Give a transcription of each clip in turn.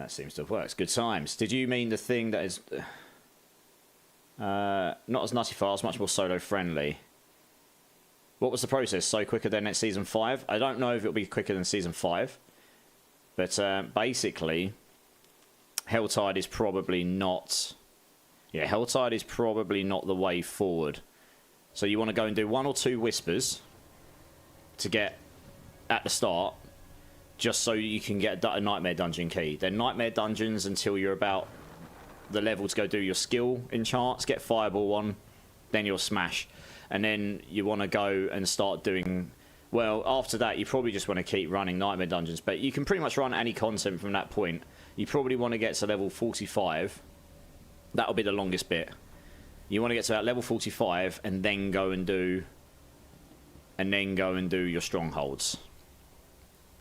that seems to have worked. Good times. Did you mean the thing that is not as nutty fast, much more solo friendly? What was the process? So quicker than at Season 5? I don't know if it'll be quicker than Season 5. But basically, Helltide is probably not... Yeah, Helltide is probably not the way forward. So you want to go and do 1 or 2 Whispers to get at the start, just so you can get a Nightmare Dungeon key. Then Nightmare Dungeons until you're about the level to go do your skill enchants, get Fireball on, then you'll smash. And then you want to go and start doing... Well, after that, you probably just want to keep running Nightmare Dungeons. But you can pretty much run any content from that point. You probably want to get to level 45. That'll be the longest bit. You want to get to that level 45 and then go and do... And then go and do your strongholds.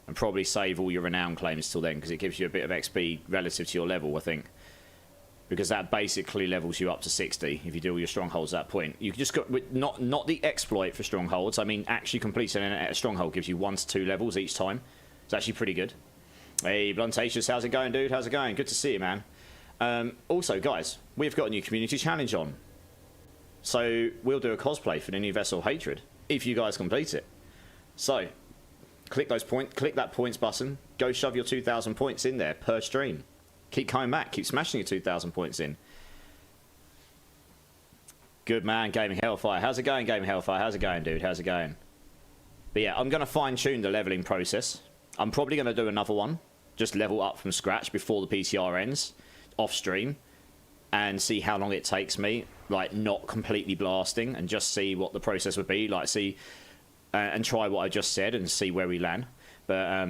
And probably save all your renown claims till then, because it gives you a bit of XP relative to your level, I think. Because that basically levels you up to 60 if you do all your strongholds at that point. You just got not the exploit for strongholds. I mean, actually completing a stronghold gives you 1 to 2 levels each time. It's actually pretty good. Hey, Bluntatious, how's it going, dude? How's it going? Good to see you, man. Also, guys, we've got a new community challenge on. So we'll do a cosplay for the new Vessel Hatred if you guys complete it. So click that points button. Go shove your 2,000 points in there per stream. Keep coming back. Keep smashing your 2,000 points in. Good man, Gaming Hellfire. How's it going, Gaming Hellfire? How's it going, dude? How's it going? But yeah, I'm going to fine-tune the leveling process. I'm probably going to do another one. Just level up from scratch before the PTR ends. Off-stream. And see how long it takes me. Like, not completely blasting. And just see what the process would be. Like, see... and try what I just said and see where we land. But,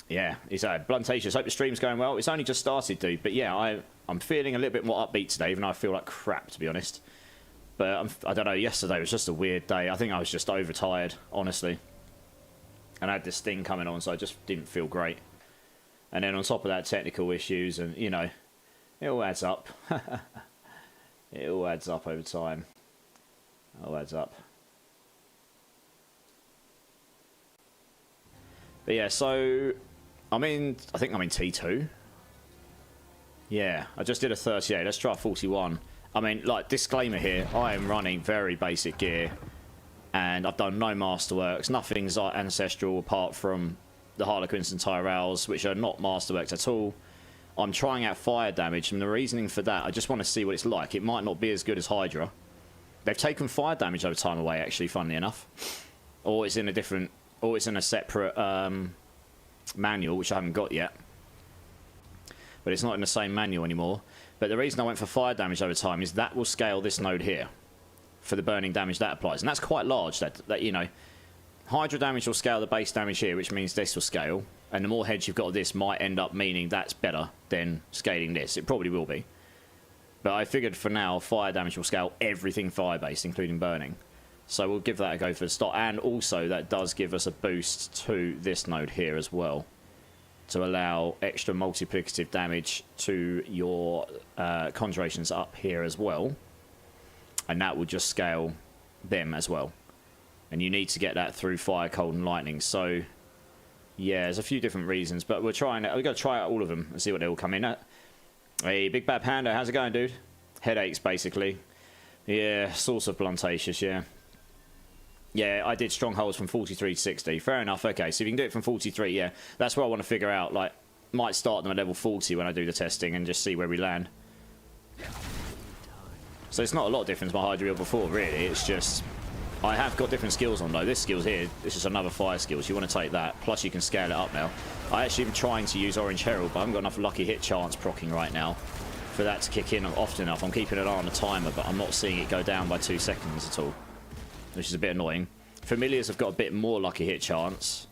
yeah, it's Bluntatious. Hope the stream's going well. It's only just started, dude. But yeah, I'm feeling a little bit more upbeat today, even though I feel like crap, to be honest. But I don't know, yesterday was just a weird day. I think I was just overtired, honestly. And I had this thing coming on, so I just didn't feel great. And then on top of that, technical issues, and, you know, it all adds up. It all adds up over time. It all adds up. But yeah, so... I think I'm in T2. Yeah, I just did a 38. Let's try 41. I mean, like, disclaimer here. I am running very basic gear. And I've done no masterworks. Nothing's ancestral apart from the Harlequins and Tyrells, which are not masterworks at all. I'm trying out fire damage. And the reasoning for that, I just want to see what it's like. It might not be as good as Hydra. They've taken fire damage over time away, actually, funnily enough. Or it's in a different... Or it's in a separate... manual, which I haven't got yet, but it's not in the same manual anymore. But the reason I went for fire damage over time is that will scale this node here for the burning damage that applies, and that's quite large. That you know, Hydra damage will scale the base damage here, which means this will scale, and the more heads you've got of this might end up meaning that's better than scaling this. It probably will be, but I figured for now fire damage will scale everything fire based, including burning. So we'll give that a go for the start. And also that does give us a boost to this node here as well, to allow extra multiplicative damage to your conjurations up here as well. And that will just scale them as well. And you need to get that through fire, cold and lightning. So yeah, there's a few different reasons, but we're going to try out all of them and see what they all come in at. Hey, Big Bad Panda, how's it going, dude? Headaches, basically. Yeah, source of Bluntatious, yeah. Yeah, I did strongholds from 43 to 60. Fair enough. Okay, so if you can do it from 43, yeah, that's what I want to figure out. Like, might start them at level 40 when I do the testing and just see where we land. So it's not a lot of difference my Hydra build before, really. It's just I have got different skills on though. This skill's here. This is another fire skill. So you want to take that. Plus you can scale it up now. I actually am trying to use Orange Herald, but I haven't got enough lucky hit chance proccing right now for that to kick in often enough. I'm keeping an eye on the timer, but I'm not seeing it go down by 2 seconds at all, which is a bit annoying. Familiars have got a bit more lucky hit chance.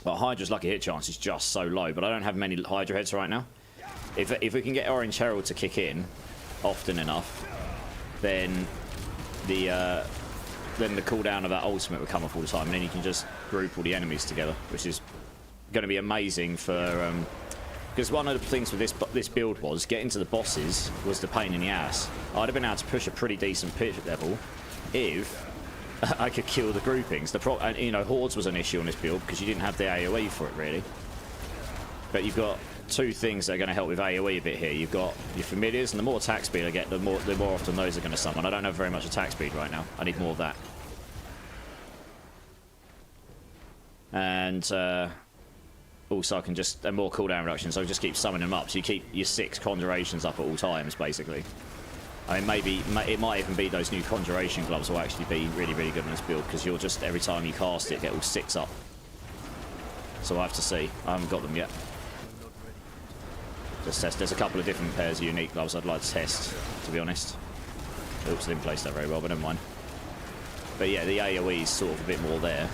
Well, Hydra's lucky hit chance is just so low, but I don't have many Hydra heads right now. If we can get Orange Herald to kick in often enough, then the cooldown of that ultimate will come off all the time, and then you can just group all the enemies together, which is going to be amazing for... because one of the things with this build was getting to the bosses was the pain in the ass. I'd have been able to push a pretty decent pitch level if I could kill the groupings. And, you know, Hordes was an issue on this build because you didn't have the AoE for it, really. But you've got two things that are going to help with AoE a bit here. You've got your familiars, and the more attack speed I get, the more often those are going to summon. I don't have very much attack speed right now. I need more of that. And also I can just, and more cooldown reduction, so I just keep summoning them up. So you keep your 6 conjurations up at all times, basically. I mean, maybe it might even be those new conjuration gloves will actually be really, really good in this build, because you'll just, every time you cast it, get all 6 up. So I have to see. I haven't got them yet. Just test. There's a couple of different pairs of unique gloves I'd like to test, to be honest. Oops, I didn't place that very well, but never mind. But yeah, the AoE is sort of a bit more there.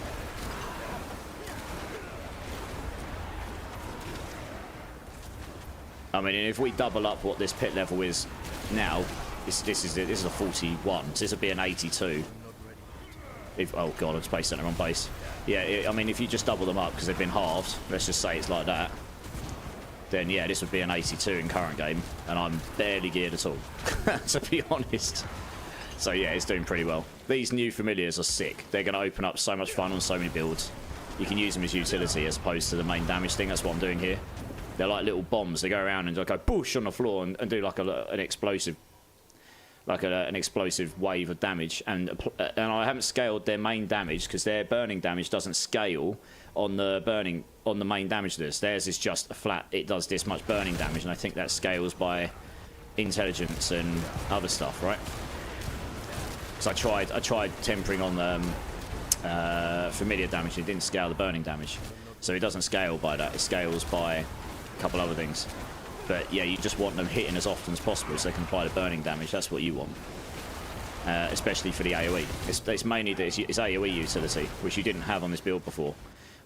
I mean, if we double up what this pit level is now, this is a 41, so this would be an 82. Oh god, I've placed it in the wrong place. Yeah, I mean, if you just double them up because they've been halved, let's just say it's like that, then yeah, this would be an 82 in current game, and I'm barely geared at all, to be honest. So yeah, it's doing pretty well. These new familiars are sick. They're going to open up so much fun on so many builds. You can use them as utility as opposed to the main damage thing. That's what I'm doing here. They're like little bombs. They go around and go boosh on the floor and do like an explosive, like an explosive wave of damage. And I haven't scaled their main damage because their burning damage doesn't scale on the main damage list. Theirs is just a flat. It does this much burning damage, and I think that scales by intelligence and other stuff, right? Because I tried tempering on the familiar damage. It didn't scale the burning damage, so it doesn't scale by that. It scales by a couple other things. But yeah, you just want them hitting as often as possible so they can apply the burning damage. That's what you want, especially for the AoE. It's mainly it's AoE utility, which you didn't have on this build before.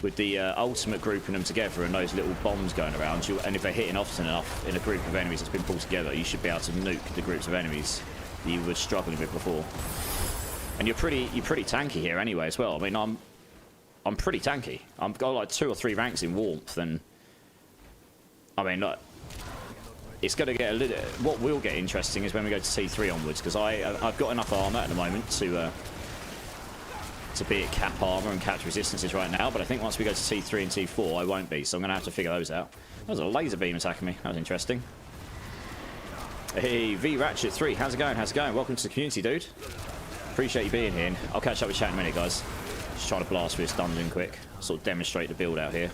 With the ultimate grouping them together and those little bombs going around, and if they're hitting often enough in a group of enemies that's been pulled together, you should be able to nuke the groups of enemies that you were struggling with before. And you're pretty tanky here anyway as well. I mean, I'm pretty tanky. I've got like 2 or 3 ranks in warmth, and I mean, look, it's going to get a little. What will get interesting is when we go to T3 onwards, because I've got enough armor at the moment to be at cap armor and cap resistances right now. But I think once we go to T3 and T4, I won't be. So I'm going to have to figure those out. That was a laser beam attacking me. That was interesting. Hey, V Ratchet 3, how's it going? How's it going? Welcome to the community, dude. Appreciate you being here. I'll catch up with chat in a minute, guys. Just trying to blast through this dungeon quick. Sort of demonstrate the build out here.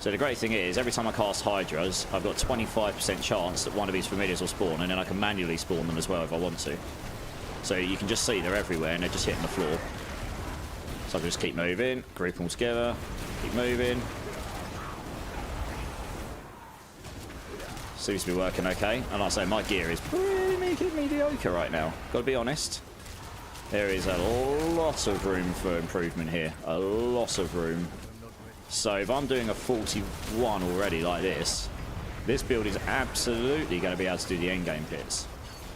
So the great thing is, every time I cast Hydras, I've got 25% chance that one of these familiars will spawn, and then I can manually spawn them as well if I want to. So you can just see they're everywhere, and they're just hitting the floor. So I can just keep moving, group them all together, keep moving. Seems to be working okay. And like I say, my gear is pretty mediocre right now. Gotta be honest. There is a lot of room for improvement here. A lot of room. So if I'm doing a 41 already like this build is absolutely going to be able to do the endgame pits.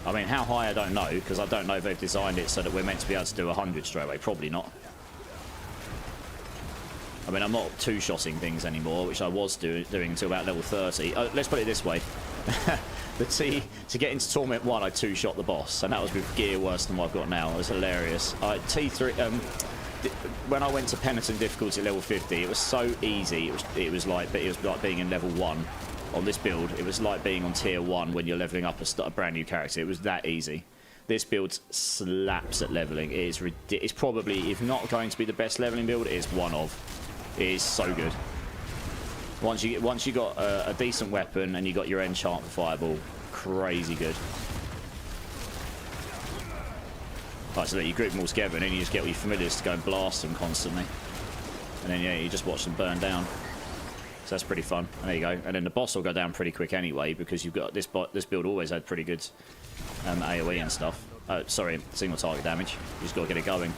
I mean, how high I don't know, because I don't know if they've designed it so that we're meant to be able to do 100 straight away. Probably not. I mean, I'm not two-shotting things anymore, which I was doing until about level 30. Let's put it this way. To get into Torment 1, I two-shot the boss, and that was with gear worse than what I've got now. It was hilarious. T3... when I went to Penitent difficulty at level 50, it was so easy. It was like being in level 1 on this build. It was like being on tier 1 when you're leveling up a brand new character. It was that easy. This build slaps at leveling. It is it's probably, if not going to be the best leveling build, it is one of. It is so good. Once you got a decent weapon and you got your enchant for Fireball, crazy good. Right, so that you group them all together, and then you just get all your familiars to go and blast them constantly. And then, yeah, you just watch them burn down. So that's pretty fun. And there you go. And then the boss will go down pretty quick anyway, because you've got this build always had pretty good AoE and stuff. Sorry, single target damage. You just got to get it going.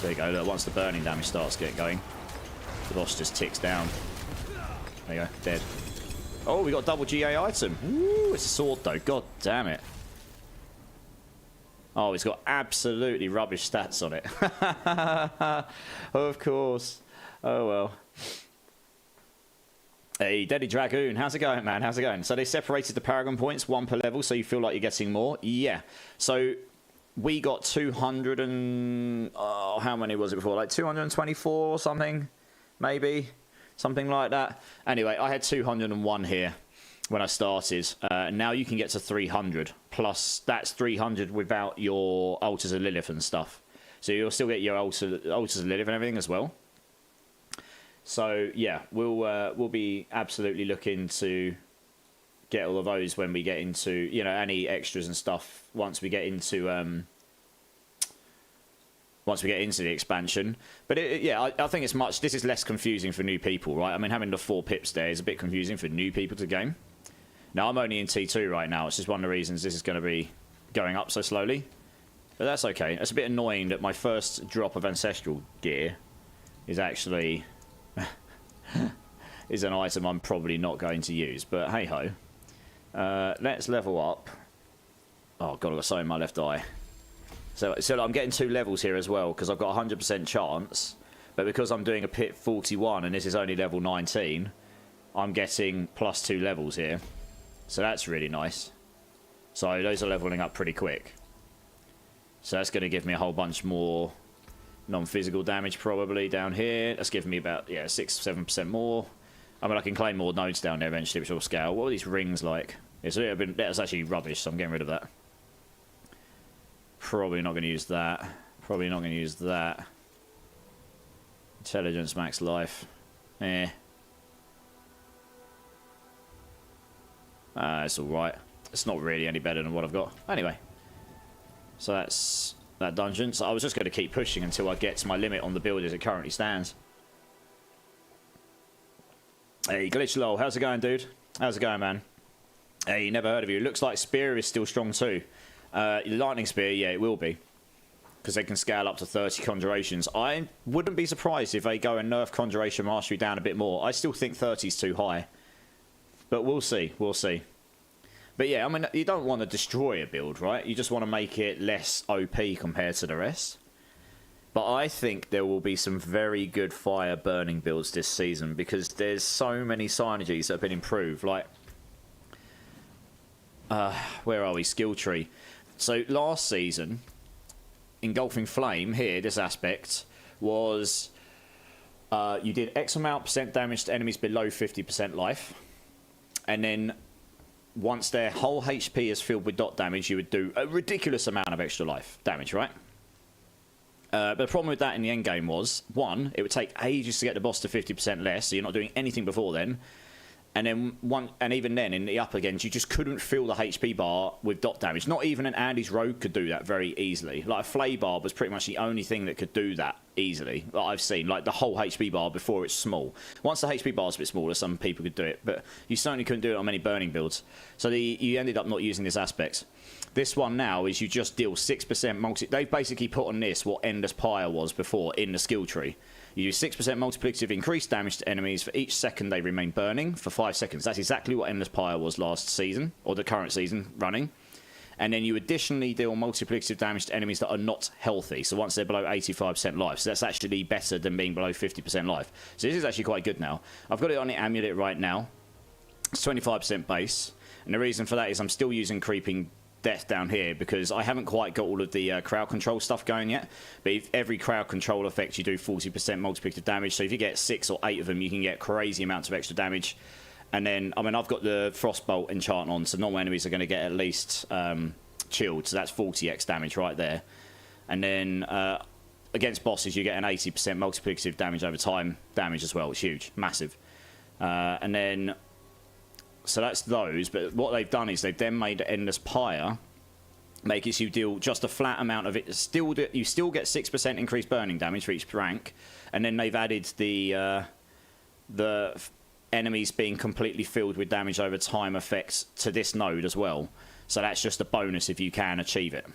There you go. Look, once the burning damage starts getting going, the boss just ticks down. There you go. Dead. Oh, we got a double GA item. Ooh, it's a sword, though. God damn it. Oh, it's got absolutely rubbish stats on it. Of course. Oh, well. Hey, Deadly Dragoon. How's it going, man? How's it going? So they separated the Paragon points, 1 per level, so you feel like you're getting more? Yeah. So we got 200 and... Oh, how many was it before? Like 224 or something? Maybe? something like that. Anyway, I had 201 here when I started. Now you can get to 300, plus that's 300 without your Altars of Lilith and stuff. So you'll still get your Altars of Lilith and everything as well. So yeah, we'll be absolutely looking to get all of those when we get into, you know, any extras and stuff once we get into the expansion. But I think this is less confusing for new people, right? I mean, having the 4 pips there is a bit confusing for new people to game. Now, I'm only in T2 right now. It's just one of the reasons this is going to be going up so slowly. But that's okay. It's a bit annoying that my first drop of Ancestral gear is actually is an item I'm probably not going to use. But hey-ho. Let's level up. Oh, God, I've got something in my left eye. So I'm getting 2 levels here as well, because I've got a 100% chance. But because I'm doing a pit 41 and this is only level 19, I'm getting plus 2 levels here. So that's really nice. So those are leveling up pretty quick. So that's going to give me a whole bunch more non-physical damage probably down here. That's giving me about, 6-7% more. I mean, I can claim more nodes down there eventually, which will scale. What are these rings like? That's actually rubbish, so I'm getting rid of that. Probably not going to use that. Probably not going to use that. Intelligence, max life. It's alright. It's not really any better than what I've got. Anyway. So that's that dungeon. So I was just going to keep pushing until I get to my limit on the build as it currently stands. Hey, Glitch Lol. How's it going, dude? How's it going, man? Hey, never heard of you. Looks like Spear is still strong too. Lightning Spear, yeah, it will be. Because they can scale up to 30 Conjurations. I wouldn't be surprised if they go and nerf Conjuration Mastery down a bit more. I still think 30 is too high. But we'll see. We'll see. But yeah, I mean, you don't want to destroy a build, right? You just want to make it less OP compared to the rest. But I think there will be some very good fire burning builds this season because there's so many synergies that have been improved. Like, where are we? Skill tree. So last season, Engulfing Flame here, this aspect, was you did X amount % damage to enemies below 50% life. And then once their whole HP is filled with dot damage, you would do a ridiculous amount of extra life damage, right? But the problem with that in the end game was, one, it would take ages to get the boss to 50% less, so you're not doing anything before then. And then even then, in the upper games, you just couldn't fill the HP bar with dot damage. Not even an Andy's Rogue could do that very easily. Like a Flay bar was pretty much the only thing that could do that easily that I've seen. Like the whole HP bar before it's small. Once the HP bar is a bit smaller, some people could do it, but you certainly couldn't do it on many burning builds. So you ended up not using this aspect. This one now is you just deal 6% multi. They've basically put on this what Endless Pyre was before in the skill tree. You use 6% multiplicative increased damage to enemies for each second they remain burning for 5 seconds. That's exactly what Endless Pyre was last season, or the current season running. And then you additionally deal multiplicative damage to enemies that are not healthy. So once they're below 85% life. So that's actually better than being below 50% life. So this is actually quite good now. I've got it on the amulet right now. It's 25% base. And the reason for that is I'm still using Creeping Death down here because I haven't quite got all of the crowd control stuff going yet. But if every crowd control effect you do 40% multiplicative damage. So if you get 6 or 8 of them, you can get crazy amounts of extra damage. And then, I mean, I've got the Frostbolt enchant on, so normal enemies are going to get at least chilled. So that's 40x damage right there. And then against bosses, you get an 80% multiplicative damage over time damage as well. It's huge, massive. And then, so that's those. But what they've done is they've then made Endless Pyre make it so you deal just a flat amount of it. You still get 6% increased burning damage for each rank. And then they've added the enemies being completely filled with damage over time effects to this node as well. So that's just a bonus if you can achieve it.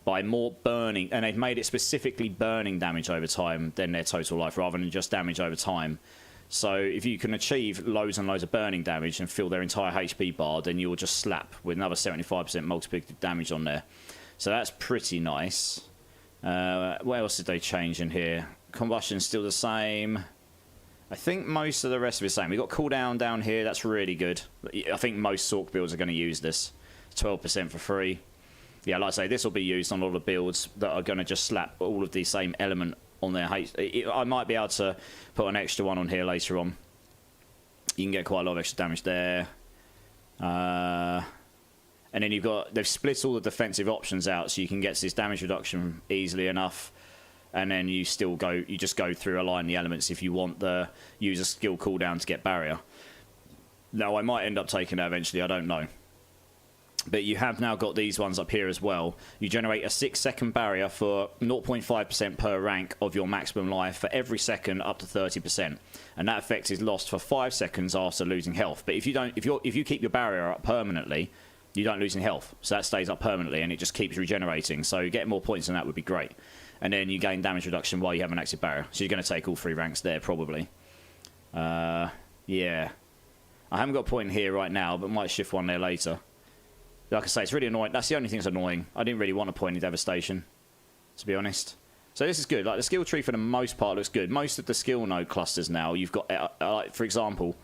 By more burning, and they've made it specifically burning damage over time than their total life, rather than just damage over time. So if you can achieve loads and loads of burning damage and fill their entire HP bar, then you'll just slap with another 75% multiplicative damage on there. So that's pretty nice. What else did they change in here? Combustion's still the same. I think most of the rest of it is the same. We've got cooldown down here. That's really good. I think most Sorc builds are going to use this. 12% for free. Yeah, like I say, this will be used on all the builds that are going to just slap all of the same element on their I might be able to put an extra one on here later on. You can get quite a lot of extra damage there. And then they've split all the defensive options out, so you can get to this damage reduction easily enough. And then you just go through, align the elements if you want the user skill cooldown to get barrier. Now, I might end up taking that eventually, I don't know. But you have now got these ones up here as well. You generate a 6-second barrier for 0.5% per rank of your maximum life for every second up to 30%. And that effect is lost for 5 seconds after losing health. But if you keep your barrier up permanently, you don't lose any health. So that stays up permanently and it just keeps regenerating. So getting more points than that would be great. And then you gain damage reduction while you have an active barrier. So you're going to take all 3 ranks there, probably. Yeah. I haven't got a point here right now, but might shift one there later. Like I say, it's really annoying. That's the only thing that's annoying. I didn't really want a point in Devastation, to be honest. So this is good. Like, the skill tree for the most part looks good. Most of the skill node clusters now, you've got, like, for example,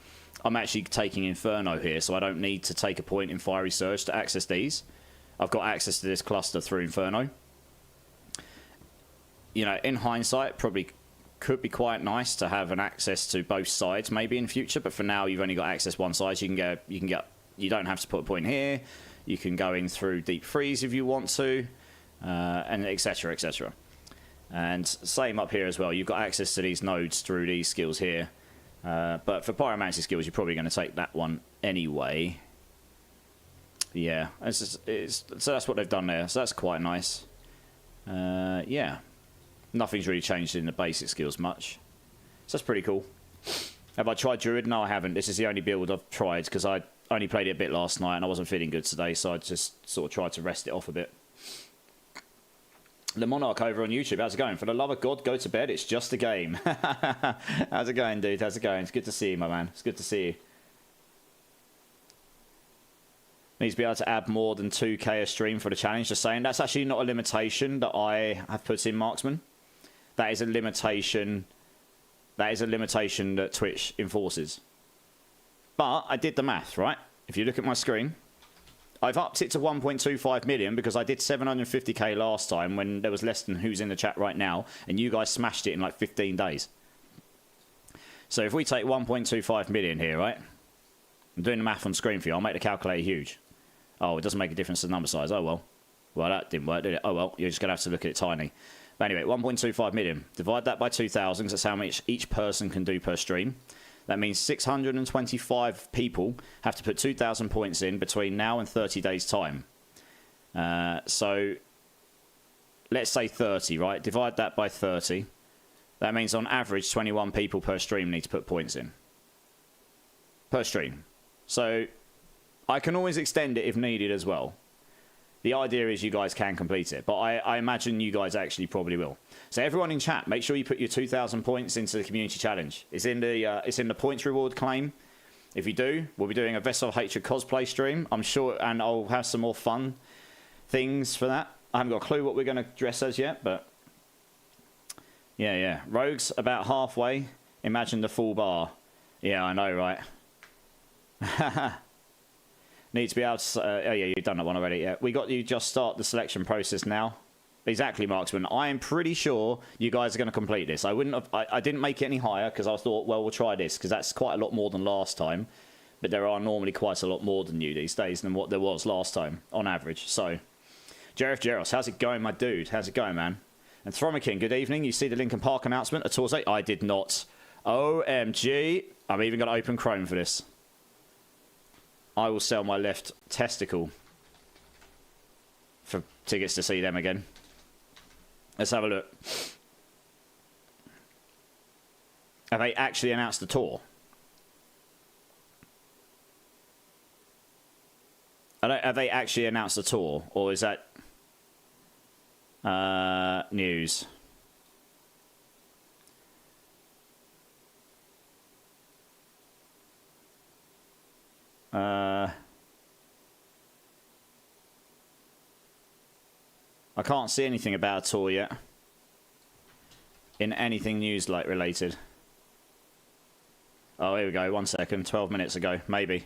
I'm actually taking Inferno here, so I don't need to take a point in Fiery Surge to access these. I've got access to this cluster through Inferno. You know, in hindsight, probably could be quite nice to have an access to both sides maybe in future, but for now you've only got access one side. So you don't have to put a point here. You can go in through Deep Freeze if you want to, and etc, etc. And same up here as well. You've got access to these nodes through these skills here. But for Pyromancy skills, you're probably going to take that one anyway. Yeah, so that's what they've done there. So that's quite nice. Yeah, nothing's really changed in the basic skills much. So that's pretty cool. Have I tried Druid? No, I haven't. This is the only build I've tried because I only played it a bit last night and I wasn't feeling good today, so I just sort of tried to rest it off a bit. The Monarch over on YouTube, how's it going? For the love of God, go to bed. It's just a game. How's it going, dude? How's it going? It's good to see you, my man. It's good to see you. Needs to be able to add more than 2k a stream for the challenge. Just saying, that's actually not a limitation that I have put in, Marksman. That is a limitation. That is a limitation that Twitch enforces. But I did the math, right? If you look at my screen, I've upped it to 1.25 million because I did 750k last time when there was less than who's in the chat right now, and you guys smashed it in like 15 days. So if we take 1.25 million here, right? I'm doing the math on screen for you. I'll make the calculator huge. Oh, it doesn't make a difference to the number size. Oh, well. Well, that didn't work, did it? Oh, well, you're just going to have to look at it tiny. But anyway, 1.25 million. Divide that by 2,000 because that's how much each person can do per stream. That means 625 people have to put 2,000 points in between now and 30 days' time. So let's say 30, right? Divide that by 30. That means on average 21 people per stream need to put points in. Per stream. So I can always extend it if needed as well. The idea is you guys can complete it, but I imagine you guys actually probably will. So everyone in chat, make sure you put your 2,000 points into the community challenge. It's in the points reward claim. If you do, we'll be doing a Vessel of Hatred cosplay stream, I'm sure, and I'll have some more fun things for that. I haven't got a clue what we're going to dress as yet, but yeah. Rogues about halfway. Imagine the full bar. Yeah, I know, right? Need to be able to... oh, yeah, you've done that one already. Yeah, we got you just start the selection process now. Exactly, Marksman. I am pretty sure you guys are going to complete this. I wouldn't have... I didn't make it any higher because I thought, well, we'll try this because that's quite a lot more than last time. But there are normally quite a lot more than you these days than what there was last time, on average. So, Jerif Jeros, how's it going, my dude? How's it going, man? And Thromakin, good evening. You see the Linkin Park announcement at Torsay? I did not. OMG. I'm even going to open Chrome for this. I will sell my left testicle for tickets to see them again. Let's have a look. Have they actually announced the tour? Have they actually announced the tour? Or is that news? I can't see anything about a tour yet. In anything news like related. Oh, here we go. 1 second. 12 minutes ago. Maybe.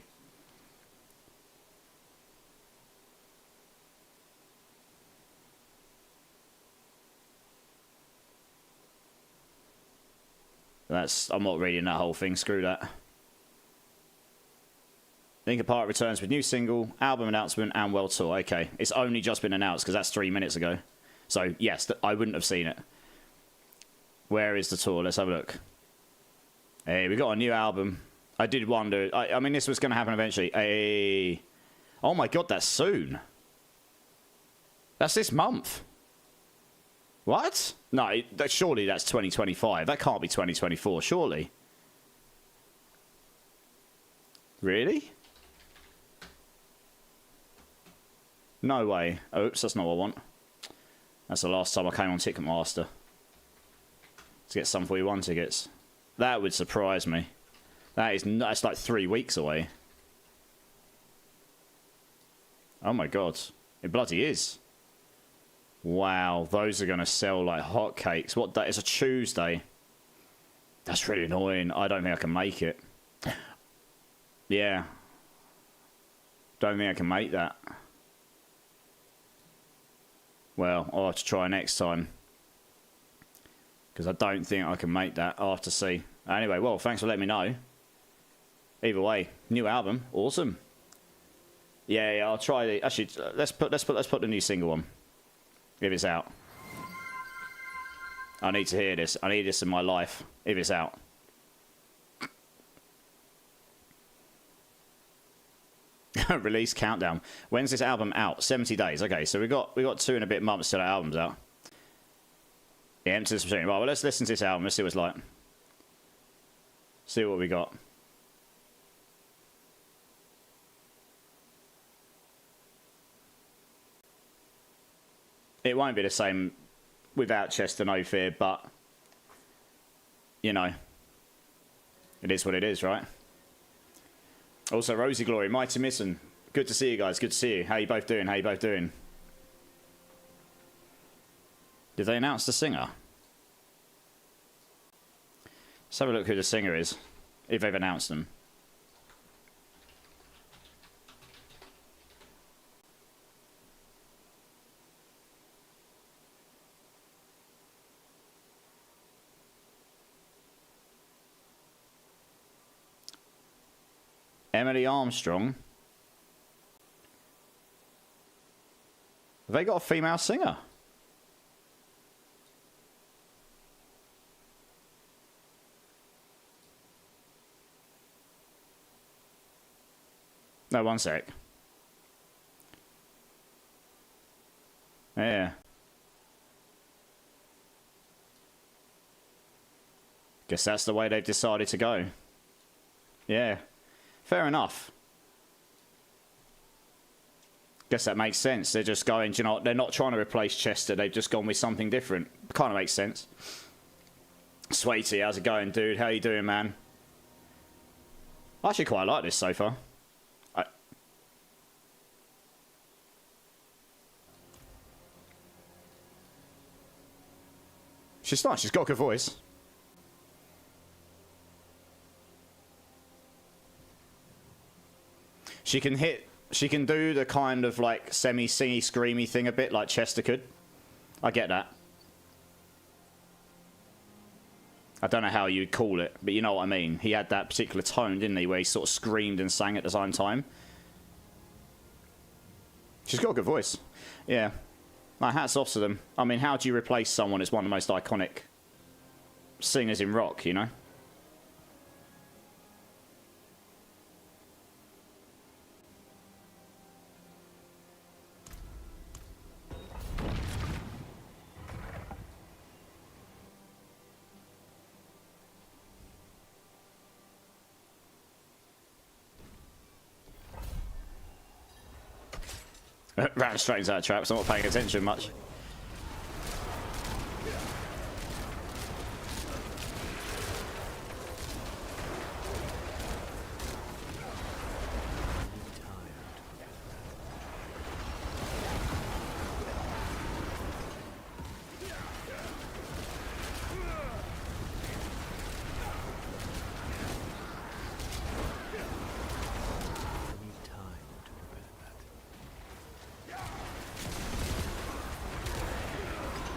I'm not reading that whole thing. Screw that. Linkin Park returns with new single, album announcement, and world tour. Okay, it's only just been announced because that's 3 minutes ago. So yes, I wouldn't have seen it. Where is the tour? Let's have a look. Hey, we got a new album. I did wonder. I mean, this was going to happen eventually. Hey, oh my god, that's soon. That's this month. What? No, surely that's 2025. That can't be 2024, surely. Really? No way. Oops, that's not what I want. That's the last time I came on Ticketmaster to get Sum 41 tickets. That would surprise me. That's like 3 weeks away. Oh my god. It bloody is. Wow, those are going to sell like hotcakes. What day? It's a Tuesday. That's really annoying. I don't think I can make it. Yeah. Don't think I can make that. Well, I'll have to try next time. Because I don't think I can make that. I'll have to see. Anyway, well, thanks for letting me know. Either way, new album. Awesome. Yeah, I'll try the... Actually, let's put the new single on. If it's out. I need to hear this. I need this in my life. If it's out. Release countdown. When's this album out? 70 days. Okay, so we got 2 and a bit months till our album's out. Yeah, empty this machine. Right, well, let's listen to this album. Let's see what it's like. See what we got. It won't be the same without Chester, no fear, but, you know, it is what it is, right? Also, Rosie Glory, Mighty Mitten. Good to see you guys. Good to see you. How you both doing? How you both doing? Did they announce the singer? Let's have a look who the singer is, if they've announced them. Emily Armstrong. Have they got a female singer? No, one sec. Yeah. Guess that's the way they've decided to go. Yeah. Fair enough. Guess that makes sense. They're just going, you know, they're not trying to replace Chester. They've just gone with something different. Kind of makes sense. Sweetie, how's it going, dude? How you doing, man? I actually quite like this so far. She's nice. She's got a good voice. She can do the kind of like semi-singy, screamy thing a bit like Chester could. I get that. I don't know how you'd call it, but you know what I mean. He had that particular tone, didn't he, where he sort of screamed and sang at the same time. She's got a good voice. Yeah. My hats off to them. I mean, how do you replace someone that's one of the most iconic singers in rock, you know? Ran straight into that trap, so I'm not paying attention much.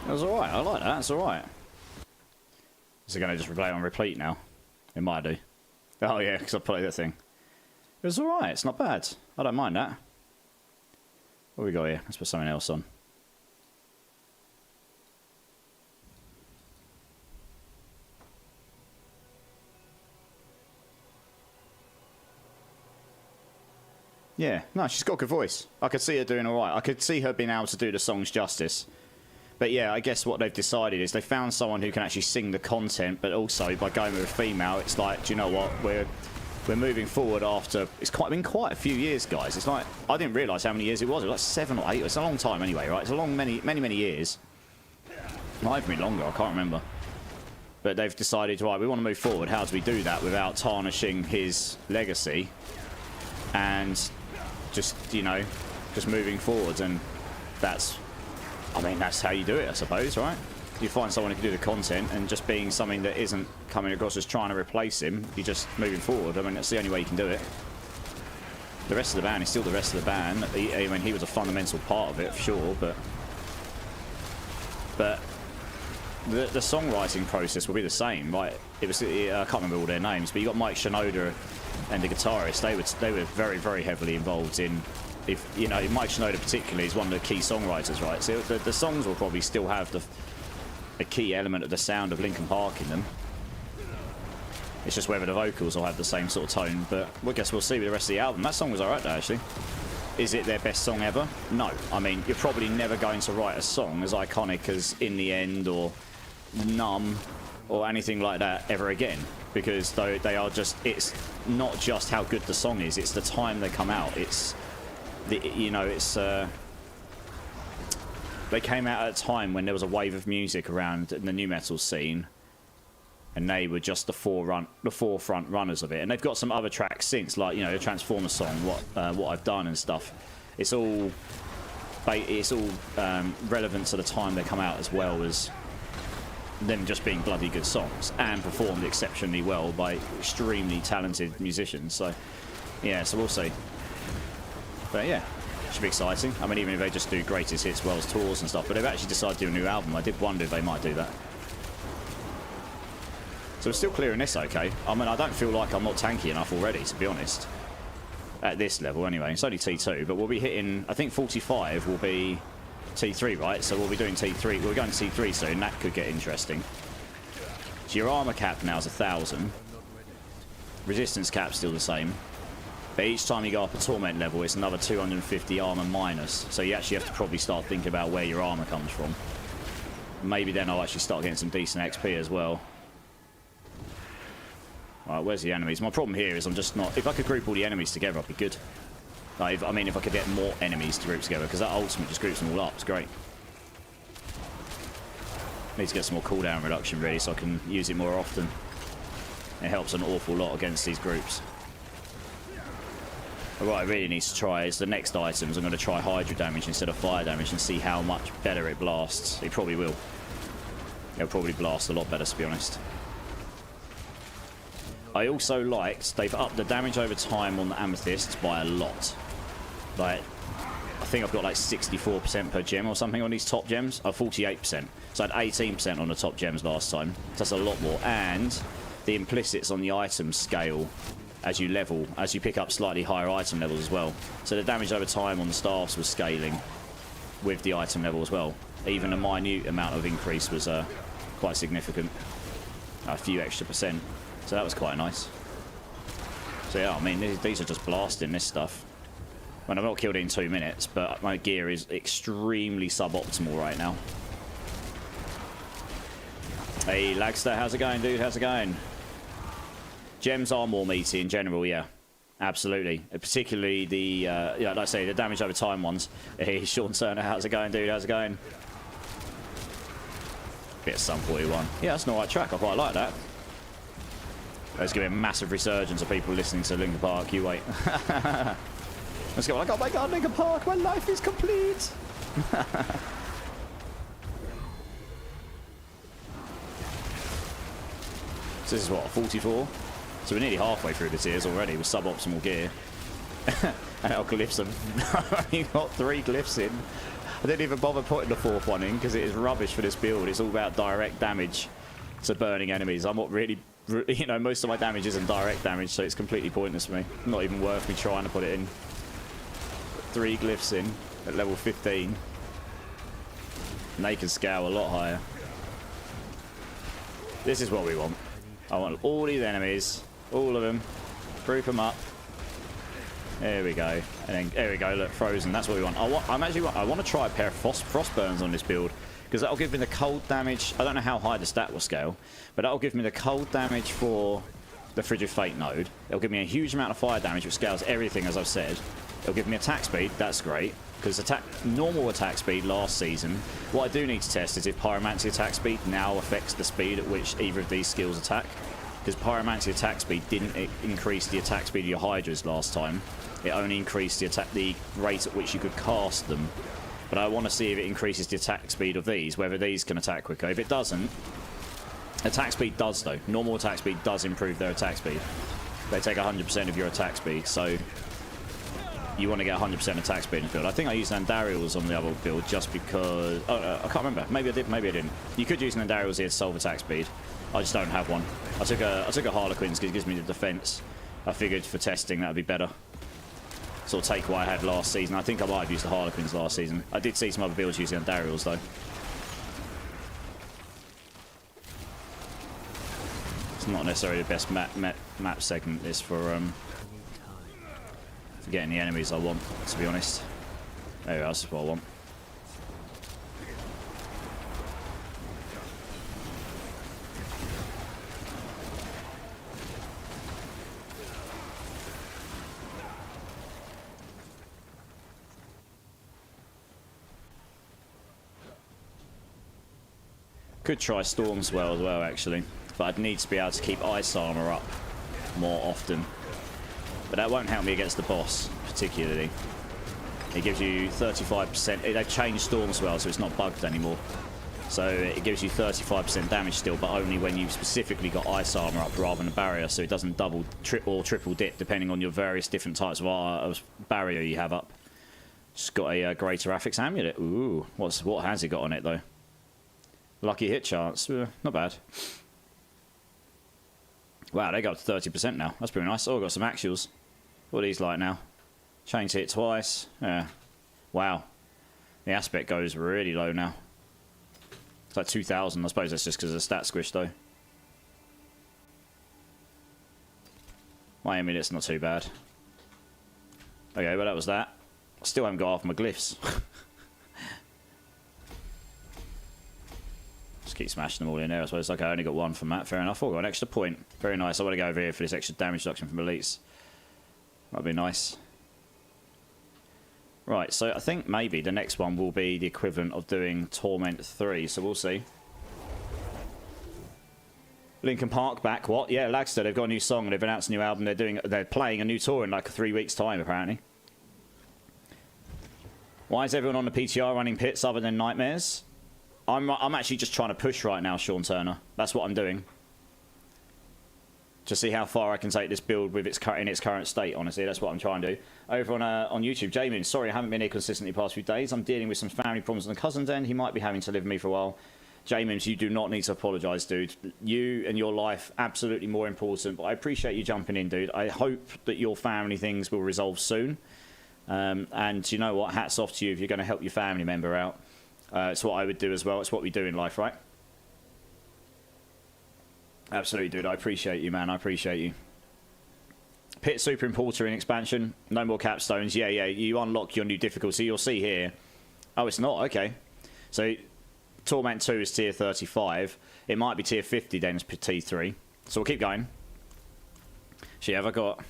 That's alright, I like that, that's alright. Is it going to just replay on repeat now? It might do. Oh yeah, because I played that thing. It was alright, it's not bad. I don't mind that. What we got here? Let's put something else on. Yeah, no, she's got a good voice. I could see her doing alright. I could see her being able to do the songs justice. But yeah, I guess what they've decided is they found someone who can actually sing the content, but also by going with a female, it's like, do you know what? We're moving forward after... It's been quite a few years, guys. It's like... I didn't realise how many years it was. It was like 7 or 8. It's a long time anyway, right? It's a long, many years. Might even be longer. I can't remember. But they've decided, right, we want to move forward. How do we do that without tarnishing his legacy? And just, you know, just moving forward. And that's... I mean, that's how you do it, I suppose, right? You find someone who can do the content, and just being something that isn't coming across as trying to replace him, you're just moving forward. I mean, that's the only way you can do it. The rest of the band is still the rest of the band. I mean, he was a fundamental part of it, for sure, but the songwriting process will be the same, right? It was, I can't remember all their names, but you got Mike Shinoda and the guitarist. They were very, very heavily involved in... If you know, Mike Shinoda particularly is one of the key songwriters, right? So the songs will probably still have a key element of the sound of Linkin Park in them. It's just whether the vocals will have the same sort of tone. But I guess we'll see with the rest of the album. That song was alright though, actually. Is it their best song ever? No. I mean, you're probably never going to write a song as iconic as In the End or Numb or anything like that ever again. Because they are just... It's not just how good the song is, it's the time they come out. It's... you know, it's... They came out at a time when there was a wave of music around in the new metal scene, and they were just the forefront runners of it. And they've got some other tracks since, like, you know, the Transformer song, What I've Done and stuff. It's all relevant to the time they come out, as well as them just being bloody good songs and performed exceptionally well by extremely talented musicians. So yeah, so we'll see. But yeah, should be exciting. I mean, even if they just do greatest hits, world tours and stuff, but they've actually decided to do a new album. I did wonder if they might do that. So we're still clearing this okay. I mean, I don't feel like I'm not tanky enough already, to be honest. At this level, anyway. It's only T2, but we'll be hitting... I think 45 will be T3, right? So we'll be doing T3. We're going to T3 soon. That could get interesting. So your armor cap now is 1,000. Resistance cap's still the same. But each time you go up a torment level, it's another 250 armor minus. So you actually have to probably start thinking about where your armor comes from. Maybe then I'll actually start getting some decent XP as well. Alright, where's the enemies? My problem here is I'm just not... If I could group all the enemies together, I'd be good. Like, I mean, if I could get more enemies to group together, because that ultimate just groups them all up. It's great. Need to get some more cooldown reduction, really, so I can use it more often. It helps an awful lot against these groups. But what I really need to try is the next items. I'm going to try Hydra damage instead of fire damage and see how much better it blasts. It probably will. It'll probably blast a lot better, to be honest. I also liked, they've upped the damage over time on the amethysts by a lot. Like, I think I've got like 64% per gem or something on these top gems. 48%. So I had 18% on the top gems last time. So that's a lot more. And the implicits on the item scale as you level, as you pick up slightly higher item levels as well. So the damage over time on the staffs was scaling with the item level as well. Even a minute amount of increase was quite significant. A few extra %. So that was quite nice. So yeah, I mean, these are just blasting this stuff. I mean, I've not killed it in 2 minutes, but my gear is extremely suboptimal right now. Hey, Lagster, how's it going, dude? How's it going? Gems are more meaty in general, yeah. Absolutely. Particularly the, yeah, like I say, the damage over time ones. Hey, Sean Turner, how's it going, dude? How's it going? Bit of Sum 41. Yeah, that's an alright track. I quite like that. Let's give it a massive resurgence of people listening to Linkin Park. You wait. Let's go like, oh my god, Linkin Park, my life is complete. So this is what, 44? So we're nearly halfway through the tiers already with suboptimal gear. And our glyphs have only got 3 glyphs in. I didn't even bother putting the 4th one in because it is rubbish for this build. It's all about direct damage to burning enemies. I'm not really, you know, most of my damage isn't direct damage, so it's completely pointless for me. Not even worth me trying to put it in. 3 glyphs in at level 15. And they can scale a lot higher. This is what we want. I want all these enemies, all of them, group them up. There we go. And then there we go. Look, frozen. That's what we want. I want to try a pair of frost burns on this build, because that'll give me the cold damage. I don't know how high the stat will scale, but that'll give me the cold damage for the Frigid Fate node. It'll give me a huge amount of fire damage, which scales everything, as I've said. It'll give me attack speed. That's great, because normal attack speed last season. What I do need to test is if Pyromancy attack speed now affects the speed at which either of these skills attack. Because Pyromancy attack speed didn't increase the attack speed of your Hydras last time. It only increased the rate at which you could cast them. But I want to see if it increases the attack speed of these, whether these can attack quicker. If it doesn't, attack speed does though. Normal attack speed does improve their attack speed. They take 100% of your attack speed, so you want to get 100% attack speed in the build. I think I used Nandarials on the other build just because... Oh, I can't remember. Maybe I did, maybe I didn't. You could use Nandarials here to solve attack speed. I just don't have one. I took a Harlequins because it gives me the defense. I figured for testing that would be better. Sort of take what I had last season. I think I might have used the Harlequins last season. I did see some other builds using Nandarials though. It's not necessarily the best map segment this for getting the enemies I want, to be honest. There we go, that's what I want. Could try Stormswell as well, actually, but I'd need to be able to keep Ice Armor up more often. But that won't help me against the boss, particularly. It gives you 35%. They've changed Stormswell, so it's not bugged anymore. So it gives you 35% damage still, but only when you've specifically got Ice Armor up rather than a barrier, so it doesn't double or triple dip depending on your various different types of barrier you have up. Just got a Greater Affix Amulet. Ooh, what has it got on it though? Lucky hit chance. Not bad. Wow, they got 30% now. That's pretty nice. Oh, got some actuals. What are these like now? Chains hit twice. Yeah. Wow. The aspect goes really low now. It's like 2,000. I suppose that's just because of the stat squish, though. My amulet's not too bad. Okay, well, that was that. I still haven't got half my glyphs. Just keep smashing them all in there, I suppose. Okay, I only got one from that. Fair enough. Oh, got an extra point. Very nice. I want to go over here for this extra damage reduction from elites. That'd be nice. Right, so I think maybe the next one will be the equivalent of doing Torment 3, so we'll see. Linkin Park back, what? Yeah, Lagster, they've got a new song, they've announced a new album, they're playing a new tour in like 3 weeks' time, apparently. Why is everyone on the PTR running pits other than Nightmares? I'm actually just trying to push right now, Sean Turner. That's what I'm doing. To see how far I can take this build with in its current state, honestly. That's what I'm trying to do. Over on YouTube, Jamin, sorry I haven't been here consistently the past few days. I'm dealing with some family problems on the cousin's end. He might be having to live with me for a while. Jamin, you do not need to apologise, dude. You and your life, absolutely more important. But I appreciate you jumping in, dude. I hope that your family things will resolve soon. And you know what? Hats off to you if you're going to help your family member out. It's what I would do as well. It's what we do in life, right? Absolutely, dude. I appreciate you, man. I appreciate you. Pit Super Importer in expansion. No more capstones. Yeah, yeah. You unlock your new difficulty. You'll see here. Oh, it's not. Okay. So, Torment 2 is tier 35. It might be tier 50 then as T3. So, we'll keep going. Actually, have I got...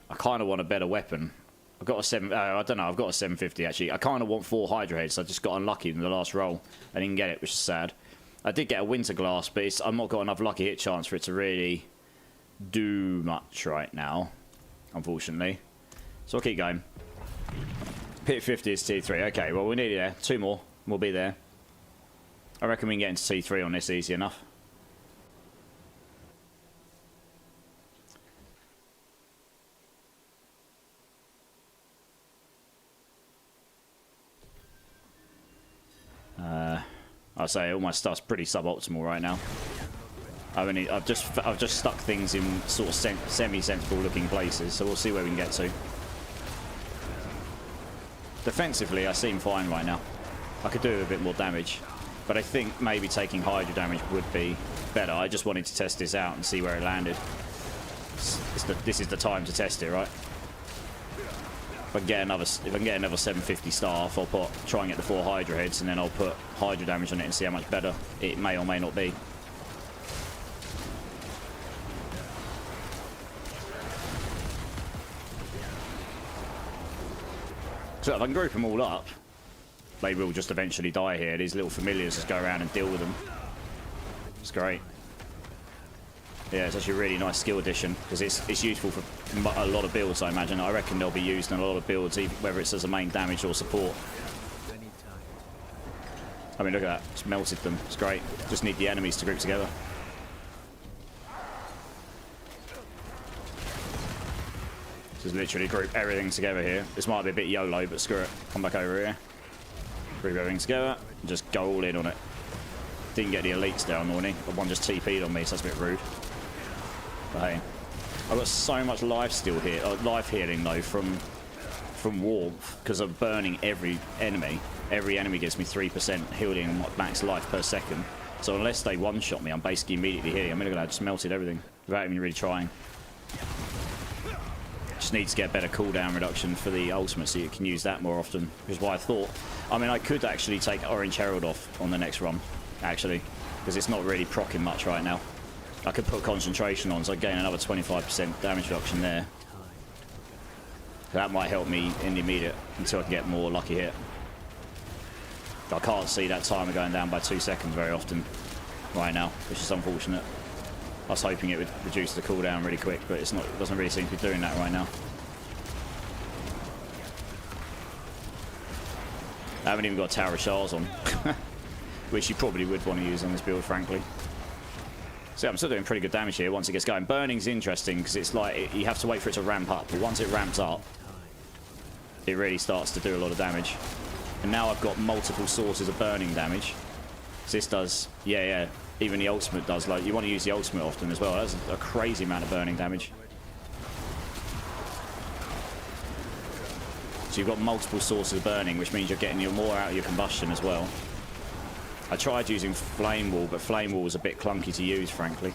I kind of want a better weapon. I've got a I don't know. I've got a 750, actually. I kind of want 4 Hydra heads. I just got unlucky in the last roll. I didn't get it, which is sad. I did get a Winter Glass, but I've not got enough lucky hit chance for it to really do much right now, unfortunately. So I'll keep going. Pit 50 is T3. Okay, well, we're nearly there. 2 more. We'll be there. I reckon we can get into T3 on this easy enough. I say all my stuff's pretty suboptimal right now. I've just stuck things in sort of semi-sensible looking places, so we'll see where we can get to. Defensively, I seem fine right now. I could do a bit more damage, but I think maybe taking Hydra damage would be better. I just wanted to test this out and see where it landed. This is the time to test it, right? If I can get another 750 staff, I'll try and get the 4 Hydra heads, and then I'll put Hydra damage on it and see how much better it may or may not be. So if I can group them all up, they will just eventually die here. These little familiars just go around and deal with them. It's great. Yeah, it's actually a really nice skill addition because it's useful for a lot of builds, I imagine. I reckon they'll be used in a lot of builds, whether it's as a main damage or support. I mean, look at that. Just melted them. It's great. Just need the enemies to group together. Just literally group everything together here. This might be a bit YOLO, but screw it. Come back over here. Group everything together. And just go all in on it. Didn't get the elites down, morning. One just TP'd on me, so that's a bit rude. But hey, I've got so much life steal here, life healing though from warmth because of burning every enemy. Every enemy gives me 3% healing and max life per second. So unless they one-shot me, I'm basically immediately healing. I'm gonna just melted everything without even really trying. Just need to get better cooldown reduction for the ultimate so you can use that more often. Which is why I thought. I mean, I could actually take Orange Herald off on the next run, actually, because it's not really proccing much right now. I could put concentration on, so I gain another 25% damage reduction there. That might help me in the immediate until I can get more lucky hit. I can't see that timer going down by 2 seconds very often right now, which is unfortunate. I was hoping it would reduce the cooldown really quick, but it's not. It doesn't really seem to be doing that right now. I haven't even got Tower of Shards on, which you probably would want to use on this build, frankly. So I'm still doing pretty good damage here once it gets going. Burning's interesting because it's like you have to wait for it to ramp up, but once it ramps up, it really starts to do a lot of damage. And now I've got multiple sources of burning damage. So this does, yeah, even the ultimate does. Like, you want to use the ultimate often as well. That's a crazy amount of burning damage. So you've got multiple sources of burning, which means you're getting more out of your combustion as well. I tried using Flame Wall, but Flame Wall was a bit clunky to use, frankly.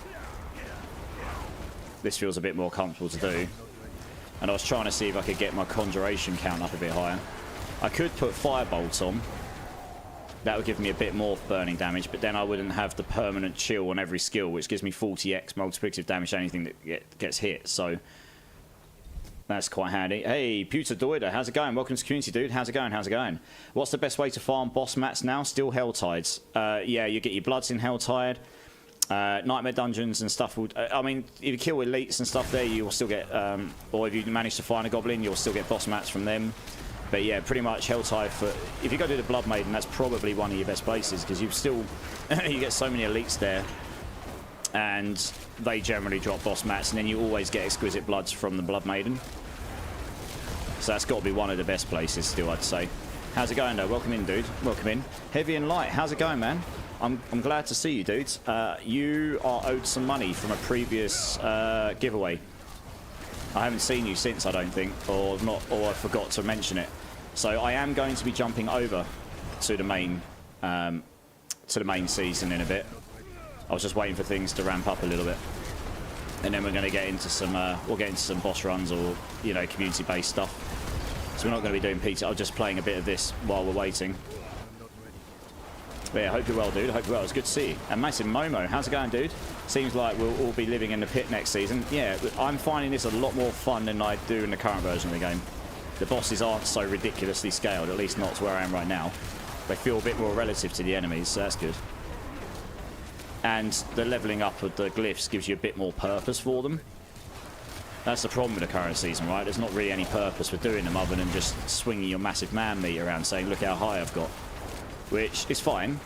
This feels a bit more comfortable to do. And I was trying to see if I could get my Conjuration count up a bit higher. I could put Firebolts on. That would give me a bit more burning damage, but then I wouldn't have the permanent chill on every skill, which gives me 40x multiplicative damage to anything that gets hit. So that's quite handy. Hey, Pewter Doida, how's it going? Welcome to the community, dude. How's it going? How's it going? What's the best way to farm boss mats now? Still Helltides. Yeah, you get your bloods in Helltide. Nightmare dungeons and stuff. I mean, if you kill elites and stuff there, you will still get, or if you manage to find a goblin, you'll still get boss mats from them. But yeah, pretty much Helltide for, if you go to the Blood Maiden, that's probably one of your best places because you still, you get so many elites there. And they generally drop boss mats, and then you always get exquisite bloods from the Blood Maiden. So that's got to be one of the best places still, I'd say. How's it going though? Welcome in, dude. Welcome in. Heavy and Light, how's it going, man? I'm glad to see you, dudes. You are owed some money from a previous giveaway. I haven't seen you since, I don't think, or I forgot to mention it. So I am going to be jumping over to the main season in a bit. I was just waiting for things to ramp up a little bit, and then we're going to get into some we'll get into some boss runs or, you know, community-based stuff. So we're not going to be doing PTR. I'm just playing a bit of this while we're waiting. But yeah, hope you're well, dude. Hope you're well. It's good to see you. And Massive Momo, how's it going, dude? Seems like we'll all be living in the pit next season. Yeah, I'm finding this a lot more fun than I do in the current version of the game. The bosses aren't so ridiculously scaled, at least not to where I am right now. They feel a bit more relative to the enemies, so that's good. And the leveling up of the glyphs gives you a bit more purpose for them. That's the problem with the current season, right? There's not really any purpose for doing them other than just swinging your massive man meat around saying, look how high I've got. Which is fine,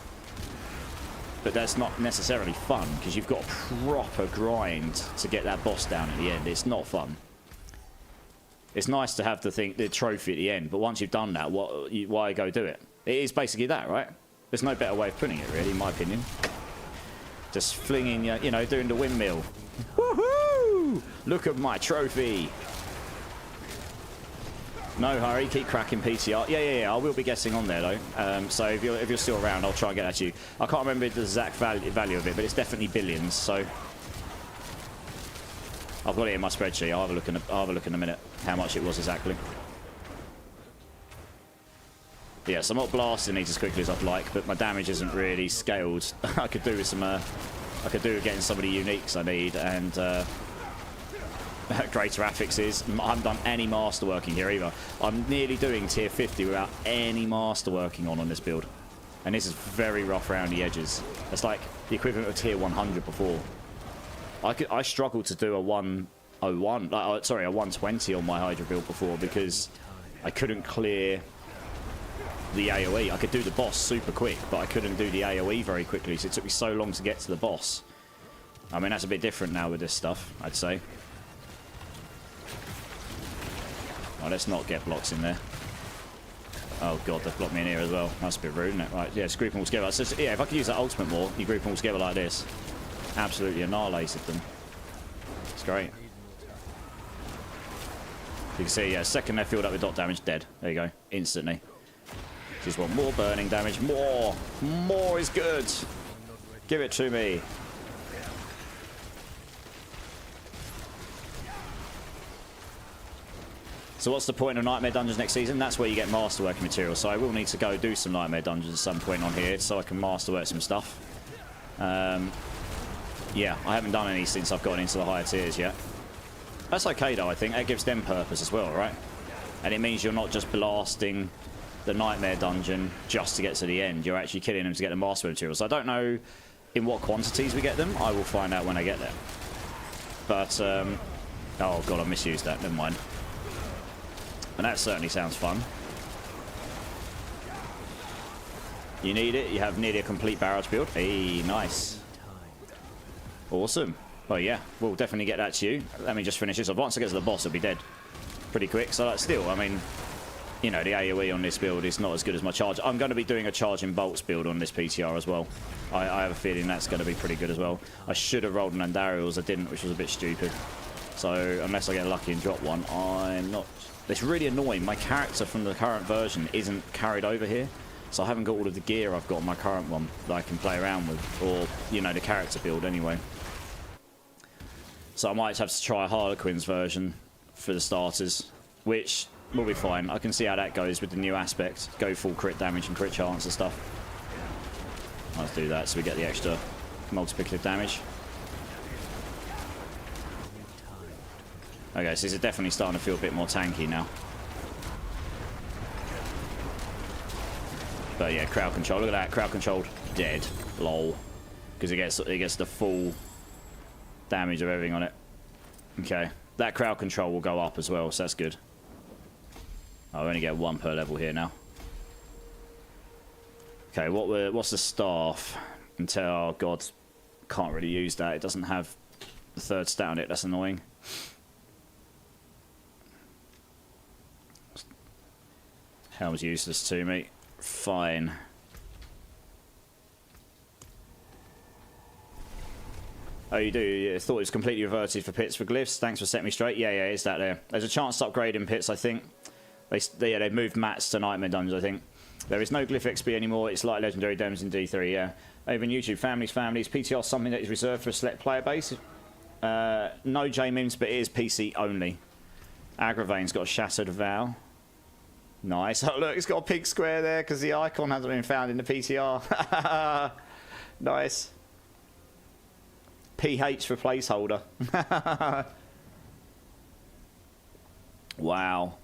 but that's not necessarily fun because you've got a proper grind to get that boss down at the end. It's not fun. It's nice to have the trophy at the end, but once you've done that, why go do it? It is basically that, right? There's no better way of putting it, really, in my opinion. Just flinging, you know, doing the windmill. Woohoo! Look at my trophy. No hurry, keep cracking PTR. Yeah. I will be guessing on there though. So if you're still around, I'll try and get at you. I can't remember the exact value of it, but it's definitely billions. So I've got it in my spreadsheet. I'll have a look in a minute how much it was exactly. Yes, I'm not blasting these as quickly as I'd like, but my damage isn't really scaled. I could do with some. I could do with getting some of the uniques I need and. Greater affixes. I haven't done any masterworking here either. I'm nearly doing tier 50 without any masterworking on this build. And this is very rough around the edges. It's like the equivalent of tier 100 before. I struggled to do a 101, sorry, a 120 on my Hydra build before because I couldn't clear the AoE. I could do the boss super quick, but I couldn't do the AoE very quickly, so it took me so long to get to the boss. I mean, that's a bit different now with this stuff, I'd say. Oh, let's not get blocks in there. Oh god, they've blocked me in here as well. That's a bit rude, isn't it? Right, yeah, just group them all together. So, yeah, if I could use that ultimate more, you group them all together like this. Absolutely annihilated them. It's great. You can see, yeah, second they're filled up with dot damage, dead. There you go, instantly. Just want more burning damage. More! More is good! Give it to me. So what's the point of Nightmare Dungeons next season? That's where you get masterworking material. So I will need to go do some Nightmare Dungeons at some point on here so I can masterwork some stuff. Yeah, I haven't done any since I've gotten into the higher tiers yet. That's okay though, I think. That gives them purpose as well, right? And it means you're not just blasting the Nightmare Dungeon just to get to the end. You're actually killing them to get the master materials. So I don't know in what quantities we get them. I will find out when I get there. But, oh god, I misused that. Never mind. And that certainly sounds fun. You need it. You have nearly a complete barrage build. Hey, nice. Awesome. Well, yeah, we'll definitely get that to you. Let me just finish this off. Once I get to the boss, it'll be dead pretty quick. So, like, still, I mean, you know, the AoE on this build is not as good as my charge. I'm going to be doing a charging bolts build on this PTR as well. I have a feeling that's going to be pretty good as well. I should have rolled an Andariels. I didn't, which was a bit stupid. So, unless I get lucky and drop one, I'm not... It's really annoying. My character from the current version isn't carried over here. So I haven't got all of the gear I've got on my current one that I can play around with. Or, you know, the character build anyway. So I might have to try a Harlequin's version for the starters. Which will be fine. I can see how that goes with the new aspect. Go full crit damage and crit chance and stuff. Let's do that so we get the extra multiplicative damage. Okay, so this is definitely starting to feel a bit more tanky now. But yeah, crowd control. Look at that, crowd controlled, dead. Lol. Because it gets the full damage of everything on it. Okay, that crowd control will go up as well, so that's good. I'll only get one per level here now. Okay, what's the staff? Until, oh god, can't really use that. It doesn't have the third stat on it. That's annoying. Helm's useless to me. Fine. Oh, you do? You thought it was completely reverted for pits for glyphs. Thanks for setting me straight. Yeah, it's that there. There's a chance to upgrade in pits, I think. They moved mats to Nightmare Dungeons, I think. There is no glyph XP anymore. It's like Legendary Dems in D3, yeah. Over on YouTube, families. PTR is something that is reserved for a select player base. No J-Mims, but it is PC only. Agravain's got a Shattered Vow. Nice. Oh, look, it's got a pig square there because the icon hasn't been found in the PTR. Nice. PH for placeholder. Wow.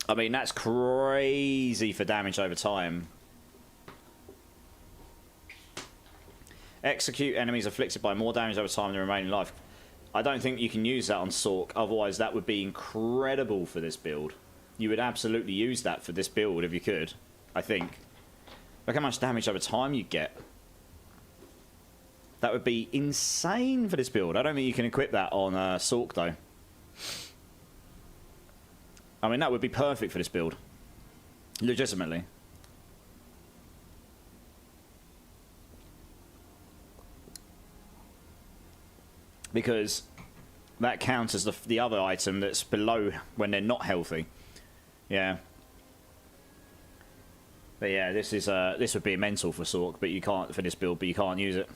I mean, that's crazy for damage over time. Execute enemies afflicted by more damage over time than remaining life. I don't think you can use that on Sorc, otherwise that would be incredible for this build. You would absolutely use that for this build if you could, I think. Look how much damage over time you get. That would be insane for this build. I don't think you can equip that on Sorc, though. I mean, that would be perfect for this build. Legitimately. because that counts as the other item that's below when they're not healthy. Yeah. But yeah, this would be mental for Sork, but you can't for this build, but you can't use it.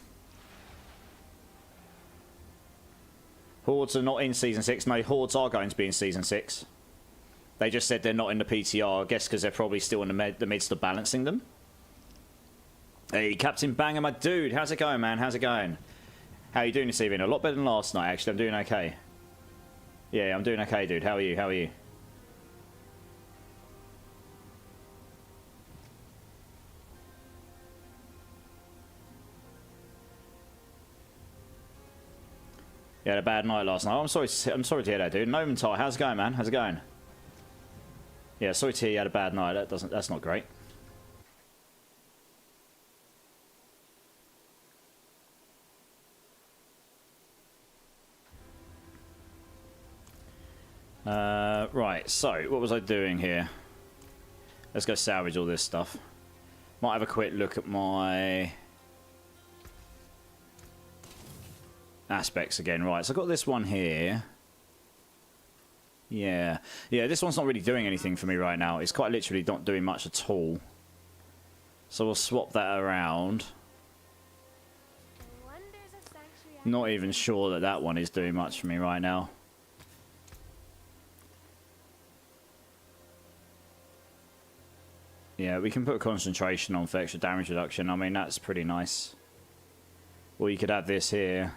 Hordes are not in Season 6. No, Hordes are going to be in Season 6. They just said they're not in the PTR, I guess because they're probably still in the midst of balancing them. Hey, Captain Banger, my dude. How's it going, man? How's it going? How are you doing this evening? A lot better than last night, actually. I'm doing okay. Yeah, I'm doing okay, dude. How are you? How are you? You had a bad night last night. Oh, I'm sorry to hear that, dude. Nomentar, how's it going, man? How's it going? Yeah, sorry to hear you had a bad night. That's not great. Right, so what was I doing here? Let's go salvage all this stuff. Might have a quick look at my aspects again. Right, so I've got this one here. Yeah, this one's not really doing anything for me right now. It's quite literally not doing much at all. So we'll swap that around. Not even sure that that one is doing much for me right now. Yeah, we can put concentration on for extra damage reduction. I mean, that's pretty nice. Or you could add this here.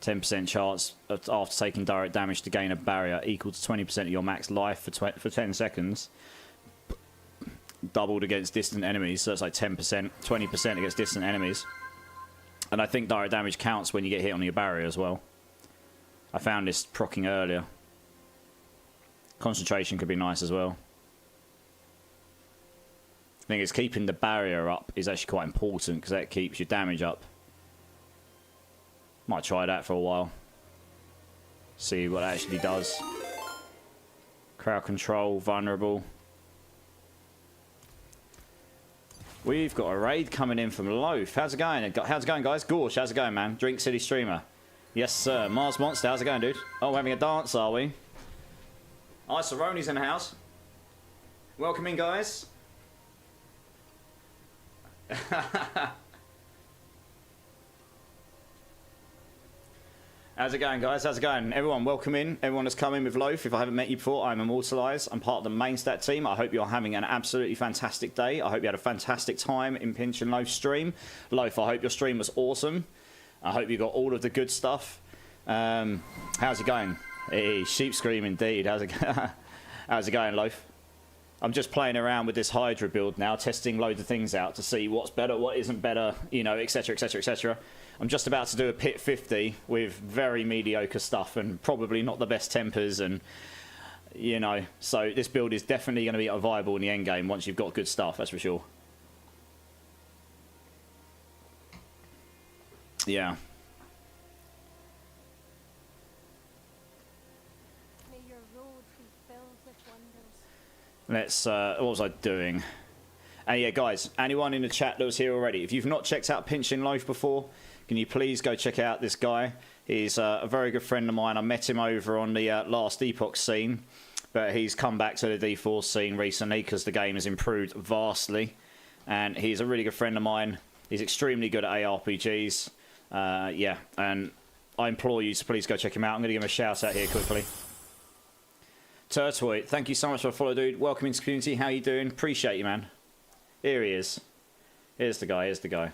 10% chance after taking direct damage to gain a barrier equal to 20% of your max life for 10 seconds. Doubled against distant enemies, so that's like 10%, 20% against distant enemies. And I think direct damage counts when you get hit on your barrier as well. I found this proccing earlier. Concentration could be nice as well. The thing is, keeping the barrier up is actually quite important because that keeps your damage up. Might try that for a while. See what it actually does. Crowd control, vulnerable. We've got a raid coming in from Loaf. How's it going? How's it going, guys? Gorsh, how's it going, man? Drink City Streamer. Yes, sir. Mars Monster, how's it going, dude? Oh, we're having a dance, are we? Hi, Cerrone's in the house. Welcome in, guys. How's it going, guys? How's it going? Everyone, welcome in. Everyone that's come in with Loaf. If I haven't met you before, I'm Immortilize. I'm part of the main stat team. I hope you're having an absolutely fantastic day. I hope you had a fantastic time in Pinch and Loaf's stream. Loaf, I hope your stream was awesome. I hope you got all of the good stuff. How's it going? Hey, sheep scream indeed. How's it going, Loaf? I'm just playing around with this Hydra build now, testing loads of things out to see what's better, what isn't better, you know, etc, etc, etc. I'm just about to do a pit 50 with very mediocre stuff and probably not the best tempers, and you know, so this build is definitely going to be viable in the end game once you've got good stuff, that's for sure. Yeah. Let's, what was I doing? And yeah, guys, anyone in the chat that was here already, if you've not checked out Pinching Loaf before, can you please go check out this guy? He's a very good friend of mine. I met him over on the last Epoch scene, but he's come back to the D4 scene recently because the game has improved vastly. And he's a really good friend of mine. He's extremely good at ARPGs. Yeah, and I implore you to please go check him out. I'm going to give him a shout out here quickly. Turtoid, thank you so much for the follow, dude. Welcome into the community. How you doing? Appreciate you, man. Here he is. Here's the guy. Here's the guy.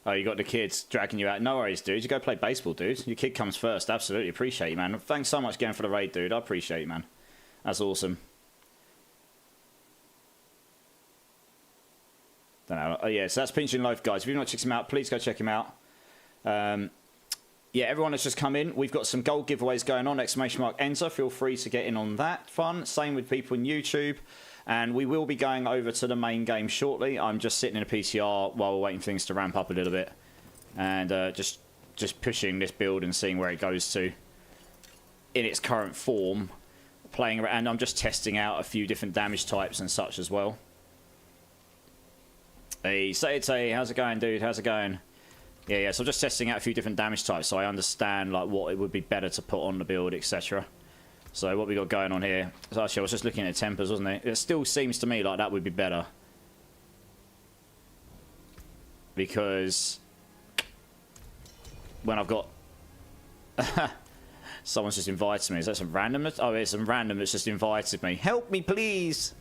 Oh, you got the kids dragging you out. No worries, dude. You go play baseball, dude. Your kid comes first. Absolutely. Appreciate you, man. Thanks so much again for the raid, dude. I appreciate you, man. That's awesome. Don't know. Oh, yeah, so that's Pinching Loaf, guys. If you've not checked him out, please go check him out. Yeah, everyone that's just come in, we've got some gold giveaways going on. Exclamation mark enter. Feel free to get in on that fun. Same with people on YouTube. And we will be going over to the main game shortly. I'm just sitting in a PTR while we're waiting for things to ramp up a little bit. And just pushing this build and seeing where it goes to. in its current form, playing around, and I'm just testing out a few different damage types and such as well. Hey, say, how's it going, dude? How's it going? Yeah, so I'm just testing out a few different damage types so I understand like what it would be better to put on the build, etc. So what we got going on here, so actually I was just looking at tempers, wasn't it? It still seems to me like that would be better. Because when I've got... Someone's just invited me. Is that some randomness? Oh, it's some random that's just invited me. Help me, please!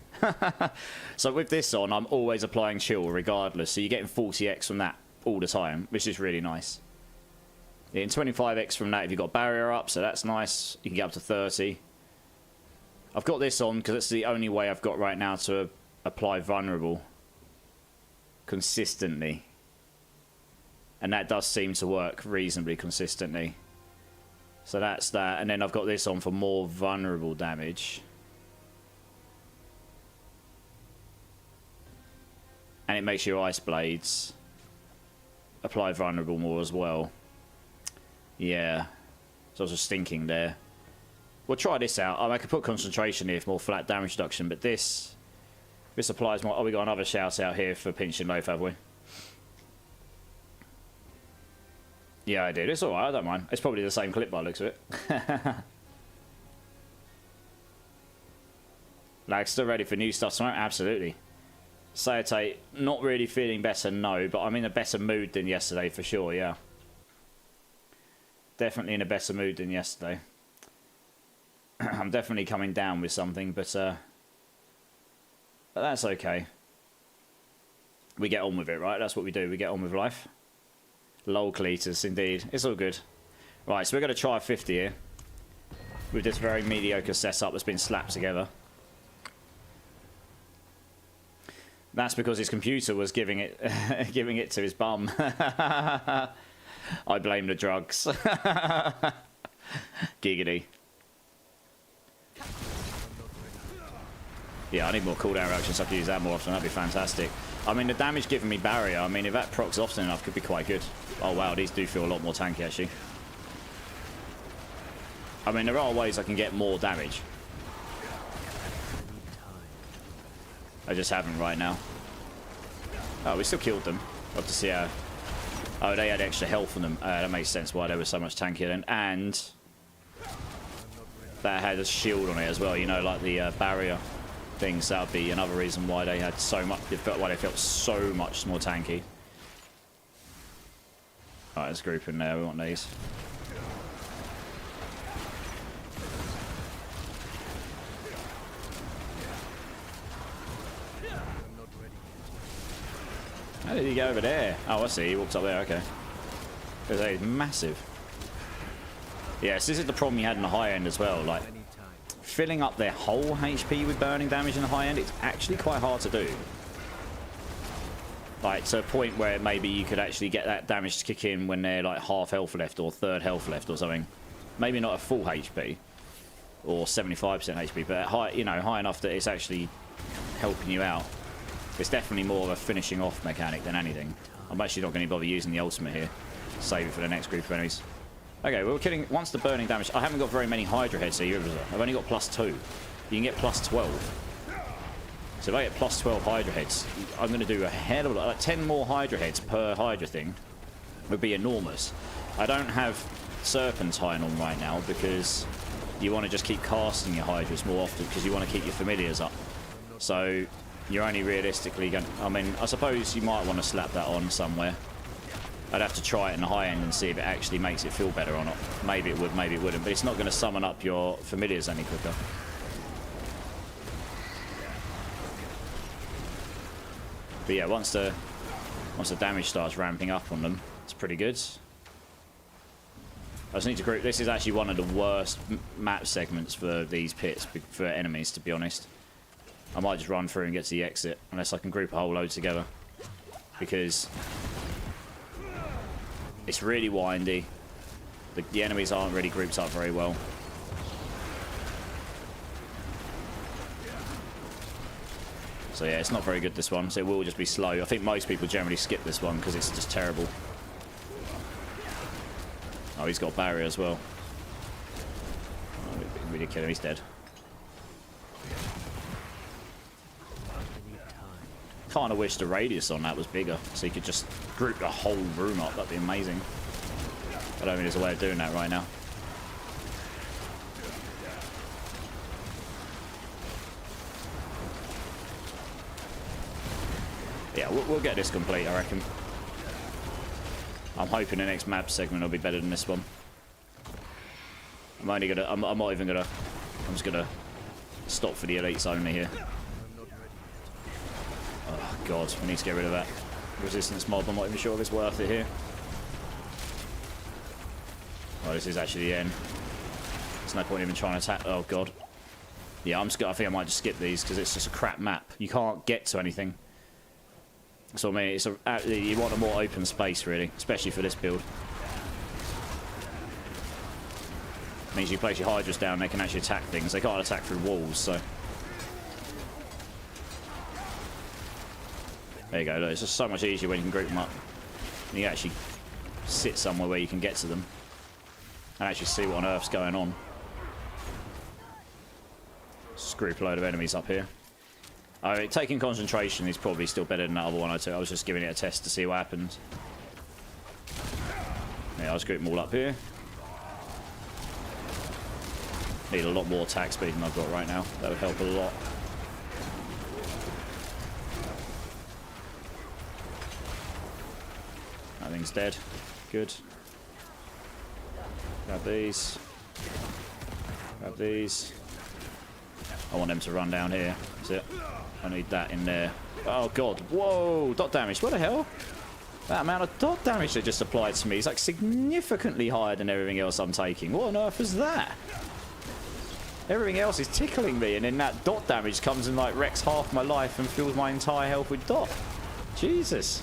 So with this on, I'm always applying chill regardless. So you're getting 40x from that all the time, which is really nice. Yeah, and 25x from that if you've got barrier up, so that's nice. You can get up to 30. I've got this on because it's the only way I've got right now to apply vulnerable consistently. And that does seem to work reasonably consistently. So that's that. And then I've got this on for more vulnerable damage. And it makes your ice blades apply vulnerable more as well. Yeah. So I was just thinking there. We'll try this out. I could put concentration here for more flat damage reduction, but this applies more. Oh, we got another shout out here for Pinch and Loaf, have we? Yeah, I did. It's alright, I don't mind. It's probably the same clip by the looks of it. Like, still ready for new stuff tomorrow? Absolutely. Sayate, not really feeling better, no, but I'm in a better mood than yesterday for sure, yeah. Definitely in a better mood than yesterday. I'm definitely coming down with something, but that's okay. We get on with it, right? That's what we do. We get on with life. Lol, Cletus, indeed. It's all good. Right, so we're going to try 50 here. With this very mediocre setup that's been slapped together. That's because his computer was giving it giving it to his bum. I blame the drugs. Giggity. Yeah, I need more cooldown reaction stuff to use that more often. That'd be fantastic. I mean, the damage giving me barrier, I mean, if that procs often enough, could be quite good. Oh, wow, these do feel a lot more tanky, actually. I mean, there are ways I can get more damage. I just haven't right now. Oh, we still killed them. We'll have to see how... Oh, they had extra health on them. That makes sense why they were so much tankier then. And that had a shield on it as well, you know, like the barrier things. That would be another reason why they had so much... Why they felt so much more tanky. Alright, let's group in there. We want these. How did he go over there? Oh, I see. He walks up there. Okay. Because that is massive. Yes, this is the problem you had in the high end as well. Like, filling up their whole HP with burning damage in the high end, it's actually quite hard to do. Like, to a point where maybe you could actually get that damage to kick in when they're like half health left or third health left or something. Maybe not a full HP or 75% HP, but high, you know, high enough that it's actually helping you out. It's definitely more of a finishing off mechanic than anything. I'm actually not going to bother using the ultimate here. Save it for the next group of enemies. Okay, well, we're killing... Once the burning damage... I haven't got very many Hydra heads here. I've only got +2. You can get +12. So if I get +12 Hydra heads, I'm going to do a hell of a lot. Like 10 more Hydra heads per Hydra thing would be enormous. I don't have Serpentine on right now because you want to just keep casting your Hydras more often because you want to keep your familiars up. So... You're only realistically going to... I mean, I suppose you might want to slap that on somewhere. I'd have to try it in the high end and see if it actually makes it feel better or not. Maybe it would, maybe it wouldn't. But it's not going to summon up your familiars any quicker. But yeah, once the damage starts ramping up on them, it's pretty good. I just need to group... This is actually one of the worst map segments for these pits, for enemies, to be honest. I might just run through and get to the exit, unless I can group a whole load together. Because it's really windy. The enemies aren't really grouped up very well. So yeah, it's not very good, this one. So it will just be slow. I think most people generally skip this one because it's just terrible. Oh, he's got barrier as well. We did kill him, he's dead. Kind of wish the radius on that was bigger, so you could just group the whole room up. That'd be amazing. I don't think there's a way of doing that right now. Yeah, we'll get this complete, I reckon. I'm hoping the next map segment will be better than this one. I'm not even gonna, I'm just gonna stop for the elites only here. Oh god, we need to get rid of that resistance mob. I'm not even sure if it's worth it here. Oh, this is actually the end. There's no point even trying to attack. Oh god. Yeah, I think I might just skip these because it's just a crap map. You can't get to anything. So I mean, it's you want a more open space really, especially for this build. Means you place your Hydras down, they can actually attack things. They can't attack through walls, so. There you go, look, it's just so much easier when you can group them up. And you actually sit somewhere where you can get to them. And actually see what on earth's going on. Just group a load of enemies up here. I mean, taking concentration is probably still better than that other one I took. I was just giving it a test to see what happens. Yeah, I'll just group them all up here. Need a lot more attack speed than I've got right now. That would help a lot. That thing's dead. Good. Grab these. Grab these. I want them to run down here. That's it. I need that in there. Oh god. Whoa! Dot damage. What the hell? That amount of dot damage they just applied to me is like significantly higher than everything else I'm taking. What on earth is that? Everything else is tickling me, and then that dot damage comes and like wrecks half my life and fills my entire health with dot. Jesus.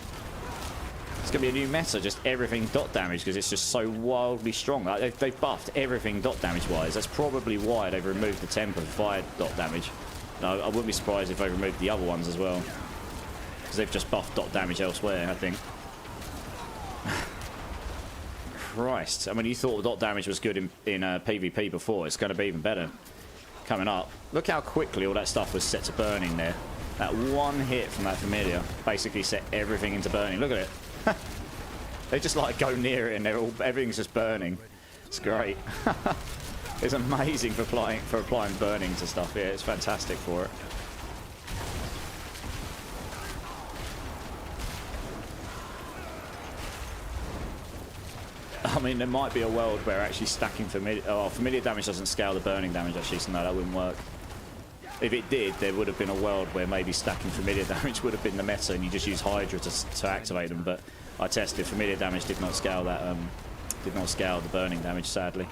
It's going to be a new meta, just everything dot damage, because it's just so wildly strong. Like, they've buffed everything dot damage-wise. That's probably why they've removed the temp of fire dot damage. No, I wouldn't be surprised if they removed the other ones as well. Because they've just buffed dot damage elsewhere, I think. Christ. I mean, you thought dot damage was good in PvP before. It's going to be even better coming up. Look how quickly all that stuff was set to burning there. That one hit from that familiar basically set everything into burning. Look at it. They just like go near it and everything's just burning. It's great. It's amazing for applying burning to stuff. Yeah, it's fantastic for it. I mean, there might be a world where actually stacking familiar... Oh, familiar damage doesn't scale the burning damage, actually, so no, that wouldn't work. If it did, there would have been a world where maybe stacking familiar damage would have been the meta and you just use Hydra to activate them, but I tested, familiar damage did not scale that, did not scale the burning damage, sadly.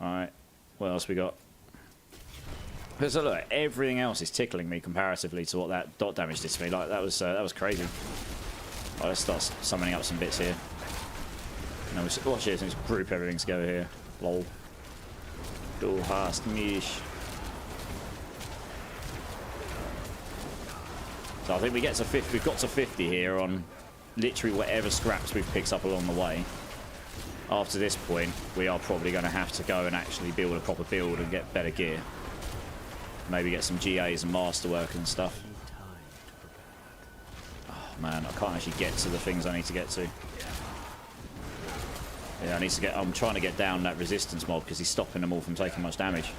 Alright, what else we got? So look, everything else is tickling me comparatively to what that dot damage did to me. Like, that was crazy. Right, let's start summoning up some bits here. No, watch this, let's group everything together here. Lol. Du hast mich. So I think we get to 50. We've got to 50 here on literally whatever scraps we've picked up along the way. After this point, we are probably going to have to go and actually build a proper build and get better gear. Maybe get some GAs and masterwork and stuff. Oh man, I can't actually get to the things I need to get to. Yeah, I'm trying to get down that resistance mob because he's stopping them all from taking much damage.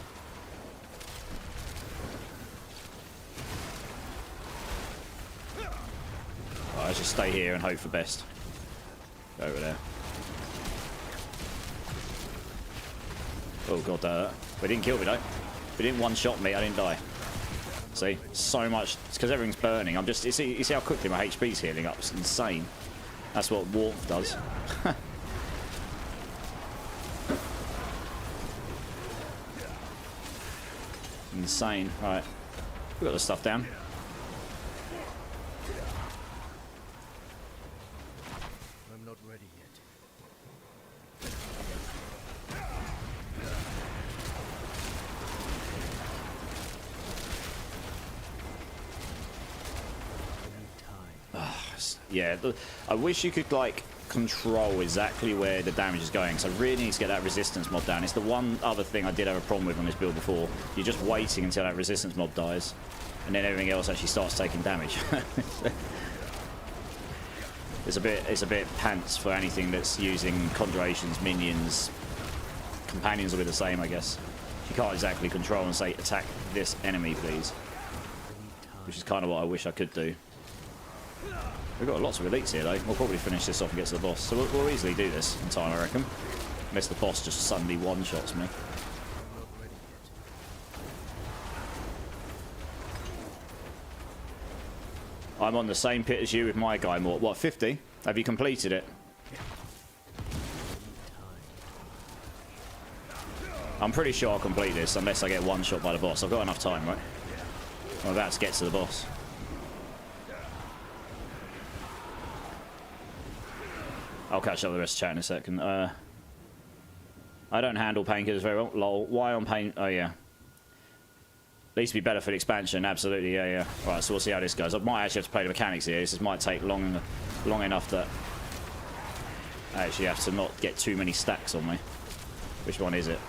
Right, let's just stay here and hope for best. Go over there. Oh god, they didn't kill me though. They didn't one-shot me, I didn't die. See, so much. It's because everything's burning. You see how quickly my HP's healing up. It's insane. That's what warmth does. Insane. Right, we got the stuff down. I'm not ready yet. Yeah, I wish you could like control exactly where the damage is going. So I really need to get that resistance mob down. It's the one other thing I did have a problem with on this build before. You're just waiting until that resistance mob dies, and then everything else actually starts taking damage. It's a bit pants for anything that's using conjurations, minions. Companions will be the same, I guess. You can't exactly control and say, attack this enemy, please. Which is kind of what I wish I could do. We've got lots of elites here, though. We'll probably finish this off and get to the boss. So we'll easily do this in time, I reckon. Unless the boss just suddenly one-shots me. I'm on the same pit as you with my guy, Mort. What, 50? Have you completed it? I'm pretty sure I'll complete this unless I get one shot by the boss. I've got enough time, right? I'm about to get to the boss. I'll catch up with the rest of the chat in a second. I don't handle painkillers very well. Lol. Why on pain? Oh, yeah. At least be better for the expansion. Absolutely, yeah, yeah. Right, so we'll see how this goes. I might actually have to play the mechanics here. This might take long enough that I actually have to not get too many stacks on me. Which one is it?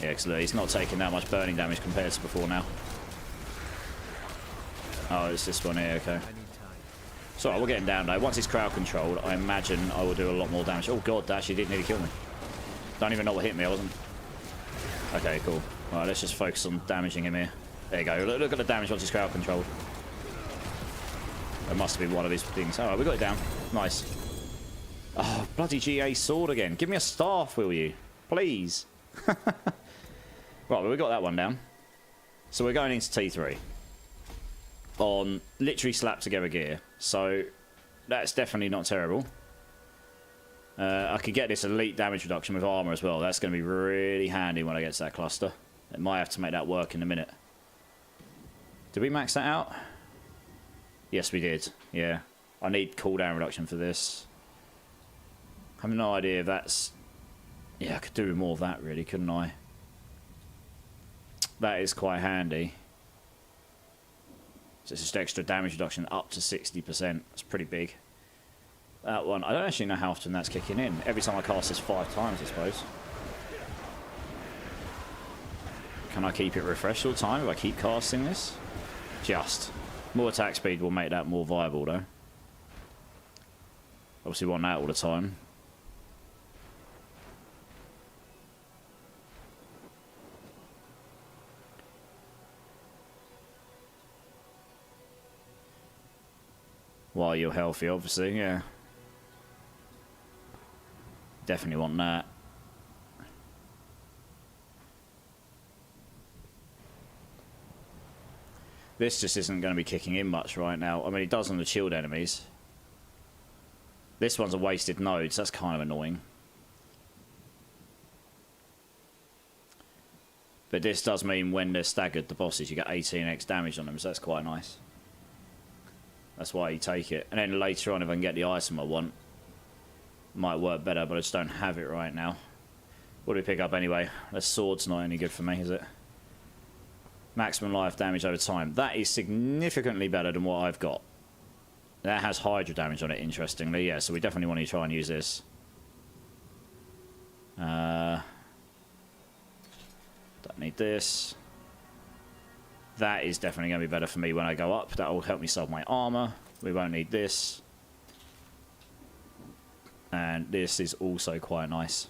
Yeah, because he's not taking that much burning damage compared to before now. Oh, it's this one here, okay. So we're getting down though. Once it's crowd controlled, I imagine I will do a lot more damage. Oh god, that actually did nearly kill me. Don't even know what hit me, I wasn't. Okay, cool. Alright, let's just focus on damaging him here. There you go. Look at the damage once it's crowd controlled. It must have been one of his things. Alright, we got it down. Nice. Oh, bloody GA sword again. Give me a staff, will you? Please. Right, well, we got that one down. So we're going into T3. On literally slap together gear. So that's definitely not terrible. I could get this elite damage reduction with armor as well. That's going to be really handy when I get to that cluster. I might have to make that work in a minute. Did we max that out? Yes, we did. Yeah. I need cooldown reduction for this. I have no idea if that's... Yeah, I could do more of that really, couldn't I? That is quite handy. So it's just extra damage reduction up to 60%. That's pretty big. That one, I don't actually know how often that's kicking in. Every time I cast this 5 times, I suppose. Can I keep it refreshed all the time if I keep casting this? Just. More attack speed will make that more viable, though. Obviously want that all the time. While you're healthy, obviously, yeah. Definitely want that. This just isn't going to be kicking in much right now. I mean, it does on the chilled enemies. This one's a wasted node, so that's kind of annoying. But this does mean when they're staggered, the bosses, you get 18x damage on them, so that's quite nice. That's why you take it. And then later on, if I can get the item I want, might work better, but I just don't have it right now. What do we pick up anyway? The sword's not any good for me, is it? Maximum life damage over time. That is significantly better than what I've got. That has Hydra damage on it, interestingly. Yeah, so we definitely want to try and use this. Don't need this. That is definitely going to be better for me when I go up. That will help me solve my armor. We won't need this. And this is also quite nice.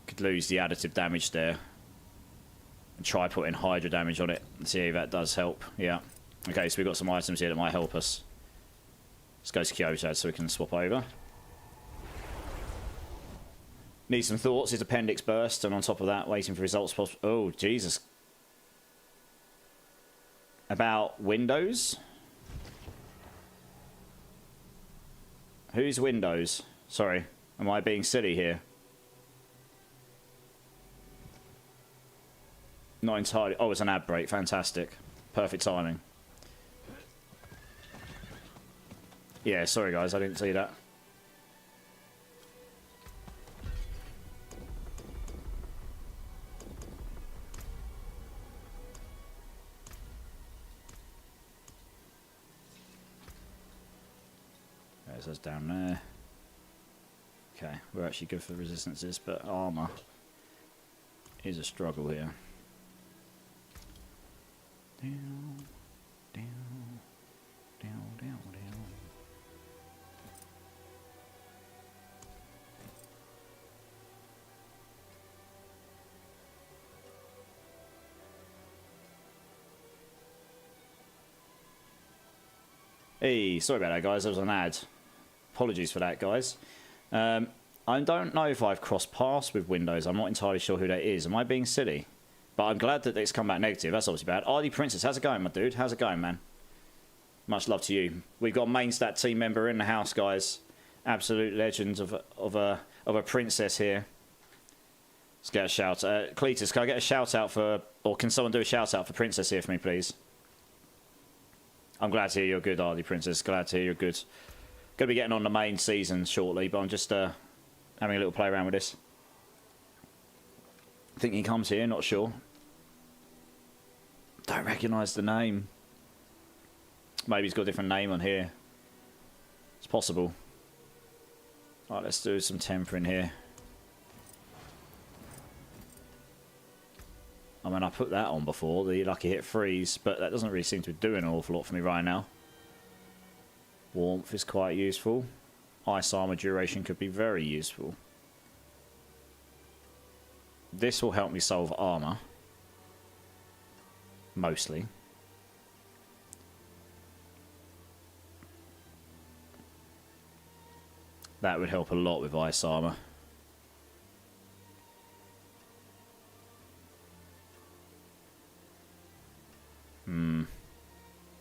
Could lose the additive damage there. And try putting Hydra damage on it. And see if that does help. Yeah. Okay, so we've got some items here that might help us. Let's go to Kyoto so we can swap over. Need some thoughts. His appendix burst, and on top of that, waiting for results. Oh, Jesus. About Windows? Who's Windows? Sorry, am I being silly here? Not entirely. Oh, it's an ad break. Fantastic. Perfect timing. Yeah, sorry guys, I didn't see that. guess that's down there. Okay, we're actually good for resistances, but armour is a struggle here. Down, down, down, down, down. Hey, sorry about that, guys. There was an ad. Apologies for that, guys. I don't know if I've crossed paths with Windows. I'm not entirely sure who that is. Am I being silly? But I'm glad that it's come back negative. That's obviously bad. RD Princess, how's it going, my dude? How's it going, man? Much love to you. We've got a main stat team member in the house, guys. Absolute legends of a princess here. Let's get a shout. Cletus, can I get a shout out for, or can someone do a shout out for Princess here for me, please? I'm glad to hear you're good, RD Princess. Glad to hear you're good. Going to be getting on the main season shortly, but I'm just having a little play around with this. I think he comes here, not sure. Don't recognise the name. Maybe he's got a different name on here. It's possible. Alright, let's do some tempering here. I mean, I put that on before, the lucky hit freeze, but that doesn't really seem to be doing an awful lot for me right now. Warmth is quite useful. Ice armor duration could be very useful. This will help me solve armor. Mostly. That would help a lot with ice armor.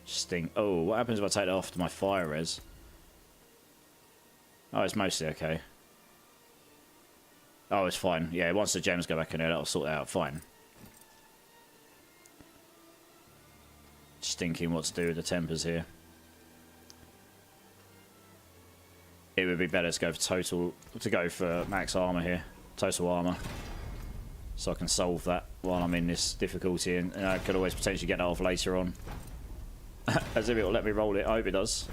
Sting. Oh, what happens if I take that off to my fire res? Oh, it's mostly okay. Oh, it's fine. Yeah, once the gems go back in there, that'll sort it out. Fine. Just thinking what to do with the tempers here. It would be better to go for max armor here. Total armor. So I can solve that while I'm in this difficulty, and I could always potentially get that off later on. As if it will let me roll it. I hope it does.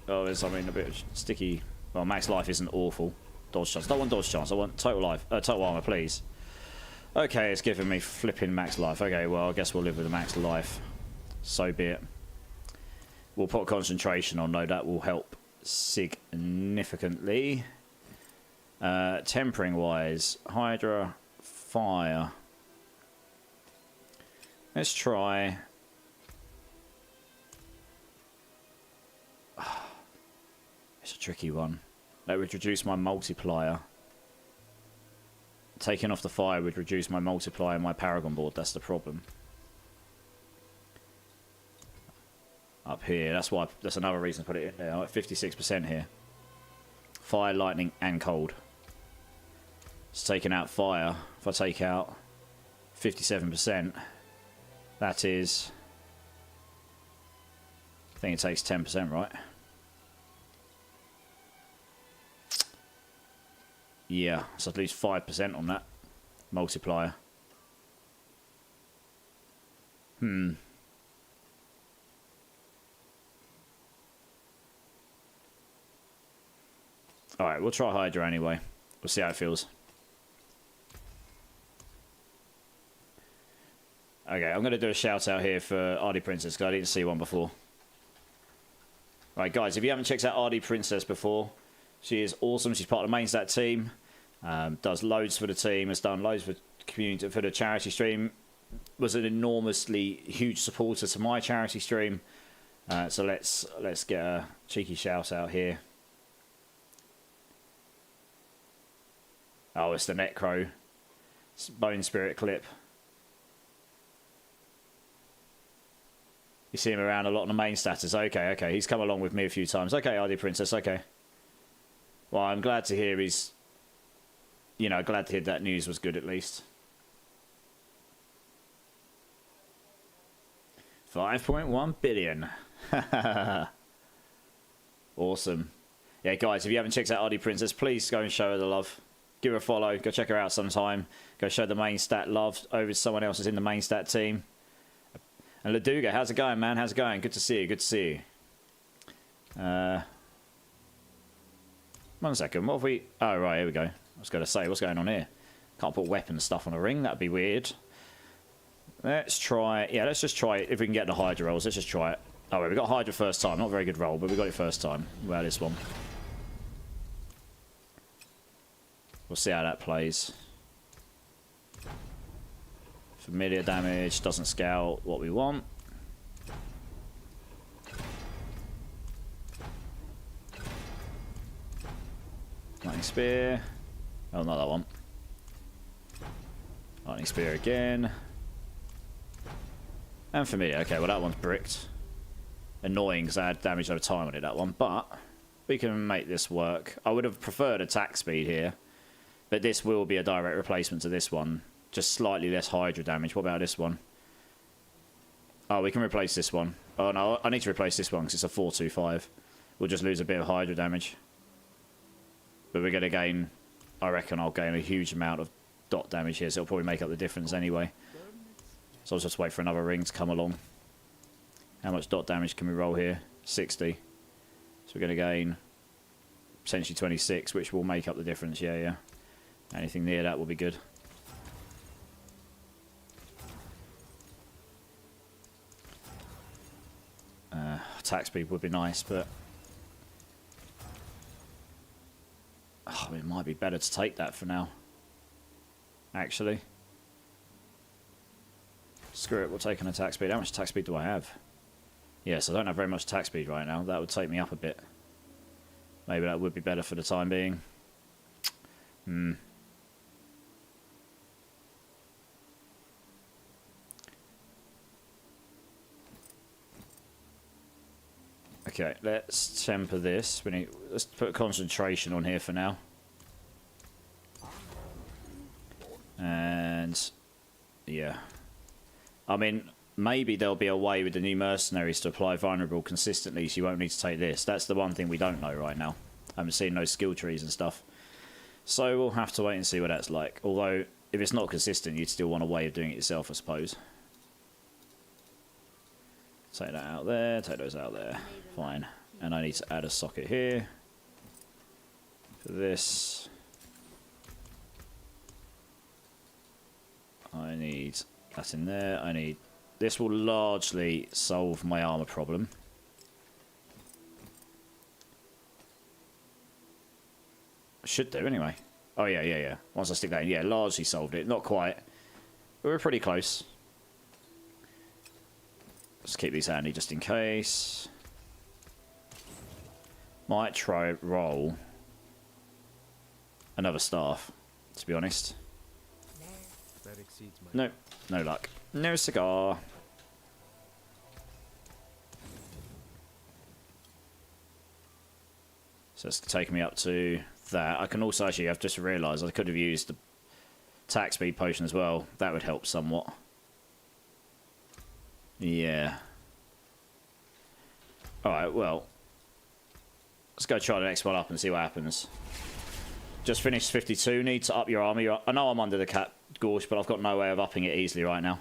Oh, there's something a bit sticky. Well, max life isn't awful. Dodge chance. I don't want dodge chance. I want total life. Total armor, please. Okay, it's giving me flipping max life. Okay, well, I guess we'll live with the max life. So be it. We'll put concentration on, though. That will help significantly. Tempering-wise, Hydra, fire. Let's try... It's a tricky one. That would reduce my multiplier. Taking off the fire would reduce my multiplier and my Paragon board. That's the problem. Up here. That's another reason to put it in there. I'm at 56% here. Fire, lightning, and cold. It's taking out fire. If I take out 57%, that is... I think it takes 10%, right? Yeah, so at least 5% on that multiplier. Alright, we'll try Hydra anyway. We'll see how it feels. Okay, I'm going to do a shout out here for RD Princess because I didn't see one before. Right, guys, if you haven't checked out RD Princess before, she is awesome. She's part of the main stat team. Does loads for the team. Has done loads for community, for the charity stream. Was an enormously huge supporter to my charity stream. So let's get a cheeky shout out here. Oh, it's the Necro Bone Spirit clip. You see him around a lot on the main status. Okay. He's come along with me a few times. Okay, RD Princess, okay. Well, I'm glad to hear he's... You know, glad to hear that news was good at least. 5.1 billion. Awesome. Yeah, guys, if you haven't checked out RD Princess, please go and show her the love. Give her a follow. Go check her out sometime. Go show the main stat love over to someone else who's in the main stat team. And Laduga, how's it going, man? How's it going? Good to see you. Good to see you. 1 second. What have we... Oh, right, here we go. I was going to say, what's going on here? Can't put weapon stuff on a ring. That'd be weird. Let's try... Yeah, let's just try it. If we can get the Hydra rolls, let's just try it. Oh, wait, we got Hydra first time. Not a very good roll, but we got it first time. Well, this one. We'll see how that plays. Familiar damage. Doesn't scout what we want. Lightning Spear. Oh, not that one. Lightning Spear again. And Familiar. Okay, well that one's bricked. Annoying because I had damage over time on it, that one. But we can make this work. I would have preferred attack speed here. But this will be a direct replacement to this one. Just slightly less Hydra damage. What about this one? Oh, we can replace this one. Oh no, I need to replace this one because it's a 425. We'll just lose a bit of Hydra damage. But we're going to gain... I reckon I'll gain a huge amount of dot damage here, so it'll probably make up the difference anyway. So I'll just wait for another ring to come along. How much dot damage can we roll here? 60. So we're going to gain potentially 26, which will make up the difference. Yeah, yeah. Anything near that will be good. Attack speed would be nice, but... Oh, it might be better to take that for now. Actually. Screw it, we'll take an attack speed. How much attack speed do I have? Yes, I don't have very much attack speed right now. That would take me up a bit. Maybe that would be better for the time being. Okay, let's temper this. Let's put concentration on here for now. And yeah. I mean, maybe there'll be a way with the new mercenaries to apply vulnerable consistently, so you won't need to take this. That's the one thing we don't know right now. I haven't seen those skill trees and stuff. So we'll have to wait and see what that's like. Although, if it's not consistent, you'd still want a way of doing it yourself, I suppose. Take that out there, take those out there. Fine. And I need to add a socket here. For this. I need that in there. I need... This will largely solve my armor problem. Should do, anyway. Oh, yeah. Once I stick that in, yeah, largely solved it. Not quite. But we're pretty close. Let's keep these handy just in case. Might try roll another staff, to be honest. That exceeds my... Nope, no luck. No cigar. So it's taking me up to that. I can also actually, I've just realised I could have used the attack speed potion as well. That would help somewhat. Yeah. Alright, well. Let's go try the next one up and see what happens. Just finished 52. Need to up your army. I know I'm under the cap gorge, but I've got no way of upping it easily right now.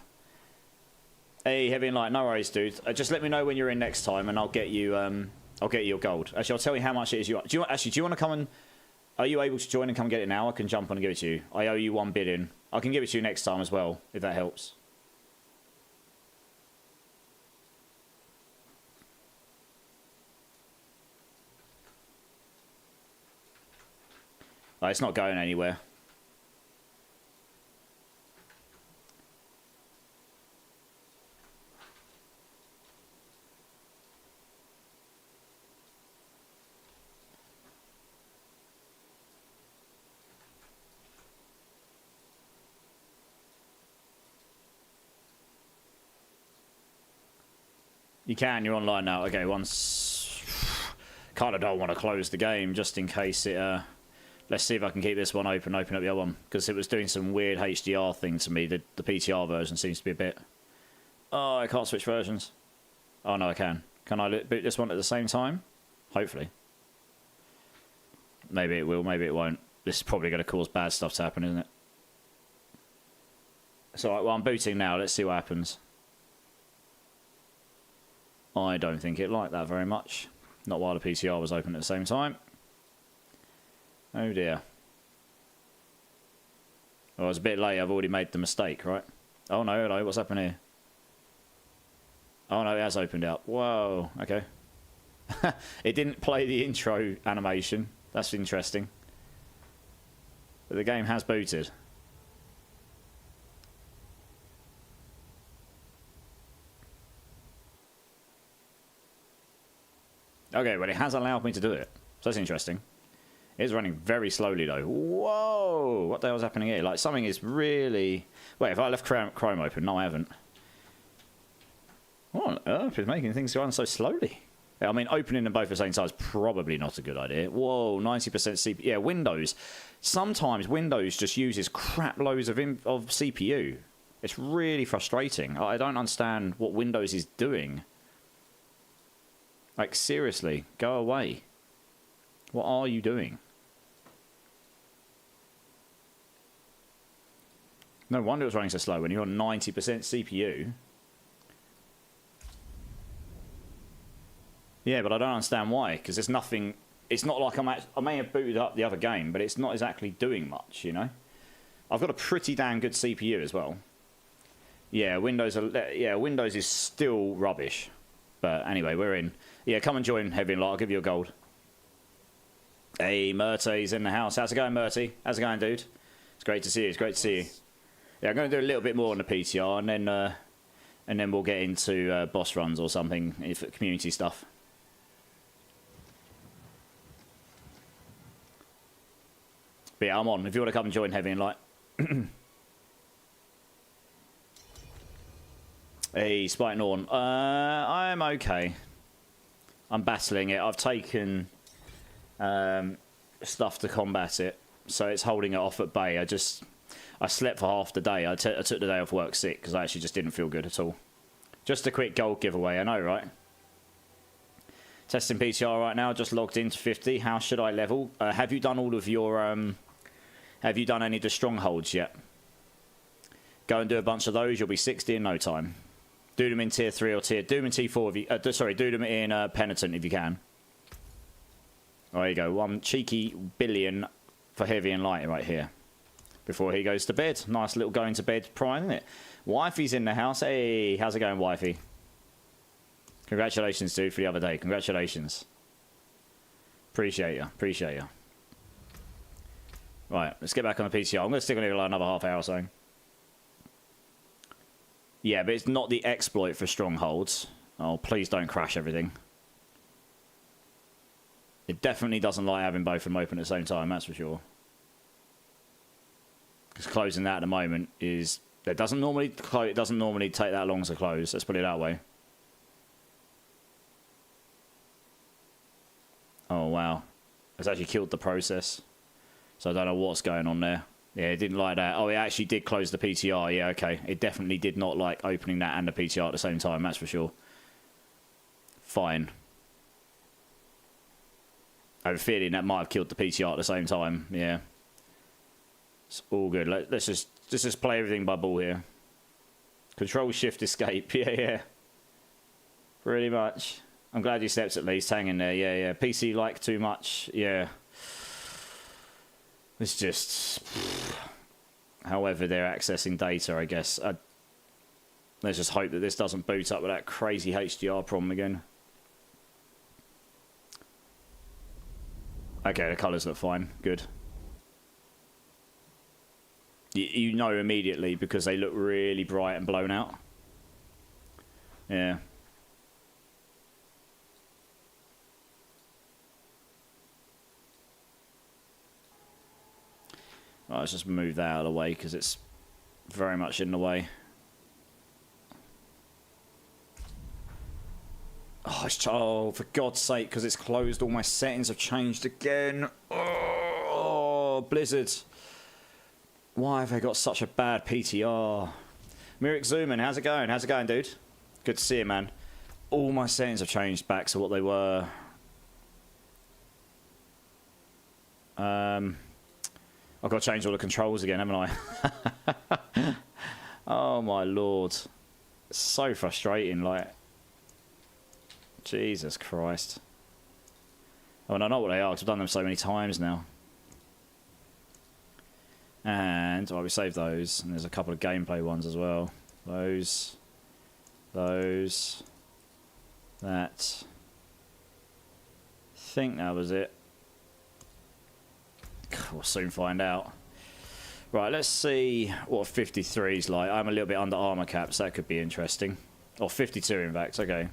Hey, Heavy and Light. No worries, dude. Just let me know when you're in next time, and I'll get you. I'll get you your gold. Actually, I'll tell you how much it is. Do you want to come and? Are you able to join and come get it now? I can jump on and give it to you. I owe you 1 bid in. I can give it to you next time as well, if that helps. Oh, it's not going anywhere. You can, you're online now. Okay, once... Kind of don't want to close the game just in case it... Let's see if I can keep this one open up the other one. Because it was doing some weird HDR thing to me. The PTR version seems to be a bit... Oh, I can't switch versions. Oh, no, I can. Can I boot this one at the same time? Hopefully. Maybe it will, maybe it won't. This is probably going to cause bad stuff to happen, isn't it? So, well, I'm booting now. Let's see what happens. I don't think it liked that very much. Not while the PTR was open at the same time. Oh dear. Oh, it's a bit late. I've already made the mistake, right? Oh no, hello. What's happened here? Oh no, it has opened up. Whoa. Okay. It didn't play the intro animation. That's interesting. But the game has booted. Okay, well, it has allowed me to do it. So that's interesting. It is running very slowly, though. Whoa! What the hell's happening here? Like, something is really... Wait, if I left Chrome open? No, I haven't. What on earth is making things run so slowly? I mean, opening them both at the same time is probably not a good idea. Whoa, 90% CPU. Yeah, Windows. Sometimes Windows just uses crap loads of CPU. It's really frustrating. I don't understand what Windows is doing. Like, seriously, go away. What are you doing? No wonder it was running so slow when you're on 90% CPU. Yeah, but I don't understand why, because there's nothing... It's not like I may have booted up the other game, but it's not exactly doing much, you know? I've got a pretty damn good CPU as well. Yeah, Windows is still rubbish. But anyway, we're in. Yeah, come and join Heavy and Light. I'll give you a gold. Hey, Murty's in the house. How's it going, Murty? How's it going, dude? It's great to see you. It's great to see you. Yeah, I'm going to do a little bit more on the PTR, and then we'll get into boss runs or something, if community stuff. But yeah, I'm on. If you want to come and join Heavy and Light. Hey, Spite Norn. I'm okay. I'm battling it. I've taken stuff to combat it, so it's holding it off at bay. I slept for half the day. I took the day off work sick because I actually just didn't feel good at all. Just a quick gold giveaway, I know, right? Testing PTR right now. Just logged into 50. How should I level? Have you done all of your... Have you done any of the strongholds yet? Go and do a bunch of those. You'll be 60 in no time. Do them in tier 3 or tier... Do them in tier 4 if you... sorry, do them in Penitent if you can. There you go. 1 cheeky billion for Heavy and Light right here. Before he goes to bed. Nice little going to bed prime, isn't it? Wifey's in the house. Hey, how's it going, wifey? Congratulations, dude, for the other day. Congratulations. Appreciate you. Appreciate you. Right, let's get back on the PTR. I'm going to stick on it for like another half hour or so. Yeah, but it's not the exploit for strongholds. Oh, please don't crash everything. It definitely doesn't like having both of them open at the same time, that's for sure. Because closing that at the moment is... It doesn't normally take that long to close, let's put it that way. Oh, wow. It's actually killed the process. So I don't know what's going on there. Yeah, it didn't like that. Oh, it actually did close the PTR. Yeah, okay. It definitely did not like opening that and the PTR at the same time, that's for sure. Fine. I have a feeling that might have killed the PTR at the same time. Yeah. It's all good. Let's just play everything by ball here. Control, shift, escape. Yeah, yeah. Pretty much. I'm glad you stepped at least. Hang in there. Yeah, yeah. PC like too much. Yeah. It's just... However they're accessing data, I guess. Let's just hope that this doesn't boot up with that crazy HDR problem again. Okay, the colours look fine. Good. You know immediately because they look really bright and blown out. Yeah. Right, let's just move that out of the way because it's very much in the way. Oh, for God's sake, because it's closed, all my settings have changed again. Oh, Blizzard. Why have they got such a bad PTR? Mirik Zuman, how's it going? How's it going, dude? Good to see you, man. All my settings have changed back to what they were. I've got to change all the controls again, haven't I? Oh, my Lord. It's so frustrating, like... Jesus Christ. Oh, and I know what they are, because I've done them so many times now. And we save those, and there's a couple of gameplay ones as well. Those, that. I think that was it. We'll soon find out. Right, let's see what 53 is like. I'm a little bit under armor cap, so that could be interesting. Or 52 in fact, okay.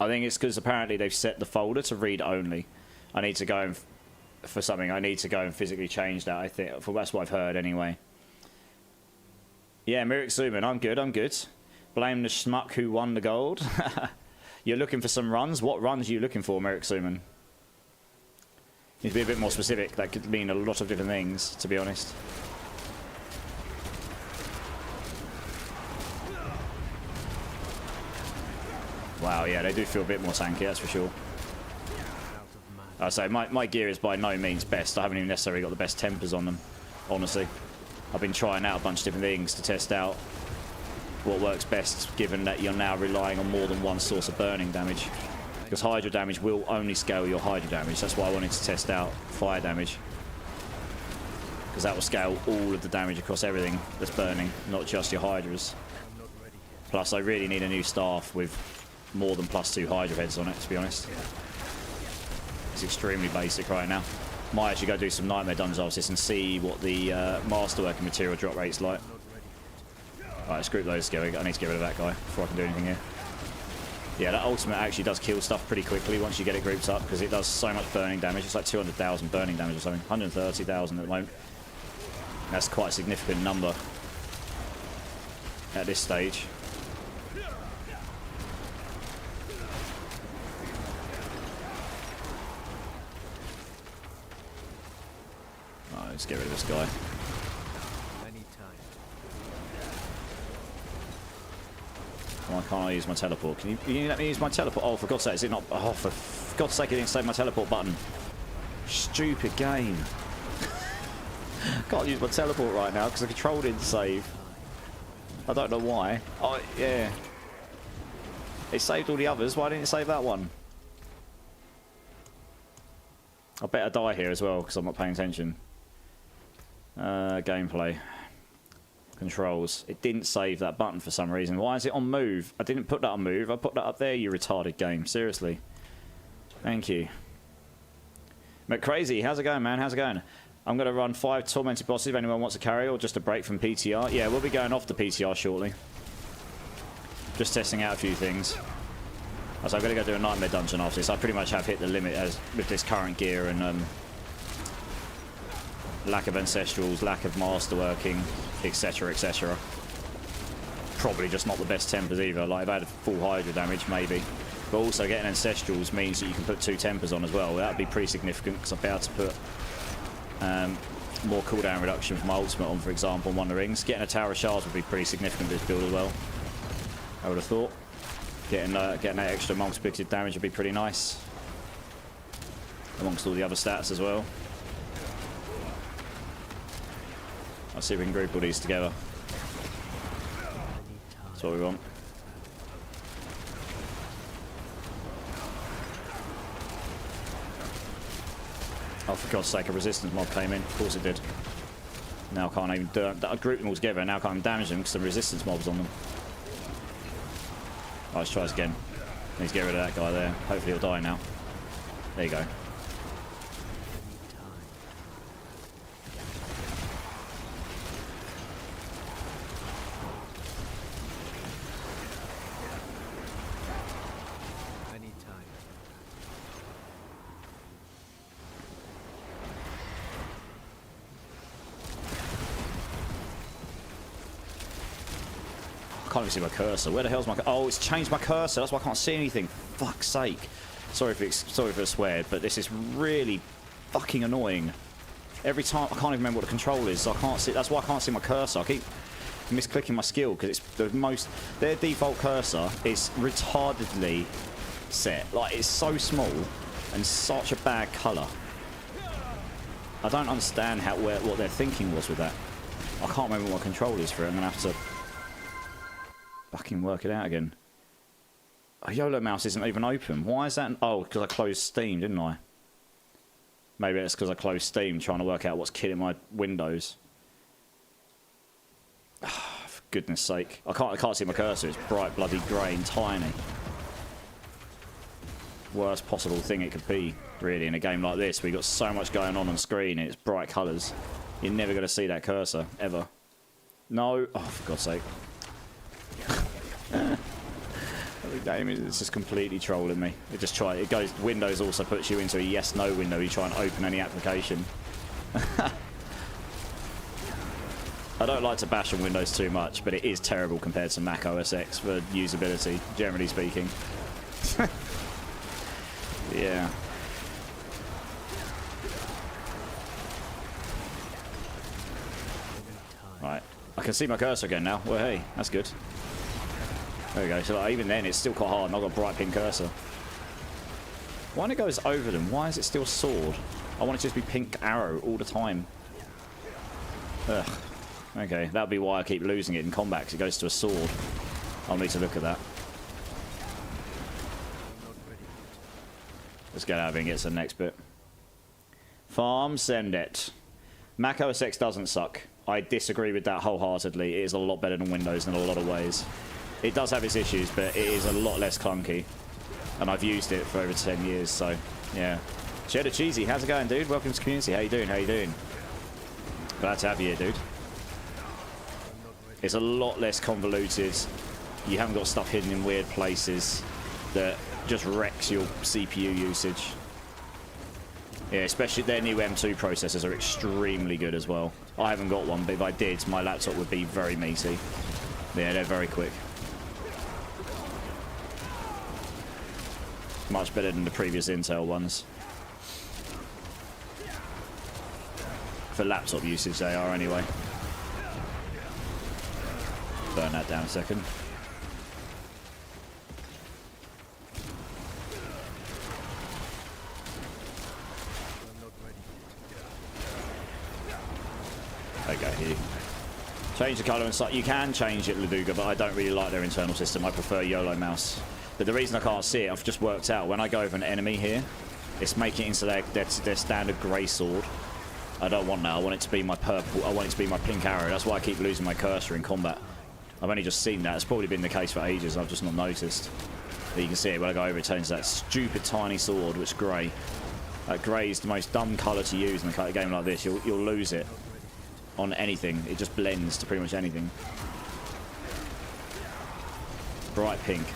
I think it's because apparently they've set the folder to read only. I need to go and for something. I need to go and physically change that. I think that's what I've heard anyway. Yeah, Mirik Zuman, I'm good. I'm good. Blame the schmuck who won the gold. You're looking for some runs. What runs are you looking for, Mirik Zuman? Need to be a bit more specific. That could mean a lot of different things, to be honest. Wow, yeah, they do feel a bit more tanky, that's for sure. I say my gear is by no means best. I haven't even necessarily got the best tempers on them, honestly. I've been trying out a bunch of different things to test out what works best, given that you're now relying on more than one source of burning damage. Because Hydra damage will only scale your Hydra damage. That's why I wanted to test out fire damage. Because that will scale all of the damage across everything that's burning, not just your Hydras. Plus, I really need a new staff with more than +2 Hydra heads on it, to be honest. It's extremely basic right now. Might actually go do some Nightmare Dungeons after this and see what the Masterworking material drop rate's like. Alright, let's group those together. I need to get rid of that guy before I can do anything here. Yeah, that ultimate actually does kill stuff pretty quickly once you get it grouped up, because it does so much burning damage. It's like 200,000 burning damage or something. 130,000 at the moment. That's quite a significant number at this stage. Alright, let's get rid of this guy. Why can't I use my teleport? Can you let me use my teleport? Oh, for God's sake, is it not? Oh, for God's sake, it didn't save my teleport button. Stupid game. Can't use my teleport right now because the control didn't save. I don't know why. Oh, yeah. It saved all the others. Why didn't it save that one? I better die here as well because I'm not paying attention. Gameplay. Controls. It didn't save that button for some reason. Why is it on move? I didn't put that on move. I put that up there, you retarded game. Seriously. Thank you. McCrazy, how's it going, man? How's it going? I'm going to run 5 tormented bosses if anyone wants to carry, or just a break from PTR. Yeah, we'll be going off the PTR shortly. Just testing out a few things. So I'm going to go do a Nightmare Dungeon after this. I pretty much have hit the limit as with this current gear and lack of Ancestrals, lack of Masterworking, etc, etc. Probably just not the best tempers either. Like, I've had full Hydra damage, maybe. But also getting Ancestrals means that you can put 2 tempers on as well. That would be pretty significant, because I'll be able to put more cooldown reduction from my ultimate on, for example, on one of the rings. Getting a Tower of Shards would be pretty significant this build as well, I would have thought. Getting that extra multiplicative damage would be pretty nice, amongst all the other stats as well. Let's see if we can group all these together. That's what we want. Oh, for God's sake, a resistance mob came in. Of course it did. Now I can't even do it. I grouped them all together and now I can't even damage them because the resistance mob's on them. Right, let's try this again. Need to get rid of that guy there. Hopefully he'll die now. There you go. I can't even see my cursor. Where the hell's my... Oh, it's changed my cursor. That's why I can't see anything. Fuck's sake. Sorry for the swear, but this is really fucking annoying. Every time... I can't even remember what the control is, so I can't see... That's why I can't see my cursor. I keep misclicking my skill, because it's the most... Their default cursor is retardedly set. Like, it's so small and such a bad colour. I don't understand what their thinking was with that. I can't remember what my control is for it. I'm going to have to... fucking work it out again. A YOLO mouse isn't even open. Why is that? Oh, because I closed Steam, didn't I? Maybe it's because I closed Steam trying to work out what's killing my Windows. For goodness sake. I can't see my cursor. It's bright, bloody grey and tiny. Worst possible thing it could be, really, in a game like this. We've got so much going on screen and it's bright colours. You're never going to see that cursor, ever. No. Oh, for God's sake. The game is just completely trolling me. It goes. Windows also puts you into a yes/no window. You try and open any application. I don't like to bash on Windows too much, but it is terrible compared to Mac OS X for usability, generally speaking. Yeah. Right. I can see my cursor again now. Well, hey, that's good. There we go. So like, even then, it's still quite hard, and I've got a bright pink cursor. When it goes over them, why is it still sword? I want it to just be pink arrow all the time. Ugh. Okay, that'll be why I keep losing it in combat, because it goes to a sword. I'll need to look at that. Let's get out of here and get to the next bit. Farm, send it. Mac OS X doesn't suck. I disagree with that wholeheartedly. It is a lot better than Windows in a lot of ways. It does have its issues, but it is a lot less clunky. And I've used it for over 10 years, so yeah. Cheddar Cheesy, how's it going, dude? Welcome to the community. How you doing? How you doing? Glad to have you here, dude. It's a lot less convoluted. You haven't got stuff hidden in weird places that just wrecks your CPU usage. Yeah, especially their new M2 processors are extremely good as well. I haven't got one, but if I did, my laptop would be very meaty. Yeah, they're very quick. Much better than the previous Intel ones. For laptop usage, they are anyway. Burn that down a second. Okay, here. Change the colour and stuff. You can change it, Laduga, but I don't really like their internal system. I prefer YOLO mouse. But the reason I can't see it, I've just worked out, when I go over an enemy here, it's making it into their standard grey sword. I don't want that. I want it to be my purple. I want it to be my pink arrow. That's why I keep losing my cursor in combat. I've only just seen that. It's probably been the case for ages. I've just not noticed. But you can see it when I go over, it turns that stupid tiny sword, which is grey. That grey is the most dumb colour to use in a game like this. You'll lose it on anything. It just blends to pretty much anything. Bright pink.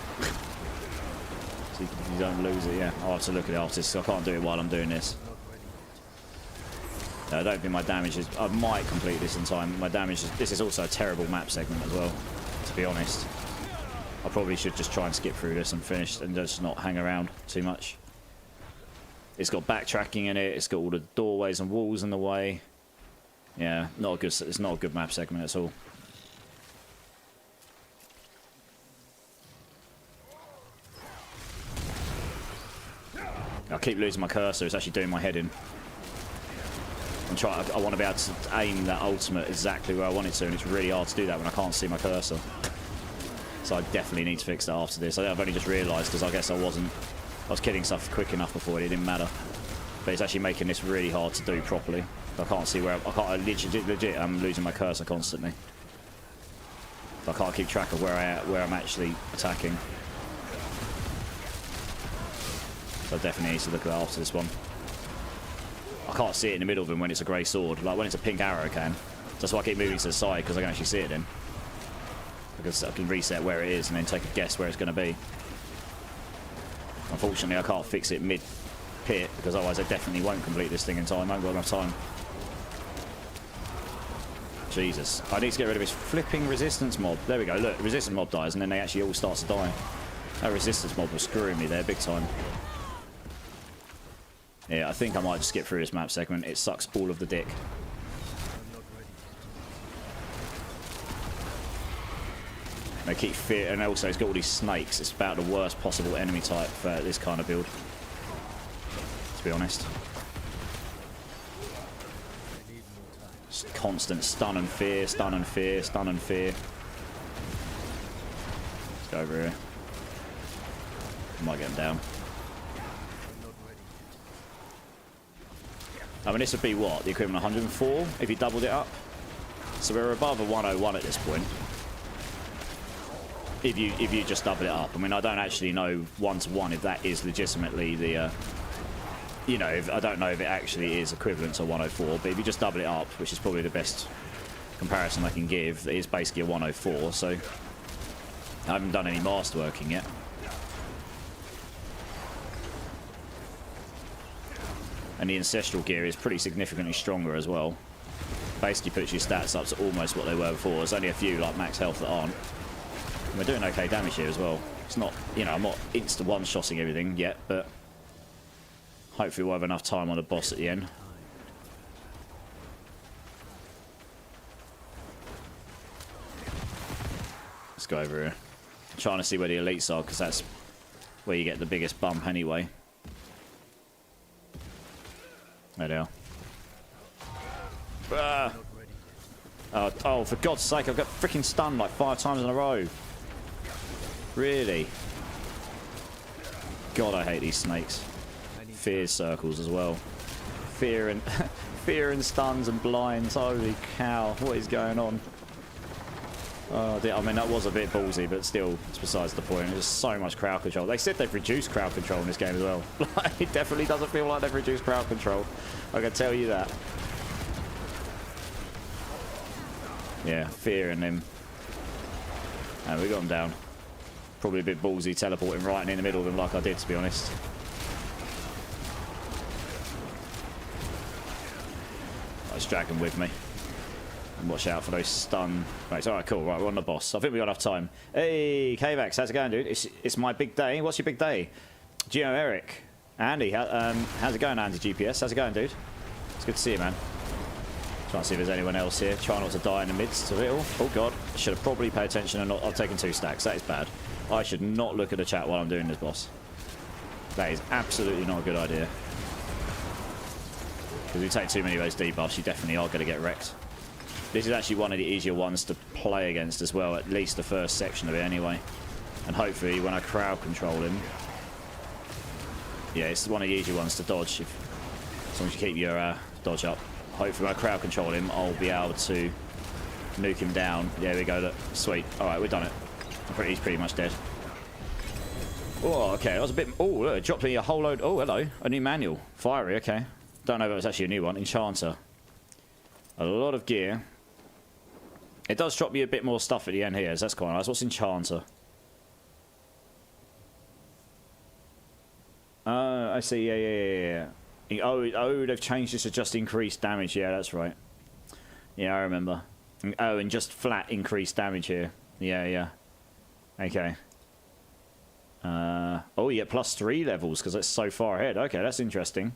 So you don't lose it, yeah. I'll have to look at it after this, so I can't do it while I'm doing this. I don't think my damage is... I might complete this in time. My damage is... This is also a terrible map segment as well, to be honest. I probably should just try and skip through this and finish and just not hang around too much. It's got backtracking in it. It's got all the doorways and walls in the way. Yeah, not a good... It's not a good map segment at all. I keep losing my cursor. It's actually doing my head in. I want to be able to aim that ultimate exactly where I want it to, and it's really hard to do that when I can't see my cursor. So I definitely need to fix that after this. I've only just realised, because I guess I was killing stuff quick enough before it didn't matter. But it's actually making this really hard to do properly. I can't see where I legit I'm losing my cursor constantly. I can't keep track of where I'm actually attacking. So I definitely need to look at that after this one. I can't see it in the middle of him when it's a grey sword. Like when it's a pink arrow, I can. That's why I keep moving to the side, because I can actually see it then. Because I can reset where it is and then take a guess where it's going to be. Unfortunately, I can't fix it mid-pit, because otherwise I definitely won't complete this thing in time. I haven't got enough time. Jesus. I need to get rid of this flipping resistance mob. There we go. Look, the resistance mob dies, and then they actually all start to die. That resistance mob was screwing me there big time. Yeah, I think I might just skip through this map segment. It sucks all of the dick. They keep fear, and also it's got all these snakes. It's about the worst possible enemy type for this kind of build, to be honest. Just constant stun and fear, stun and fear, stun and fear. Let's go over here. Might get him down. I mean, this would be what? The equivalent of 104 if you doubled it up? So we're above a 101 at this point. If you just double it up. I mean, I don't actually know one-to-one if that is legitimately the... you know, I don't know if it actually is equivalent to 104, but if you just double it up, which is probably the best comparison I can give, it is basically a 104, so I haven't done any masterworking yet. And the ancestral gear is pretty significantly stronger as well. Basically puts your stats up to almost what they were before. There's only a few like max health that aren't. And we're doing okay damage here as well. It's not, you know, I'm not insta one-shotting everything yet, but hopefully we'll have enough time on the boss at the end. Let's go over here. I'm trying to see where the elites are, because that's where you get the biggest bump anyway. There they are. Oh, for God's sake, I've got freaking stunned like 5 times in a row. Really? God, I hate these snakes. Fear circles as well. Fear and fear and stuns and blinds. Holy cow, what is going on? Oh, I mean, that was a bit ballsy, but still, it's besides the point. There's so much crowd control. They said they've reduced crowd control in this game as well. It definitely doesn't feel like they've reduced crowd control. I can tell you that. Yeah, fear in them. And we got them down. Probably a bit ballsy teleporting right in the middle of them like I did, to be honest. Let's drag them with me. And watch out for those stun. Right, alright, cool. Right, we're on the boss. I think we got enough time. Hey, Kvax, how's it going, dude? It's my big day. What's your big day? Geo Eric. Andy, how's it going, Andy GPS? How's it going, dude? It's good to see you, man. Trying to see if there's anyone else here. Try not to die in the midst of it all. Oh, God. I should have probably paid attention and not... I've taken 2 stacks. That is bad. I should not look at the chat while I'm doing this boss. That is absolutely not a good idea. Because if you take too many of those debuffs, you definitely are going to get wrecked. This is actually one of the easier ones to play against as well, at least the first section of it anyway. And hopefully when I crowd control him... Yeah, it's one of the easier ones to dodge, as long as you keep your dodge up. Hopefully when I crowd control him, I'll be able to nuke him down. Yeah, there we go, look. Sweet. Alright, we've done it. He's pretty much dead. Oh, okay, that was a bit... Oh, look, it dropped me a whole load... Oh, hello. A new manual. Fiery, okay. Don't know if it was actually a new one. Enchanter. A lot of gear. It does drop you a bit more stuff at the end here, so that's quite nice. What's Enchanter? I see. Yeah. Oh, they've changed this to just increased damage. Yeah, that's right. Yeah, I remember. Oh, and just flat increased damage here. Yeah. Okay. Oh, you get +3 levels because it's so far ahead. Okay, that's interesting.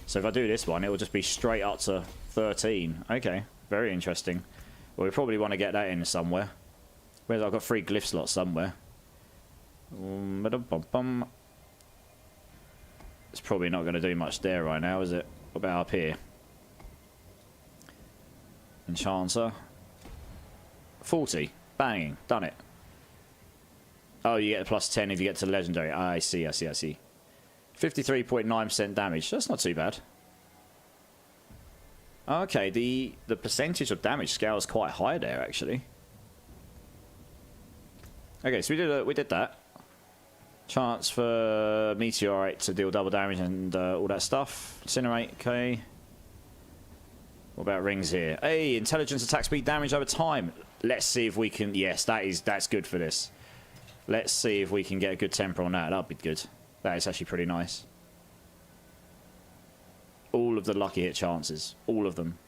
So if I do this one, it will just be straight up to 13. Okay, very interesting. Well, we probably want to get that in somewhere. Where's I've got 3 glyph slots somewhere. It's probably not going to do much there right now, is it? What about up here? Enchanter. 40. Banging. Done it. Oh, you get a +10 if you get to legendary. I see. 53.9% damage. That's not too bad. Okay, the percentage of damage scale is quite high there, actually. Okay, so we did that. Chance for Meteorite to deal double damage and all that stuff. Incinerate, okay. What about rings here? Hey, intelligence, attack speed, damage over time. Let's see if we can... Yes, that's good for this. Let's see if we can get a good temper on that. That'll be good. That is actually pretty nice. All of the lucky hit chances. All of them.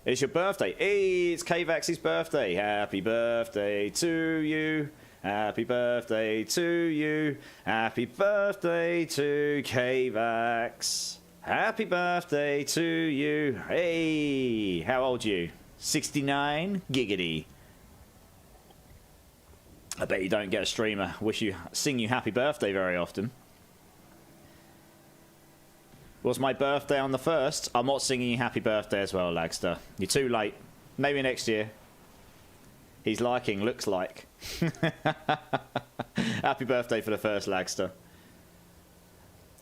It's your birthday. Hey, it's Kvax's birthday. Happy birthday to you. Happy birthday to you. Happy birthday to Kvax. Happy birthday to you. Hey, how old are you? 69? Giggity. I bet you don't get a streamer sing you happy birthday very often. Was my birthday on the 1st? I'm not singing you happy birthday as well, Lagster. You're too late. Maybe next year. He's liking, looks like. Happy birthday for the 1st, Lagster.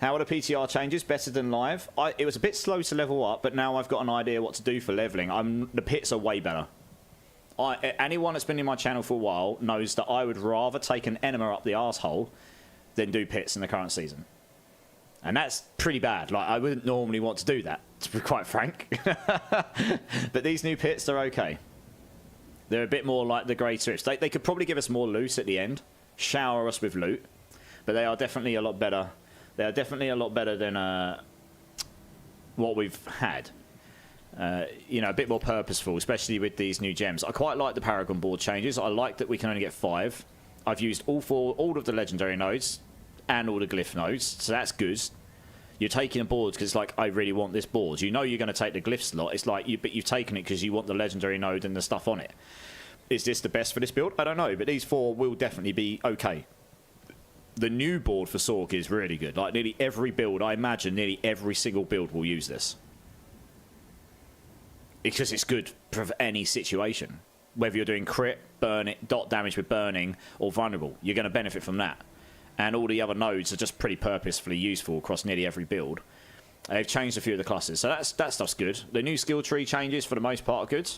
How are the PTR changes? Better than live. It was a bit slow to level up, but now I've got an idea what to do for leveling. The pits are way better. Anyone that's been in my channel for a while knows that I would rather take an enema up the arsehole than do pits in the current season. And that's pretty bad. Like, I wouldn't normally want to do that, to be quite frank. But these new pits, they're okay. They're a bit more like the Great Rifts. They could probably give us more loot at the end, shower us with loot, but they are definitely a lot better. They are definitely a lot better than what we've had. You know, a bit more purposeful, especially with these new gems. I quite like the Paragon board changes. I like that we can only get 5. I've used all of the legendary nodes and all the glyph nodes, so that's good. You're taking a board because it's like, I really want this board. You know you're going to take the glyph slot. It's like, but you've taken it because you want the legendary node and the stuff on it. Is this the best for this build? I don't know, but these 4 will definitely be okay. The new board for Sork is really good. Like, nearly every build, I imagine nearly every single build will use this. Because it's good for any situation. Whether you're doing crit, burn it, dot damage with burning, or vulnerable, you're going to benefit from that. And all the other nodes are just pretty purposefully useful across nearly every build. They've changed a few of the classes, so that stuff's good. The new skill tree changes, for the most part, are good.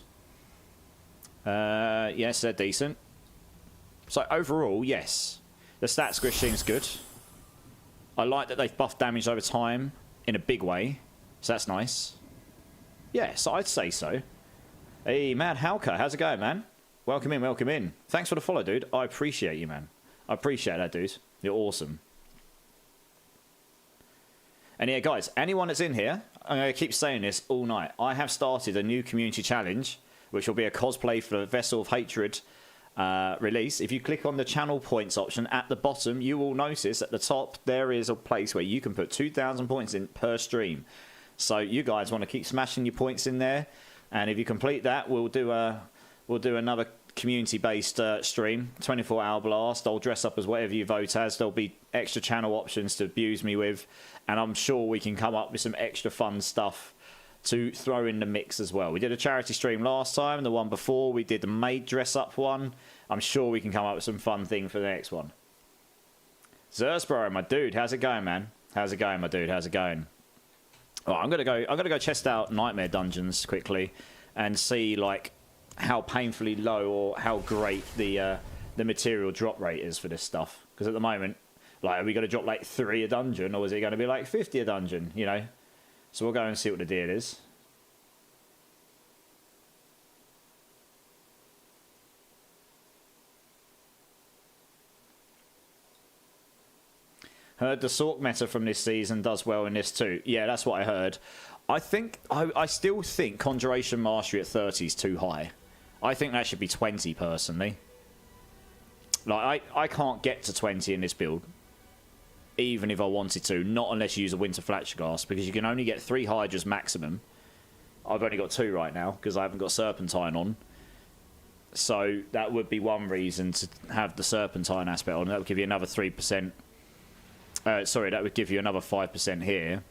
Yes, they're decent. So overall, yes. The stat squish seems good. I like that they've buffed damage over time in a big way, so that's nice. Yes, I'd say so. Hey, Mad Halka, how's it going, man? Welcome in, welcome in. Thanks for the follow, dude. I appreciate you, man. I appreciate that, dude. You're awesome. And yeah, guys, anyone that's in here, I'm going to keep saying this all night. I have started a new community challenge, which will be a cosplay for the Vessel of Hatred release. If you click on the channel points option at the bottom, you will notice at the top there is a place where you can put 2,000 points in per stream. So you guys want to keep smashing your points in there, and if you complete that, we'll do another community-based stream, 24-hour blast. I'll dress up as whatever you vote as. There'll be extra channel options to abuse me with, and I'm sure we can come up with some extra fun stuff to throw in the mix as well. We did a charity stream last time, and the one before we did the maid dress-up one. I'm sure we can come up with some fun thing for the next one. Zersborough, my dude, how's it going, man? How's it going, my dude? How's it going? Oh, I'm gonna go test out Nightmare Dungeons quickly and see like how painfully low or how great the material drop rate is for this stuff. Because at the moment, like, are we gonna drop like 3 a dungeon, or is it gonna be like 50 a dungeon? You know, so we'll go and see what the deal is. Heard the Sork meta from this season does well in this too. Yeah, that's what I heard. I still think Conjuration Mastery at 30 is too high. I think that should be 20 personally. Like, I can't get to 20 in this build, even if I wanted to. Not unless you use a Winter Flatchgrass, because you can only get 3 Hydras maximum. I've only got 2 right now because I haven't got Serpentine on. So that would be one reason to have the Serpentine aspect on. That would give you another 3%. Sorry, that would give you another 5% here.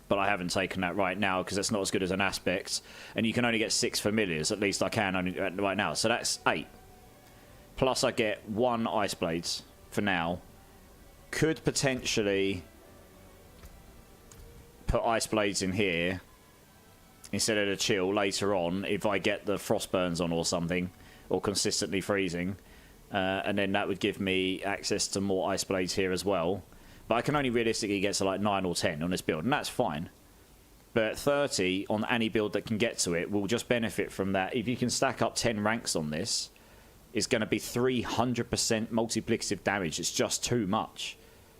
But I haven't taken that right now because that's not as good as an aspect. And you can only get 6 familiars. At least I can only right now. So that's 8. Plus I get 1 Ice Blades for now. Could potentially put Ice Blades in here instead of the chill later on if I get the Frostburns on or something. Or consistently freezing. And then that would give me access to more Ice Blades here as well. But I can only realistically get to like 9 or 10 on this build, and that's fine. But 30 on any build that can get to it will just benefit from that. If you can stack up 10 ranks on this, it's going to be 300% multiplicative damage. It's just too much.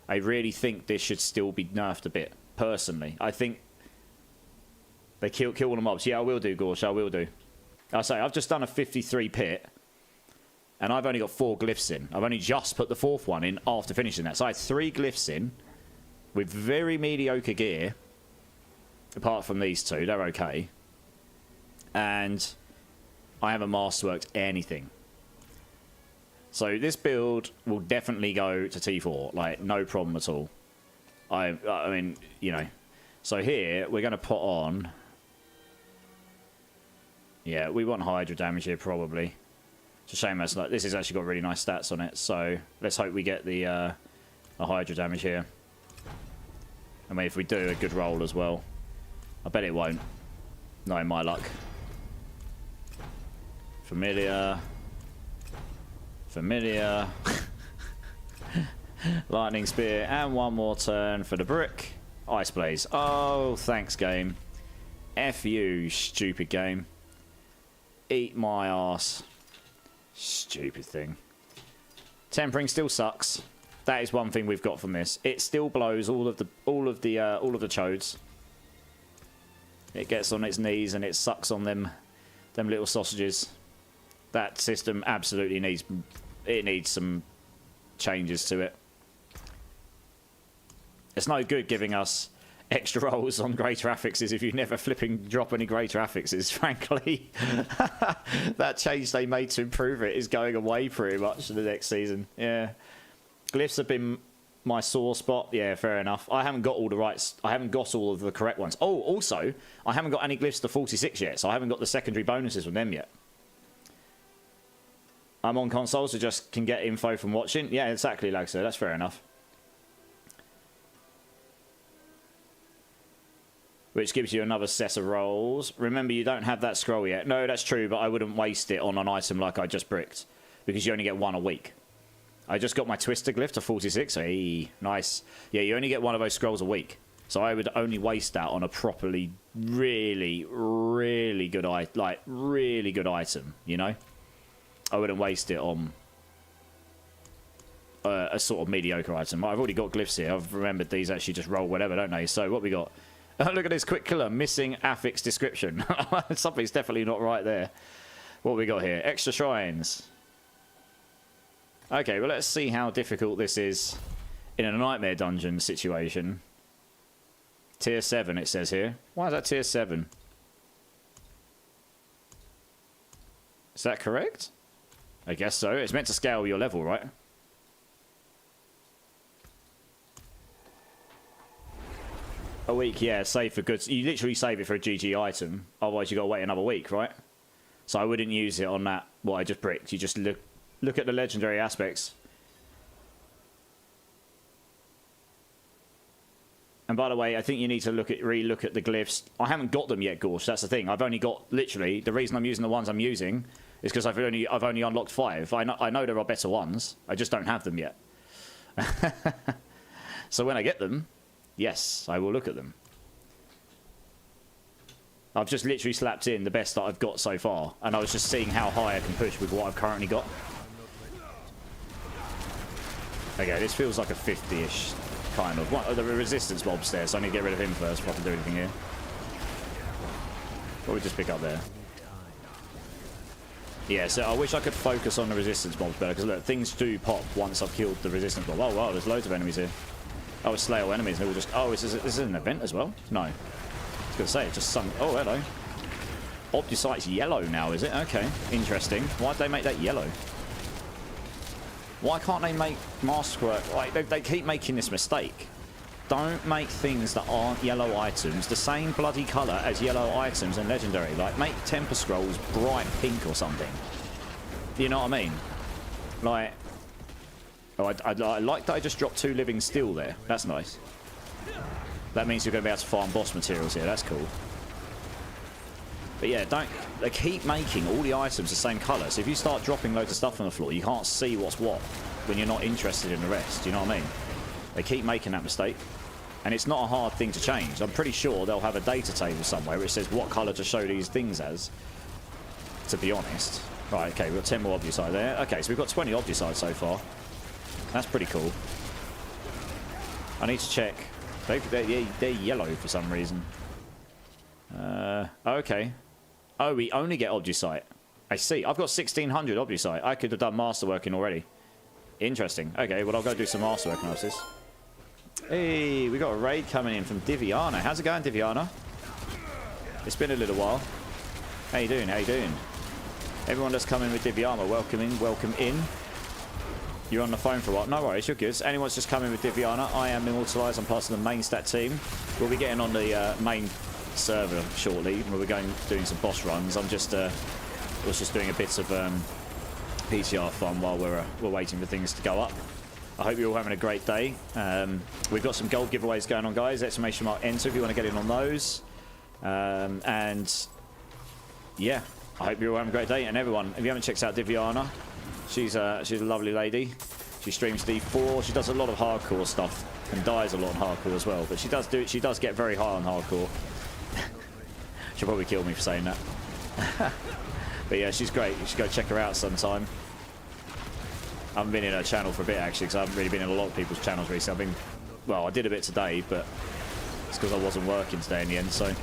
I really think this should still be nerfed a bit, personally. I think they kill all the mobs. Yeah, I will do, Gorsh, I will do. I'll say, I've just done a 53 pit. And I've only got 4 glyphs in. I've only just put the 4th one in after finishing that. So I had 3 glyphs in with very mediocre gear. Apart from these 2, they're okay. And I haven't masterworked anything. So this build will definitely go to T4. Like, no problem at all. I mean, you know. So here, we're going to put on... Yeah, we want Hydra damage here, probably. It's a shame that's like, this has actually got really nice stats on it, so let's hope we get the Hydra damage here. I mean, if we do a good roll as well. I bet it won't. Not in my luck. Familiar. Familiar. Lightning Spear. And one more turn for the brick. Ice Blaze. Oh, thanks, game. F you, stupid game. Eat my arse. Stupid thing. Tempering still sucks. That is one thing we've got from this. It still blows all of the chodes. It gets on its knees and it sucks on them little sausages. That system absolutely needs some changes to it. It's no good giving us extra rolls on greater affixes if you never flipping drop any greater affixes, frankly. That change they made to improve it is going away pretty much in the next season. Yeah. Glyphs have been my sore spot. Yeah, fair enough. I haven't got all of the correct ones. Oh, also, I haven't got any glyphs to 46 yet, so I haven't got the secondary bonuses from them yet. I'm on console, so just can get info from watching. Yeah, exactly, like so. That's fair enough. Which gives you another set of rolls. Remember, you don't have that scroll yet. No, that's true, but I wouldn't waste it on an item like I just bricked, because you only get one a week. I just got my Twister glyph to 46. Hey, nice. Yeah, you only get one of those scrolls a week. So I would only waste that on a properly, really, really good item, you know? I wouldn't waste it on a sort of mediocre item. I've already got glyphs here. I've remembered these actually just roll whatever, don't they? So what we got? Look at this quick killer. Missing affix description. Something's definitely not right there. What we got here? Extra shrines. Okay, well, let's see how difficult this is in a nightmare dungeon situation. Tier 7, it says here. Why is that tier 7? Is that correct? I guess so. It's meant to scale your level, right? A week, yeah, save for goods. You literally save it for a GG item. Otherwise, you got to wait another week, right? So I wouldn't use it on that, what I just bricked. You just look at the legendary aspects. And by the way, I think you need to re-look at the glyphs. I haven't got them yet, Gorsh. That's the thing. I've only got, literally, the reason I'm using the ones I'm using is because I've only unlocked 5. I know there are better ones. I just don't have them yet. So when I get them, yes, I will look at them. I've just literally slapped in the best that I've got so far, and I was just seeing how high I can push with what I've currently got. Okay, this feels like a 50-ish kind of. What, the resistance mob's there, so I need to get rid of him first before I can do anything here. What we just pick up there? Yeah, so I wish I could focus on the resistance mobs better, because look, things do pop once I've killed the resistance mob. Oh wow, there's loads of enemies here. Oh, it's slay all enemies, and they will just... Oh, this is an event as well? No. I was going to say, just some... Oh, hello. Obdusite's yellow now, is it? Okay, interesting. Why'd they make that yellow? Why can't they make Masterwork? Like, they keep making this mistake. Don't make things that aren't yellow items the same bloody colour as yellow items and legendary. Like, make Temper Scrolls bright pink or something. You know what I mean? Like... Oh, I like that I just dropped 2 living steel there. That's nice. That means you're going to be able to farm boss materials here. That's cool. But yeah, they keep making all the items the same colour. So if you start dropping loads of stuff on the floor, you can't see what's what when you're not interested in the rest. Do you know what I mean? They keep making that mistake. And it's not a hard thing to change. I'm pretty sure they'll have a data table somewhere which says what colour to show these things as, to be honest. Right, okay, we've got 10 more Obdusite there. Okay, so we've got 20 Obdusite so far. That's pretty cool. I need to check. They're yellow for some reason. Okay. Oh, we only get Obdusite. I see. I've got 1600 Obdusite. I could have done masterworking already. Interesting. Okay, well, I'll go do some masterwork analysis. Hey, we got a raid coming in from Diviana. How's it going, Diviana? It's been a little while. How you doing? How you doing? Everyone that's coming with Diviana, welcome in, welcome in. You're on the phone for a while. No worries, you're good. Anyone's just coming with Diviana. I am Immortilize. I'm part of the main stat team. We'll be getting on the main server shortly. We'll be doing some boss runs. I'm just was just doing a bit of PTR fun while we're waiting for things to go up. I hope you're all having a great day. We've got some gold giveaways going on, guys. Exclamation mark enter if you want to get in on those. And yeah, I hope you're all having a great day. And everyone, if you haven't checked out Diviana, she's a lovely lady. She streams D4. She does a lot of hardcore stuff and dies a lot on hardcore as well. But she does get very high on hardcore. She'll probably kill me for saying that. But yeah, she's great. You should go check her out sometime. I haven't been in her channel for a bit actually, because I haven't really been in a lot of people's channels recently. Well, I did a bit today, but it's because I wasn't working today in the end. So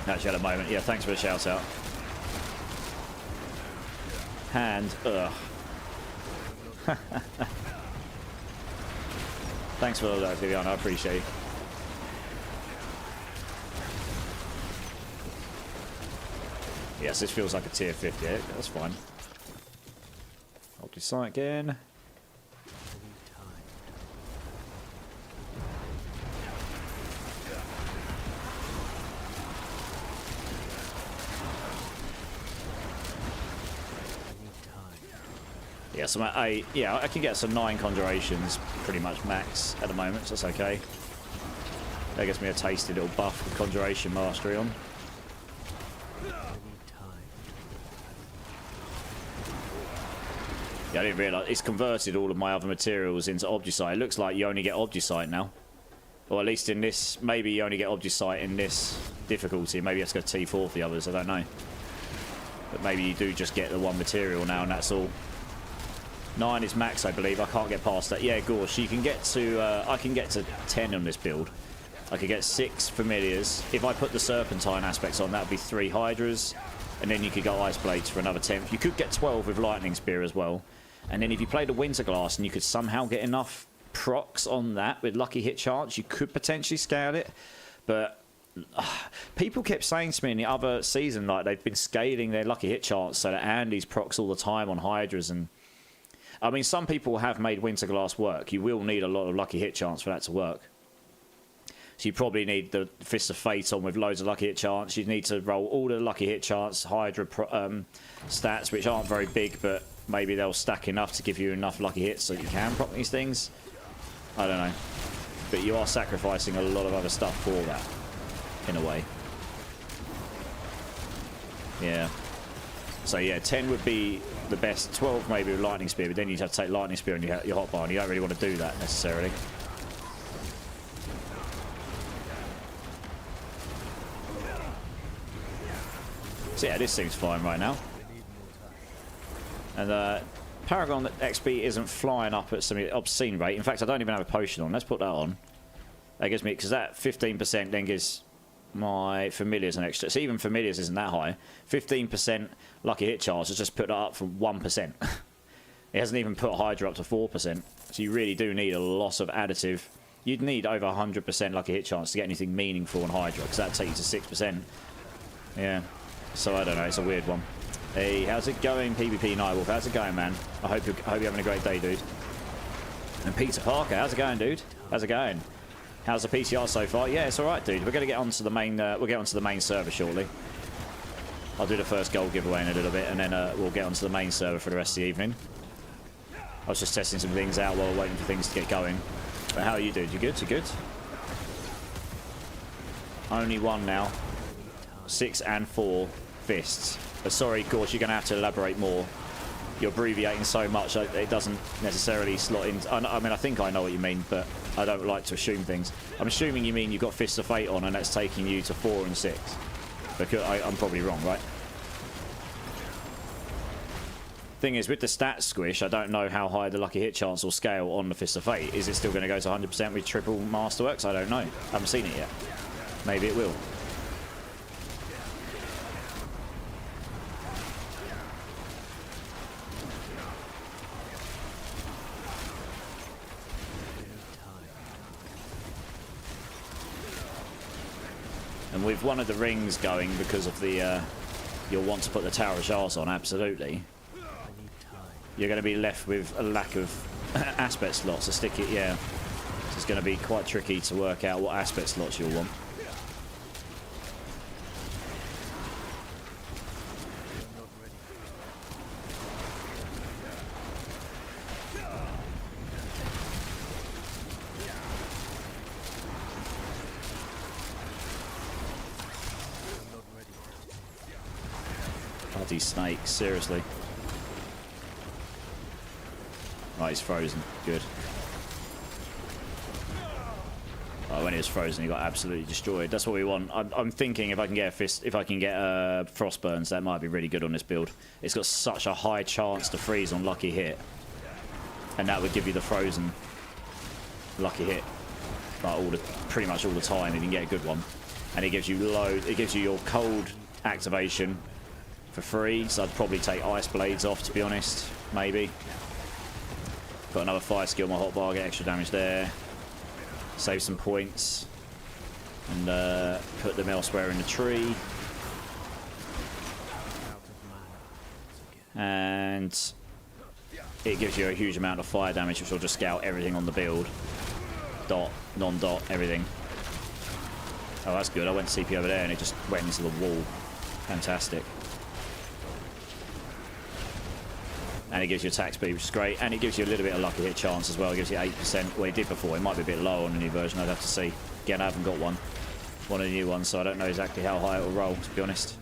actually, at the moment, yeah. Thanks for the shout out. Hand, ugh. Thanks for that, Viviana. I appreciate it. Yes, this feels like a tier 50. Yeah, that's fine. I'll decide again. Yeah, so I can get some 9 conjurations pretty much max at the moment, so that's okay. That gives me a tasty little buff with conjuration mastery on. Yeah, I didn't realise it's converted all of my other materials into Obducite. It looks like you only get Obducite now. Or at least in this, maybe you only get Obducite in this difficulty. Maybe you have to go T4 for the others, I don't know. But maybe you do just get the one material now and that's all. 9 is max, I believe. I can't get past that. Yeah, Gorsh, you can get to, I can get to 10 on this build. I could get 6 familiars. If I put the Serpentine aspects on, that would be 3 Hydras. And then you could go Ice Blades for another 10th. You could get 12 with Lightning Spear as well. And then if you played a Winterglass and you could somehow get enough procs on that with lucky hit chance, you could potentially scale it. But people kept saying to me in the other season, like they've been scaling their lucky hit chance so that Andy's procs all the time on Hydras. And I mean, some people have made Winterglass work. You will need a lot of lucky hit chance for that to work. So you probably need the Fist of Fate on with loads of lucky hit chance. You need to roll all the lucky hit chance, Hydra stats, which aren't very big, but maybe they'll stack enough to give you enough lucky hits so you can proc these things. I don't know. But you are sacrificing a lot of other stuff for that, in a way. Yeah. So yeah, 10 would be the best. 12 maybe with Lightning Spear, but then you'd have to take Lightning Spear on your hotbar, and you don't really want to do that necessarily. So yeah, this seems fine right now. And Paragon XP isn't flying up at some obscene rate. In fact, I don't even have a potion on. Let's put that on. That gives me, because that 15% then gives my familiars an extra. So even familiars isn't that high. 15% lucky hit chance has just put that up from 1%. It hasn't even put Hydra up to 4%. So you really do need a lot of additive. You'd need over 100% lucky hit chance to get anything meaningful on Hydra, because that'd take you to 6%. Yeah. So I don't know, it's a weird one. Hey, how's it going, PvP Nightwolf? How's it going, man? I hope you're having a great day, dude. And Peter Parker, how's it going, dude? How's it going? How's the PTR so far? Yeah, it's all right, dude. We're gonna get onto the main. We'll get onto the main server shortly. I'll do the first gold giveaway in a little bit, and then we'll get onto the main server for the rest of the evening. I was just testing some things out while waiting for things to get going. But how are you, dude? You good? You good? Only one now. 6 and 4 fists. But sorry, Gorsh, you're going to have to elaborate more. You're abbreviating so much, it doesn't necessarily slot in. I mean, I think I know what you mean, but I don't like to assume things. I'm assuming you mean you've got Fist of Fate on, and that's taking you to 4 and 6. Because I'm probably wrong, right? Thing is, with the stat squish, I don't know how high the lucky hit chance will scale on the Fist of Fate. Is it still going to go to 100% with triple Masterworks? I don't know. I haven't seen it yet. Maybe it will. And with one of the rings going because of the, you'll want to put the Tower of Jars on, absolutely. You're going to be left with a lack of aspect slots to stick it, yeah. So it's going to be quite tricky to work out what aspect slots you'll want. Bloody snakes, seriously. Right, he's frozen. Good. Oh, when he was frozen, he got absolutely destroyed. That's what we want. I'm thinking if I can get Frostburns, that might be really good on this build. It's got such a high chance to freeze on lucky hit, and that would give you the frozen lucky hit, like pretty much all the time if you can get a good one. And it gives you it gives you your cold activation for free. So I'd probably take Ice Blades off, to be honest. Maybe. Put another fire skill on my hotbar, get extra damage there. Save some points. And put them elsewhere in the tree. And it gives you a huge amount of fire damage, which will just scout everything on the build. Dot, non-dot, everything. Oh, that's good. I went CP over there and it just went into the wall. Fantastic. And it gives you attack speed, which is great. And it gives you a little bit of lucky hit chance as well. It gives you 8%. Well, it did before. It might be a bit low on the new version. I'd have to see. Again, I haven't got one of the new ones, so I don't know exactly how high it will roll, to be honest.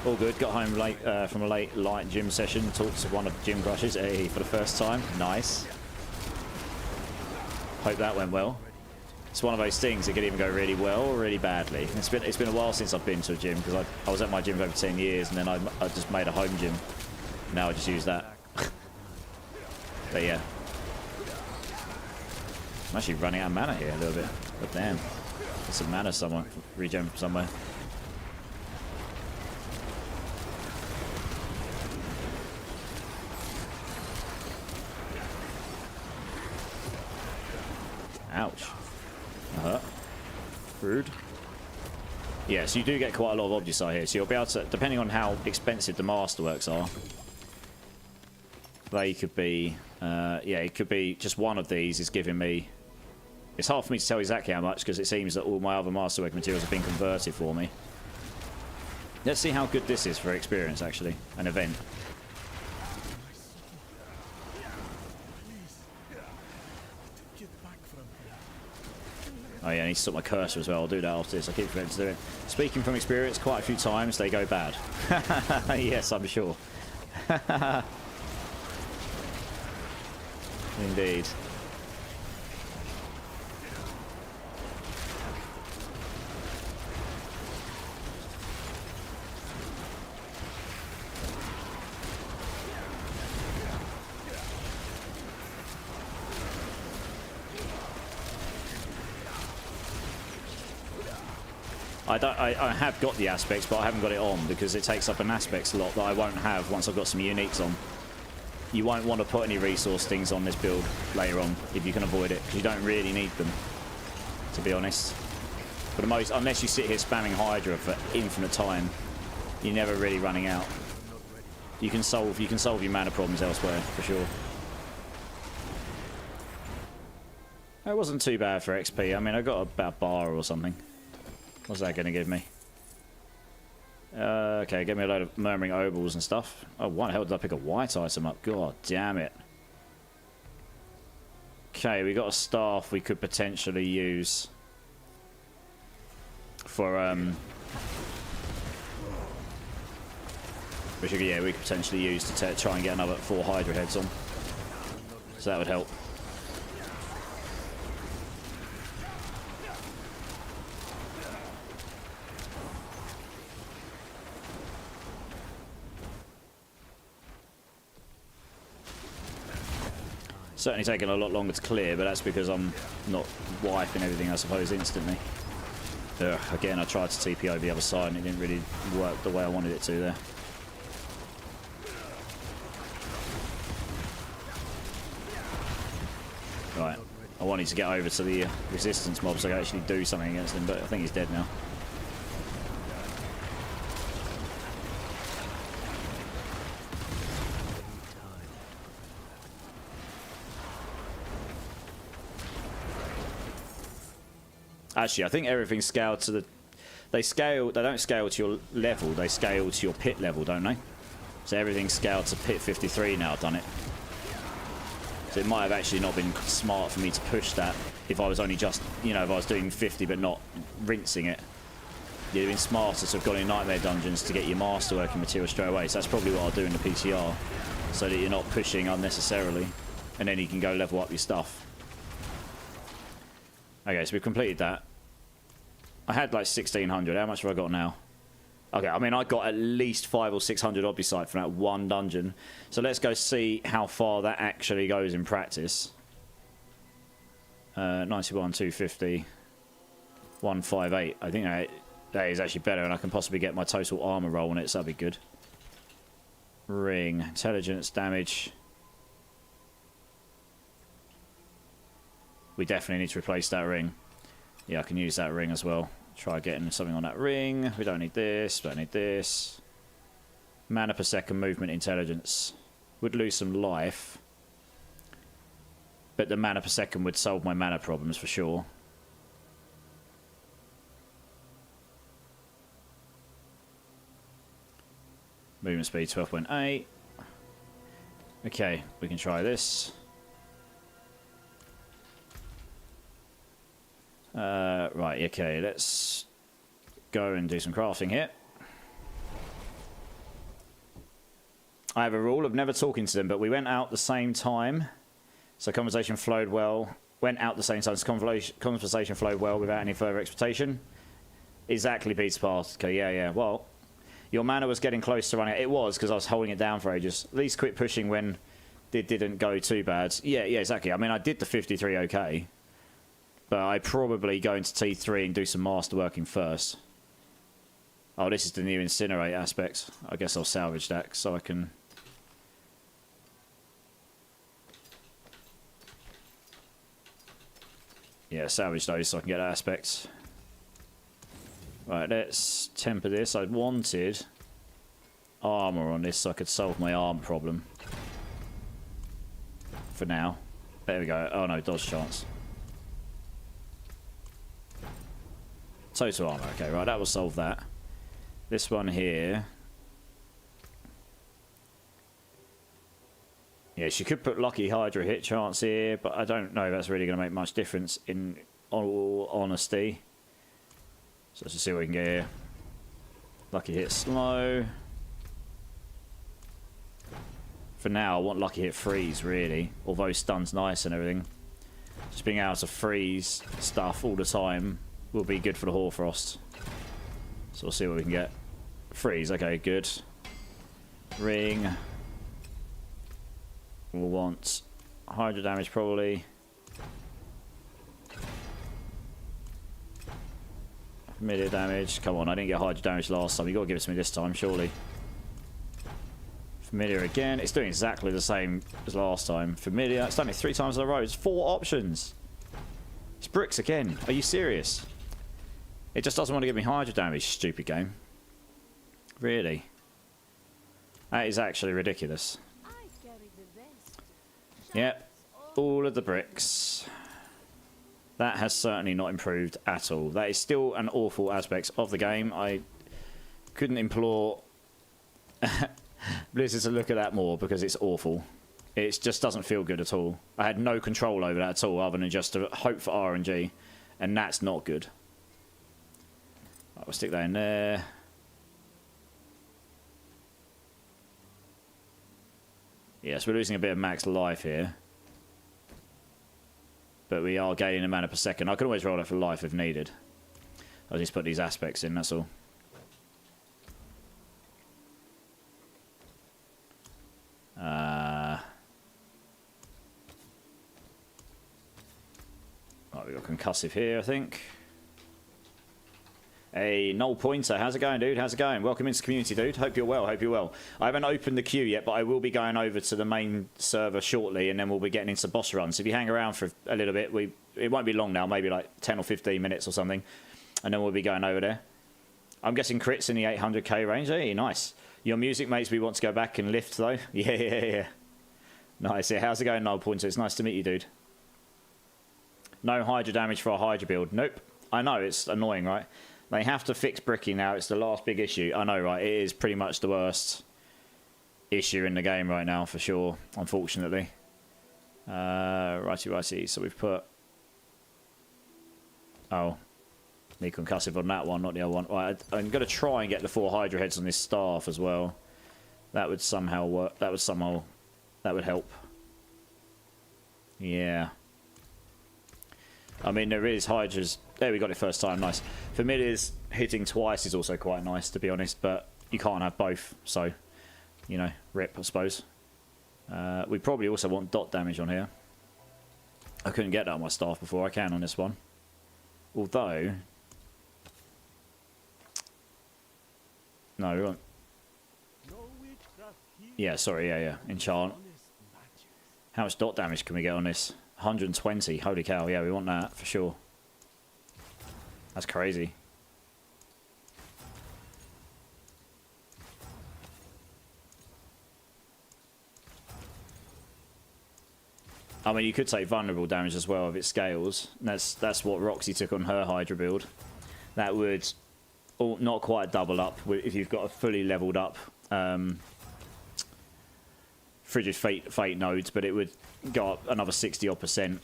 All good. Got home late from a light gym session. Talked to one of the gym crushes for the first time. Nice. Hope that went well. It's one of those things that could even go really well or really badly. It's been a while since I've been to a gym, because I was at my gym for over 10 years, and then I just made a home gym. Now I just use that. But yeah. I'm actually running out of mana here a little bit. But damn. Get some mana somewhere. Regen from somewhere. Ouch. Rude. Yeah, so you do get quite a lot of objects out here. So you'll be able to, depending on how expensive the masterworks are, they could be, yeah, it could be just one of these is giving me, it's hard for me to tell exactly how much, because it seems that all my other masterwork materials have been converted for me. Let's see how good this is for experience, actually, an event. Oh yeah, I need to stop my cursor as well. I'll do that after this. I keep forgetting to do it. Speaking from experience, quite a few times they go bad. Yes, I'm sure. Indeed. I have got the aspects, but I haven't got it on because it takes up an aspect slot that I won't have once I've got some uniques on. You won't want to put any resource things on this build later on if you can avoid it, because you don't really need them, to be honest. For the most, unless you sit here spamming Hydra for infinite time, you're never really running out. You can solve your mana problems elsewhere for sure. It wasn't too bad for XP. I mean, I got about a bar or something. What's that going to give me? Okay, give me a load of Murmuring Obols and stuff. Oh, why the hell did I pick a white item up? God damn it. Okay, we got a staff we could potentially use for we could potentially use to try and get another 4 Hydra heads on. So that would help. Certainly taking a lot longer to clear, but that's because I'm not wiping everything, I suppose, instantly. Again, I tried to TP over the other side and it didn't really work the way I wanted it to there. Right, I wanted to get over to the resistance mob so I could actually do something against him, but I think he's dead now. Actually, I think everything's scaled to the... They don't scale to your level, they scale to your pit level, don't they? So everything's scaled to pit 53 now, I've done it. So it might have actually not been smart for me to push that if I was only just, you know, if I was doing 50 but not rinsing it. You'd have been smarter to have gone in Nightmare Dungeons to get your masterworking material straight away. So that's probably what I'll do in the PTR, so that you're not pushing unnecessarily, and then you can go level up your stuff. Okay, so we've completed that. I had like 1600. How much have I got now? Okay, I mean, I got at least 500 or 600 obisite from that one dungeon. So let's go see how far that actually goes in practice. 91, 250, 158. I think that is actually better, and I can possibly get my total armor roll on it, so that'd be good. Ring, intelligence, damage. We definitely need to replace that ring. Yeah, I can use that ring as well. Try getting something on that ring. We don't need this. We don't need this. Mana per second, movement, intelligence. Would lose some life. But the mana per second would solve my mana problems for sure. Movement speed 12.8. Okay, we can try this. Right, okay, let's go and do some crafting here. I have a rule of never talking to them, but we went out the same time, so conversation flowed well. Went out the same time, so conversation flowed well without any further expectation. Exactly, Peter Path. Okay, yeah. Well, your mana was getting close to running out. It was, because I was holding it down for ages. At least quit pushing when it didn't go too bad. Yeah, exactly. I mean, I did the 53 okay. But I probably go into T3 and do some masterworking first. Oh, this is the new incinerate aspect. I guess I'll salvage that so I can... Yeah, salvage those so I can get aspects. Right, let's temper this. I wanted armor on this so I could solve my arm problem. For now. There we go. Oh no, dodge chance. Total armor. Okay, right, that will solve that. This one here. Yeah, she could put lucky Hydra hit chance here, but I don't know if that's really going to make much difference in all honesty. So let's just see what we can get here. Lucky hit slow. For now, I want lucky hit freeze, really. Although stun's nice and everything. Just being able to freeze stuff all the time will be good for the Hoarfrost. So we'll see what we can get. Freeze, okay, good. Ring. We'll want Hydra damage probably. Familiar damage. Come on, I didn't get Hydra damage last time. You gotta give it to me this time, surely. Familiar again. It's doing exactly the same as last time. Familiar. It's done it 3 times in a row. It's 4 options. It's bricks again. Are you serious? It just doesn't want to give me Hydra damage, stupid game. Really? That is actually ridiculous. Yep. All of the bricks. That has certainly not improved at all. That is still an awful aspect of the game. I couldn't implore Blizzard to look at that more because it's awful. It just doesn't feel good at all. I had no control over that at all other than just to hope for RNG, and that's not good. Right, we'll stick that in there. Yes, we're losing a bit of max life here. But we are gaining a mana per second. I can always roll it for life if needed. I'll just put these aspects in, that's all. Right, we've got concussive here, I think. Hey, Null Pointer, how's it going, dude? How's it going? Welcome into the community, dude. Hope you're well, hope you're well. I haven't opened the queue yet, but I will be going over to the main server shortly, and then we'll be getting into boss runs. If you hang around for a little bit, it won't be long now, maybe like 10 or 15 minutes or something, and then we'll be going over there. I'm guessing crits in the 800k range. Hey, nice. Your music makes me want to go back and lift, though. Yeah. Nice. Yeah, how's it going, Null Pointer? It's nice to meet you, dude. No Hydra damage for a Hydra build. Nope. I know, it's annoying, right? They have to fix bricking now. It's the last big issue. I know, right? It is pretty much the worst issue in the game right now, for sure, unfortunately. Righty. So we've put... Oh. Me concussive on that one, not the other one. Right, I'm going to try and get the 4 Hydra heads on this staff as well. That would somehow work. That would help. Yeah. I mean, there is Hydras. There, we got it first time. Nice. Familiars hitting twice is also quite nice, to be honest, but you can't have both. So, you know, rip, I suppose. We probably also want dot damage on here. I couldn't get that on my staff before. I can on this one. Although... No, we want... Yeah, sorry, yeah. Enchant. How much dot damage can we get on this? 120. Holy cow, yeah, we want that for sure. That's crazy. I mean, you could take vulnerable damage as well if it scales. That's what Roxy took on her Hydra build. That would not quite double up if you've got a fully leveled up Frigid Fate nodes, but it would go up another 60 odd %.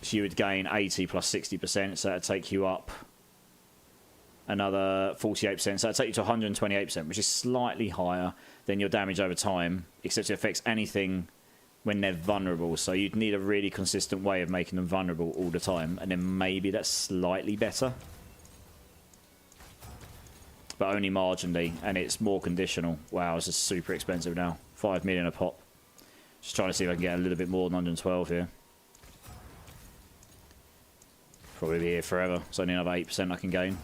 So you would gain 80 plus 60%, so that'd take you up another 48%. So that'd take you to 128%, which is slightly higher than your damage over time, except it affects anything when they're vulnerable. So you'd need a really consistent way of making them vulnerable all the time, and then maybe that's slightly better. But only marginally, and it's more conditional. Wow, this is super expensive now. 5 million a pop. Just trying to see if I can get a little bit more than 112 here. Probably be here forever. It's only another 8% I can gain.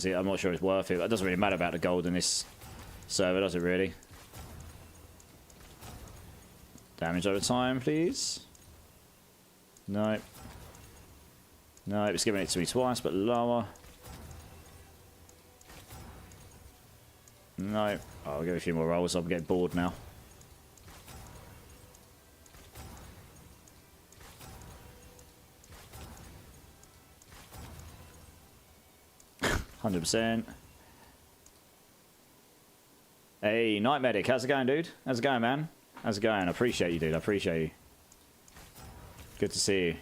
I'm not sure it's worth it. It doesn't really matter about the gold in this server, does it really? Damage over time, please. No. No, it's giving it to me twice, but lower. No. Oh, I'll give it a few more rolls. I'm getting bored now. %. Hey, Night Medic, how's it going, dude? How's it going, man? How's it going? I appreciate you, dude. I appreciate you. Good to see you.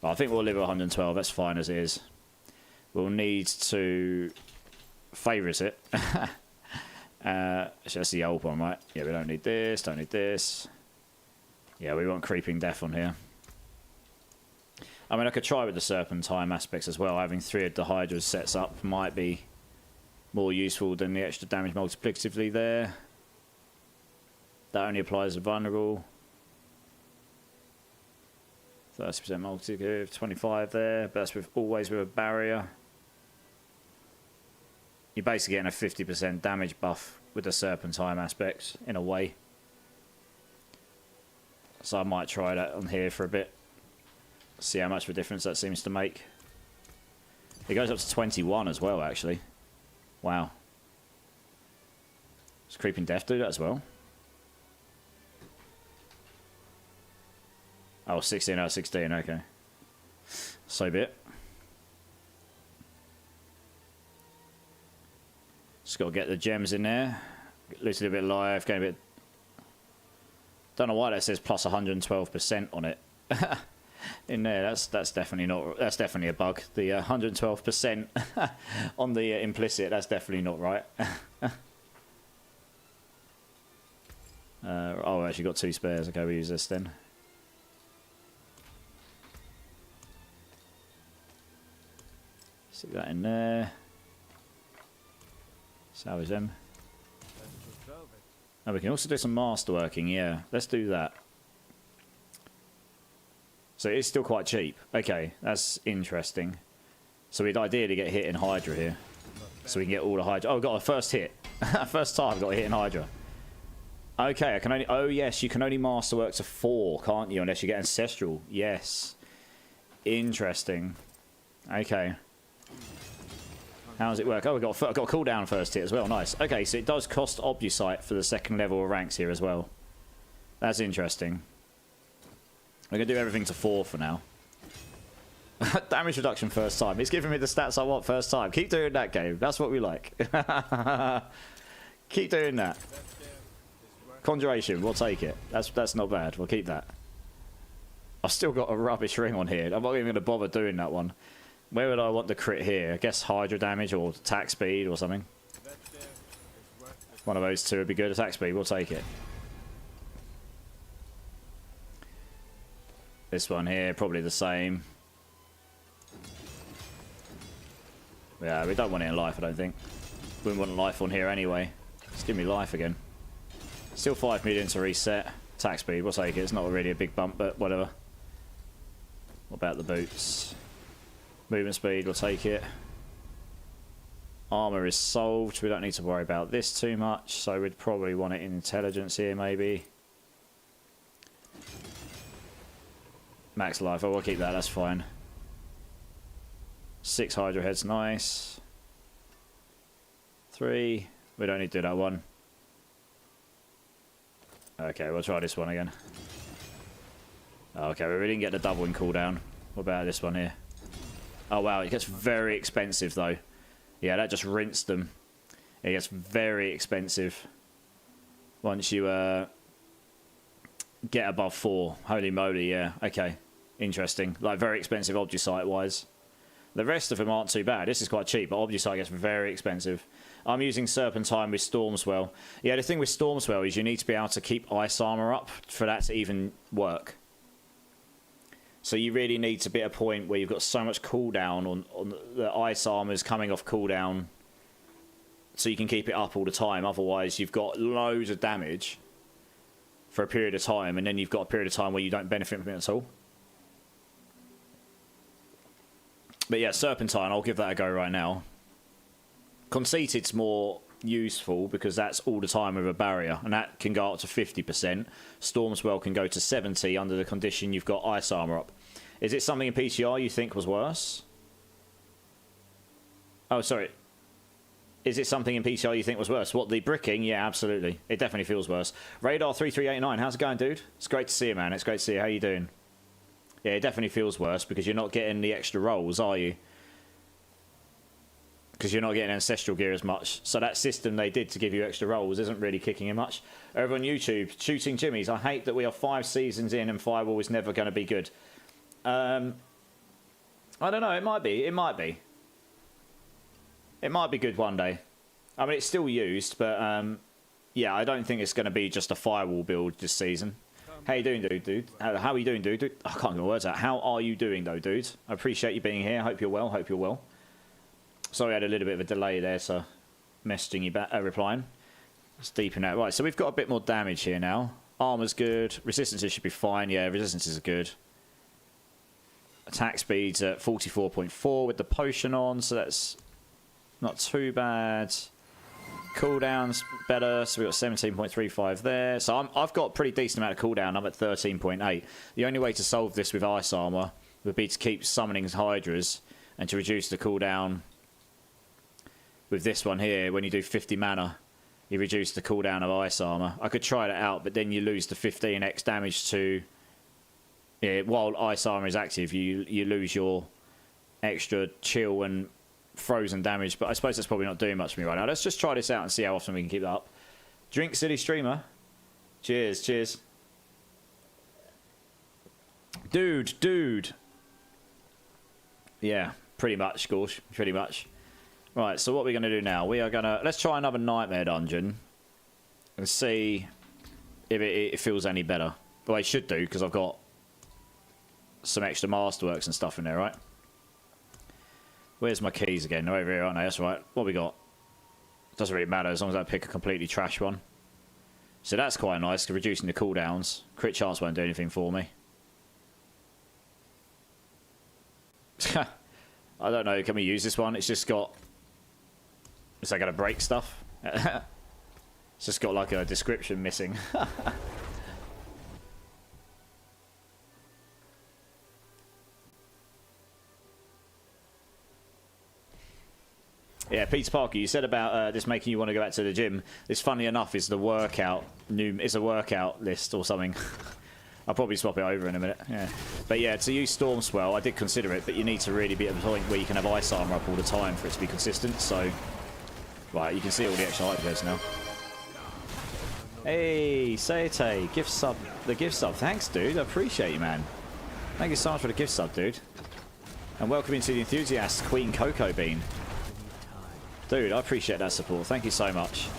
Well, I think we'll live at 112. That's fine as it is. We'll need to favourite it. So that's the old one, right? Yeah, we don't need this. Don't need this. Yeah, we want Creeping Death on here. I mean, I could try with the Serpentine aspects as well. Having 3 of the Hydras sets up might be more useful than the extra damage multiplicatively there. That only applies to vulnerable. 30% multi-give, 25 there, but that's always with a barrier. You're basically getting a 50% damage buff with the Serpentine aspects, in a way. So I might try that on here for a bit. See how much of a difference that seems to make. It goes up to 21 as well, actually. Wow. Does Creeping Death do that as well? Oh, 16 out of 16, okay. So be it. Just got to get the gems in there. Looted a bit live, getting a bit... Don't know why that says plus 112% on it. In there, that's definitely not... That's definitely a bug. The 112% on the implicit, that's definitely not right. Oh, I actually got 2 spares. Okay, we use this then. Stick that in there. Salvage them. And we can also do some masterworking, yeah. Let's do that. So it's still quite cheap. Okay, that's interesting. So we'd ideally get hit in Hydra here. So we can get all the Hydra. Oh, we got a first hit. First time I've got a hit in Hydra. Okay, I can only... Oh, yes, you can only masterwork to 4, can't you? Unless you get Ancestral. Yes. Interesting. Okay. How does it work? Oh, I've got a cooldown first hit as well. Nice. Okay, so it does cost Obusite for the 2nd level of ranks here as well. That's interesting. We're going to do everything to 4 for now. Damage reduction first time. It's giving me the stats I want first time. Keep doing that, game. That's what we like. Keep doing that. Conjuration, we'll take it. That's not bad. We'll keep that. I've still got a rubbish ring on here. I'm not even going to bother doing that one. Where would I want the crit here? I guess Hydra damage or attack speed or something. One of those two would be good. Attack speed, we'll take it. This one here, probably the same. Yeah, we don't want it in life, I don't think. Wouldn't want life on here anyway. Just give me life again. Still 5 million to reset. Attack speed, we'll take it. It's not really a big bump, but whatever. What about the boots? Movement speed, we'll take it. Armor is solved. We don't need to worry about this too much. So we'd probably want it in intelligence here, maybe. Max life. Oh, we'll keep that. That's fine. 6 Hydra heads. Nice. 3. We don't need to do that one. Okay, we'll try this one again. Okay, we didn't get the doubling cooldown. What about this one here? Oh, wow. It gets very expensive, though. Yeah, that just rinsed them. It gets very expensive once you get above 4. Holy moly, yeah. Okay, interesting. Like, very expensive Obducite-wise. The rest of them aren't too bad. This is quite cheap, but Obducite gets very expensive. I'm using Serpentine with Stormswell. Yeah, the thing with Stormswell is you need to be able to keep Ice Armor up for that to even work. So you really need to be at a point where you've got so much cooldown on the Ice Armor's coming off cooldown so you can keep it up all the time. Otherwise, you've got loads of damage for a period of time, and then you've got a period of time where you don't benefit from it at all. But yeah, Serpentine, I'll give that a go right now. Conceited's more useful because that's all the time with a barrier, and that can go up to 50%. Stormswell can go to 70 under the condition you've got Ice Armor up. Is it something in PTR you think was worse? Oh, sorry. Is it something in PTR you think was worse? What, the bricking? Yeah, absolutely. It definitely feels worse. Radar3389, how's it going, dude? It's great to see you, man. It's great to see you. How you doing? Yeah, it definitely feels worse because you're not getting the extra rolls, are you? Because you're not getting Ancestral Gear as much. So that system they did to give you extra rolls isn't really kicking in much. Over on YouTube, Shooting Jimmy's. I hate that we are 5 seasons in and Firewall is never going to be good. I don't know. It might be. It might be. It might be good one day. I mean, it's still used, but yeah, I don't think it's going to be just a Firewall build this season. How you doing, dude? How are you doing, dude? I can't get my words out. How are you doing, though, dude? I appreciate you being here. Hope you're well. Hope you're well. Sorry, I had a little bit of a delay there, so messaging you back, replying. Let's deepen out. Right, so we've got a bit more damage here now. Armor's good. Resistances should be fine. Yeah, resistances are good. Attack speed's at 44.4 with the potion on, so that's not too bad. Cooldown's better, so we've got 17.35 there. So I've got a pretty decent amount of cooldown. I'm at 13.8. The only way to solve this with Ice Armor would be to keep summoning Hydras and to reduce the cooldown. With this one here, when you do 50 mana, you reduce the cooldown of Ice Armor. I could try that out, but then you lose the 15x damage to... Yeah, while Ice Armor is active, you lose your extra chill and frozen damage. But I suppose that's probably not doing much for me right now. Let's just try this out and see how often we can keep that up. Drink City Streamer. Cheers, cheers. Dude. Yeah, pretty much, Gorsh. Pretty much. Right, so what we're going to do now, we are going to... Let's try another Nightmare Dungeon and see if it feels any better. Well, it should do, because I've got some extra Masterworks and stuff in there, right? Where's my keys again? They're over here, aren't they? That's right. What we got? Doesn't really matter as long as I pick a completely trash one. So that's quite nice, reducing the cooldowns. Crit chance won't do anything for me. I don't know, can we use this one? It's just got... Is that going to break stuff? It's just got like a description missing. Yeah, Peter Parker, you said about this making you want to go back to the gym. This, funny enough, is the workout it's a workout list or something. I'll probably swap it over in a minute. Yeah, but yeah, to use Stormswell, I did consider it, but you need to really be at the point where you can have Ice Armor up all the time for it to be consistent. So, right, you can see all the extra hyperglyphs now. Hey, Saite, gift sub, the gift sub. Thanks, dude. I appreciate you, man. Thank you so much for the gift sub, dude. And welcome into the Enthusiasts, Queen Cocoa Bean. Dude, I appreciate that support. Thank you so much.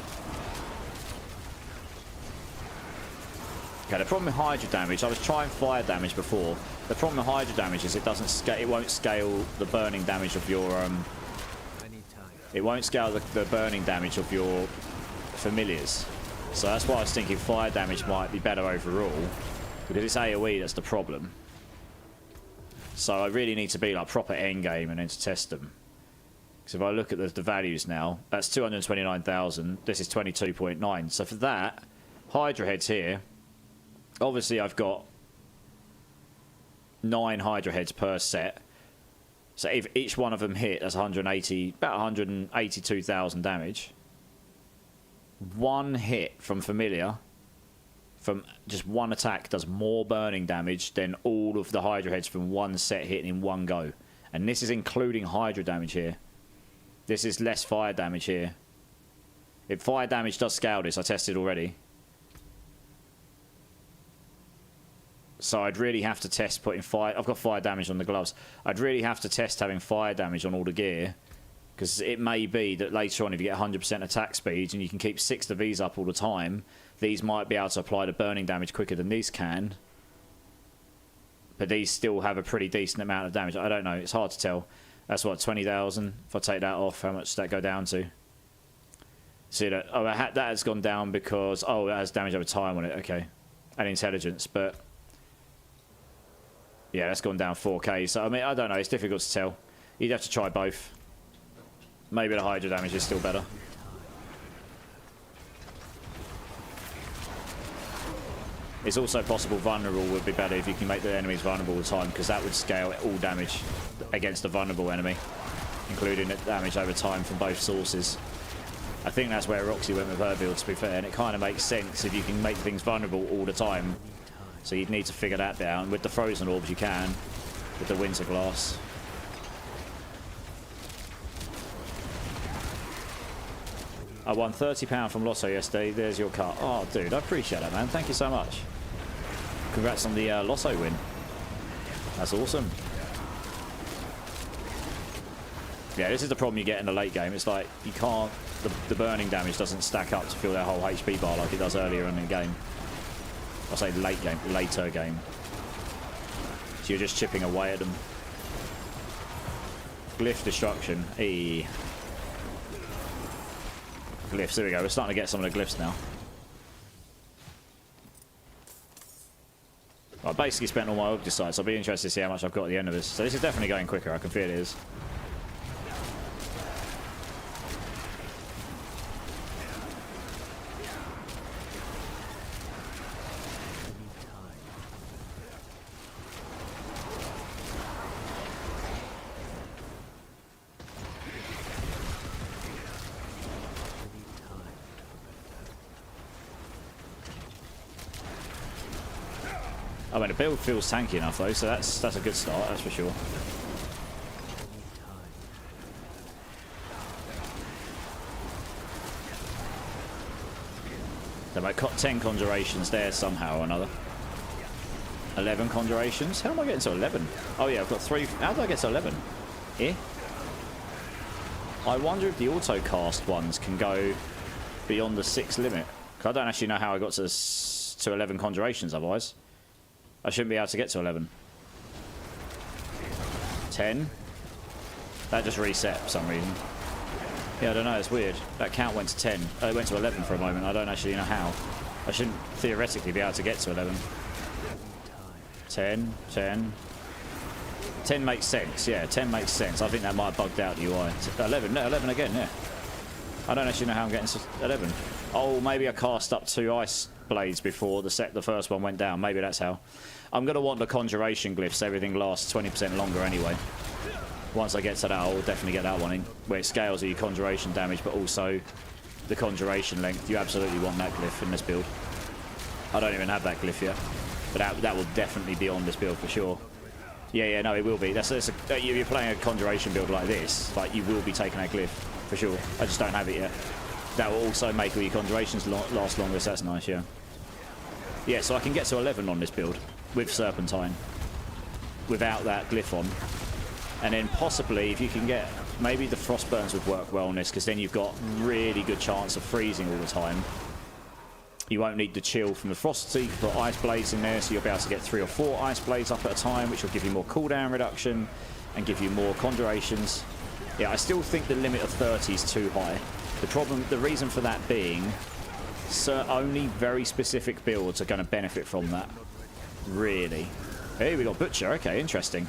Okay, the problem with Hydra damage, I was trying fire damage before. The problem with Hydra damage is it won't scale the burning damage of your it won't scale the burning damage of your familiars. So that's why I was thinking fire damage might be better overall, because it's AoE that's the problem. So I really need to be like proper endgame and then to test them. Because if I look at the values now, that's 229,000. This is 22.9. So for that, Hydra heads here. Obviously, I've got 9 Hydra heads per set. So if each one of them hit, that's about 182,000 damage. One hit from familiar, from just one attack, does more burning damage than all of the Hydra heads from one set hitting in one go. And this is including Hydra damage here. This is less fire damage here. If fire damage does scale this, I tested already. So I'd really have to test putting fire... I've got fire damage on the gloves. I'd really have to test having fire damage on all the gear. Because it may be that later on, if you get 100% attack speed and you can keep 6 of these up all the time, these might be able to apply the burning damage quicker than these can. But these still have a pretty decent amount of damage. I don't know. It's hard to tell. That's what, 20,000? If I take that off, how much does that go down to? See that? Oh, that has gone down because... Oh, that has damage over time on it. Okay. And intelligence, but... Yeah, that's gone down 4k. So, I mean, I don't know. It's difficult to tell. You'd have to try both. Maybe the Hydra damage is still better. It's also possible vulnerable would be better if you can make the enemies vulnerable all the time, because that would scale all damage against a vulnerable enemy, including damage over time from both sources. I think that's where Roxy went with her build, to be fair, and it kind of makes sense if you can make things vulnerable all the time. So you'd need to figure that down. With the frozen orbs you can, with the winter glass. I won £30 from Lotto yesterday. There's your cut. Oh, dude, I appreciate that, man. Thank you so much. Congrats on the Lotto win. That's awesome. Yeah, this is the problem you get in the late game. It's like, you can't... The burning damage doesn't stack up to fill their whole HP bar like it does earlier in the game. I'll say late game, later game. So you're just chipping away at them. Glyph destruction. Glyphs, there we go. We're starting to get some of the glyphs now. I basically spent all my Ogdicites, so I'll be interested to see how much I've got at the end of this. So this is definitely going quicker. I can feel it is. I mean, the build feels tanky enough though, so that's a good start, that's for sure. There might cut 10 conjurations there somehow or another. 11 conjurations? How am I getting to 11? Oh yeah, I've got 3. How did I get to 11? Eh? I wonder if the auto-cast ones can go beyond the 6 limit. Because I don't actually know how I got to 11 conjurations otherwise. I shouldn't be able to get to 11. 10? That just reset for some reason. Yeah, I don't know, it's weird. That count went to 10. It went to 11 for a moment. I don't actually know how. I shouldn't theoretically be able to get to 11. 10, 10. 10 makes sense, yeah, 10 makes sense. I think that might have bugged out the UI. 11, no, 11 again, yeah. I don't actually know how I'm getting to 11. Oh, maybe I cast up 2 ice blades before the first one went down. Maybe that's how. I'm going to want the conjuration glyphs. Everything lasts 20% longer anyway. Once I get to that, I'll definitely get that one in, where it scales your conjuration damage, but also the conjuration length. You absolutely want that glyph in this build. I don't even have that glyph yet, but that will definitely be on this build for sure. Yeah, no, it will be. You're playing a conjuration build like this, like you will be taking that glyph for sure. I just don't have it yet. That will also make all your conjurations last longer, so that's nice, yeah. Yeah, so I can get to 11 on this build with Serpentine without that glyph on. And then possibly, if you can get... Maybe the Frostburns would work well on this, because then you've got really good chance of freezing all the time. You won't need the chill from the Frost, so you can put Ice Blades in there, so you'll be able to get 3 or 4 Ice Blades up at a time, which will give you more cooldown reduction and give you more Conjurations. Yeah, I still think the limit of 30 is too high. The reason for that being, only very specific builds are going to benefit from that. Really. Hey, we got Butcher. Okay, interesting.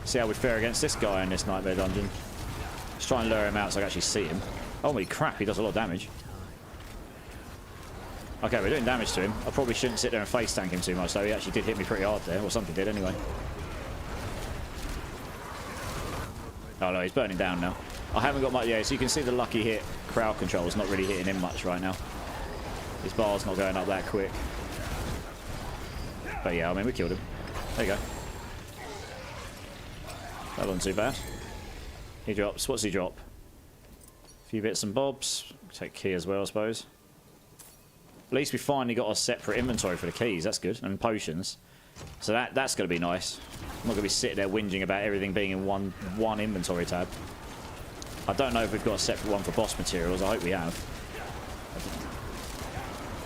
See how we fare against this guy in this Nightmare Dungeon. Let's try and lure him out so I can actually see him. Holy crap, he does a lot of damage. Okay, we're doing damage to him. I probably shouldn't sit there and face tank him too much, though. He actually did hit me pretty hard there, or something did anyway. Oh no, he's burning down now. I haven't got much, yeah, so you can see the lucky hit crowd control is not really hitting him much right now. His bar's not going up that quick. But yeah, I mean, we killed him. There you go. That wasn't too bad. He drops, what's he drop? A few bits and bobs. Take key as well, I suppose. At least we finally got a separate inventory for the keys, that's good, and potions. So that's going to be nice. I'm not going to be sitting there whinging about everything being in one inventory tab. I don't know if we've got a separate one for boss materials, I hope we have.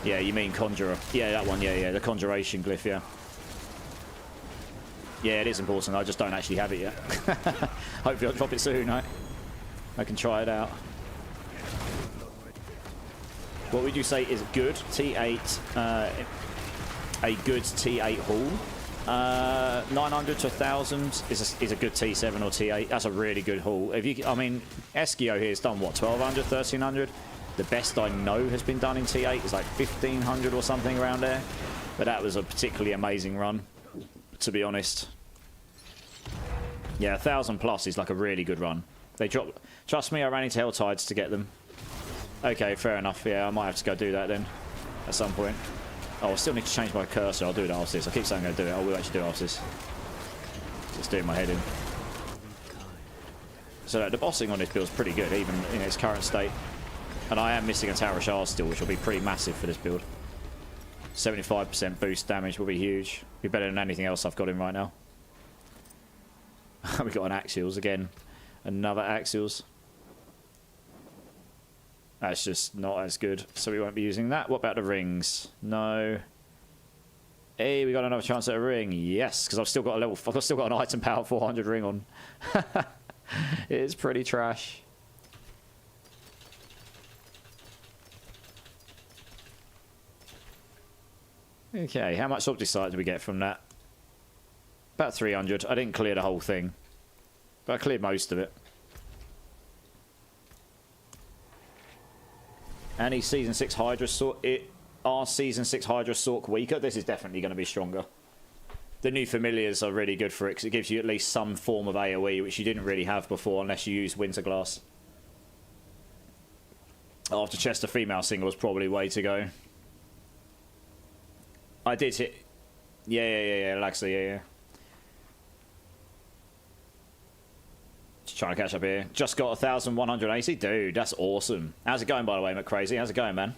Yeah, you mean Conjurer. Yeah, that one, yeah, the Conjuration glyph, yeah. Yeah, it is important, I just don't actually have it yet. Hopefully I'll drop it soon, right? I can try it out. What would you say is good? T8, a good T8 haul. 900 to 1,000 is a good T7 or T8. That's a really good haul. If you, I mean, Eskio here has done what, 1,200, 1,300? The best I know has been done in T8 is like 1,500 or something around there. But that was a particularly amazing run, to be honest. Yeah, 1,000 plus is like a really good run. They drop. Trust me, I ran into Helltides to get them. Okay, fair enough. Yeah, I might have to go do that then at some point. Oh, I still need to change my cursor. I'll do it after this. I keep saying I'm going to do it. I will actually do it after this. Just doing my head in. So the bossing on this build is pretty good, even in its current state. And I am missing a Tower Shard still, which will be pretty massive for this build. 75% boost damage will be huge. Be better than anything else I've got in right now. We got an Axials again. Another Axials. That's just not as good, so we won't be using that. What about the rings? No. Hey, we got another chance at a ring. Yes, because I've still got an item power 400 ring on. It's pretty trash. Okay, how much Opticite did we get from that? About 300. I didn't clear the whole thing, but I cleared most of it. Any Season 6 Hydra Sork... Are Season 6 Hydra Sork weaker? This is definitely going to be stronger. The new familiars are really good for it, because it gives you at least some form of AoE, which you didn't really have before, unless you used Winterglass. After Chester Female Single was probably way to go. I did hit... Yeah, Laxley, yeah. Just trying to catch up here. Just got 1,180. Dude, that's awesome. How's it going, by the way, McCrazy? How's it going, man?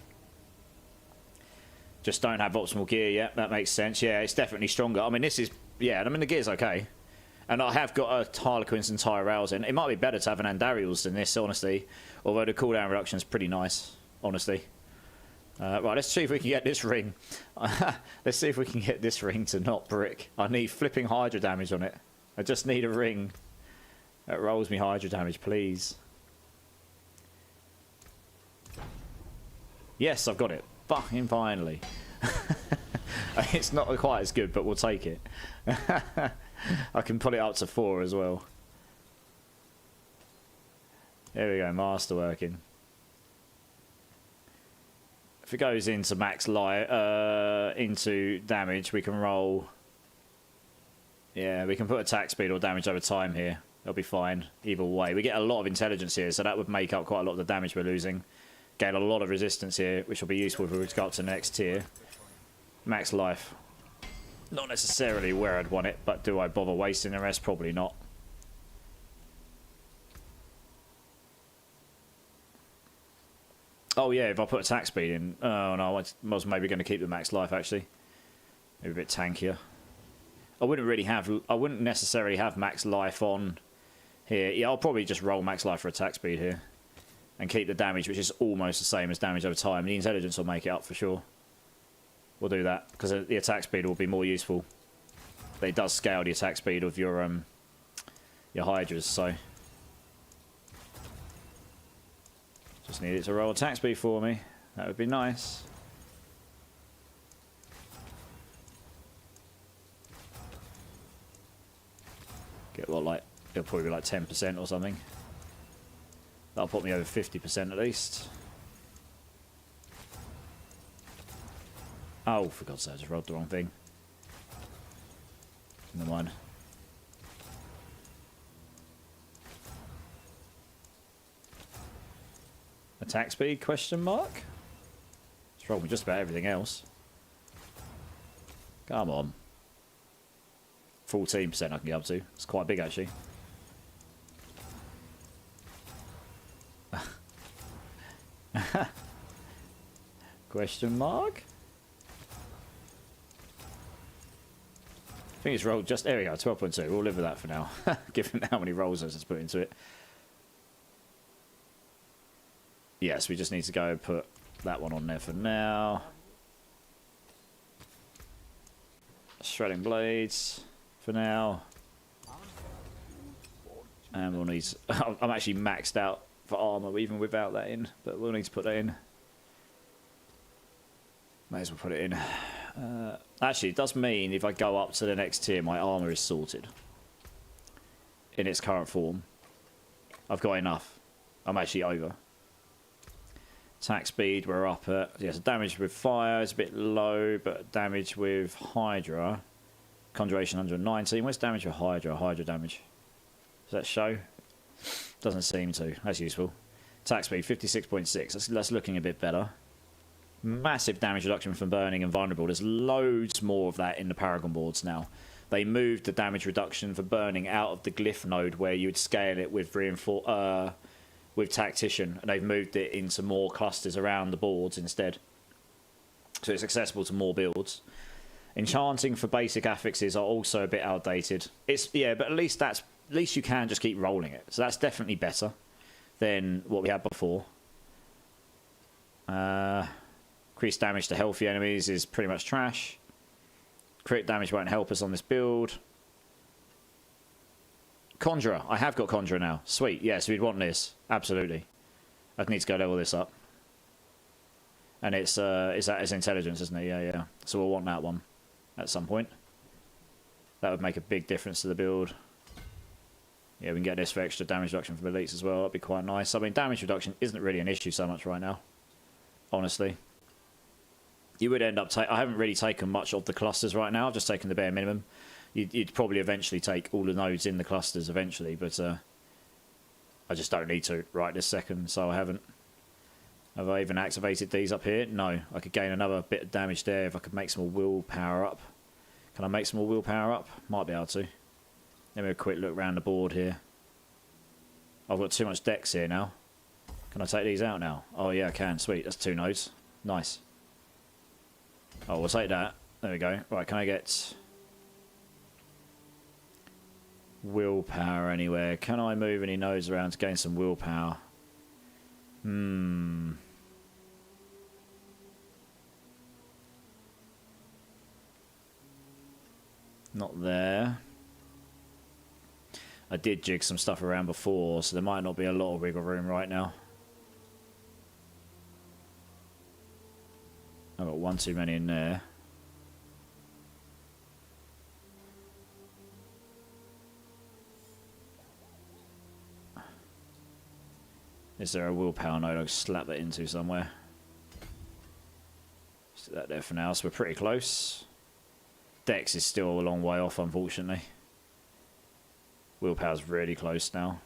Just don't have optimal gear yet. That makes sense. Yeah, it's definitely stronger. I mean, this is... Yeah, I mean, the gear's okay. And I have got a Harlequins and Tyrells in. It might be better to have an Andariels than this, honestly. Although the cooldown reduction is pretty nice, honestly. Right, let's see if we can get this ring. Let's see if we can get this ring to not brick. I need flipping Hydra damage on it. I just need a ring that rolls me Hydra damage, please. Yes, I've got it. Fucking finally. It's not quite as good, but we'll take it. I can put it up to 4 as well. There we go, masterworking. If it goes into max light, into damage, we can roll. Yeah, we can put attack speed or damage over time here. That'll be fine either way. We get a lot of intelligence here, so that would make up quite a lot of the damage we're losing. Gain a lot of resistance here, which will be useful if we go up to the next tier. Max life. Not necessarily where I'd want it, but do I bother wasting the rest? Probably not. Oh yeah, if I put attack speed in... Oh no, I was maybe going to keep the max life, actually. Maybe a bit tankier. I wouldn't necessarily have max life on Here, yeah, I'll probably just roll max life for attack speed here. And keep the damage, which is almost the same as damage over time. The intelligence will make it up for sure. We'll do that, because the attack speed will be more useful. But it does scale the attack speed of your Hydras, so... Just need it to roll attack speed for me. That would be nice. Get what, like, it'll probably be like 10% or something. That'll put me over 50% at least. Oh, for God's sake, I just rolled the wrong thing. Never mind. Attack speed, question mark? It's wrong with just about everything else. Come on. 14% I can get up to. It's quite big, actually. Question mark? I think it's rolled just... There we go, 12.2. We'll live with that for now. Given how many rolls I just put into it. Yes, we just need to go and put that one on there for now. Shredding blades for now. And we'll need... I'm actually maxed out for armor even without that in, but we'll need to put that in. May as well put it in. Actually, it does mean if I go up to the next tier, my armor is sorted. In its current form. I've got enough. I'm actually over. Attack speed, we're up at... Yes, damage with fire is a bit low, but damage with Hydra. Conjuration 119. Where's damage with Hydra? Hydra damage. Does that show? Doesn't seem to. That's useful. Attack speed, 56.6. That's looking a bit better. Massive damage reduction from burning and vulnerable. There's loads more of that in the Paragon boards now. They moved the damage reduction for burning out of the glyph node where you would scale it with with Tactician, and they've moved it into more clusters around the boards instead. So it's accessible to more builds. Enchanting for basic affixes are also a bit outdated. It's but at least you can just keep rolling it. So that's definitely better than what we had before. Increased damage to healthy enemies is pretty much trash. Crit damage won't help us on this build. Conjurer. I have got Conjurer now. Sweet. Yes, we'd want this. Absolutely. I need to go level this up. And it's intelligence, isn't it? Yeah. So we'll want that one at some point. That would make a big difference to the build. Yeah, we can get this for extra damage reduction from elites as well. That'd be quite nice. I mean, damage reduction isn't really an issue so much right now. Honestly. You would end up... I haven't really taken much of the clusters right now. I've just taken the bare minimum. You'd probably eventually take all the nodes in the clusters eventually, but I just don't need to right this second, so I haven't. Have I even activated these up here? No. I could gain another bit of damage there if I could make some more willpower up. Can I make some more willpower up? Might be able to. Let me have a quick look around the board here. I've got too much dex here now. Can I take these out now? Oh yeah, I can. Sweet. That's 2 nodes. Nice. Oh, we'll take that. There we go. Right, can I get... willpower anywhere? Can I move any nodes around to gain some willpower? Not there. I did jig some stuff around before, so there might not be a lot of wiggle room right now. I've got one too many in there. Is there a willpower node I can slap that into somewhere? Just do that there for now, so we're pretty close. Dex is still a long way off, unfortunately. Willpower's really close now.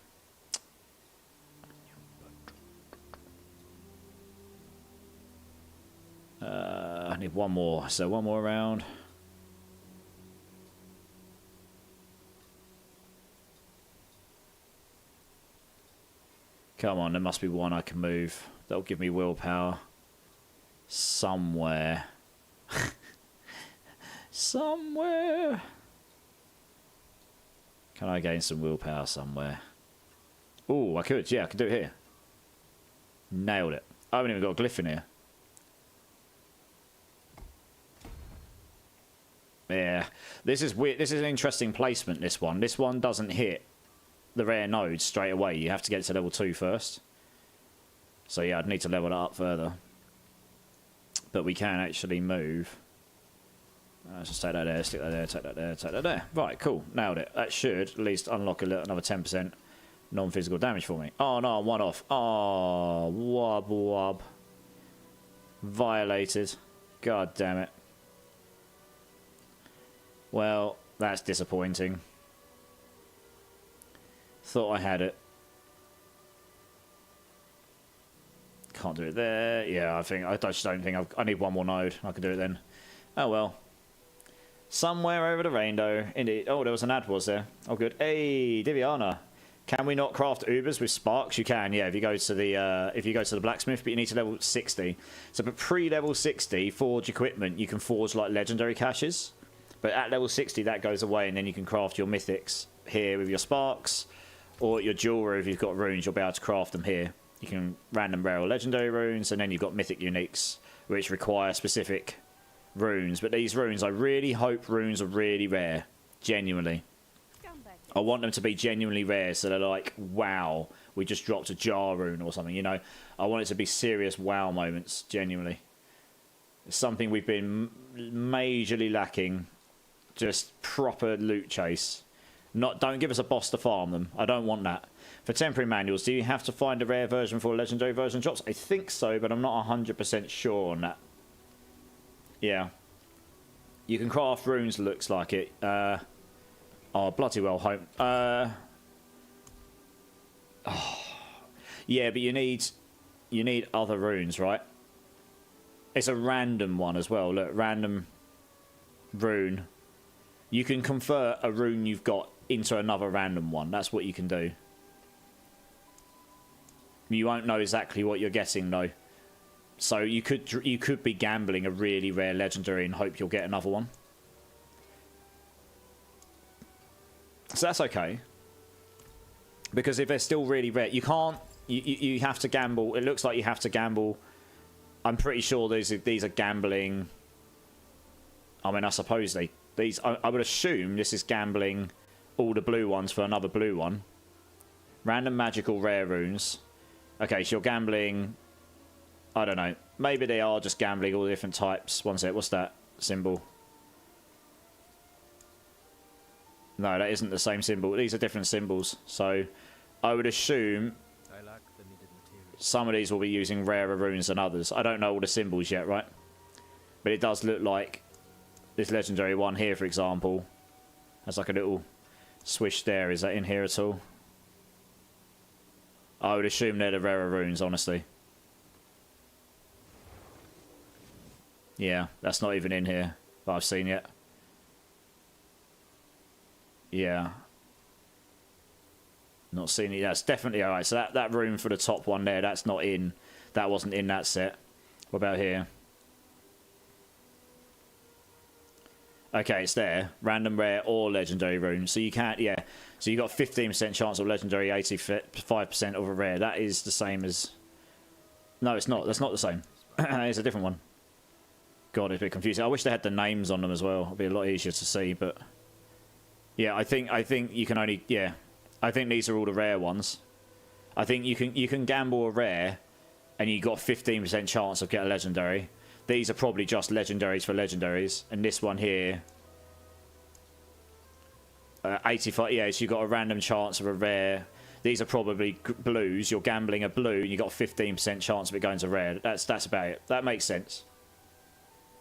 I need one more, so one more round. Come on, there must be one I can move. That'll give me willpower. Somewhere. Somewhere. Can I gain some willpower somewhere? Oh, I could. Yeah, I could do it here. Nailed it. I haven't even got a glyph in here. Yeah. This is weird. This is an interesting placement, this one. This one doesn't hit the rare nodes straight away. You have to get to level 2 first. So yeah, I'd need to level that up further. But we can actually move. Let's just take that there, stick that there, take that there, take that there. Right, cool. Nailed it. That should at least unlock another 10% non-physical damage for me. Oh no, I'm one off. Oh, wob wob. Violated. God damn it. Well, that's disappointing. Thought I had it. Can't do it there. Yeah, I just don't think I need one more node. I can do it then. Oh well. Somewhere over the rainbow, indeed. Oh, there was an ad, was there? Oh, good. Hey, Diviana. Can we not craft Ubers with sparks? You can, yeah. If you go to the blacksmith, but you need to level 60. So, but pre-level 60, forge equipment, you can forge like legendary caches. But at level 60, that goes away, and then you can craft your mythics here with your sparks, or your jewelry if you've got runes. You'll be able to craft them here. You can random rare or legendary runes, and then you've got mythic uniques, which require specific runes. But these runes, I really hope runes are really rare. Genuinely. I want them to be genuinely rare, so they're like, wow, we just dropped a jar rune or something, you know. I want it to be serious wow moments, genuinely. It's something we've been majorly lacking. Just proper loot chase. Don't give us a boss to farm them. I don't want that. For temporary manuals, do you have to find a rare version for a legendary version drops? I think so, but I'm not 100% sure on that. Yeah. You can craft runes, looks like it. Oh, bloody well hope. Oh. Yeah, but you need other runes, right? It's a random one as well. Look, random rune. You can convert a rune you've got into another random one. That's what you can do. You won't know exactly what you're getting though. So you could be gambling a really rare legendary and hope you'll get another one. So that's okay. Because if they're still really rare, you can't. You have to gamble. It looks like you have to gamble. I'm pretty sure these are gambling. I mean, I suppose these. I would assume this is gambling all the blue ones for another blue one. Random magical rare runes. Okay, so you're gambling. I don't know. Maybe they are just gambling all the different types. One sec. What's that symbol? No, that isn't the same symbol. These are different symbols. So I would assume some of these will be using rarer runes than others. I don't know all the symbols yet, right? But it does look like this legendary one here, for example, has like a little swish there. Is that in here at all? I would assume they're the rarer runes, honestly. Yeah, that's not even in here that I've seen yet. Yeah. Not seen it. That's definitely alright. So that rune for the top one there, that's not in. That wasn't in that set. What about here? Okay, it's there. Random rare or legendary rune. So you can't, yeah. So you got 15% chance of legendary, 85% of a rare. That is the same as... No, it's not. That's not the same. It's a different one. God, it's a bit confusing. I wish they had the names on them as well. It'd be a lot easier to see, but... Yeah, I think you can only... Yeah. I think these are all the rare ones. I think you can gamble a rare, and you got 15% chance of getting a legendary. These are probably just legendaries for legendaries, and this one here, 85. Yeah, so you got a random chance of a rare. These are probably blues. You're gambling a blue, and you got 15% chance of it going to rare. That's about it. That makes sense.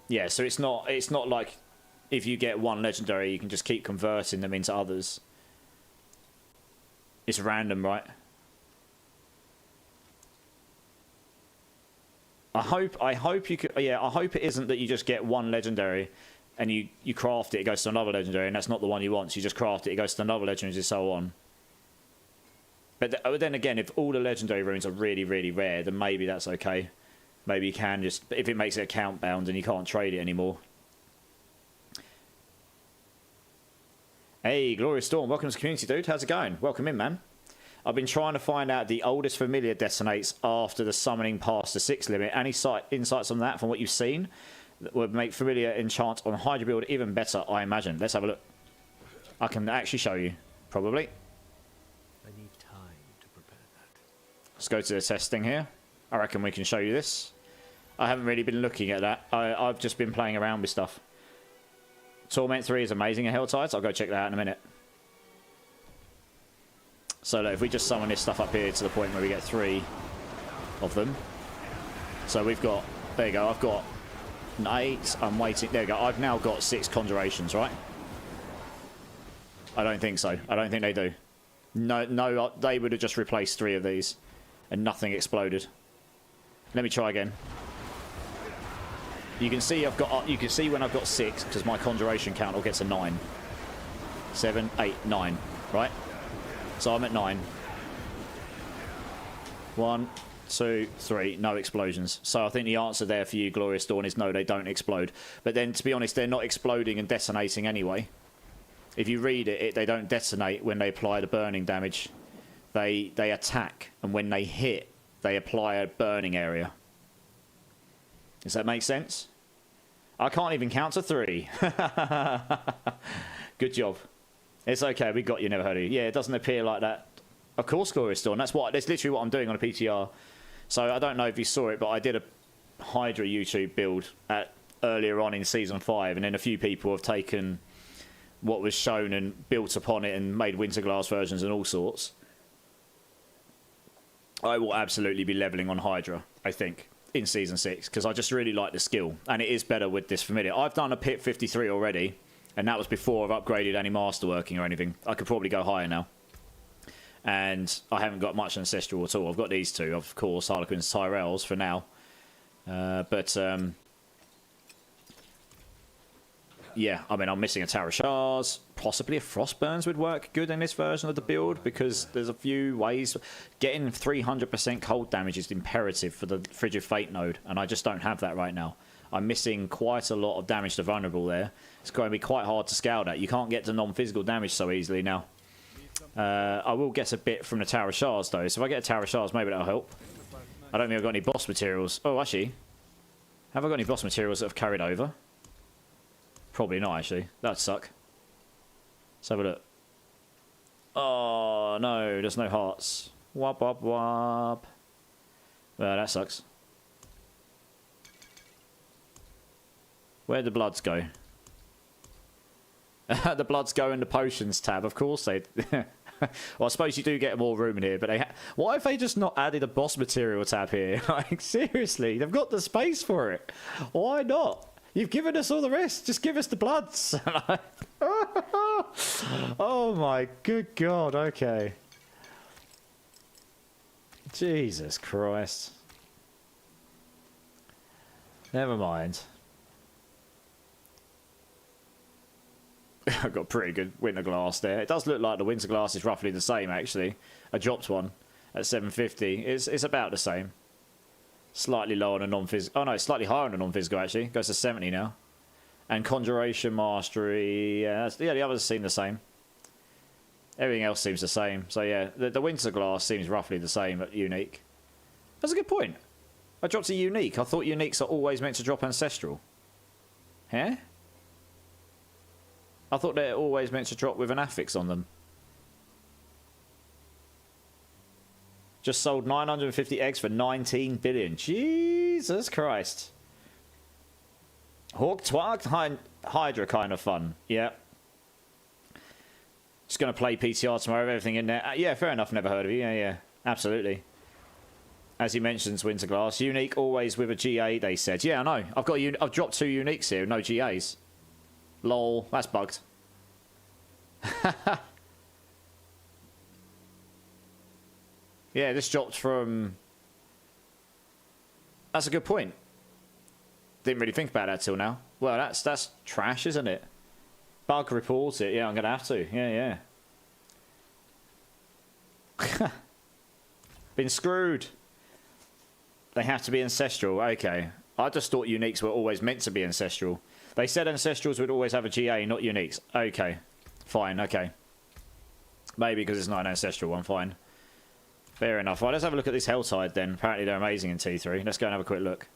Yeah, so it's not like if you get one legendary, you can just keep converting them into others. It's random, right? I hope you could. Yeah, I hope it isn't that you just get one legendary, and you craft it, it goes to another legendary, and that's not the one you want. So you just craft it, it goes to another legendary, and so on. But then again, if all the legendary runes are really, really rare, then maybe that's okay. Maybe you can just, if it makes it account bound and you can't trade it anymore. Hey, Glorious Storm, welcome to the community, dude. How's it going? Welcome in, man. I've been trying to find out the oldest familiar detonates after the summoning past the 6 limit. Any insights on that from what you've seen that would make familiar enchant on Hydra build even better, I imagine. Let's have a look. I can actually show you, probably. I need time to prepare that. Let's go to the testing here. I reckon we can show you this. I haven't really been looking at that. I've just been playing around with stuff. Torment 3 is amazing at Helltides. I'll go check that out in a minute. So look, if we just summon this stuff up here to the point where we get 3 of them. So we've got, there you go, I've got 8, I'm waiting, there you go, I've now got 6 conjurations, right? I don't think so. I don't think they do. No, they would have just replaced 3 of these and nothing exploded. Let me try again. You can see you can see when I've got 6 because my conjuration count will get to 9. 7, 8, 9, right? So I'm at 9. 1, 2, 3, no explosions. So I think the answer there for you, Glorious Dawn, is no, they don't explode. But then, to be honest, they're not exploding and detonating anyway. If you read it, they don't detonate when they apply the burning damage. They attack, and when they hit, they apply a burning area. Does that make sense? I can't even count to 3. Good job. It's okay, we got you, never heard of you. Yeah, it doesn't appear like that. Of course, Glorious Dawn. That's literally what I'm doing on a PTR. So I don't know if you saw it, but I did a Hydra YouTube build earlier on in Season 5, and then a few people have taken what was shown and built upon it and made Winterglass versions and all sorts. I will absolutely be leveling on Hydra, I think, in Season 6, because I just really like the skill, and it is better with this familiar. I've done a Pit 53 already, and that was before I've upgraded any masterworking or anything. I could probably go higher now. And I haven't got much Ancestral at all. I've got these 2, of course, Harlequins, Tyrells for now. Yeah, I mean, I'm missing a Tower of Shards. Possibly a Frostburns would work good in this version of the build, because there's a few ways. Getting 300% cold damage is imperative for the Frigid Fate node, and I just don't have that right now. I'm missing quite a lot of damage to vulnerable there. It's going to be quite hard to scale that. You can't get to non-physical damage so easily now. I will get a bit from the Tower of Shards, though. So if I get a Tower of Shards, maybe that'll help. I don't think I've got any boss materials. Oh, actually. Have I got any boss materials that have carried over? Probably not, actually. That'd suck. Let's have a look. Oh, no. There's no hearts. Wop, wop, wop. Well, that sucks. Where'd the bloods go? The bloods go in the potions tab. Of course they... Well, I suppose you do get more room in here, but why have they just not added a boss material tab here? Like, seriously, they've got the space for it. Why not? You've given us all the rest. Just give us the bloods. Oh my good God. Okay. Jesus Christ. Never mind. I've got pretty good Winterglass there. It does look like the Winterglass is roughly the same, actually. I dropped one at 750. It's about the same. Slightly lower on a non-physical. Oh, no, it's slightly higher on a non-physical, actually. It goes to 70 now. And Conjuration Mastery. Yeah, the others seem the same. Everything else seems the same. So, yeah, the Winterglass seems roughly the same at Unique. That's a good point. I dropped a Unique. I thought Uniques are always meant to drop Ancestral. Huh? I thought they're always meant to drop with an affix on them. Just sold 950 eggs for 19 billion. Jesus Christ. Hawk Twark Hydra kind of fun. Yeah. Just going to play PTR tomorrow, everything in there. Yeah, fair enough. Never heard of you. Yeah. Absolutely. As he mentions, Winterglass. Unique always with a GA, they said. Yeah, I know. I've dropped 2 uniques here, no GAs. Lol, that's bugged. Yeah, this dropped from... That's a good point. Didn't really think about that till now. Well, that's trash, isn't it? Bug report it. Yeah, I'm going to have to. Yeah. Been screwed. They have to be ancestral. Okay. I just thought uniques were always meant to be ancestral. They said Ancestrals would always have a GA, not Uniques. Okay. Fine, okay. Maybe because it's not an Ancestral one, fine. Fair enough. Right, let's have a look at this Helltide then. Apparently they're amazing in T3. Let's go and have a quick look.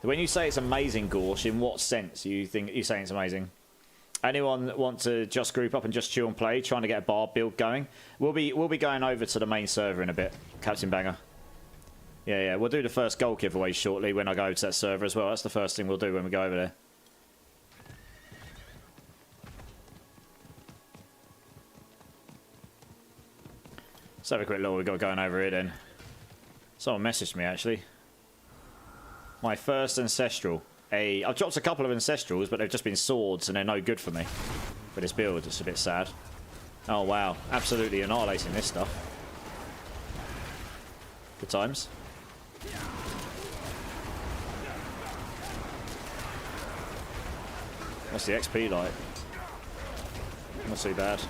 When you say it's amazing, Gorsh, in what sense you think you're saying it's amazing? Anyone that want to just group up and just chill and play, trying to get a bar build going? We'll be going over to the main server in a bit, Captain Banger. Yeah, we'll do the first gold giveaway shortly when I go to that server as well. That's the first thing we'll do when we go over there. Let's have a quick look. We've got going over here then. Someone messaged me actually. My first ancestral. I've dropped a couple of ancestrals, but they've just been swords and they're no good for me. For this build, it's a bit sad. Oh wow, absolutely annihilating this stuff. Good times. What's the XP like? Not too bad.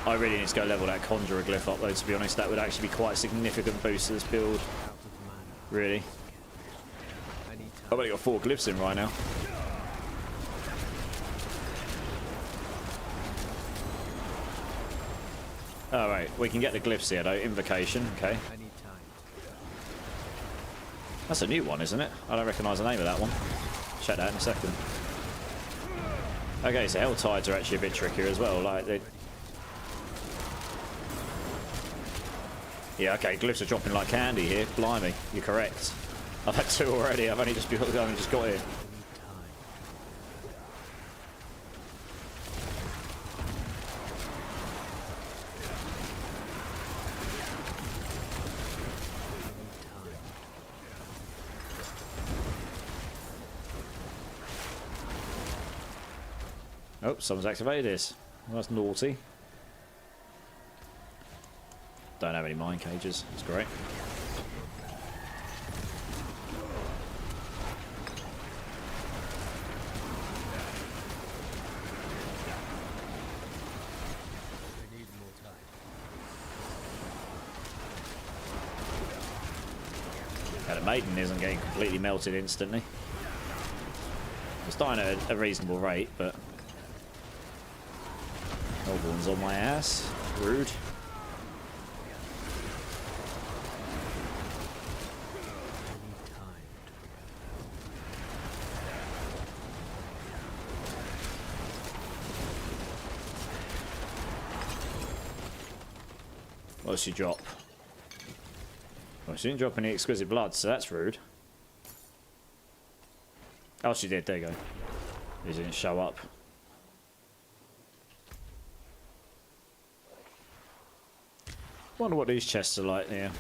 I really need to go level that Conjurer glyph up though, to be honest. That would actually be quite a significant boost to this build. Really. I've only got 4 glyphs in right now. Alright, we can get the glyphs here though. Invocation, okay. That's a new one, isn't it? I don't recognise the name of that one. Check that in a second. Okay, so Helltides are actually a bit trickier as well. Like they... Yeah, okay, glyphs are dropping like candy here. Blimey, you're correct. I've had 2 already. I've only just got here. Oh, someone's activated this. Well, that's naughty. Don't have any mine cages. That's great. Yeah, the maiden isn't getting completely melted instantly. It's dying at a reasonable rate, but Hellborn's on my ass. Rude. What does she drop? Well, she didn't drop any exquisite blood, so that's rude. Oh, she did. There you go. It didn't show up. Wonder what these chests are like here.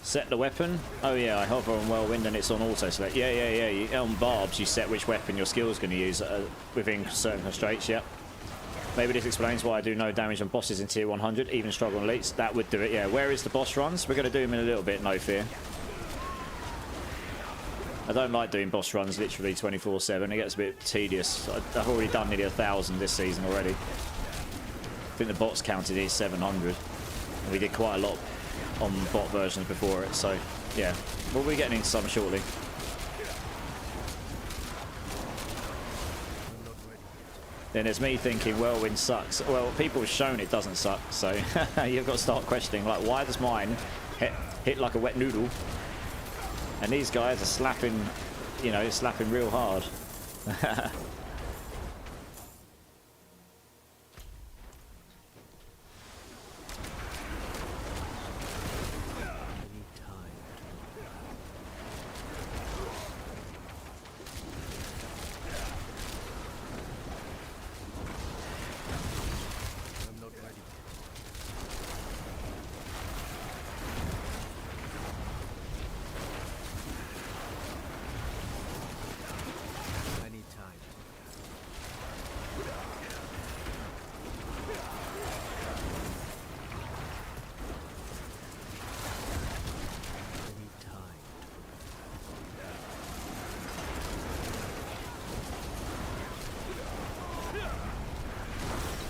Set the weapon. Oh yeah, I hover on Whirlwind and it's on auto select. Yeah. On barbs, you set which weapon your skill's going to use within certain constraints. Yep. Maybe this explains why I do no damage on bosses in tier 100, even struggle on elites. That would do it, yeah. Where is the boss runs? We're going to do them in a little bit, no fear. I don't like doing boss runs literally 24/7. It gets a bit tedious. I've already done nearly 1,000 this season already. I think the bots counted is 700. And we did quite a lot on bot versions before it, so yeah. We'll be getting into some shortly. Then there's me thinking Whirlwind sucks. Well, people have shown it doesn't suck, so you've got to start questioning, like, why does mine hit like a wet noodle? And these guys are slapping, you know, slapping real hard.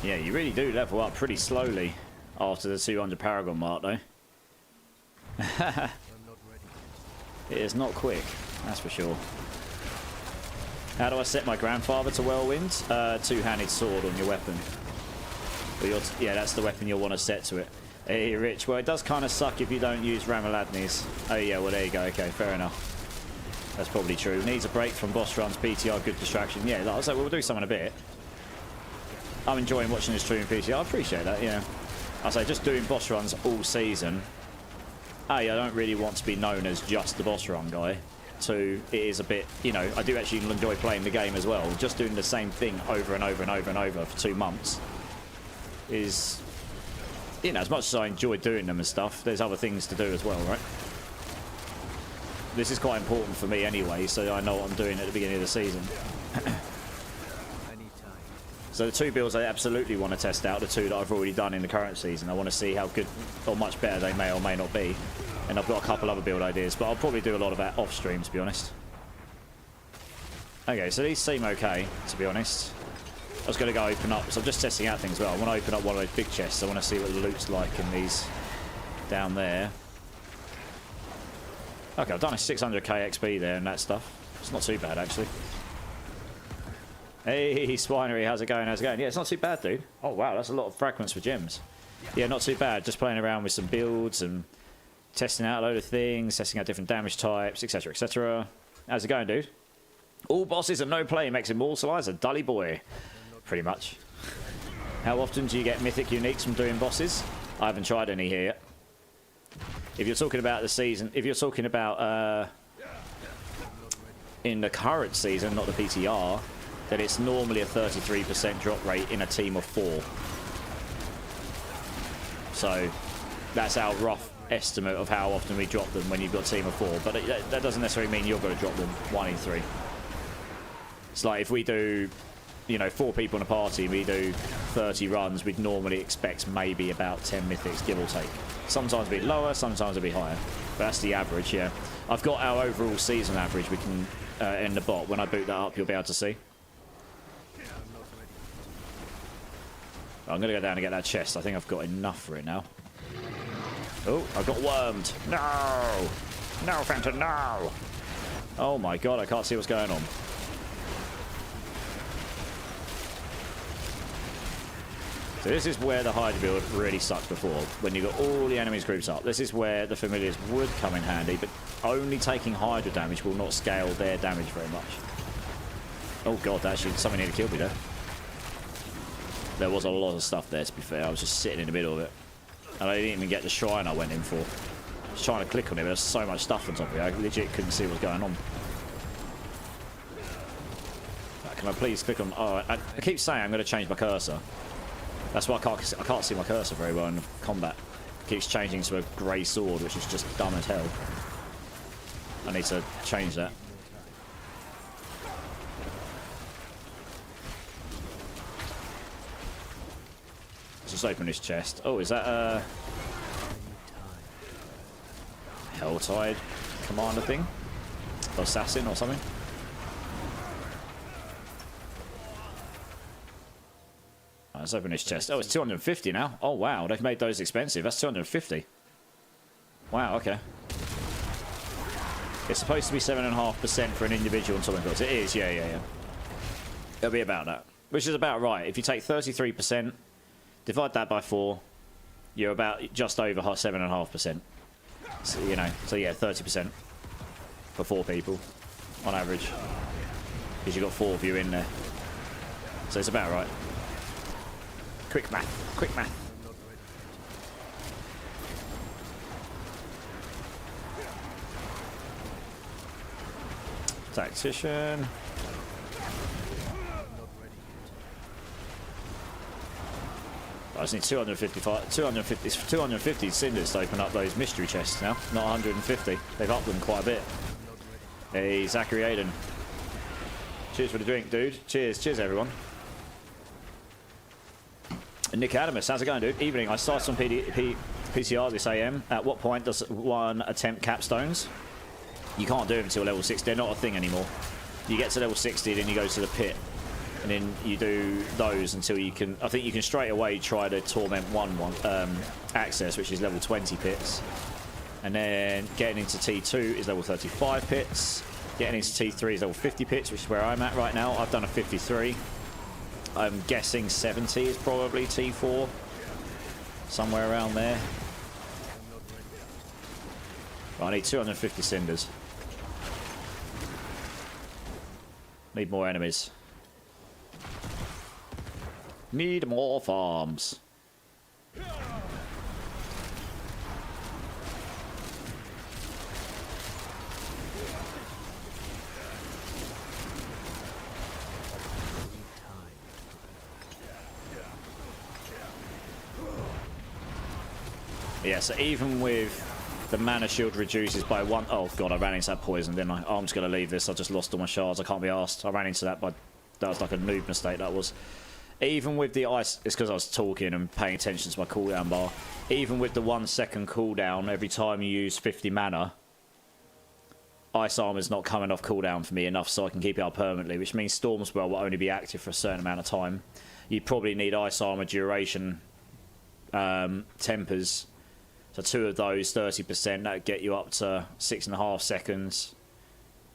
Yeah, you really do level up pretty slowly after the 200 Paragon mark, though. It is not quick, that's for sure. How do I set my grandfather to whirlwind? Two-handed sword on your weapon. Yeah, that's the weapon you'll want to set to it. Hey, Rich. Well, it does kind of suck if you don't use Ramaladni's. Oh, yeah, well, there you go. Okay, fair enough. That's probably true. Needs a break from boss runs, PTR, good distraction. Yeah, like I said, we'll do some in a bit. I'm enjoying watching this stream PTR. I appreciate that, yeah. I say, just doing boss runs all season. A, I don't really want to be known as just the boss run guy. Two, it is a bit, you know, I do actually enjoy playing the game as well. Just doing the same thing over and over and over and over for 2 months is, you know, as much as I enjoy doing them and stuff, there's other things to do as well, right? This is quite important for me anyway, so I know what I'm doing at the beginning of the season. So the 2 builds I absolutely want to test out, the 2 that I've already done in the current season. I want to see how good or much better they may or may not be. And I've got a couple other build ideas, but I'll probably do a lot of that off stream, to be honest. Okay, so these seem okay, to be honest. I was going to go open up, so I'm just testing out things well. I want to open up one of those big chests. I want to see what the loot's like in these down there. Okay, I've done a 600k XP there and that stuff. It's not too bad, actually. Hey, Spinery, how's it going? How's it going? Yeah, it's not too bad, dude. Oh, wow, that's a lot of fragments for gems. Yeah, not too bad. Just playing around with some builds and testing out a load of things, testing out different damage types, etc., etc. How's it going, dude? All bosses and no play makes Immortilize a dully boy. Pretty much. How often do you get mythic uniques from doing bosses? I haven't tried any here yet. If you're talking about the season, if you're talking about in the current season, not the PTR, then it's normally a 33% drop rate in a team of 4. So that's our rough estimate of how often we drop them when you've got a team of 4. But that doesn't necessarily mean you're going to drop them 1 in 3. It's like if we do, you know, 4 people in a party, we do 30 runs, we'd normally expect maybe about 10 mythics, give or take. Sometimes a bit lower, sometimes a bit higher. But that's the average, yeah. I've got our overall season average we can in the bot. When I boot that up, you'll be able to see. I'm going to go down and get that chest. I think I've got enough for it now. Oh, I got wormed. No! No, Phantom, no! Oh my god, I can't see what's going on. So this is where the Hydra build really sucked before, when you got all the enemies groups up. This is where the familiars would come in handy, but only taking Hydra damage will not scale their damage very much. Oh god, actually, something nearly killed me there. There was a lot of stuff there, to be fair. I was just sitting in the middle of it. And I didn't even get the shrine I went in for. I was trying to click on it, but there's so much stuff on top of it. I legit couldn't see what's going on. Can I please click on... Oh, I keep saying I'm going to change my cursor. That's why I can't see my cursor very well in combat. It keeps changing to a grey sword, which is just dumb as hell. I need to change that. Let's just open this chest. Oh, is that Helltide commander thing? Or assassin or something? Let's open this chest. Oh, it's 250 now. Oh, wow. They've made those expensive. That's 250. Wow, okay. It's supposed to be 7.5% for an individual and something else. It is, yeah. It'll be about that. Which is about right. If you take 33%, divide that by 4, you're about just over 7.5%. So, you know, so yeah, 30% for 4 people on average. Because you've got 4 of you in there. So it's about right. Quick math. Quick math. Tactician. I just need 250 cinders to open up those mystery chests now. Not 150. They've upped them quite a bit. Hey, Zachary Aiden. Cheers for the drink, dude. Cheers. Cheers, everyone. Nick Adamus, how's it going, dude? Evening. I started some PTR this AM. At what point does one attempt capstones? You can't do them until level 60. They're not a thing anymore. You get to level 60, then you go to the pit. And then you do those until you can... I think you can straight away try to Torment 1 access, which is level 20 pits. And then getting into T2 is level 35 pits. Getting into T3 is level 50 pits, which is where I'm at right now. I've done a 53. I'm guessing 70 is probably T4. Somewhere around there. Right, I need 250 cinders. Need more enemies. Need more farms. Yeah, so even with the mana shield reduces by 1... Oh god, I ran into that poison, didn't I? Oh, I'm just going to leave this. I just lost all my shards. I can't be arsed. I ran into that, but that was like a noob mistake, that was. Even with the ice... It's because I was talking and paying attention to my cooldown bar. Even with the 1 second cooldown every time you use 50 mana, Ice Armor's not coming off cooldown for me enough so I can keep it up permanently, which means Storm Spell will only be active for a certain amount of time. You probably need Ice Armor duration tempers. So 2 of those, 30%, that would get you up to 6.5 seconds.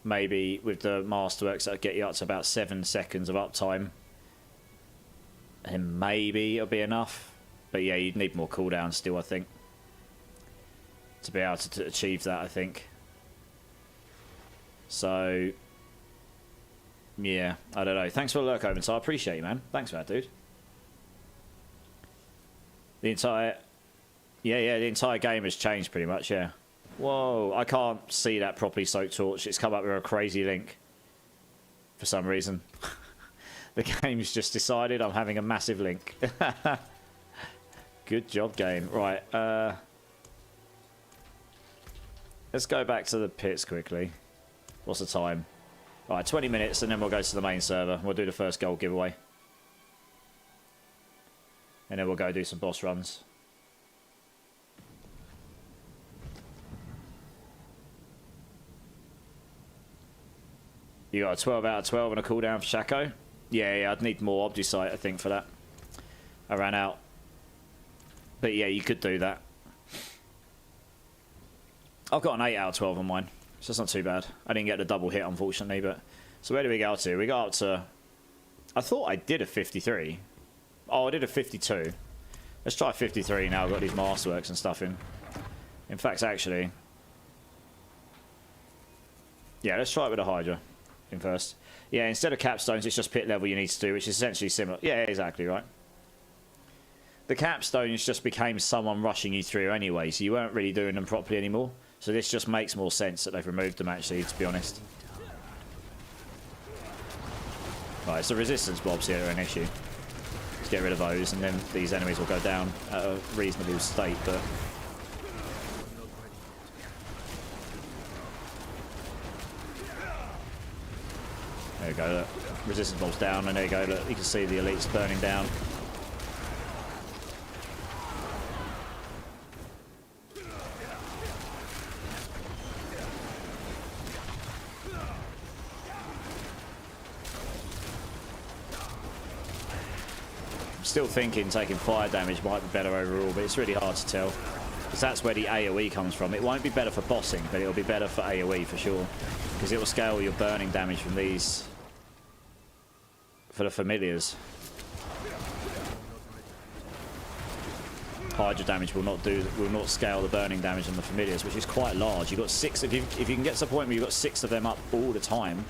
Maybe with the Masterworks, that would get you up to about 7 seconds of uptime. And maybe it'll be enough. But yeah, you'd need more cooldown still, I think. To be able to achieve that, I think. So, yeah, I don't know. Thanks for the lurk, Oven, so I appreciate you, man. Thanks for that, dude. The entire... Yeah, the entire game has changed pretty much, yeah. Whoa, I can't see that properly, Soak Torch. It's come up with a crazy link. For some reason. The game's just decided I'm having a massive link. Good job, game. Right, let's go back to the pits quickly. What's the time? Right, 20 minutes and then we'll go to the main server. We'll do the first gold giveaway. And then we'll go do some boss runs. You got a 12 out of 12 and a cooldown for Shaco? Yeah, I'd need more Obdusite, I think, for that. I ran out. But yeah, you could do that. I've got an 8 out of 12 on mine. So that's not too bad. I didn't get the double hit, unfortunately, but... So where do we go to? We got up to... I thought I did a 53. Oh, I did a 52. Let's try 53 now. I've got these Masterworks and stuff in. In fact, actually... Yeah, let's try it with a Hydra in first. Yeah, instead of capstones, it's just pit level you need to do, which is essentially similar. Yeah, exactly, right. The capstones just became someone rushing you through anyway, so you weren't really doing them properly anymore. So this just makes more sense that they've removed them, actually, to be honest. Right, so resistance blobs here are an issue. Let's get rid of those, and then these enemies will go down at a reasonable state, but... There you go, look. Resistance blob's down, and there you go, look. You can see the elites burning down. Still thinking taking fire damage might be better overall, but it's really hard to tell. Because that's where the AoE comes from. It won't be better for bossing, but it'll be better for AoE for sure. Because it will scale your burning damage from these for the familiars. Hydra damage will not scale the burning damage on the familiars, which is quite large. You've got 6 if you can get to the point where you've got 6 of them up all the time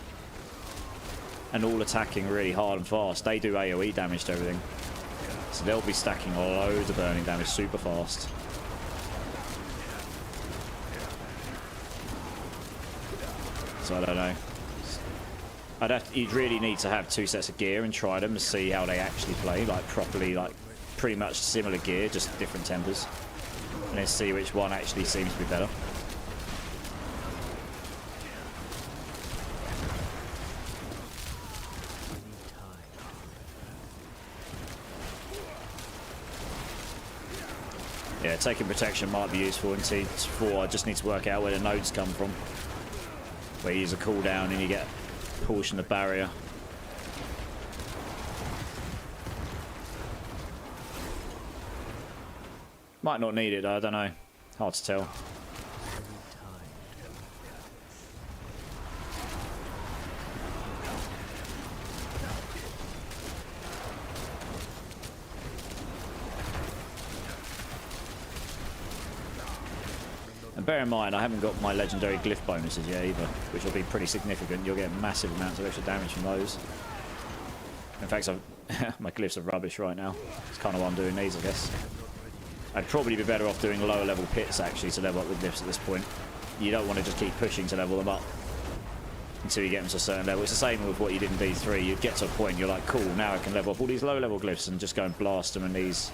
and all attacking really hard and fast, they do AoE damage to everything. So they'll be stacking loads of burning damage super fast. So I don't know. You'd really need to have 2 sets of gear and try them to see how they actually play, like properly, like pretty much similar gear, just different tempers, and then see which one actually seems to be better. Yeah, taking protection might be useful in T4. I just need to work out where the nodes come from. Where you use a cooldown and you get a portion of barrier. Might not need it though, I don't know. Hard to tell. And bear in mind, I haven't got my legendary glyph bonuses yet either, which will be pretty significant. You'll get massive amounts of extra damage from those. In fact, my glyphs are rubbish right now. It's kind of why I'm doing these, I guess. I'd probably be better off doing lower level pits, actually, to level up the glyphs at this point. You don't want to just keep pushing to level them up until you get them to a certain level. It's the same with what you did in D3. You get to a point, you're like, cool, now I can level up all these low level glyphs and just go and blast them, and these,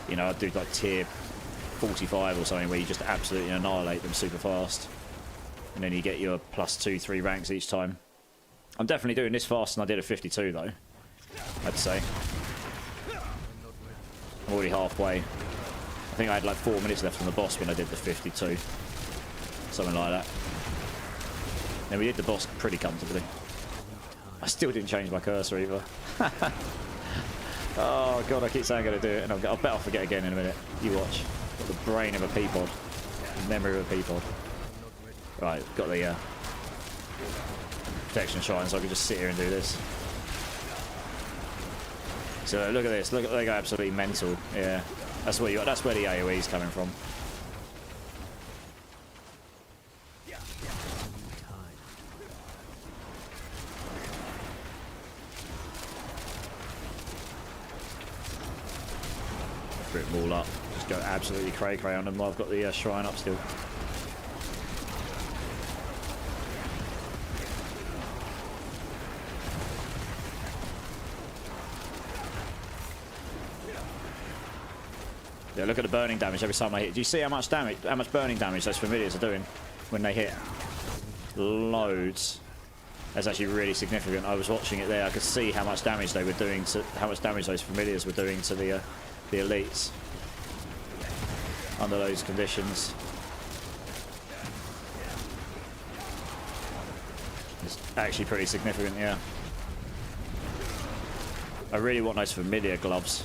you know, I'd do like tier 45 or something where you just absolutely annihilate them super fast, and then you get your +2, 3 ranks each time. I'm definitely doing this faster than I did at 52 though, I'd say. I'm already halfway. I think I had like 4 minutes left on the boss when I did the 52, something like that. Then we did the boss pretty comfortably. I still didn't change my cursor either. Oh god, I keep saying I'm going to do it, and I'll bet I'll forget again in a minute. You watch. Got the brain of a pea pod. The memory of a pea pod. Right, got the protection shrine, so I can just sit here and do this. So look at this. Look, they go absolutely mental. Yeah, that's where that's where the AOE is coming from. Rip them all up. Just go absolutely cray-cray on them while I've got the shrine up still. Yeah, look at the burning damage every time I hit. Do you see how much damage, how much burning damage those familiars are doing when they hit? Loads. That's actually really significant. I was watching it there. I could see how much damage they were doing to, how much damage those familiars were doing to the elites under those conditions. It's actually pretty significant, yeah. I really want those familiar gloves.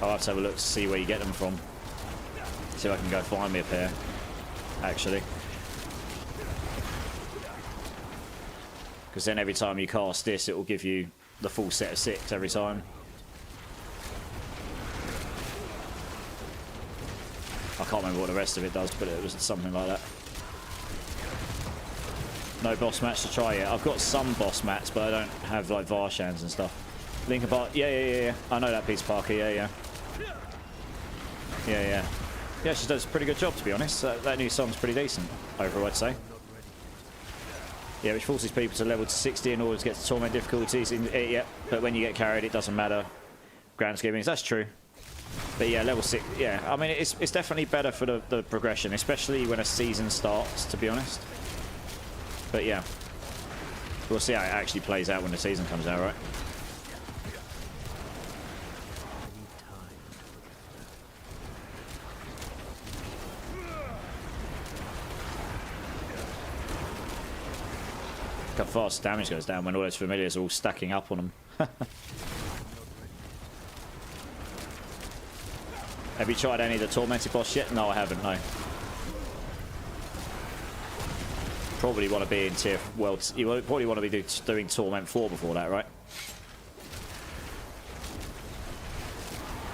I'll have to have a look to see where you get them from. See if I can go find me a pair, actually. Because then every time you cast this, it will give you the full set of 6 every time. I can't remember what the rest of it does, but it was something like that. No boss match to try yet. I've got some boss mats, but I don't have like Varshans and stuff. Link apart. Yeah. I know that piece, Parker. Yeah. Yeah, she does a pretty good job, to be honest. That new song's pretty decent, overall, I'd say. Yeah, which forces people to level to 60 in order to get to torment difficulties. Yeah, but when you get carried, it doesn't matter. Grand scheme of things, that's true. But yeah, level 6, yeah. I mean, it's definitely better for the progression, especially when a season starts, to be honest. But yeah, we'll see how it actually plays out when the season comes out, right? Look how fast damage goes down when all those familiars are all stacking up on them. Have you tried any of the tormented boss yet? No, I haven't, no. Probably want to be in tier... Well, you probably want to be doing Torment 4 before that, right?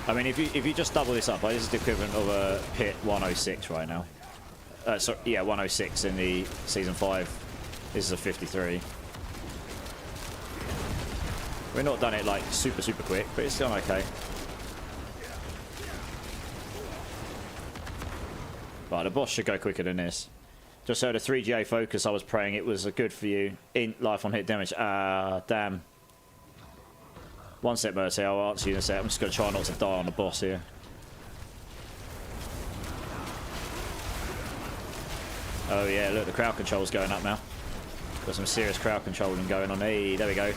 I mean, if you just double this up, this is the equivalent of a pit 106 right now. So, yeah, 106 in the Season 5. This is a 53. We've not done it, like, super quick, but it's still okay. Right, the boss should go quicker than this. Just so the 3GA focus I was praying it was good for you. In life on hit damage. Ah, damn. One sec, Mercy. I'll answer you in a sec. I'm just going to try not to die on the boss here. Oh, yeah. Look, the crowd control's going up now. Got some serious crowd controlling going on. Hey, there we go.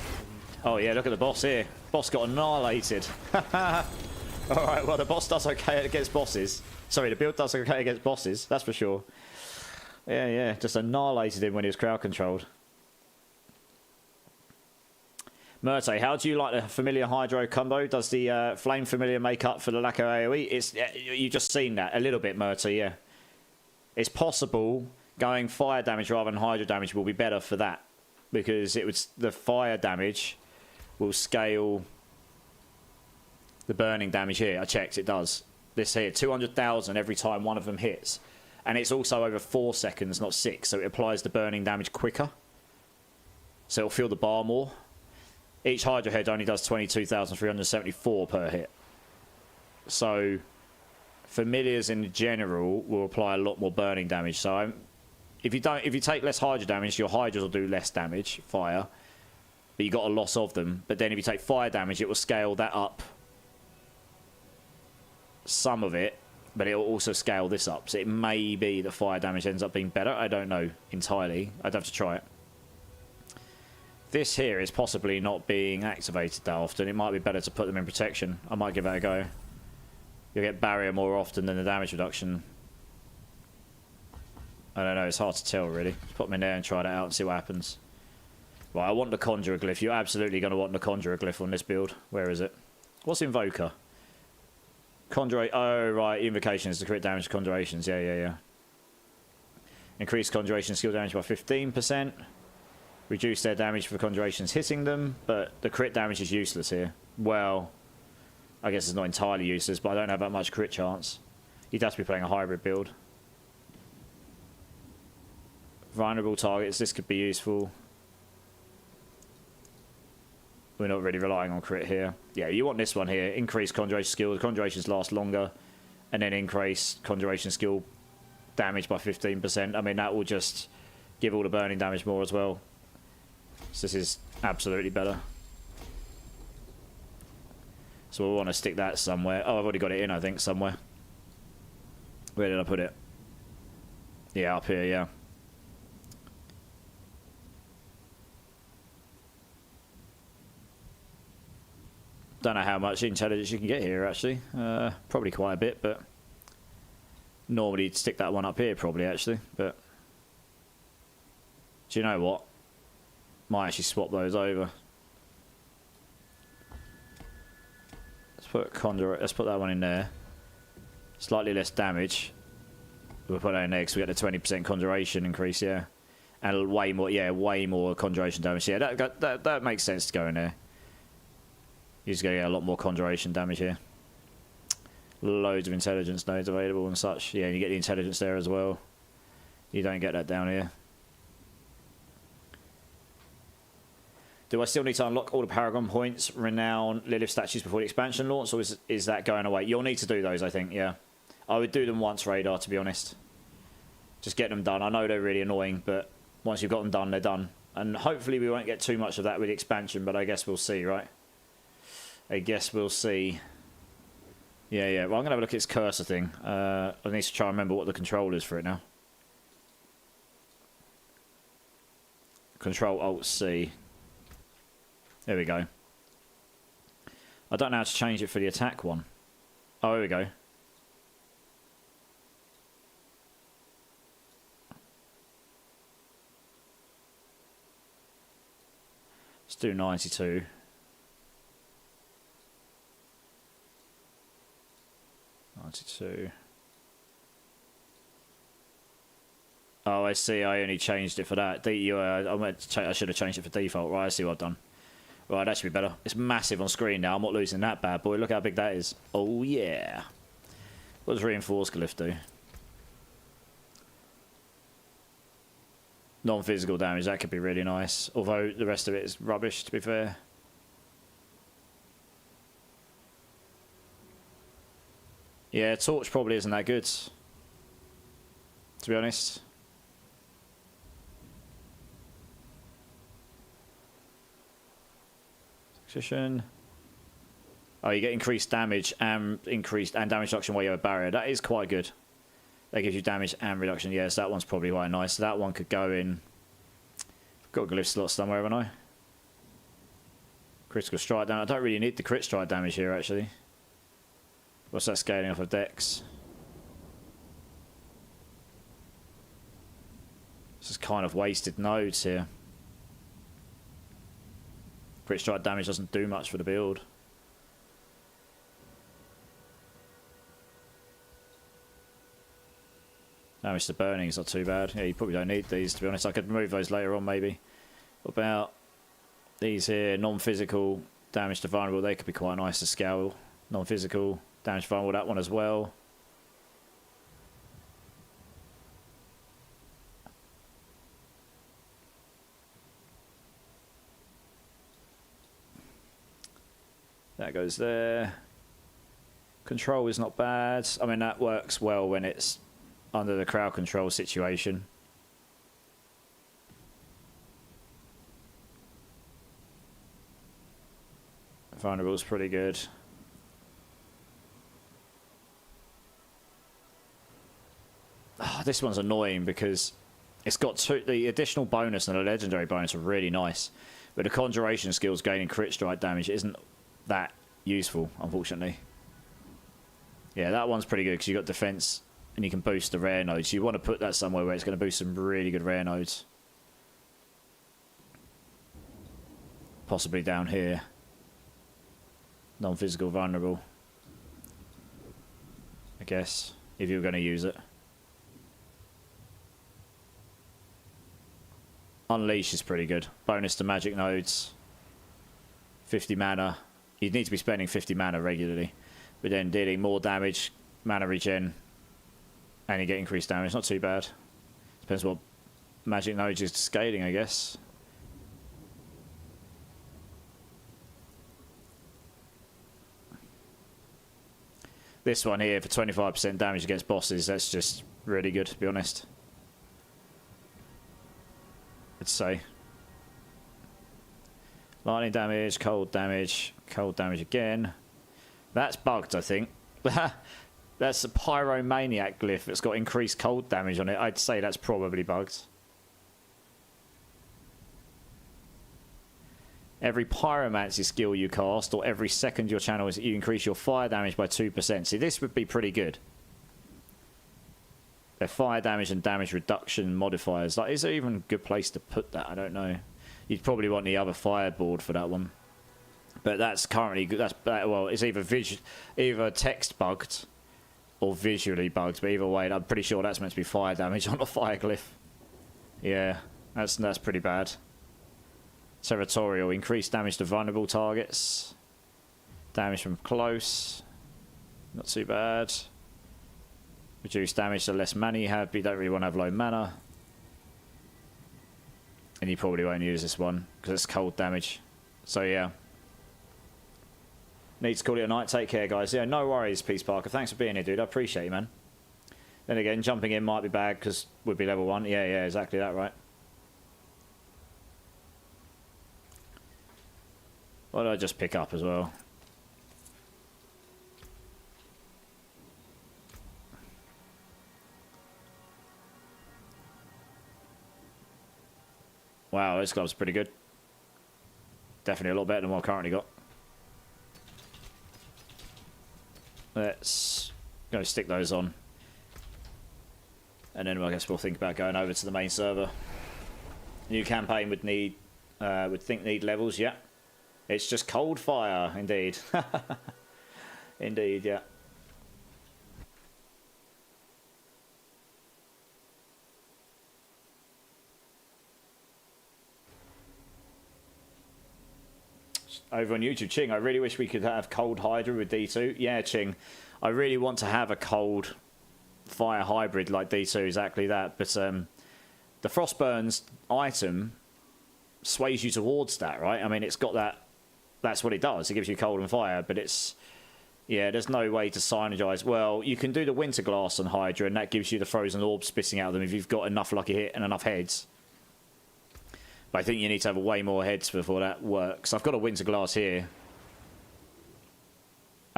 Oh, yeah. Look at the boss here. Boss got annihilated. Alright, well, the boss does okay against bosses. Sorry, the build does okay against bosses. That's for sure. Yeah, just annihilated him when he was crowd controlled. Murte, how do you like the familiar Hydro combo? Does the flame familiar make up for the lack of AoE? You've just seen that a little bit, Murte, yeah. It's possible going fire damage rather than Hydro damage will be better for that. Because the fire damage will scale the burning damage here. I checked, it does. This here, 200,000 every time one of them hits. And it's also over 4 seconds, not 6, so it applies the burning damage quicker. So it'll feel the bar more. Each Hydra head only does 22,374 per hit. So familiars in general will apply a lot more burning damage. So if you take less Hydra damage, your Hydras will do less damage, fire, but you got a loss of them. But then if you take fire damage, it will scale that up, some of it, but it will also scale this up. So it may be that fire damage ends up being better. I don't know entirely. I'd have to try it. This here is possibly not being activated that often. It might be better to put them in protection. I might give that a go. You'll get barrier more often than the damage reduction. I don't know, it's hard to tell really. Just put them in there and try that out and see what happens. Right, I want the Conjurer Glyph. You're absolutely going to want the Conjurer Glyph on this build. Where is it? What's Invoker? Conjure... Oh, right, Invocation is the crit damage Conjurations. Yeah. Increase Conjuration skill damage by 15%. Reduce their damage for Conjurations hitting them, but the crit damage is useless here. Well, I guess it's not entirely useless, but I don't have that much crit chance. You'd have to be playing a hybrid build. Vulnerable targets, this could be useful. We're not really relying on crit here. Yeah, you want this one here. Increase Conjuration skill. The Conjurations last longer. And then increase Conjuration skill damage by 15%. I mean, that will just give all the burning damage more as well. So this is absolutely better. So we'll want to stick that somewhere. Oh, I've already got it in, I think, somewhere. Where did I put it? Yeah, up here, yeah. Don't know how much intelligence you can get here, actually. Probably quite a bit, but... Normally you'd stick that one up here, probably, actually. But... Do you know what? Might actually swap those over. Let's put that one in there. Slightly less damage. We'll put that in there because we get the 20% conjuration increase, yeah. And way more conjuration damage. Yeah, that makes sense to go in there. You're just going to get a lot more conjuration damage here. Loads of intelligence nodes available and such. Yeah, and you get the intelligence there as well. You don't get that down here. Do I still need to unlock all the Paragon points, Renown, Lilith statues before the expansion launch, or is that going away? You'll need to do those, I think, yeah. I would do them once, Radar, to be honest. Just get them done. I know they're really annoying, but once you've got them done, they're done. And hopefully we won't get too much of that with the expansion, but I guess we'll see, right? I guess we'll see. Yeah. Well, I'm going to have a look at this cursor thing. I need to try and remember what the control is for it now. Control-Alt-C. There we go. I don't know how to change it for the attack one. Oh, here we go. Let's do 92. Oh, I see. I only changed it for that. I should have changed it for default. Right, I see what I've done. Right, that should be better. It's massive on screen now. I'm not losing that bad boy. Look how big that is. Oh, yeah. What does Reinforced Glyph do? Non-physical damage. That could be really nice. Although the rest of it is rubbish, to be fair. Yeah, Torch probably isn't that good, to be honest. Succession. Oh, you get increased damage and damage reduction while you have a barrier. That is quite good. That gives you damage and reduction. Yes, that one's probably quite nice. So that one could go in. I've got a glyph slot somewhere, haven't I? Critical strike down. I don't really need the crit strike damage here, actually. What's that scaling off of Dex? This is kind of wasted nodes here. Crit strike damage doesn't do much for the build. Damage to burning is not too bad. Yeah, you probably don't need these, to be honest. I could remove those later on, maybe. What about these here? Non-physical damage to vulnerable. They could be quite nice to scale. Non-physical damage to vulnerable. That one as well. That goes there. Control is not bad. I mean, that works well when it's under the crowd control situation. Vulnerable is pretty good. Oh, this one's annoying because it's got the additional bonus and the legendary bonus are really nice, but the conjuration skills gaining crit strike damage isn't that useful, unfortunately. Yeah, that one's pretty good because you got defense and you can boost the rare nodes. You want to put that somewhere where it's going to boost some really good rare nodes. Possibly down here. Non-physical vulnerable, I guess, if you were going to use it. Unleash is pretty good. Bonus to magic nodes. 50 mana. You'd need to be spending 50 mana regularly. But then dealing more damage, mana regen, and you get increased damage. Not too bad. Depends what magic nodes is scaling, I guess. This one here for 25% damage against bosses, that's just really good, to be honest. Let's say. Lightning damage, cold damage again. That's bugged, I think. That's a Pyromaniac glyph that's got increased cold damage on it. I'd say that's probably bugged. Every pyromancy skill you cast, or every second your channel is, you increase your fire damage by 2%. See, this would be pretty good. They're fire damage and damage reduction modifiers. Like, is there even a good place to put that? I don't know. You'd probably want the other fireboard for that one. But that's currently good. Well, it's either text bugged or visually bugged. But either way, I'm pretty sure that's meant to be fire damage on a fire glyph. Yeah, that's pretty bad. Territorial, increased damage to vulnerable targets. Damage from close. Not too bad. Reduce damage the less mana you have, but you don't really want to have low mana. And you probably won't use this one, because it's cold damage. So yeah. Need to call it a night. Take care, guys. Yeah, no worries, Peace Parker. Thanks for being here, dude. I appreciate you, man. Then again, jumping in might be bad, because we'd be level 1. Yeah, exactly that, right? What did I just pick up as well? Wow, this glove's pretty good. Definitely a lot better than what I've currently got. Let's go stick those on. And then I guess we'll think about going over to the main server. New campaign would need levels, yeah. It's just cold fire, indeed. Indeed, yeah. Over on YouTube, Ching, I really wish we could have cold Hydra with D2. Yeah, Ching, I really want to have a cold fire hybrid like D2, exactly that. But the Frostburns item sways you towards that, right? I mean, it's got that. That's what it does. It gives you cold and fire, but it's... Yeah, there's no way to synergize. Well, you can do the Winter Glass on Hydra, and that gives you the frozen orb spitting out of them if you've got enough lucky hit and enough heads. But I think you need to have way more heads before that works. I've got a Winter Glass here.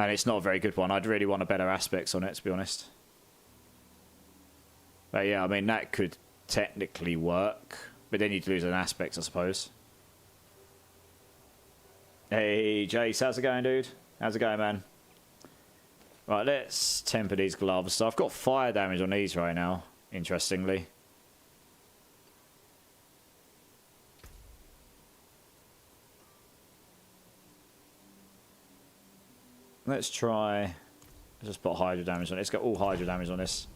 And it's not a very good one. I'd really want a better aspects on it, to be honest. But yeah, I mean, that could technically work. But then you'd lose an aspect, I suppose. Hey, Jace, how's it going, dude? How's it going, man? Right, let's temper these gloves. So I've got fire damage on these right now, interestingly. Let's try... just put Hydra damage on it. It's got all Hydra damage on this.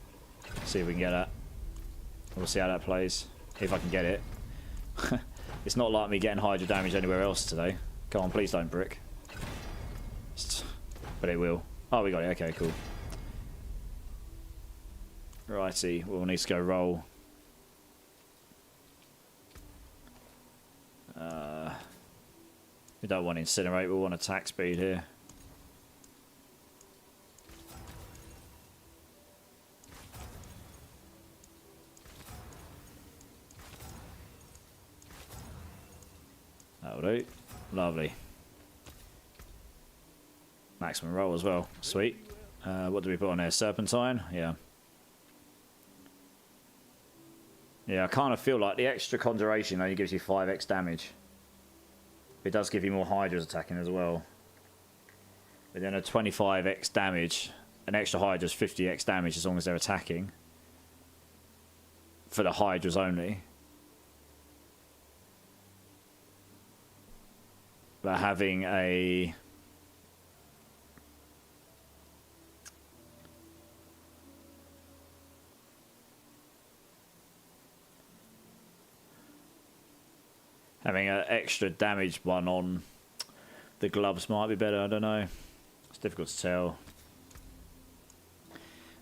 See if we can get that. We'll see how that plays. If I can get it. It's not like me getting Hydra damage anywhere else today. Come on, please don't brick. But it will. Oh, we got it. Okay, cool. Righty. We'll need to go roll. We don't want incinerate. We want attack speed here. That'll do. Lovely. Maximum roll as well. Sweet. What do we put on there? Serpentine? Yeah. Yeah, I kind of feel like the extra conjuration only gives you 5x damage. It does give you more Hydras attacking as well. But then a 25x damage, an extra Hydra's 50x damage as long as they're attacking. For the Hydras only. But having a... Having an extra damage one on the gloves might be better, I don't know. It's difficult to tell.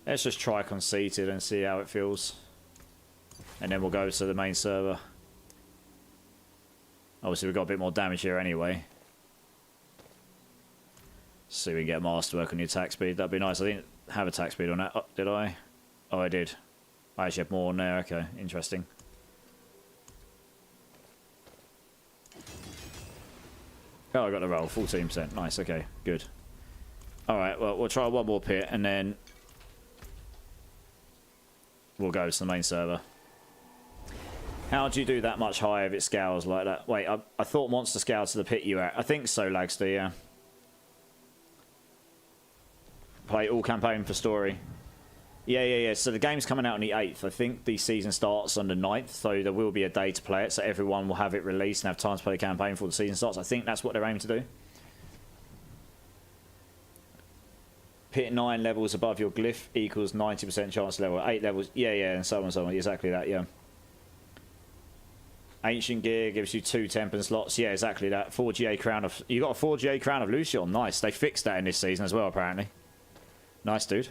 Let's just try conceited and see how it feels. And then we'll go to the main server. Obviously we've got a bit more damage here anyway. See if we can get masterwork on your attack speed. That'd be nice. I didn't have attack speed on that, oh, did I? Oh, I did. I actually have more on there. Okay, interesting. Oh, I got the roll. 14%. Nice. Okay, good. Alright, well, we'll try one more pit and then we'll go to the main server. How do you do that much higher if it scales like that? Wait, I thought monster scales to the pit you were at. I think so, Lagster, yeah. Play all campaign for story. Yeah. So the game's coming out on the 8th. I think the season starts on the 9th, so there will be a day to play it, so everyone will have it released and have time to play the campaign before the season starts. I think that's what they're aiming to do. Pit 9 levels above your glyph equals 90% chance level. 8 levels, yeah, and so on and so on. Exactly that, yeah. Ancient gear gives you 2 temper slots. Yeah, exactly that. 4GA crown of... You got a 4GA crown of Lucion. Nice. They fixed that in this season as well, apparently. Nice, dude.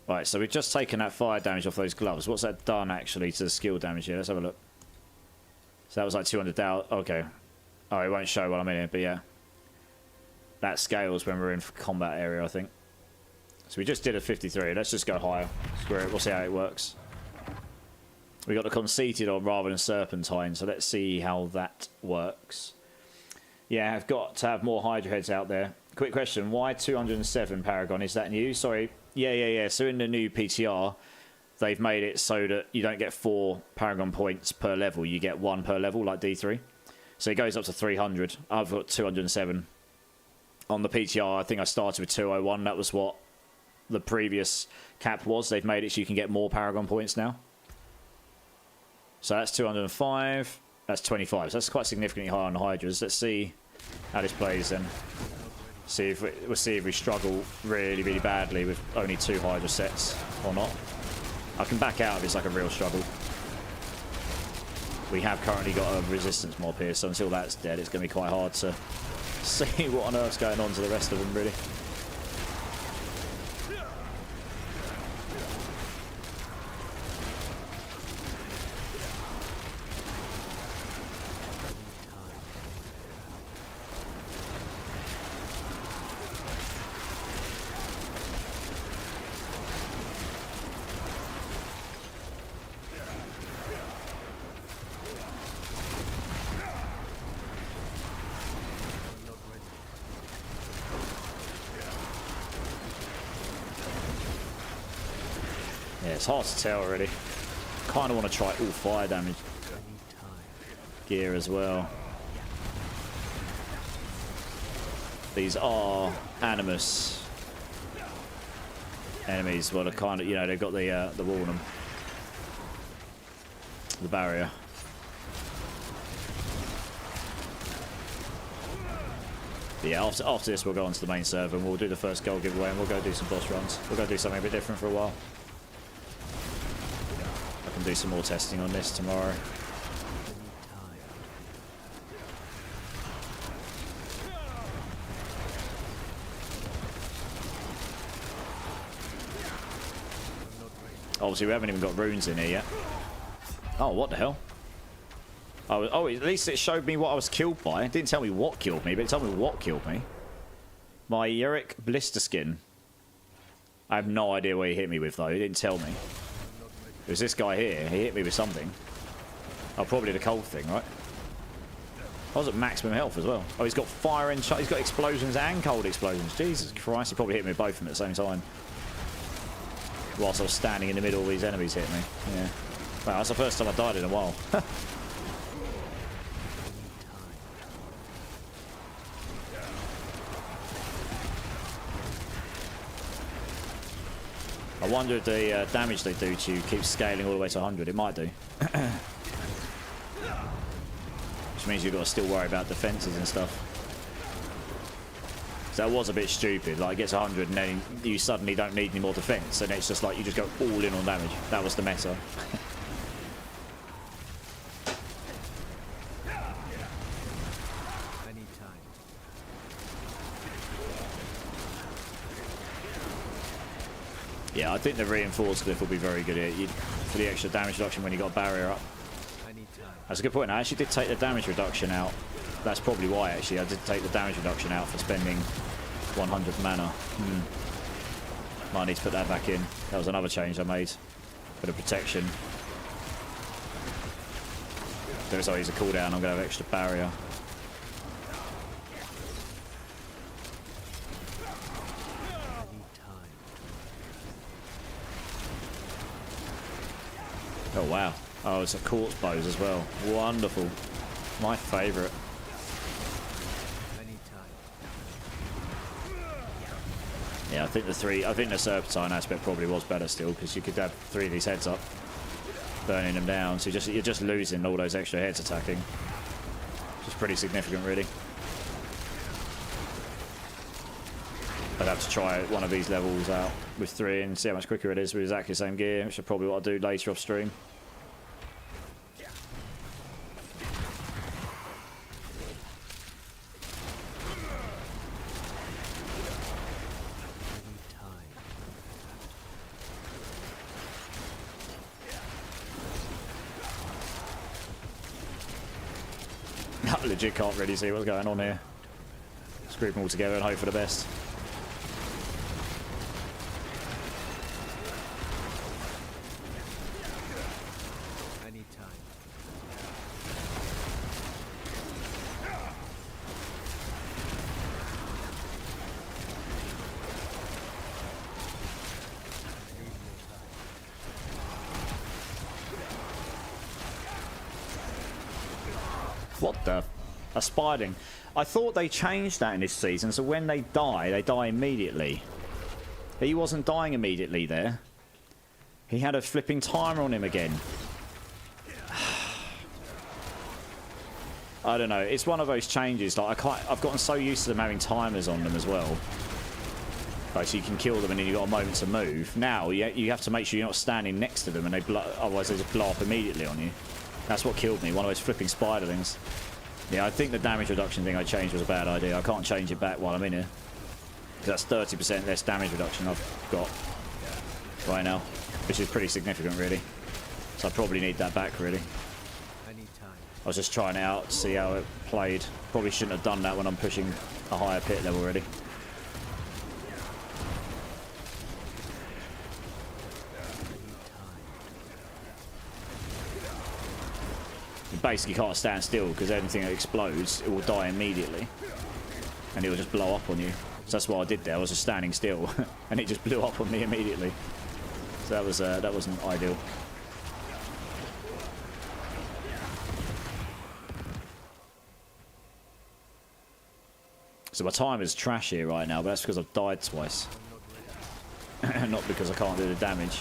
Right, so we've just taken that fire damage off those gloves. What's that done, actually, to the skill damage here? Let's have a look. So that was like 200,000. Okay. Oh, it won't show while I'm in here, but yeah. That scales when we're in combat area, I think. So we just did a 53. Let's just go higher. Screw it. We'll see how it works. We got the conceited on rather than serpentine, so let's see how that works. Yeah, I've got to have more Hydra heads out there. Quick question, why 207 Paragon? Is that new? Sorry. Yeah. So in the new PTR, they've made it so that you don't get 4 Paragon points per level. You get 1 per level, like D3. So it goes up to 300. I've got 207. On the PTR, I think I started with 201. That was what the previous cap was. They've made it so you can get more Paragon points now. So that's 205. That's 25. So that's quite significantly higher on the Hydras. Let's see how this plays then. We'll see if we struggle really, really badly with only 2 Hydra sets or not. I can back out if it's like a real struggle. We have currently got a resistance mob here, so until that's dead, it's going to be quite hard to see what on earth's going on to the rest of them, really. Yeah, it's hard to tell already. Kind of want to try all fire damage gear as well. These are Animus enemies. Well, they're kind of, you know, they've got the wall on them, the barrier. But yeah, after this we'll go on to the main server and we'll do the first gold giveaway and we'll go do some boss runs. We'll go do something a bit different for a while. I can do some more testing on this tomorrow. Obviously we haven't even got runes in here yet. Oh, what the hell? Oh, at least it showed me what I was killed by. It didn't tell me what killed me, but it told me what killed me. My Uric blister skin. I have no idea what he hit me with, though. He didn't tell me. It was this guy here. He hit me with something. Oh, probably the cold thing, right? I was at maximum health as well. Oh, he's got fire and he's got explosions and cold explosions. Jesus Christ, he probably hit me with both of them at the same time. Whilst I was standing in the middle, all these enemies hit me. Yeah. Wow, that's the first time I died in a while. I wonder if the damage they do to you keeps scaling all the way to 100. It might do. Which means you've got to still worry about defenses and stuff. So that was a bit stupid. Like, it gets 100 and then you suddenly don't need any more defense. And it's just like you just go all in on damage. That was the meta. Yeah, I think the reinforced glyph will be very good here for the extra damage reduction when you got a barrier up. That's a good point. I actually did take the damage reduction out. That's probably why, actually. I did take the damage reduction out for spending 100 mana. Might need to put that back in. That was another change I made for the protection. There's always a cooldown. I'm going to have extra barrier. Oh wow. Oh, it's a corpse bows as well. Wonderful. My favourite. Yeah, I think the Serpentine aspect probably was better still, because you could have 3 of these heads up, burning them down. So you're just losing all those extra heads attacking. Which is pretty significant, really. I'd have to try one of these levels out with 3 and see how much quicker it is with exactly the same gear, which is probably what I'll do later off stream. I legit can't really see what's going on here. Just group them all together and hope for the best. What the? A spiding. I thought they changed that in this season, so when they die immediately. He wasn't dying immediately there. He had a flipping timer on him again. I don't know. It's one of those changes. Like I've gotten so used to them having timers on them as well. Like, so you can kill them and then you've got a moment to move. Now you have to make sure you're not standing next to them, and otherwise they just blow up immediately on you. That's what killed me, one of those flipping spider things. Yeah, I think the damage reduction thing I changed was a bad idea. I can't change it back while I'm in here. Because that's 30% less damage reduction I've got right now. Which is pretty significant, really. So I probably need that back, really. I was just trying it out to see how it played. Probably shouldn't have done that when I'm pushing a higher pit level, really. Basically can't stand still, because anything that explodes, it will die immediately, and it will just blow up on you. So that's what I did there. I was just standing still, and it just blew up on me immediately. So that wasn't ideal. So my time is trash here right now, but that's because I've died twice, not because I can't do the damage.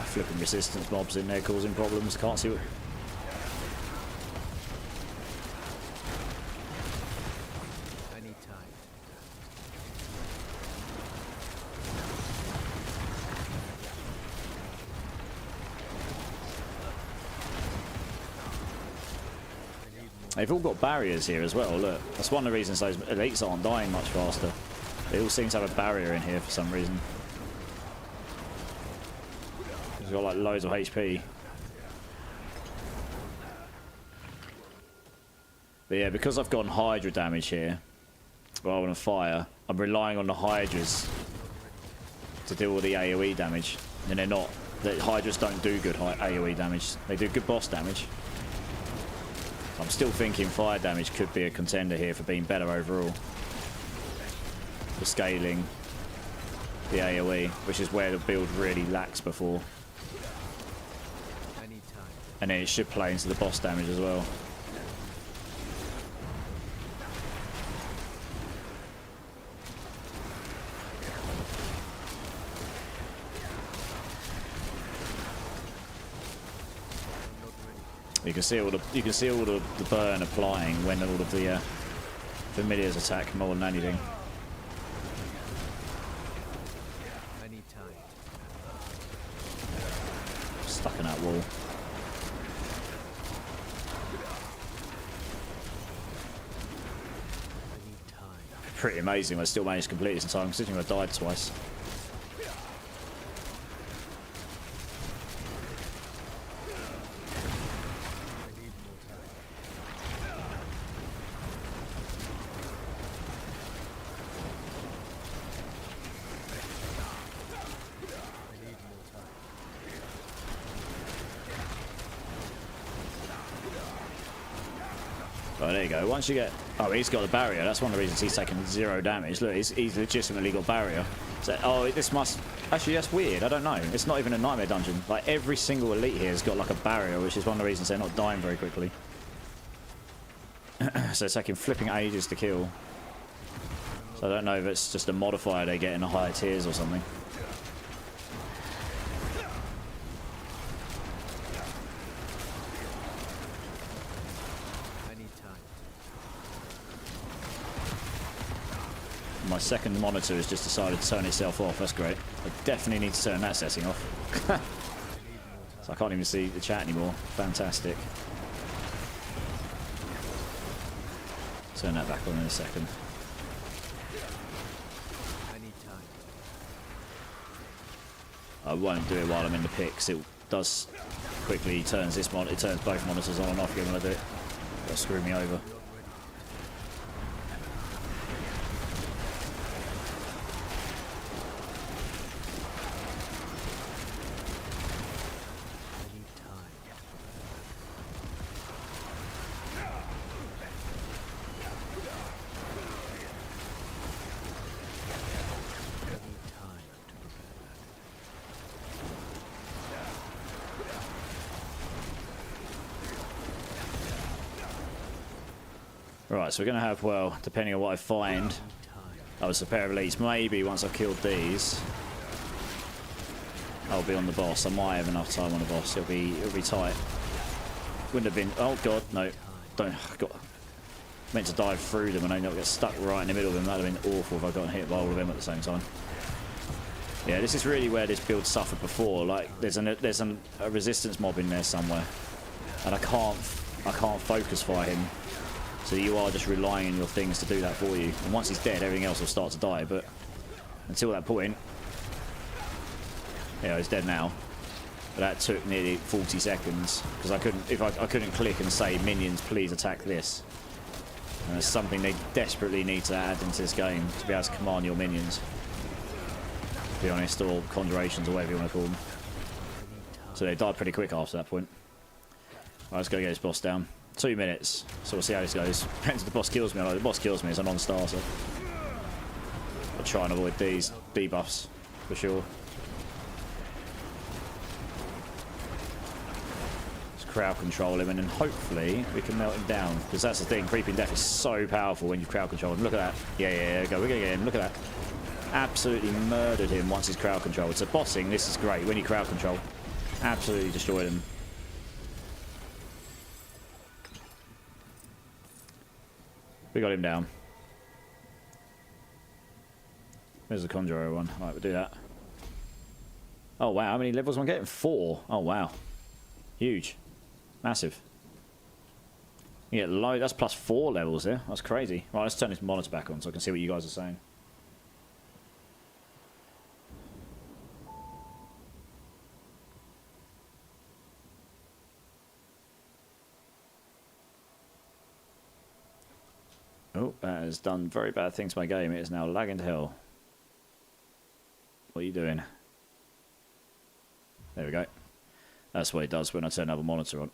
Flipping resistance mobs in there causing problems. Can't see what. They've all got barriers here as well. Look, that's one of the reasons those elites aren't dying much faster. They all seem to have a barrier in here for some reason. He's got like loads of HP. But yeah, because I've got Hydra damage here, rather than fire, I'm relying on the Hydras to deal with the AoE damage. And they're not. The Hydras don't do good AoE damage. They do good boss damage. I'm still thinking fire damage could be a contender here for being better overall. For scaling the AoE, which is where the build really lacks before. And then it should play into the boss damage as well. You can see all the burn applying when all of the familiars attack more than anything. Stuck in that wall. Pretty amazing. I still managed to complete this in time, considering I died twice. Oh, there you go. Once you get... Oh, he's got a barrier. That's one of the reasons he's taken 0 damage. Look, he's legitimately got barrier. So, oh, this must... Actually, that's weird. I don't know. It's not even a nightmare dungeon. Like, every single elite here has got, like, a barrier, which is one of the reasons they're not dying very quickly. So it's taking flipping ages to kill. So I don't know if it's just a modifier they get in the higher tiers or something. My second monitor has just decided to turn itself off. That's great. I definitely need to turn that setting off. So I can't even see the chat anymore. Fantastic. Turn that back on in a second. I won't do it while I'm in the pit, because it does quickly turns this monitor. It turns both monitors on and off again when I do it. That'll screw me over. Right, so we're going to have, well, depending on what I find, that was a pair of elites. Maybe once I've killed these, I'll be on the boss. I might have enough time on the boss. It'll be tight. Wouldn't have been... Oh, God, no. Don't... I got meant to dive through them and I not get stuck right in the middle of them. That would have been awful if I got hit by all of them at the same time. Yeah, this is really where this build suffered before. Like, there's a resistance mob in there somewhere. And I can't focus fire him. So you are just relying on your things to do that for you. And once he's dead, everything else will start to die. But until that point... Yeah, he's dead now. But that took nearly 40 seconds. Because I couldn't click and say, minions, please attack this. And it's something they desperately need to add into this game. To be able to command your minions. To be honest, or conjurations, or whatever you want to call them. So they died pretty quick after that point. Right, let's go get this boss down. 2 minutes, so we'll see how this goes. Depends if the boss kills me. Like, the boss kills me, it's a non-starter. I'll try and avoid these debuffs, for sure. Just crowd control him, and then hopefully we can melt him down. Because that's the thing, Creeping Death is so powerful when you crowd control him. Look at that. Yeah, go. We're going to get him. Look at that. Absolutely murdered him once he's crowd controlled. So bossing, this is great. When you crowd control, absolutely destroyed him. We got him down. There's the Conjurer one. Alright, we'll do that. Oh, wow. How many levels am I getting? 4. Oh, wow. Huge. Massive. You get low. That's plus 4 levels there. That's crazy. Right, let's turn this monitor back on so I can see what you guys are saying. Oh, that has done very bad things to my game. It is now lagging to hell. What are you doing? There we go. That's what it does when I turn another monitor on.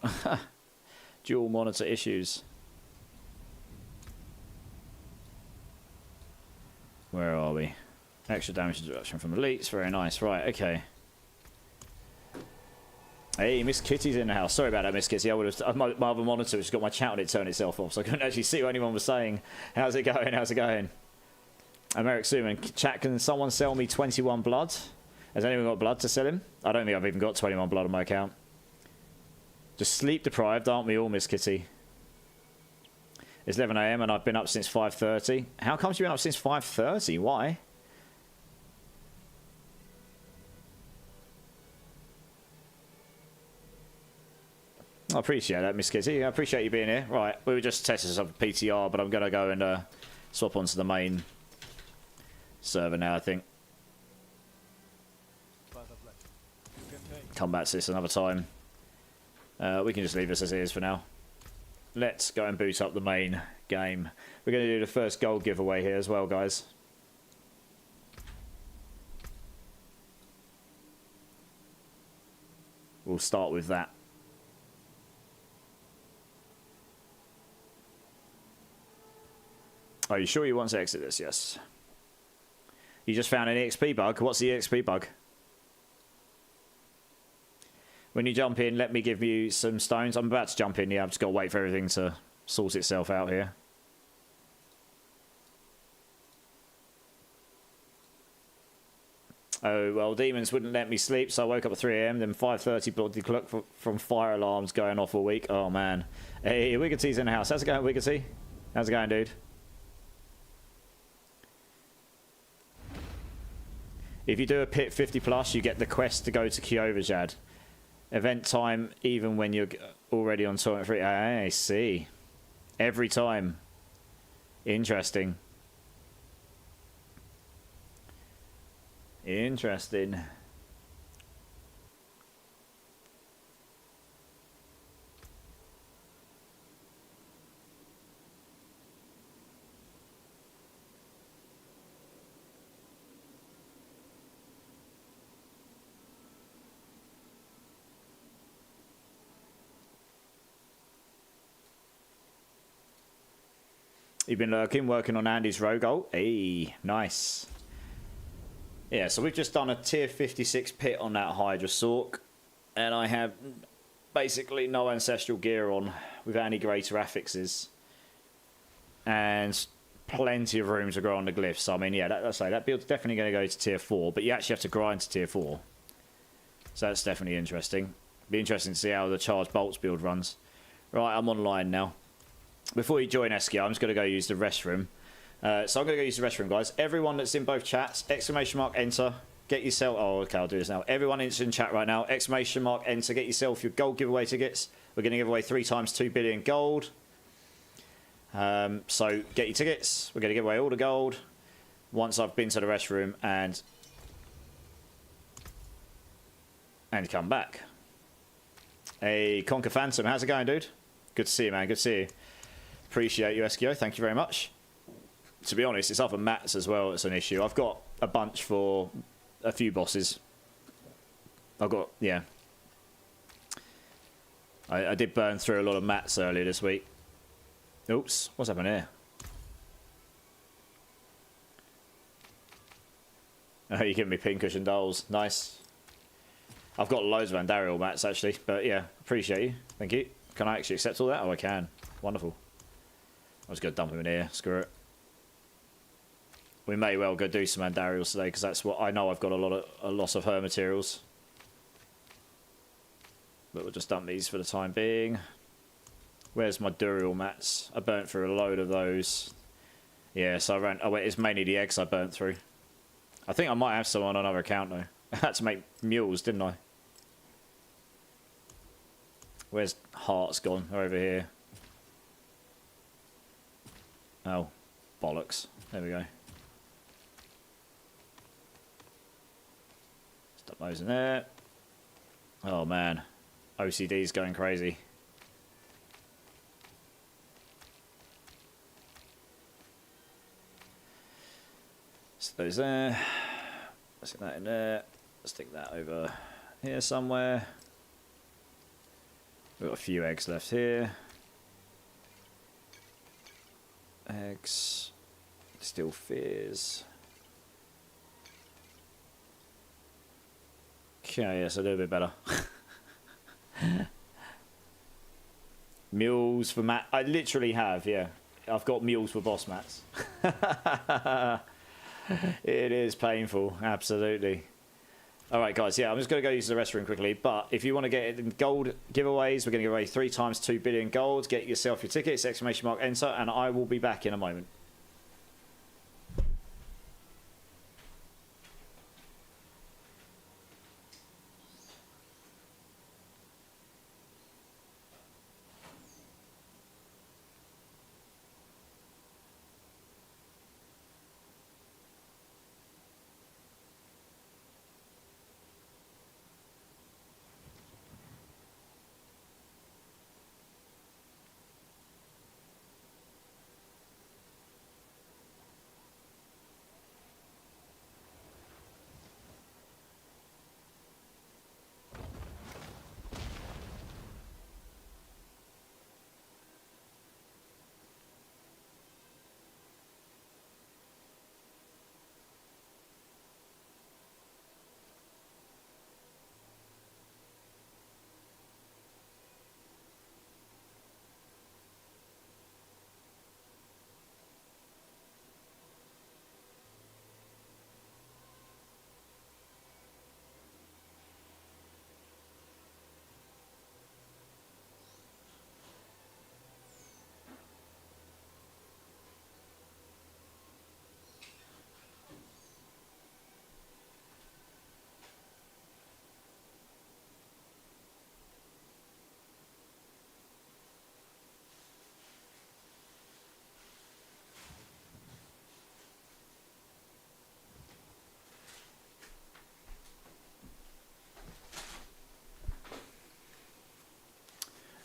Dual monitor issues. Where are we? Extra damage reduction from elites. Very nice. Right, okay. Hey, Miss Kitty's in the house. Sorry about that, Miss Kitty. I would have. My other monitor has got my chat on it turn itself off, so I couldn't actually see what anyone was saying. How's it going? How's it going? I'm Eric Suman. Chat, can someone sell me 21 blood? Has anyone got blood to sell him? I don't think I've even got 21 blood on my account. Just sleep deprived, aren't we all, Miss Kitty? It's 11 AM and I've been up since 5:30. How come you've been up since 5:30? Why? I appreciate that, Miss Kitty. I appreciate you being here. Right, we were just testing some PTR, but I'm going to go and swap onto the main server now, I think. Come back to this another time. We can just leave this as it is for now. Let's go and boot up the main game. We're going to do the first gold giveaway here as well, guys. We'll start with that. Are you sure you want to exit this? Yes. You just found an EXP bug. What's the EXP bug? When you jump in, let me give you some stones. I'm about to jump in. Yeah, I've just got to wait for everything to sort itself out here. Oh, well, demons wouldn't let me sleep, so I woke up at 3 AM, then 5:30 bloody clock from fire alarms going off all week. Oh, man. Hey, Wiggety's in the house. How's it going, Wiggety? How's it going, dude? If you do a pit 50 plus, you get the quest to go to Kyovajad. Event time, even when you're already on tournament 3. I see. Every time. Interesting. Interesting. You've been lurking, working on Andy's rogue ult. Hey, nice. Yeah, so we've just done a tier 56 pit on that Hydra Sork. And I have basically no ancestral gear on without any greater affixes. And plenty of room to grow on the glyphs. So, I mean, yeah, that build's definitely going to go to tier 4. But you actually have to grind to tier 4. So that's definitely interesting. Be interesting to see how the charged bolts build runs. Right, I'm online now. Before you join Eskia, I'm just going to go use the restroom. So I'm going to go use the restroom, guys. Everyone that's in both chats, exclamation mark, enter. Get yourself... Oh, okay, I'll do this now. Everyone that's in chat right now, exclamation mark, enter. Get yourself your gold giveaway tickets. We're going to give away 3 times 2 billion gold. So get your tickets. We're going to give away all the gold once I've been to the restroom and come back. Hey, Conquer Phantom, how's it going, dude? Good to see you, man. Good to see you. Appreciate you, Eskio. Thank you very much. To be honest, it's other mats as well. It's an issue. I've got a bunch for a few bosses. I've got, yeah. I did burn through a lot of mats earlier this week. Oops, what's happened here? Oh, you're giving me pincushion dolls. Nice. I've got loads of Andariel mats, actually. But, yeah, appreciate you. Thank you. Can I actually accept all that? Oh, I can. Wonderful. I'm just going to dump him in here. Screw it. We may well go do some Andariels today, because that's what I know. I've got a loss of her materials. But we'll just dump these for the time being. Where's my Duriel mats? I burnt through a load of those. Yeah, so I ran... Oh, wait, it's mainly the eggs I burnt through. I think I might have some on another account, though. I had to make mules, didn't I? Where's Hearts gone? They're over here. Oh, bollocks. There we go. Stop those in there. Oh, man. OCD's going crazy. Stick those there. Stick that in there. Stick that over here somewhere. We've got a few eggs left here. Eggs. Still fears. Okay, yes, a little bit better. Mules for Matt. I literally have, yeah. I've got mules for boss mats. It is painful, absolutely. Alright guys, yeah, I'm just going to go use the restroom quickly, but if you want to get it in gold giveaways, we're going to give away 3 times 2 billion gold. Get yourself your tickets, ! Enter, and I will be back in a moment.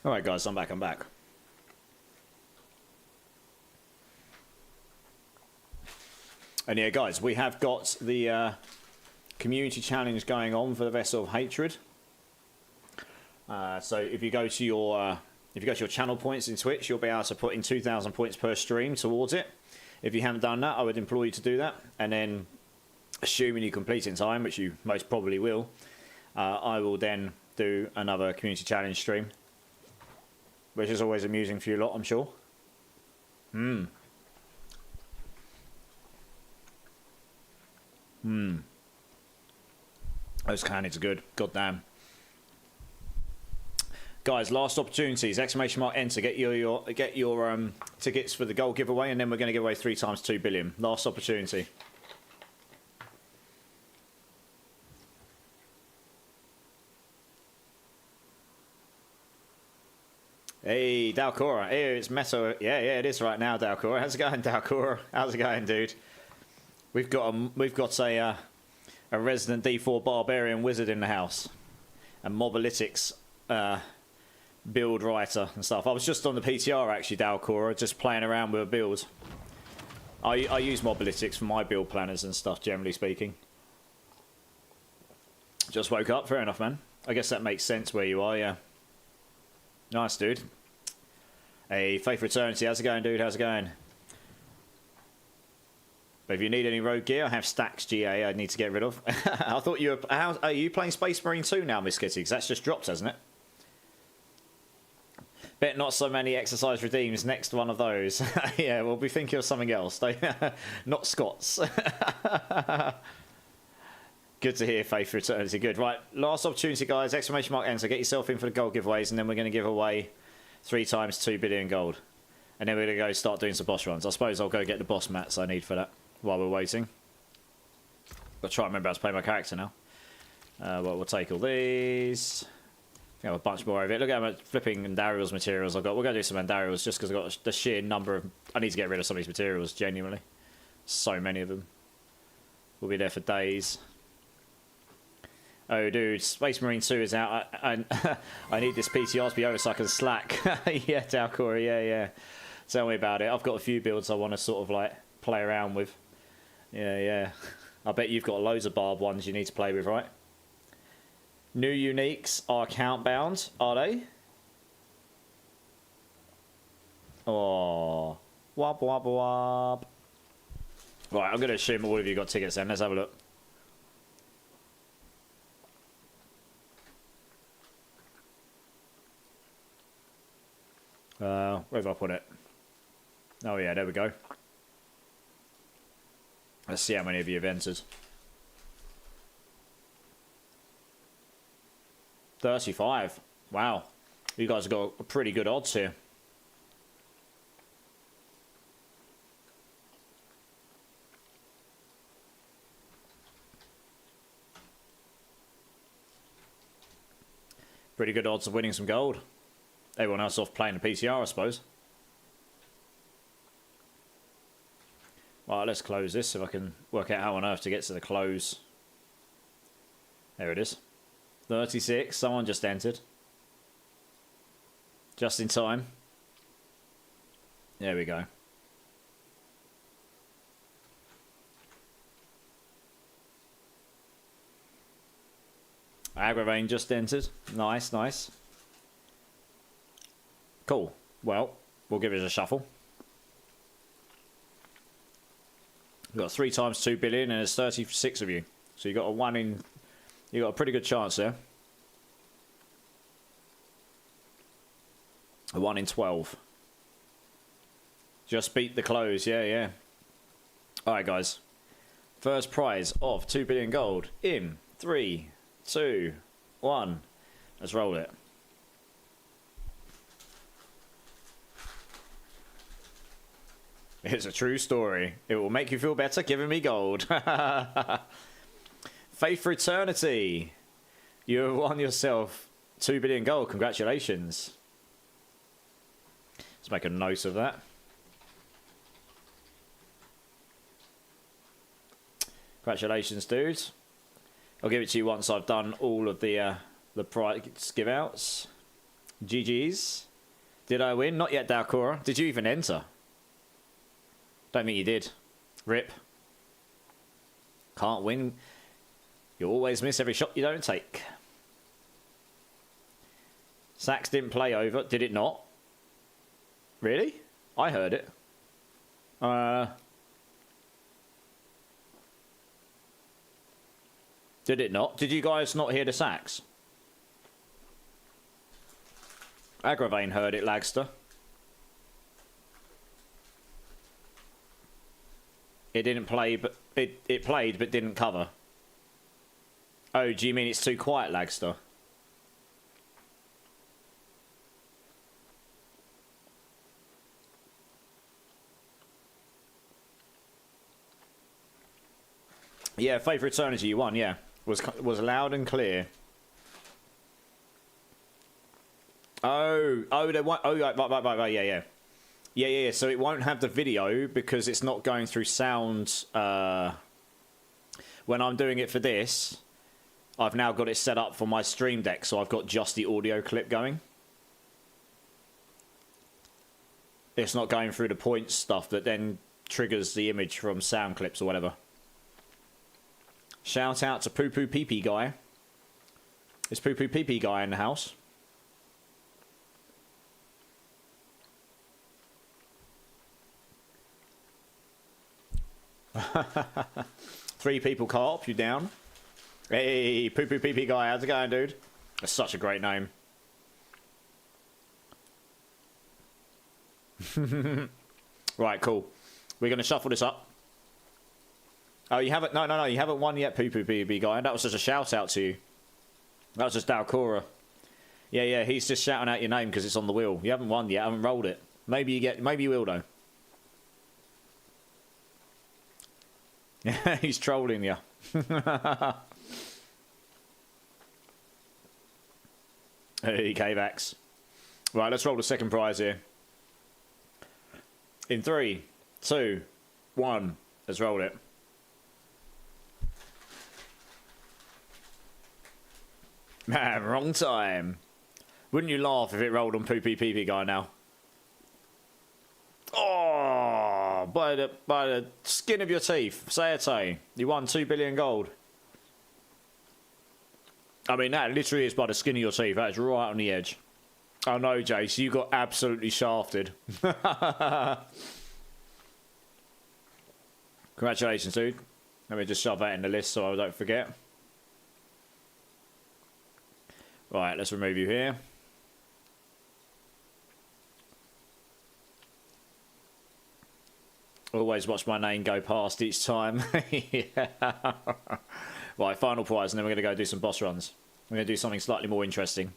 Alright guys, I'm back. And yeah guys, we have got the community challenge going on for the Vessel of Hatred. So if you go to your channel points in Twitch, you'll be able to put in 2,000 points per stream towards it. If you haven't done that, I would implore you to do that, and then assuming you complete in time, which you most probably will, I will then do another community challenge stream, which is always amusing for you lot, I'm sure. Those cannons are good. God damn. Guys, last opportunities! ! Enter. Get your tickets for the gold giveaway, and then we're going to give away 3 times 2 billion. Last opportunity. Hey, Dalcora. Hey, it's Meta. Yeah, it is right now, Dalcora. How's it going, Dalcora? How's it going, dude? We've got a resident D4 barbarian wizard in the house, and Mobalytics build writer and stuff. I was just on the PTR actually, Dalcora, just playing around with a build. I use Mobalytics for my build planners and stuff, generally speaking. Just woke up. Fair enough, man. I guess that makes sense where you are, yeah. Nice, dude. Hey, Faith for Eternity. How's it going, dude? How's it going? But if you need any rogue gear, I have stacks GA I need to get rid of. I thought you were... are you playing Space Marine 2 now, Miss Kitty? Because that's just dropped, hasn't it? Bet not so many exercise redeems. Next one of those. Yeah, we'll be thinking of something else. Not Scots. Good to hear, Faith for Eternity. Good. Right, last opportunity, guys. ! Enter. Get yourself in for the gold giveaways, and then we're going to give away 3 times 2 billion gold. And then we're going to go start doing some boss runs. I suppose I'll go get the boss mats I need for that while we're waiting. I'll try and remember how to play my character now. Well, we'll take all these. I have a bunch more of it. Look at how much flipping Andariel's materials I've got. We're going to do some Andariels just because I've got the sheer number of... I need to get rid of some of these materials, genuinely. So many of them. We'll be there for days. Oh, dude, Space Marine 2 is out. I need this PTR to be over so I can slack. Yeah, Dalcora, yeah. Tell me about it. I've got a few builds I want to sort of like play around with. Yeah, yeah. I bet you've got loads of barbed ones you need to play with, right? New uniques are account bound, are they? Oh, wop wop wop. Right, I'm going to assume all of you got tickets then. Let's have a look. Where have I put it? Oh yeah, there we go. Let's see how many of you have entered. 35. Wow. You guys have got a pretty good odds here. Pretty good odds of winning some gold. Everyone else off playing the PTR, I suppose. Right, let's close this if I can work out how on earth to get to the close. There it is. 36. Someone just entered. Just in time. There we go. Aggravain just entered. Nice, nice. Cool. Well, we'll give it a shuffle. We've got 3 times 2 billion and there's 36 of you. So you got a 1 in... You got a pretty good chance there. A 1 in 12. Just beat the close. Yeah, yeah. Alright, guys. First prize of 2 billion gold in 3, 2, 1. Let's roll it. It's a true story. It will make you feel better giving me gold. Faith for Eternity. You have won yourself 2 billion gold. Congratulations. Let's make a note of that. Congratulations, dudes. I'll give it to you once I've done all of the prize give outs. GG's. Did I win? Not yet, Dalcora. Did you even enter? Don't think you did. Rip. Can't win. You always miss every shot you don't take. Sax didn't play over. Did it not? Really? I heard it. Did it not? Did you guys not hear the sax? Aggravain heard it, Lagster. It didn't play, but it played but didn't cover. Oh, do you mean it's too quiet, Lagster? Yeah, Faith for Eternity, you won. Yeah, was loud and clear. Oh, they won't. Oh, right, yeah. Yeah. So it won't have the video because it's not going through sound. When I'm doing it for this, I've now got it set up for my stream deck, so I've got just the audio clip going. It's not going through the points stuff that then triggers the image from sound clips or whatever. Shout out to Poo Poo Pee Pee Guy. Is Poo Poo Pee Pee Guy in the house? Three people co-op, you down? Hey, Poo Poo Pee Pee Guy, how's it going, dude? That's such a great name. Right, cool. We're going to shuffle this up. Oh, you haven't... No, you haven't won yet, Poo Poo Pee Pee Guy. That was just a shout-out to you. That was just Dalcora. Yeah, he's just shouting out your name because it's on the wheel. You haven't won yet, haven't rolled it. Maybe you get... Maybe you will, though. He's trolling you. Hey, K-Vax. Right, let's roll the second prize here. In 3, 2, 1. Let's roll it. Man, wrong time. Wouldn't you laugh if it rolled on Poo Poo Pee Pee Guy now? Oh, by the skin of your teeth. Sayate, you won 2 billion gold. I mean, that literally is by the skin of your teeth. That is right on the edge. Oh no, Jace, you got absolutely shafted. Congratulations, dude. Let me just shove that in the list so I don't forget. Right, let's remove you here. Always watch my name go past each time. Yeah. Right, final prize, and then we're going to go do some boss runs. We're going to do something slightly more interesting.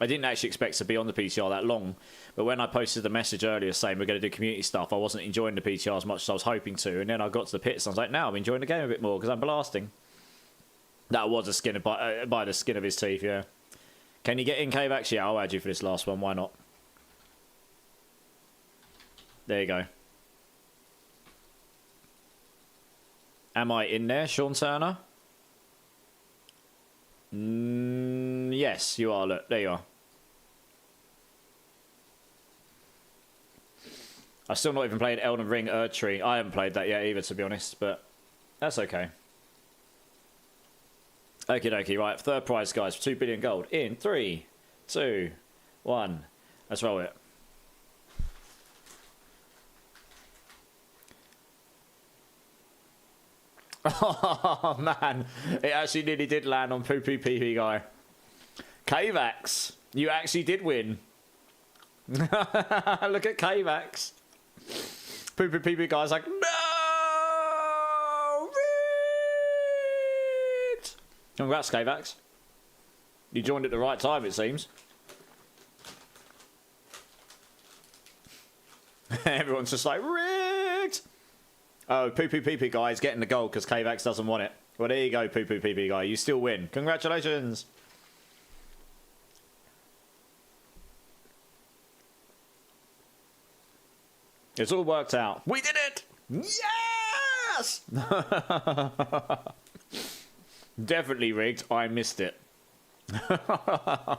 I didn't actually expect to be on the PTR that long, but when I posted the message earlier saying we're going to do community stuff, I wasn't enjoying the PTR as much as I was hoping to, and then I got to the pits and I was like, now I'm enjoying the game a bit more because I'm blasting. That was a skin by the skin of his teeth, yeah. Can you get in cave? Actually, yeah, I'll add you for this last one, why not? There you go. Am I in there, Sean Turner? Yes, you are. Look, there you are. I've still not even played Elden Ring Erdtree. I haven't played that yet either, to be honest, but that's okay. Okie dokie, right. Third prize, guys, for 2 billion gold. In 3, 2, 1. Let's roll it. Oh man, it actually nearly did land on Poo Poo Pee Pee guy. Kavax, you actually did win. Look at Kavax. Poo Poo Pee Pee guy's like, no! Rigged! Congrats, Kavax. You joined at the right time, it seems. Everyone's just like, rigged! Oh, Poo Poo Pee Pee guy is getting the gold because Kavax doesn't want it. Well, there you go, Poo Poo Pee Pee guy. You still win. Congratulations. It's all worked out. We did it! Yes! Definitely rigged. I missed it. Right,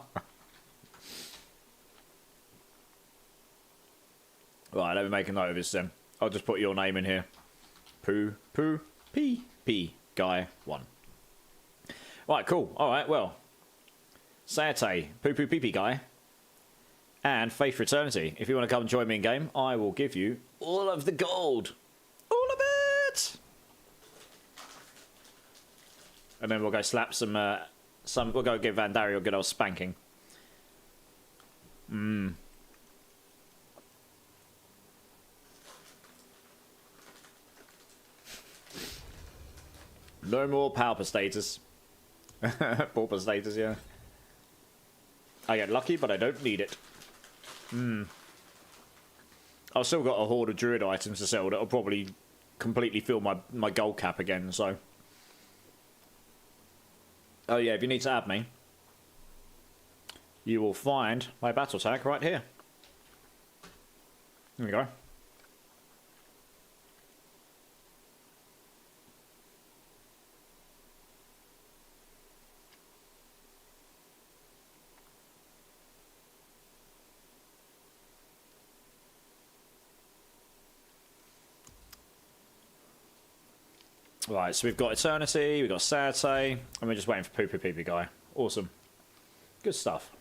let me make a note of this then. I'll just put your name in here. Poo Poo Pee Pee Guy 1. Right, cool. Alright, well. Sayate, Poo Poo Pee Pee Guy, and Faith for Eternity. If you want to come and join me in game, I will give you all of the gold. All of it! And then we'll go slap some we'll go give Vandario a good old spanking. No more pauper status. Pauper status, yeah. I get lucky, but I don't need it. I've still got a horde of druid items to sell that'll probably completely fill my gold cap again, so. Oh yeah, if you need to add me, you will find my battle tag right here. There we go. Right, so we've got Eternity, we've got Sate, and we're just waiting for Poo Poo Pee Pee guy. Awesome. Good stuff.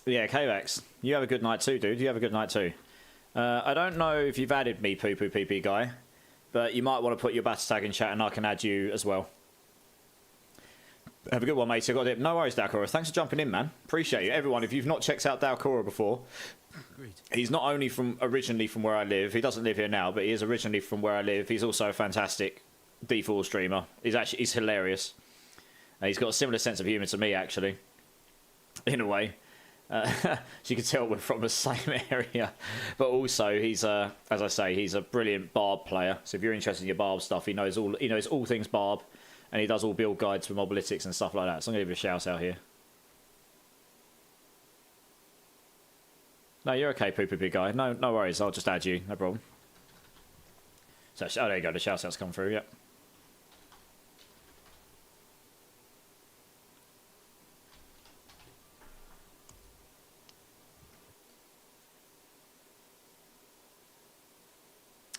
Yeah, Kvax, you have a good night too, dude. You have a good night too. I don't know if you've added me, Poo Poo Pee Pee guy, but you might want to put your battle tag in chat and I can add you as well. Have a good one, mate. I got it. No worries, Dalcora. Thanks for jumping in, man. Appreciate you. Everyone, if you've not checked out Dalcora before, he's not only originally from where I live. He doesn't live here now, but he is originally from where I live. He's also a fantastic D4 streamer. He's hilarious. He's got a similar sense of humour to me, actually, in a way. As you can tell, we're from the same area, but also he's as I say, he's a brilliant barb player. So if you're interested in your barb stuff, he knows all things barb, and he does all build guides for mobalytics and stuff like that. So I'm gonna give you a shout out here. No, you're okay, Poopy Big Guy. No worries. I'll just add you. No problem. So, oh, there you go. The shout-outs come through, yep.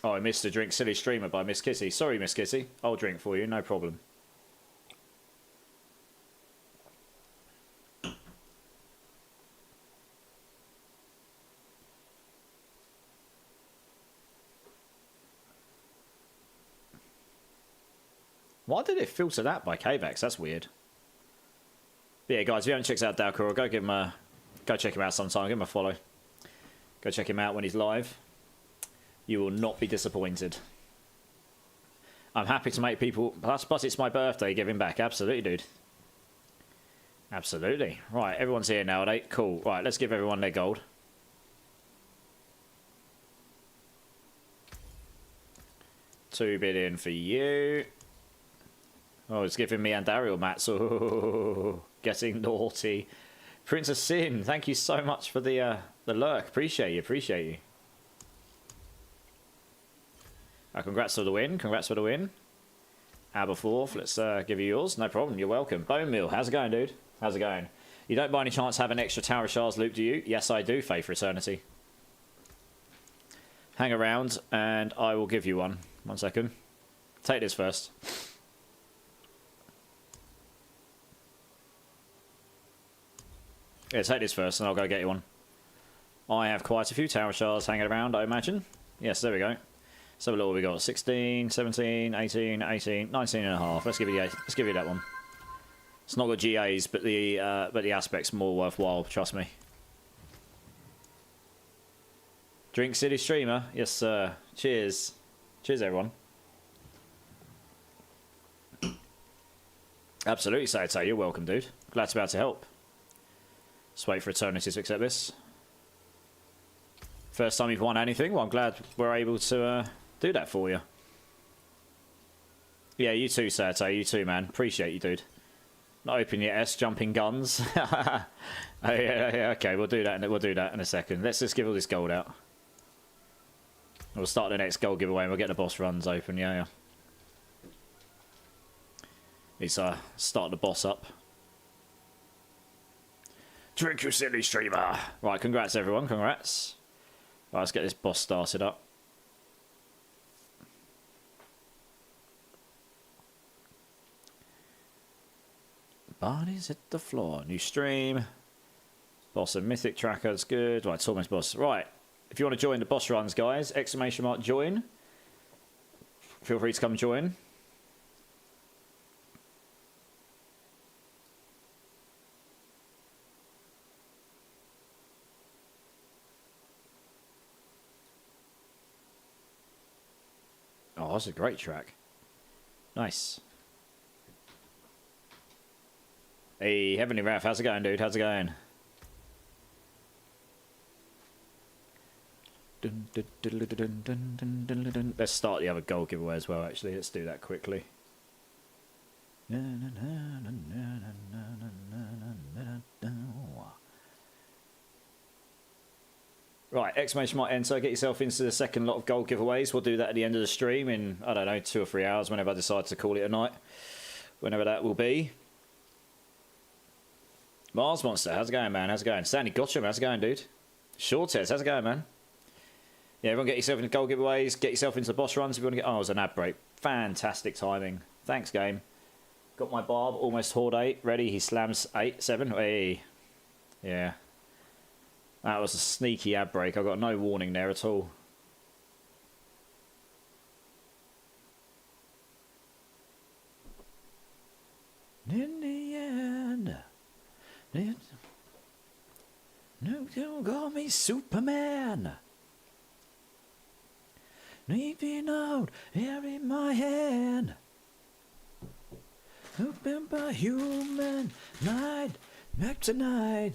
Oh, I missed a Drink Silly Streamer by Miss Kissy. Sorry, Miss Kissy. I'll drink for you, no problem. Why did it filter that by KVAX? That's weird. But yeah, guys, if you haven't checked out Dalcor, go give him go check him out sometime. Give him a follow. Go check him out when he's live. You will not be disappointed. I'm happy to make people... Plus, it's my birthday. Give him back. Absolutely, dude. Absolutely. Right, everyone's here now at 8. Cool. Right, let's give everyone their gold. $2 billion for you. Oh, it's giving me and Daryl mats. Oh, getting naughty. Prince of Sin, thank you so much for the lurk. Appreciate you, appreciate you. Congrats for the win, congrats for the win. Aberforth, let's give you yours. No problem, you're welcome. Bone Mill, how's it going, dude? How's it going? You don't by any chance have an extra Tower of Shards loop, do you? Yes, I do, Faith for Eternity. Hang around, and I will give you one. 1 second. Take this first. Yeah, take this first, and I'll go get you one. I have quite a few Tower Shards hanging around, I imagine. Yes, there we go. So have a look what we got. 16, 17, 18, 18, 19 and a half. Let's give you that one. It's not got GAs, but the aspect's more worthwhile, trust me. Drink City Streamer, yes sir. Cheers. Cheers everyone. Absolutely, Sato, you're welcome, dude. Glad to be able to help. Just wait for Eternity to accept this. First time you've won anything, well I'm glad we're able to do that for you. Yeah, you too, Sato, you too, man. Appreciate you, dude. Not open yet, S, jumping guns. Oh, yeah, okay, we'll do that in a second. Let's just give all this gold out. We'll start the next gold giveaway and we'll get the boss runs open, yeah. Let's start the boss up. Drink your silly streamer. Right, congrats everyone, congrats. Right, let's get this boss started up. Bodies hit the floor. New stream. Boss and mythic tracker, that's good. Right, Torment boss. Right, if you want to join the boss runs, guys, exclamation mark join. Feel free to come join. Oh, that's a great track. Nice. Hey, Heavenly Wrath, how's it going, dude? How's it going? Let's start the other gold giveaway as well, actually. Let's do that quickly. Right, exclamation mark enter. Get yourself into the second lot of gold giveaways. We'll do that at the end of the stream in, I don't know, 2 or 3 hours, whenever I decide to call it a night. Whenever that will be. Mars Monster, how's it going, man? How's it going? Sandy Gotcha, how's it going, dude? Shortez, how's it going, man? Yeah, everyone get yourself into gold giveaways. Get yourself into the boss runs if you want to get... Oh, it was an ad break. Fantastic timing. Thanks, game. Got my barb, almost Horde 8. Ready, he slams 8, 7. Hey. Yeah. That was a sneaky ad break. I got no warning there at all. In the end... No, don't call me Superman. Leaving out here in my hand. Open by human night, back tonight.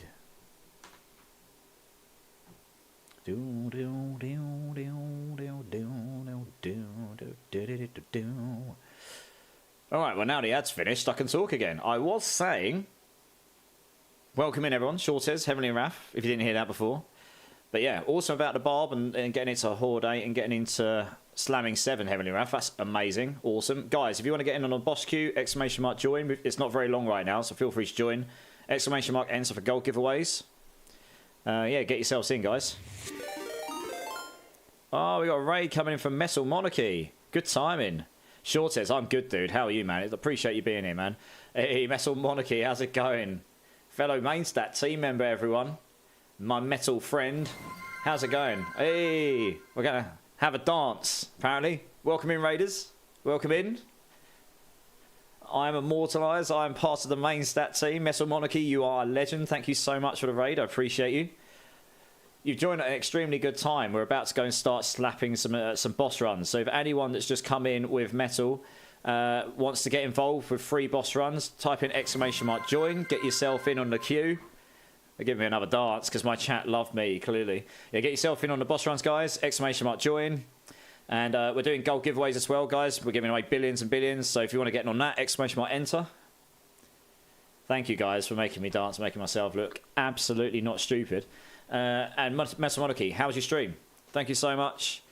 Alright, well now the ad's finished, I can talk again. I was saying... Welcome in everyone, Shortez, Heavenly Wrath, if you didn't hear that before. But yeah, awesome about the Barb and getting into Horde 8 and getting into slamming 7 Heavenly Wrath. That's amazing. Awesome. Guys, if you want to get in on a boss queue, exclamation mark join. It's not very long right now, so feel free to join. Exclamation mark enter for gold giveaways. Yeah, get yourselves in, guys. Oh, we got a raid coming in from Metal Monarchy. Good timing. Short says, I'm good, dude. How are you, man? I appreciate you being here, man. Hey, Metal Monarchy, how's it going? Fellow Mainstat team member, everyone. My metal friend. How's it going? Hey, we're going to have a dance, apparently. Welcome in, Raiders. Welcome in. I'm Immortilize. I'm part of the Mainstat team. Metal Monarchy, you are a legend. Thank you so much for the raid. I appreciate you. You've joined at an extremely good time. We're about to go and start slapping some boss runs. So if anyone that's just come in with Metal wants to get involved with free boss runs, type in exclamation mark join. Get yourself in on the queue. They give me another dance because my chat loved me, clearly. Yeah, get yourself in on the boss runs, guys. Exclamation mark join. And we're doing gold giveaways as well, guys. We're giving away billions and billions. So if you want to get in on that, exclamation mark enter. Thank you, guys, for making me dance, making myself look absolutely not stupid. And Metal Monarchy, how was your stream? Thank you so much.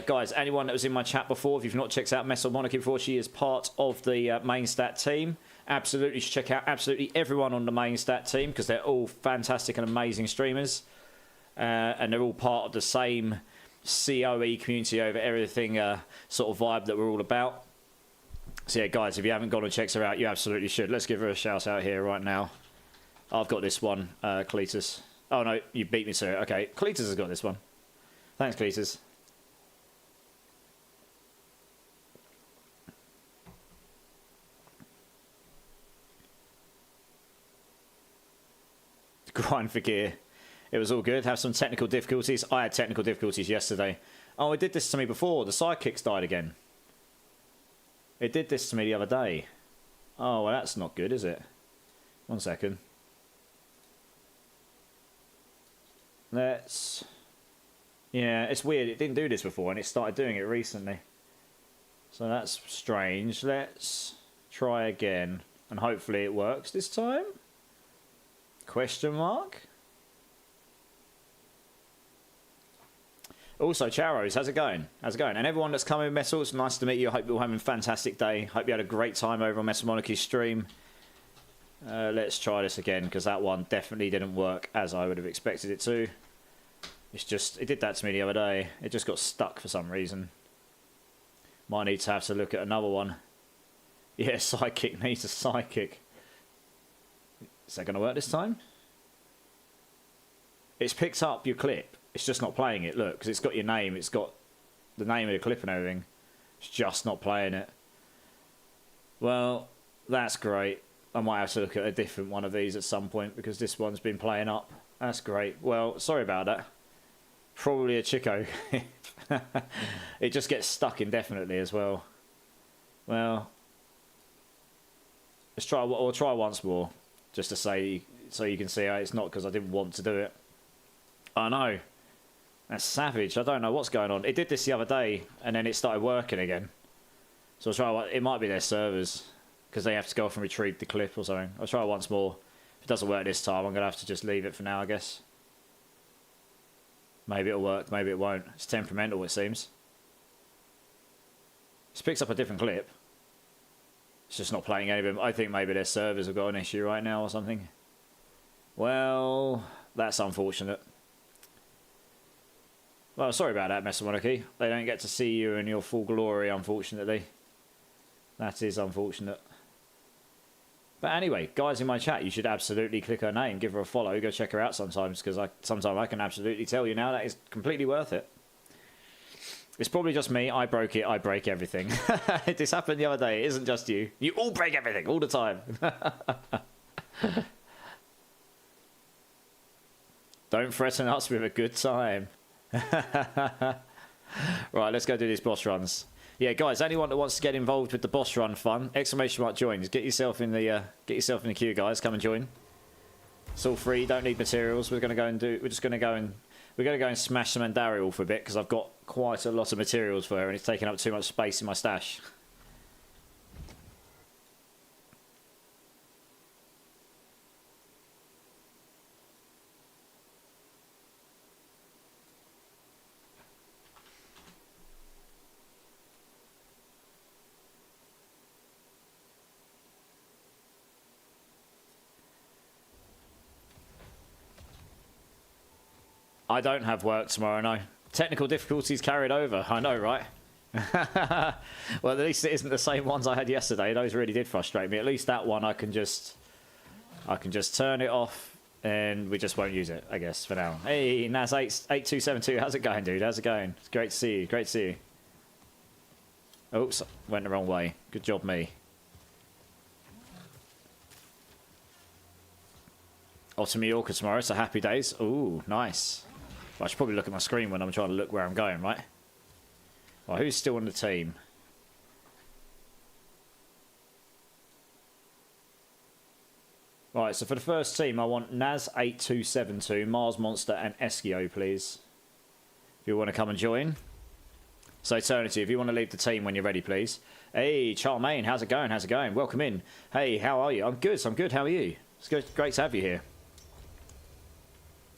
Guys, anyone that was in my chat before, if you've not checked out Metal Monarchy before, she is part of the main stat team. Absolutely check out absolutely everyone on the main stat team because they're all fantastic and amazing streamers. And they're all part of the same COE community over everything sort of vibe that we're all about. So yeah, guys, if you haven't gone and checked her out, you absolutely should. Let's give her a shout out here right now. I've got this one, Cletus. Oh no, you beat me to it. Okay, Cletus has got this one. Thanks, Cletus. Grind for gear. It was all good. Have some technical difficulties. I had technical difficulties yesterday. Oh, it did this to me before. The sidekicks died again. It did this to me the other day. Oh, well, that's not good, is it? 1 second. Let's... Yeah, it's weird. It didn't do this before, and it started doing it recently. So that's strange. Let's try again, and hopefully it works this time. Question mark? Also, Charos, how's it going? How's it going? And everyone that's coming with Metal, it's nice to meet you. I hope you're all having a fantastic day. Hope you had a great time over on Metal Monarchy's stream. Let's try this again, because that one definitely didn't work as I would have expected it to. It's just, it did that to me the other day. It just got stuck for some reason. Might need to have to look at another one. Yeah, sidekick needs a sidekick. Is that going to work this time? It's picked up your clip. It's just not playing it, look, because it's got your name. It's got the name of the clip and everything. It's just not playing it. Well, that's great. I might have to look at a different one of these at some point because this one's been playing up. That's great. Well, sorry about that. Probably a Chico. It just gets stuck indefinitely as well. Well, let's try. We'll try once more, just to say, so you can see how it's not because I didn't want to do it. I know. That's savage. I don't know what's going on. It did this the other day, and then it started working again. So I'll try. It might be their servers, because they have to go off and retrieve the clip or something. I'll try once more. If it doesn't work this time, I'm going to have to just leave it for now, I guess. Maybe it'll work, maybe it won't. It's temperamental, it seems. It picks up a different clip. It's just not playing any of them. I think maybe their servers have got an issue right now or something. Well, that's unfortunate. Well, sorry about that, Metal Monarchy. They don't get to see you in your full glory, unfortunately. That is unfortunate. But anyway, guys in my chat, you should absolutely click her name, give her a follow, go check her out sometimes, because sometimes I can absolutely tell you now that is completely worth it. It's probably just me. I broke it. I break everything. This happened the other day. It isn't just you. You all break everything all the time. Don't threaten us with a good time. Right, let's go do these boss runs. Yeah, guys, anyone that wants to get involved with the boss run fun, exclamation mark join. Just get yourself in the queue, guys. Come and join. It's all free. Don't need materials. We're going to go and do. We're going to go and smash some Andariel for a bit because I've got quite a lot of materials for her and it's taking up too much space in my stash. I don't have work tomorrow, no. Technical difficulties carried over. I know, right? Well, at least it isn't the same ones I had yesterday. Those really did frustrate me. At least that one I can just turn it off and we just won't use it, I guess, for now. Hey, Naz8272, how's it going, dude? How's it going? It's great to see you. Great to see you. Oops, went the wrong way. Good job, me. Off to Mallorca tomorrow, so happy days. Ooh, nice. Well, I should probably look at my screen when I'm trying to look where I'm going, right? Well, who's still on the team? Right, so for the first team, I want Naz8272, Mars Monster, and Eskio, please. If you want to come and join. So, Eternity, if you want to leave the team when you're ready, please. Hey, Charmaine, how's it going? How's it going? Welcome in. Hey, how are you? I'm good, How are you? It's good, great to have you here.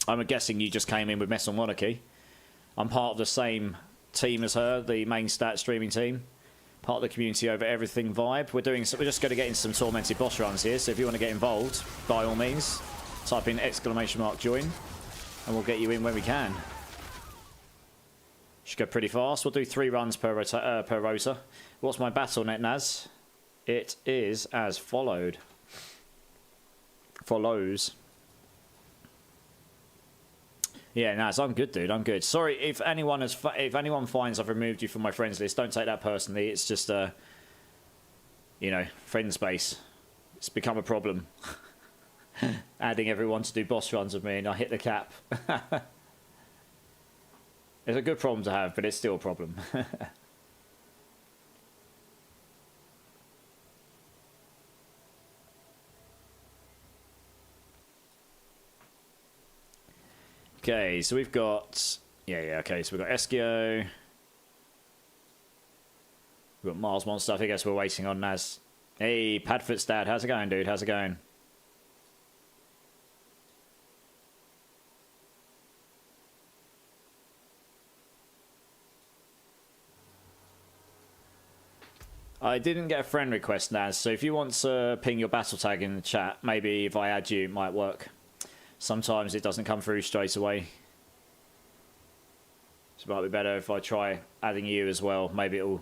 I'm guessing you just came in with Mess on Monarchy. I'm part of the same team as her, the main stat streaming team. Part of the community over everything vibe. We're just going to get into some tormented boss runs here, so if you want to get involved, by all means, type in !join, and we'll get you in when we can. Should go pretty fast. We'll do 3 runs per rota. What's my battle net, Naz? It is as follows. Yeah, Naz, I'm good, dude. I'm good. Sorry if anyone finds I've removed you from my friends list. Don't take that personally. It's just you know, friend space. It's become a problem. Adding everyone to do boss runs with me, and I hit the cap. It's a good problem to have, but it's still a problem. Okay, so we've got... okay, so we've got Eskio. We've got Mars Monster. I guess we're waiting on Naz. Hey, Padfoot's dad. How's it going, dude? How's it going? I didn't get a friend request, Naz, so if you want to ping your battle tag in the chat, maybe if I add you, it might work. Sometimes it doesn't come through straight away. So it might be better if I try adding you as well. Maybe it'll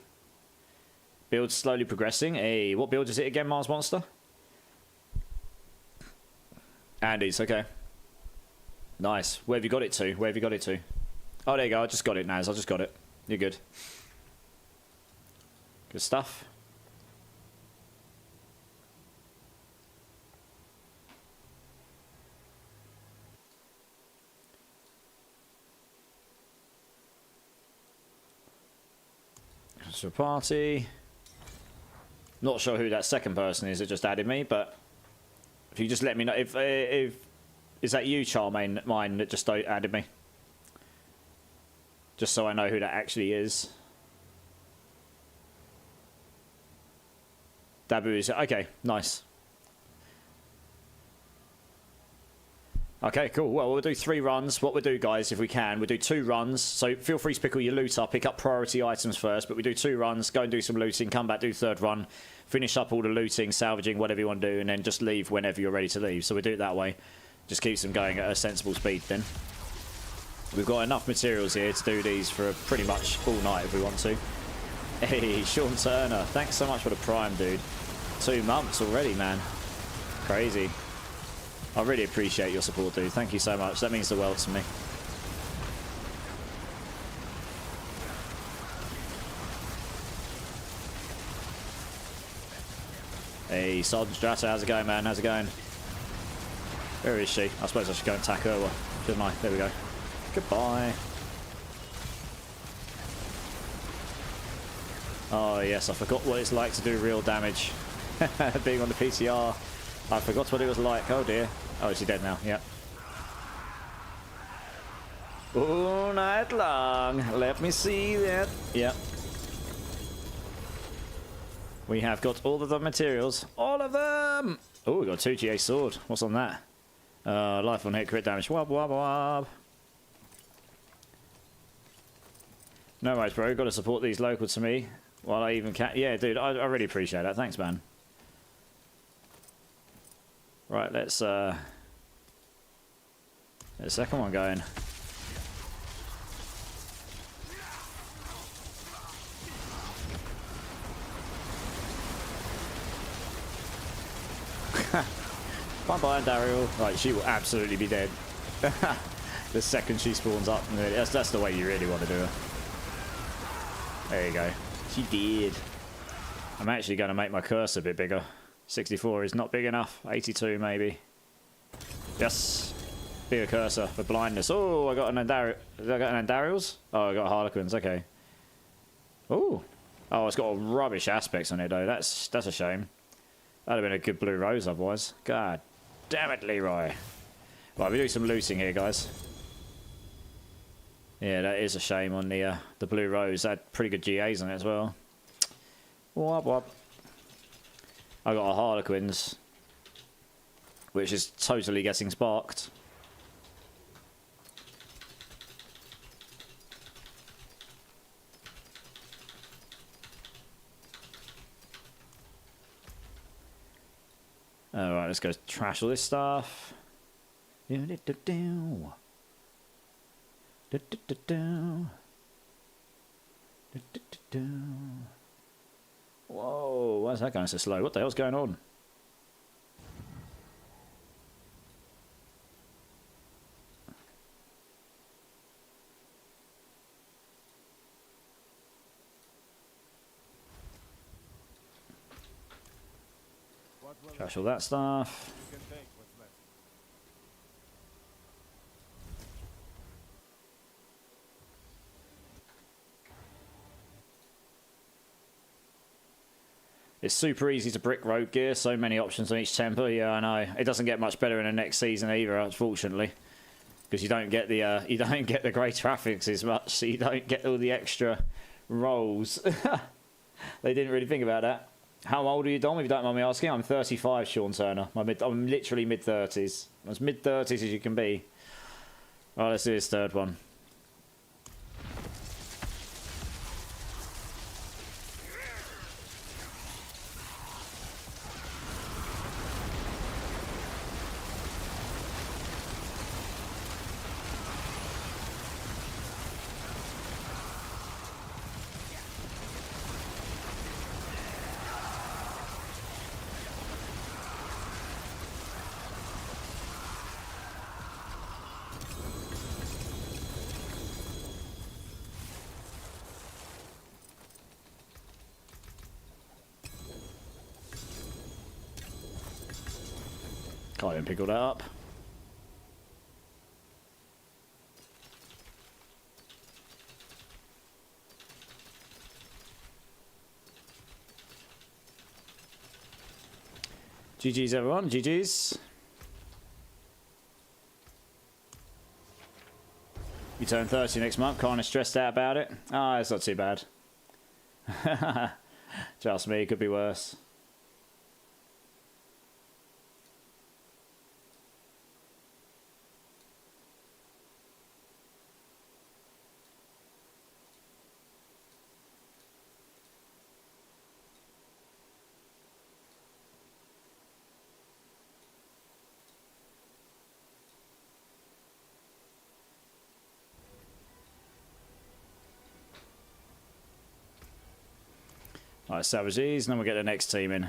build slowly progressing. Hey, what build is it again, Mars Monster? Andy's, okay. Nice. Where have you got it to? Where have you got it to? Oh, there you go. I just got it, Naz. I just got it. You're good. Good stuff. To a party. Not sure who that second person is that just added me, but if you just let me know if is that you, Charmaine, mine that just added me, just so I know who that actually is. Dabu is okay. Nice. Okay, cool. Well, we'll do 3 runs. What we'll do, guys, if we can, we'll do 2 runs. So feel free to pick all your loot up. Pick up priority items first, but we do 2 runs. Go and do some looting. Come back, do 3rd run. Finish up all the looting, salvaging, whatever you want to do, and then just leave whenever you're ready to leave. So we do it that way. Just keeps them going at a sensible speed then. We've got enough materials here to do these for pretty much all night if we want to. Hey, Sean Turner. Thanks so much for the prime, dude. 2 months already, man. Crazy. I really appreciate your support, dude. Thank you so much. That means the world to me. Hey, Sergeant Strata, how's it going, man? How's it going? Where is she? I suppose I should go and attack her, shouldn't I? There we go. Goodbye. Oh, yes, I forgot what it's like to do real damage. Being on the PTR. I forgot what it was like. Oh dear. Oh, is he dead now? Yep. All night long. Let me see that. Yep. We have got all of the materials. All of them! Oh, we got 2 GA sword. What's on that? Life on hit, crit damage. Wob, wob, wob. No worries, bro. Got to support these local to me while I even can. Yeah, dude, I really appreciate that. Thanks, man. Right, let's get the second one going. Bye-bye, Daryl. Right, she will absolutely be dead. The second she spawns up. That's the way you really want to do her. There you go. She did. I'm actually going to make my cursor a bit bigger. 64 is not big enough. 82 maybe. Yes. Bigger cursor for blindness. Oh, I got an Andariels? Oh, I got Harlequins. Okay. Oh. Oh, it's got rubbish aspects on it though. That's a shame. That'd have been a good blue rose otherwise. God damn it, Leroy. Right, we do some looting here, guys. Yeah, that is a shame on the blue rose. That had pretty good GAs on it as well. Wop wop. I got a Harlequins, which is totally getting sparked. Alright, let's go trash all this stuff. Whoa, why is that going so slow? What the hell's going on? Trash all that stuff. It's super easy to brick rogue gear, so many options on each temper. Yeah, I know. It doesn't get much better in the next season either, unfortunately, because you don't get the great traffics as much, so you don't get all the extra rolls. They didn't really think about that. How old are you, Dom? If you don't mind me asking, I'm 35, Sean Turner. I'm literally mid-30s. I'm as mid-30s as you can be. All right, let's do this third one. Can't even pick all that up. GG's everyone, GG's. You turn 30 next month, kind of stressed out about it. Ah, it's not too bad. Just me, could be worse. Alright, salvage these, and then we'll get the next team in.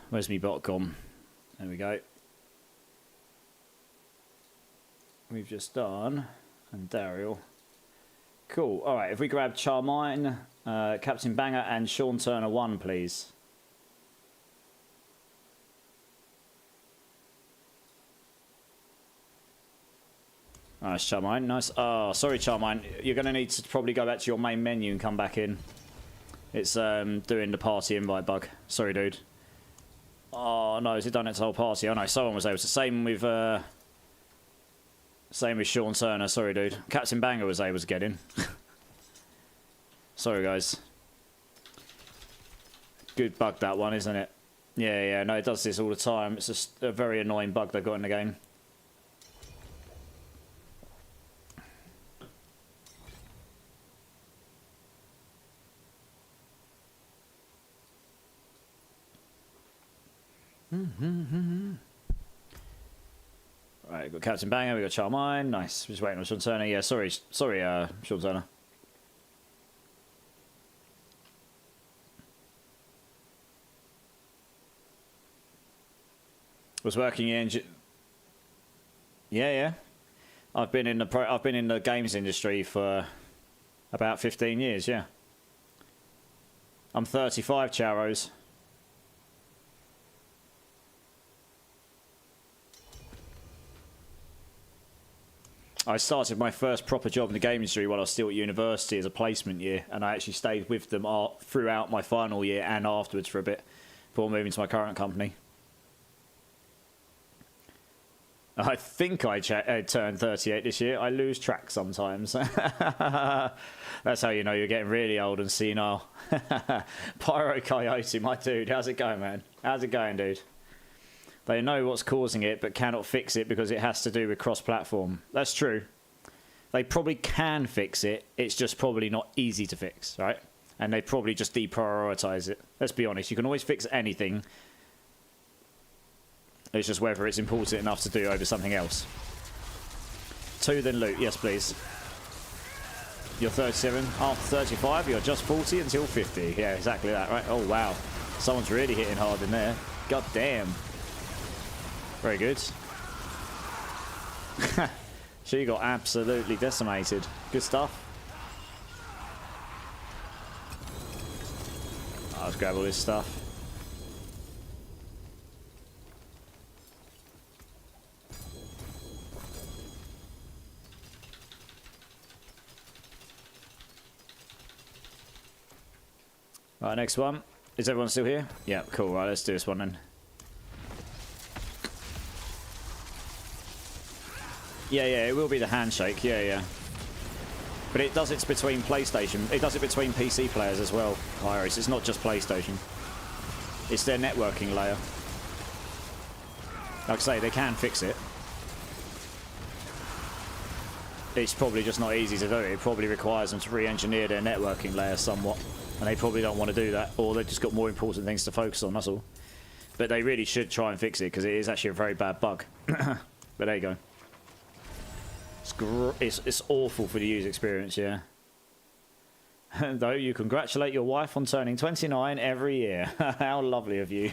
Where's me bot gone? There we go. We've just done, and Daryl. Cool. Alright, if we grab Charmine, Captain Banger, and Sean Turner 1, please. Nice, Charmine. Nice. Oh, sorry, Charmine. You're going to need to probably go back to your main menu and come back in. It's doing the party invite bug. Sorry, dude. Oh, no. Has it done its whole party? Oh, no. Someone was able to. Same with Sean Turner. Sorry, dude. Captain Banger was able to get in. Sorry, guys. Good bug, that one, isn't it? Yeah, yeah. No, it does this all the time. It's just a very annoying bug they've got in the game. Right, we've got Captain Banger, we've got Charmine. Nice. We're just waiting on Sean Turner. Yeah, sorry, Sean Turner. Was working in... Yeah. I've been in the games industry for about 15 years, yeah. I'm 35, Charos. I started my first proper job in the game industry while I was still at university as a placement year, and I actually stayed with them throughout my final year and afterwards for a bit before moving to my current company. I think I turned 38 this year. I lose track sometimes. That's how you know you're getting really old and senile. Pyro Coyote, my dude. How's it going, man? How's it going, dude? They know what's causing it, but cannot fix it because it has to do with cross-platform. That's true. They probably can fix it. It's just probably not easy to fix, right? And they probably just deprioritize it. Let's be honest. You can always fix anything. It's just whether it's important enough to do over something else. 2, then loot. Yes, please. You're 37. After 35, you're just 40 until 50. Yeah, exactly that, right? Oh, wow. Someone's really hitting hard in there. God damn. Very good. She got absolutely decimated. Good stuff. Let's grab all this stuff. Right, next one. Is everyone still here? Yeah, cool. Right, let's do this one then. Yeah, it will be the handshake. Yeah. But it does it between PlayStation. It does it between PC players as well, Iris. It's not just PlayStation. It's their networking layer. Like I say, they can fix it. It's probably just not easy to do. It probably requires them to re-engineer their networking layer somewhat. And they probably don't want to do that. Or they've just got more important things to focus on, that's all. But they really should try and fix it, because it is actually a very bad bug. But there you go. It's awful for the user experience, yeah. Though you congratulate your wife on turning 29 every year. How lovely of you.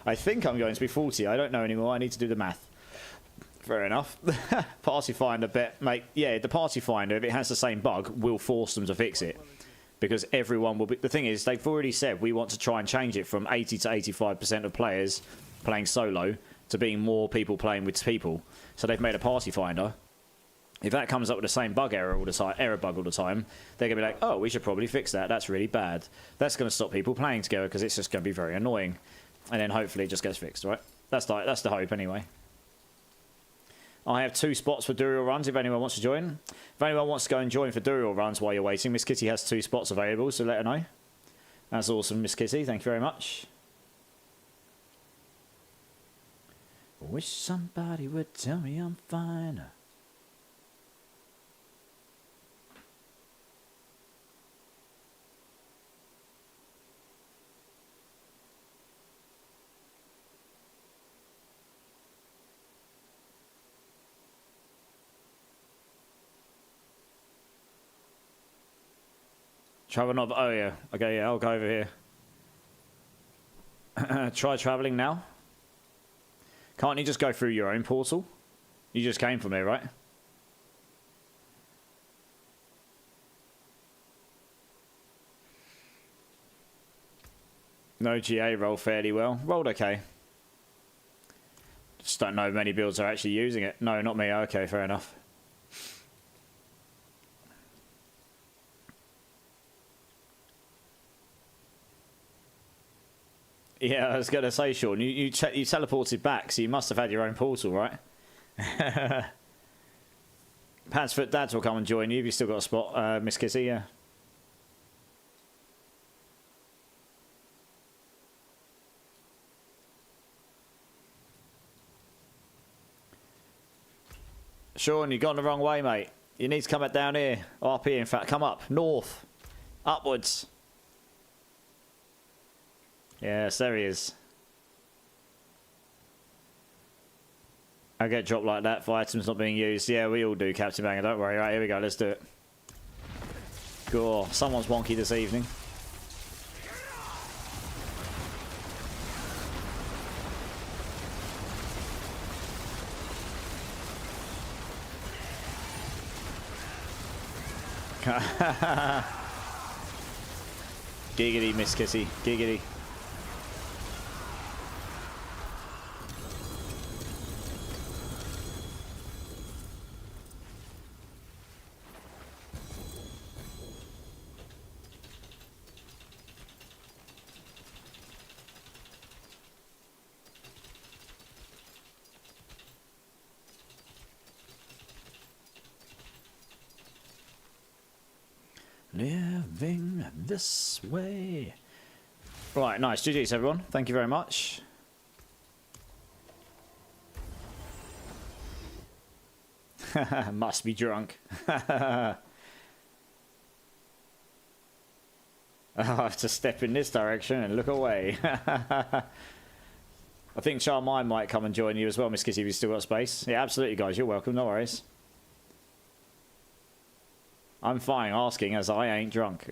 I think I'm going to be 40. I don't know anymore. I need to do the math. Fair enough. Party Finder bet, mate. Yeah, the Party Finder, if it has the same bug, will force them to fix it. Because everyone will be... The thing is, they've already said we want to try and change it from 80 to 85% of players playing solo to being more people playing with people. So they've made a Party Finder. If that comes up with the same bug error all the time, they're going to be like, oh, we should probably fix that. That's really bad. That's going to stop people playing together because it's just going to be very annoying. And then hopefully it just gets fixed, right? That's the hope anyway. I have 2 spots for Duriel runs if anyone wants to join. If anyone wants to go and join for Duriel runs while you're waiting, Miss Kitty has 2 spots available, so let her know. That's awesome, Miss Kitty. Thank you very much. Wish somebody would tell me I'm fine. Travel knob. Oh, yeah. Okay, yeah, I'll go over here. Try traveling now. Can't you just go through your own portal? You just came from here, right? No GA rolled fairly well. Rolled okay. Just don't know if many builds are actually using it. No, not me. Okay, fair enough. Yeah, I was going to say, Sean, you teleported back, so you must have had your own portal, right? Pansfoot Dads will come and join you if you've still got a spot, Miss Kitty, yeah. Sean, you've gone the wrong way, mate. You need to come back down here. RP, in fact, come up. North. Upwards. Yes, there he is. I get dropped like that for items not being used. Yeah, we all do, Captain Banger. Don't worry. Right, here we go. Let's do it. Cool. Someone's wonky this evening. Giggity, Miss Kissy. Giggity. Living this way. Right, nice. GG's, everyone. Thank you very much. Must be drunk. I have to step in this direction and look away. I think Charmine might come and join you as well, Miss Kitty, if you've still got space. Yeah, absolutely, guys. You're welcome. No worries. I'm fine asking as I ain't drunk.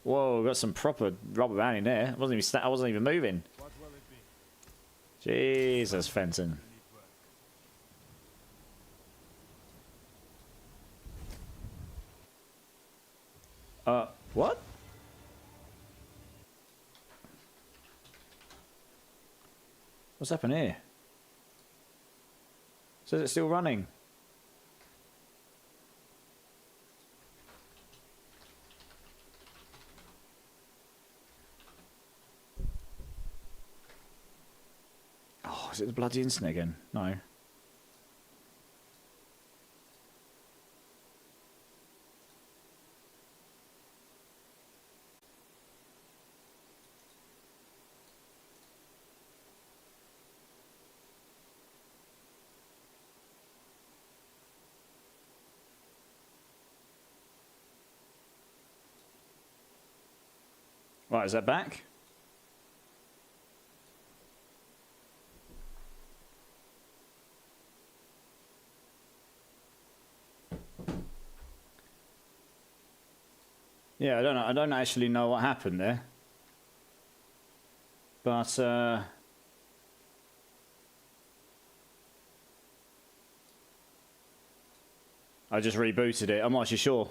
Whoa, got some proper rubber band in there. I wasn't even moving. Jesus, Fenton. What? What's happened here? Says it's still running. Oh, is it the bloody instant again? No. Right, is that back? Yeah, I don't know. I don't actually know what happened there. But I just rebooted it. I'm not actually sure.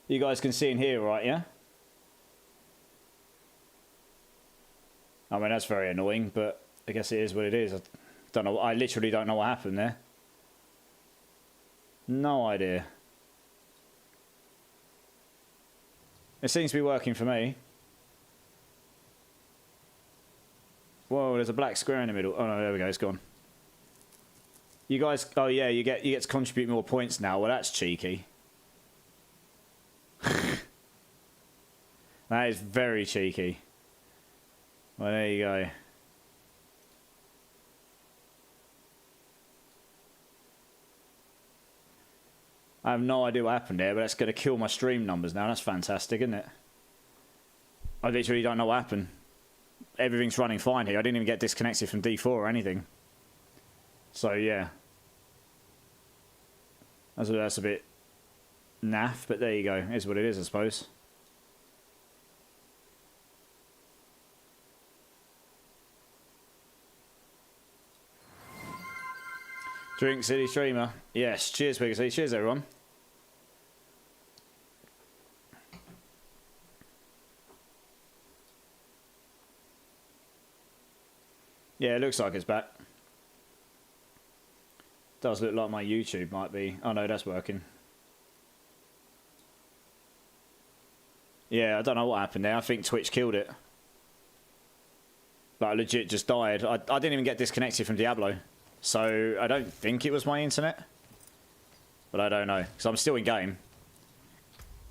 You guys can see and hear, right? Yeah. I mean, that's very annoying, but I guess it is what it is. I don't know. I literally don't know what happened there. No idea. It seems to be working for me. Whoa, there's a black square in the middle. Oh no, there we go. It's gone. You guys. Oh yeah, you get to contribute more points now. Well, that's cheeky. That is very cheeky. Well, there you go. I have no idea what happened there, but that's going to kill my stream numbers now. That's fantastic, isn't it? I literally don't know what happened. Everything's running fine here. I didn't even get disconnected from D4 or anything. So, yeah. That's a bit naff, but there you go. It is what it is, I suppose. Drink City Streamer. Yes, cheers, Pegasus. Cheers, everyone. Yeah, it looks like it's back. Does look like my YouTube might be. Oh no, that's working. Yeah, I don't know what happened there. I think Twitch killed it. Like, legit just died. I didn't even get disconnected from Diablo. So, I don't think it was my internet. But I don't know. Because I'm still in game.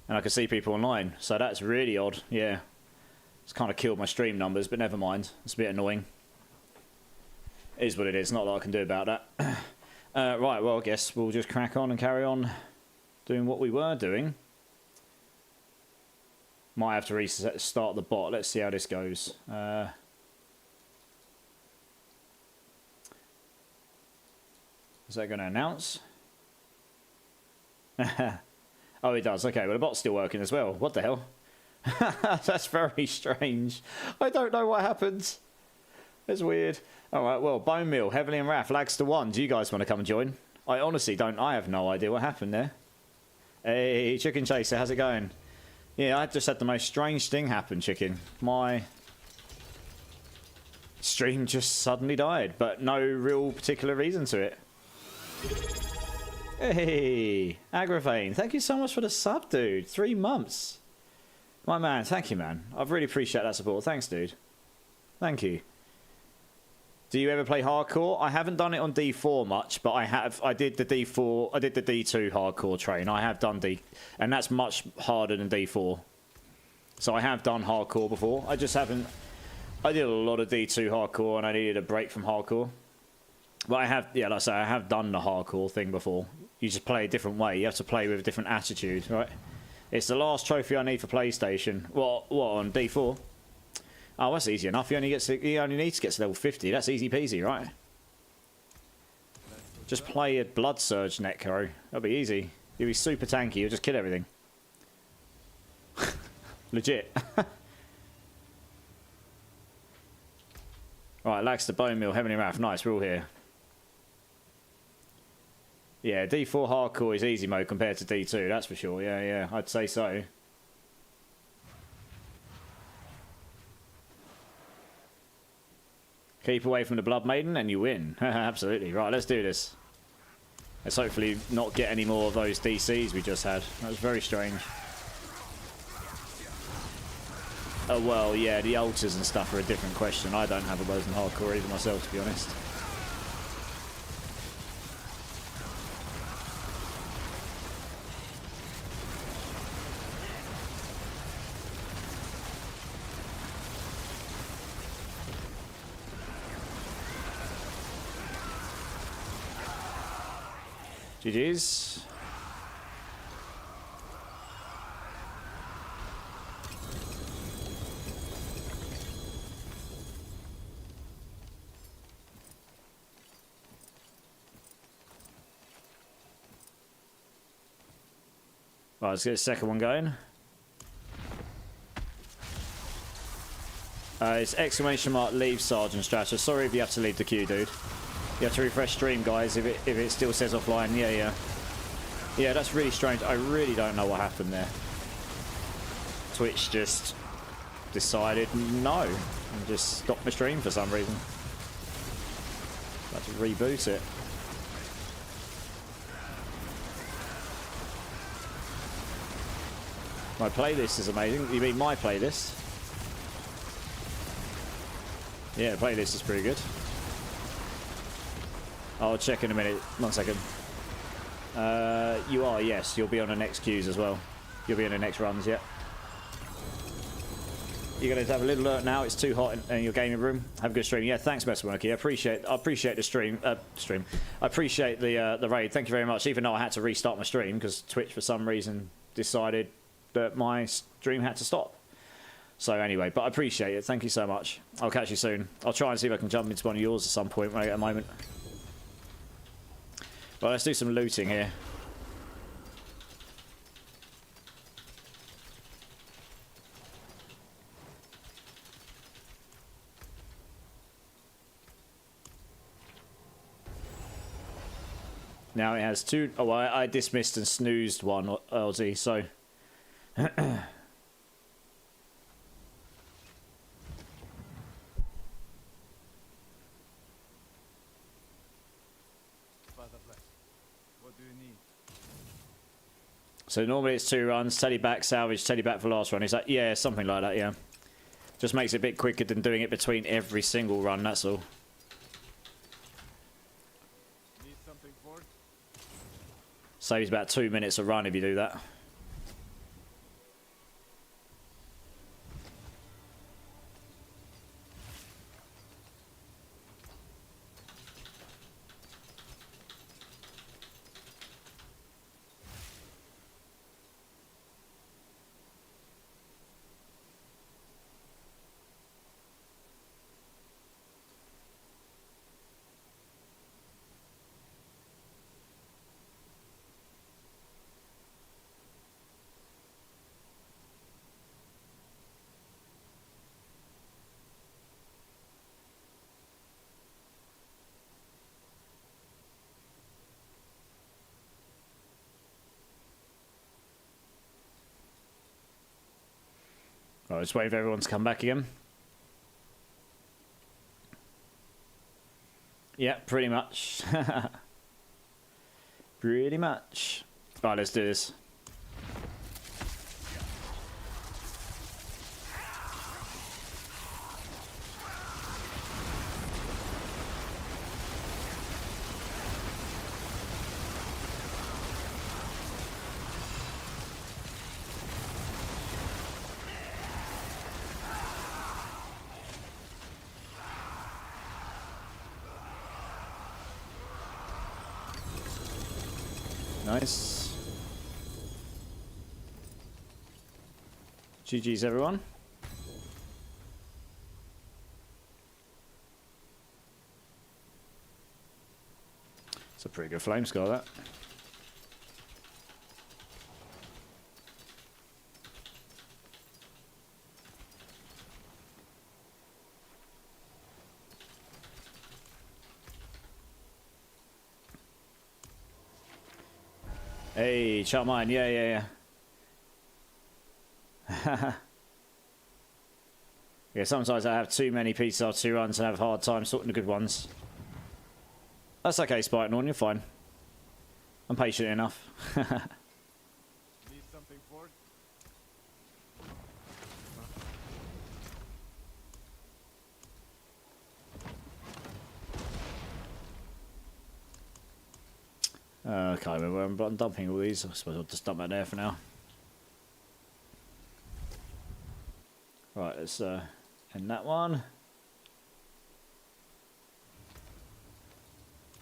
And I can see people online. So that's really odd. Yeah. It's kind of killed my stream numbers, but never mind. It's a bit annoying. It is what it is. Not a lot I can do about that. Right, well, I guess we'll just crack on and carry on doing what we were doing. Might have to restart the bot. Let's see how this goes. Is that going to announce? Oh, it does. Okay, well, the bot's still working as well. What the hell? That's very strange. I don't know what happened. That's weird. All right, well, Bone Meal, Heavily and Wrath, Lags to 1. Do you guys want to come and join? I honestly don't. I have no idea what happened there. Hey, Chicken Chaser, how's it going? Yeah, I just had the most strange thing happen, Chicken. My stream just suddenly died, but no real particular reason to it. Hey, Agravane, thank you so much for the sub, dude. 3 months. My man, thank you, man. I really appreciate that support. Thanks, dude. Thank you. Do you ever play hardcore? I haven't done it on D4 much, but I did the D4, I did the D2 hardcore train. I have done D, and that's much harder than D4. So I have done hardcore before. I just haven't, I did a lot of D2 hardcore and I needed a break from hardcore. But I have, yeah, like I say, I have done the hardcore thing before. You just play a different way. You have to play with a different attitude, right? It's the last trophy I need for PlayStation. What on D4? Oh, that's easy enough. You only need to get to level 50. That's easy peasy, right? Just play a Blood Surge Necro. That'll be easy. You'll be super tanky. You'll just kill everything. Legit. Right, Lax the Bone Meal, Heavenly Wrath. Nice, we're all here. Yeah, D4 hardcore is easy mode compared to D2, that's for sure. Yeah, yeah, I'd say so. Keep away from the Blood Maiden and you win. Absolutely. Right, let's do this. Let's hopefully not get any more of those DCs we just had. That was very strange. Oh, well, yeah, the altars and stuff are a different question. I don't have a those in hardcore either myself, to be honest. GG's. Right, let's get the second one going. It's exclamation mark leave Sergeant Strata. Sorry if you have to leave the queue, dude. You have to refresh stream, guys, if it still says offline. Yeah, yeah. Yeah, that's really strange. I really don't know what happened there. Twitch just decided no and just stopped my stream for some reason. I had to reboot it. My playlist is amazing. You mean my playlist? Yeah, playlist is pretty good. I'll check in a minute. 1 second. You are, yes. You'll be on the next queues as well. You'll be in the next runs, yeah. You're going to have a little alert now. It's too hot in your gaming room. Have a good stream. Yeah, thanks, Mr. Monkey. I appreciate the stream. I appreciate the raid. Thank you very much. Even though I had to restart my stream because Twitch, for some reason, decided that my stream had to stop. So anyway, but I appreciate it. Thank you so much. I'll catch you soon. I'll try and see if I can jump into one of yours at some point when I get a moment. Well, let's do some looting here. Now it has two. Oh, I dismissed and snoozed one, LZ, so. So normally it's 2 runs, teddy back, salvage, teddy back for last run. Is that, yeah, something like that, yeah. Just makes it a bit quicker than doing it between every single run, that's all. Need something for it? Saves about 2 minutes a run if you do that. Right, just wait for everyone to come back again. Yeah, pretty much. Pretty much. Right, let's do this. Nice. GG's everyone. It's a pretty good flame score, that. Hey, chat mine. Yeah. Yeah, sometimes I have too many PTR 2 runs and have a hard time sorting the good ones. That's okay, Spartan, you're fine. I'm patient enough. Need something for it? I can't remember where I'm dumping all these. I suppose I'll just dump that there for now. Right, let's end that one.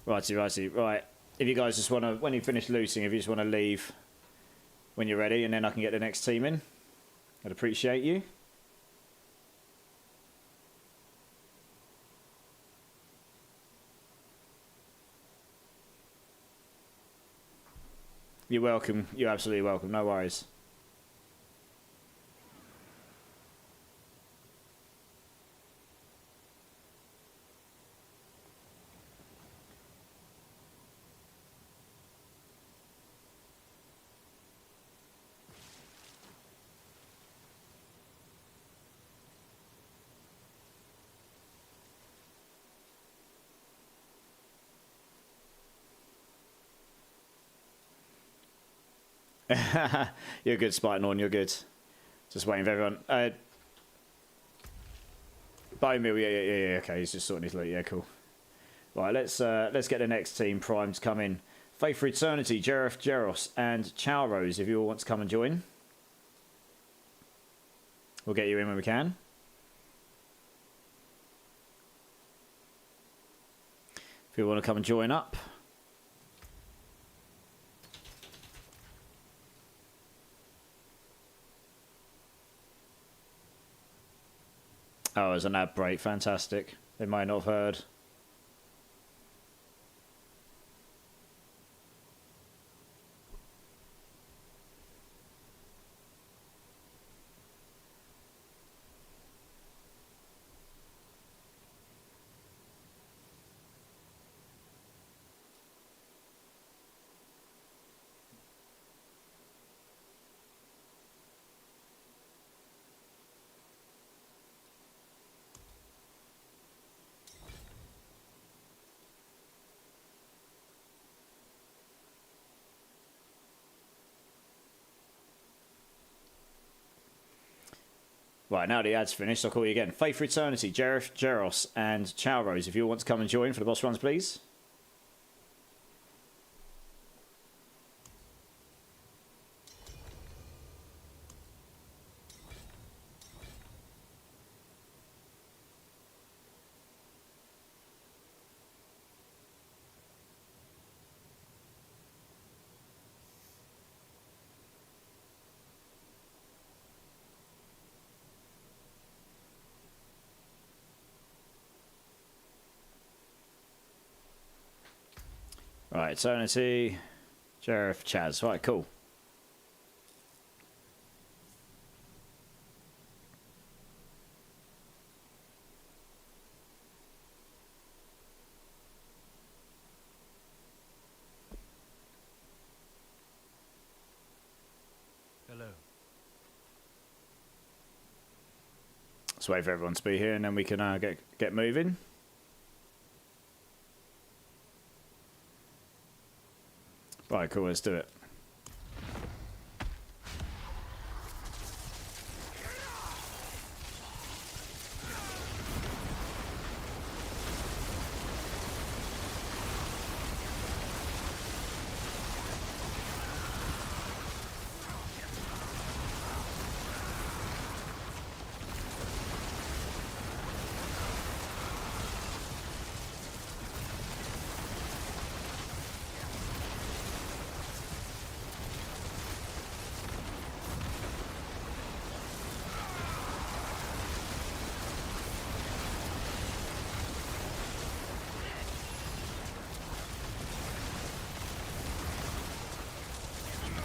Righty. Right, if you guys just want to, when you finish looting, if you just want to leave when you're ready, and then I can get the next team in. I'd appreciate you. You're welcome. You're absolutely welcome. No worries. You're good, Spartan. You're good. Just waiting for everyone. Bone meal. Yeah. Okay, he's just sorting his loot. Yeah, cool. Right, let's get the next team primed to come in. Faith for Eternity, Jereth, Jeros, and Chowrose. If you all want to come and join, we'll get you in when we can. If you want to come and join up. Oh, there's an ad break. Fantastic. They might not have heard. Right, now the ad's finished, I'll call you again. Faith for Eternity, Jereth, Jeros, and Chowrose. If you all want to come and join for the boss runs, please. Right, Eternity, Jereth, Chaz. Right, cool. Hello. Let's wait for everyone to be here and then we can get moving. Right, cool, let's do it.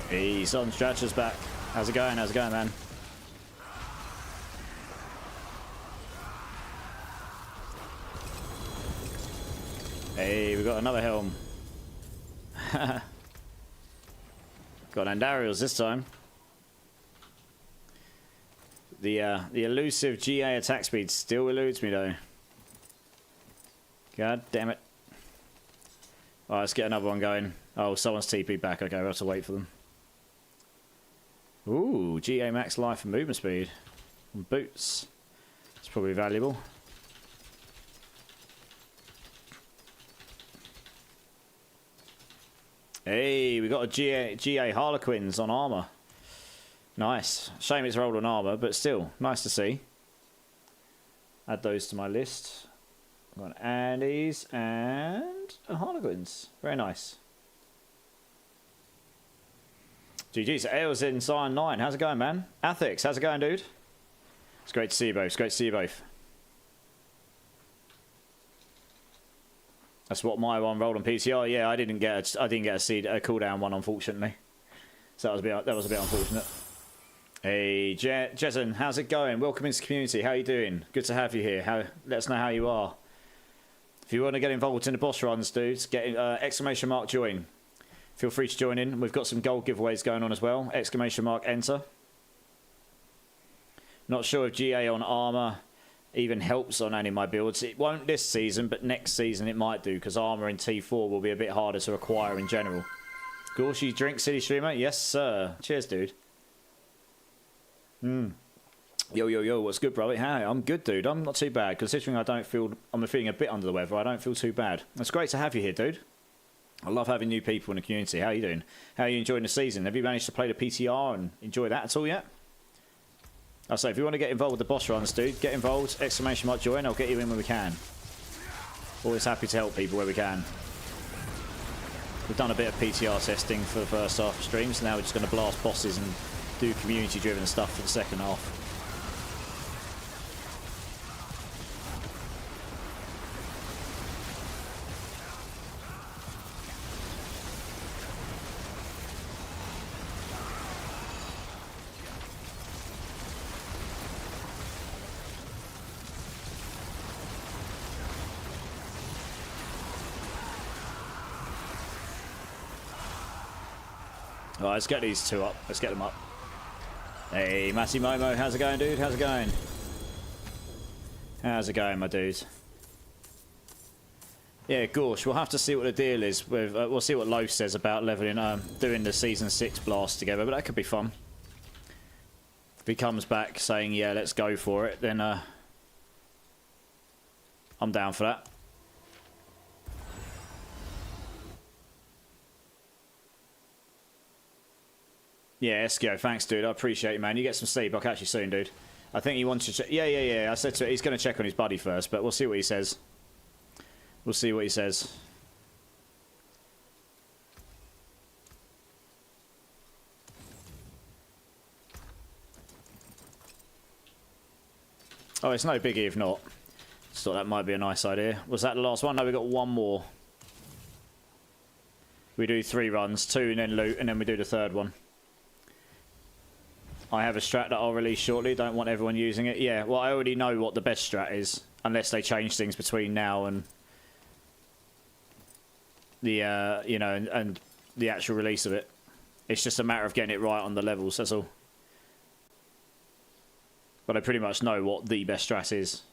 Hey, Son Stretcher's back. How's it going? How's it going, man? Hey, we got another helm. Got Andariel's this time. The elusive GA attack speed still eludes me though. God damn it. Alright, let's get another one going. Oh, someone's TP back. Okay, we'll have to wait for them. Ooh, GA max life and movement speed. And boots. It's probably valuable. Hey, we got a GA Harlequins on armor. Nice. Shame it's rolled on armor, but still, nice to see. Add those to my list. Got an Andes and a Harlequins. Very nice. GG's. Ails in Cyan 9. How's it going, man? Athix, how's it going, dude? It's great to see you both. It's great to see you both. That's what my one rolled on PTR. Yeah, I didn't get a cooldown one, unfortunately. So that was a bit unfortunate. Hey, Jason, how's it going? Welcome into the community. How are you doing? Good to have you here. Let us know how you are. If you want to get involved in the boss runs, dudes, get exclamation mark join. Feel free to join in. We've got some gold giveaways going on as well. Exclamation mark enter. Not sure if GA on armor even helps on any of my builds. It won't this season, but next season it might do, because armor in T4 will be a bit harder to acquire in general. Gorsh, you drink City Streamer? Yes, sir. Cheers, dude. Yo, what's good, brother? Hi, I'm good, dude. I'm not too bad, considering I'm feeling a bit under the weather. I don't feel too bad. It's great to have you here, dude. I love having new people in the community. How are you doing? How are you enjoying the season? Have you managed to play the PTR and enjoy that at all yet? I say, if you want to get involved with the boss runs, dude, get involved. Exclamation mark join. I'll get you in when we can. Always happy to help people where we can. We've done a bit of PTR testing for the first half of streams. Now we're just going to blast bosses and do community-driven stuff for the second half. Alright, let's get these two up. Let's get them up. Hey, Matty Momo, how's it going, dude? How's it going? How's it going, my dudes? Yeah, Gorsh, we'll have to see what the deal is with. We'll see what Loaf says about leveling, doing the season 6 blast together, but that could be fun. If he comes back saying, yeah, let's go for it, then I'm down for that. Yeah, Eskio, thanks, dude. I appreciate it, man. You get some sleep. I'll catch you soon, dude. I think he wants to check. Yeah. I said to he's going to check on his buddy first, but we'll see what he says. We'll see what he says. Oh, it's no biggie if not. Just thought that might be a nice idea. Was that the last one? No, we got one more. We do 3 runs, 2 and then loot, and then we do the 3rd one. I have a strat that I'll release shortly. Don't want everyone using it. Yeah, well, I already know what the best strat is, unless they change things between now and the you know, and the actual release of it. It's just a matter of getting it right on the levels. That's all. But I pretty much know what the best strat is.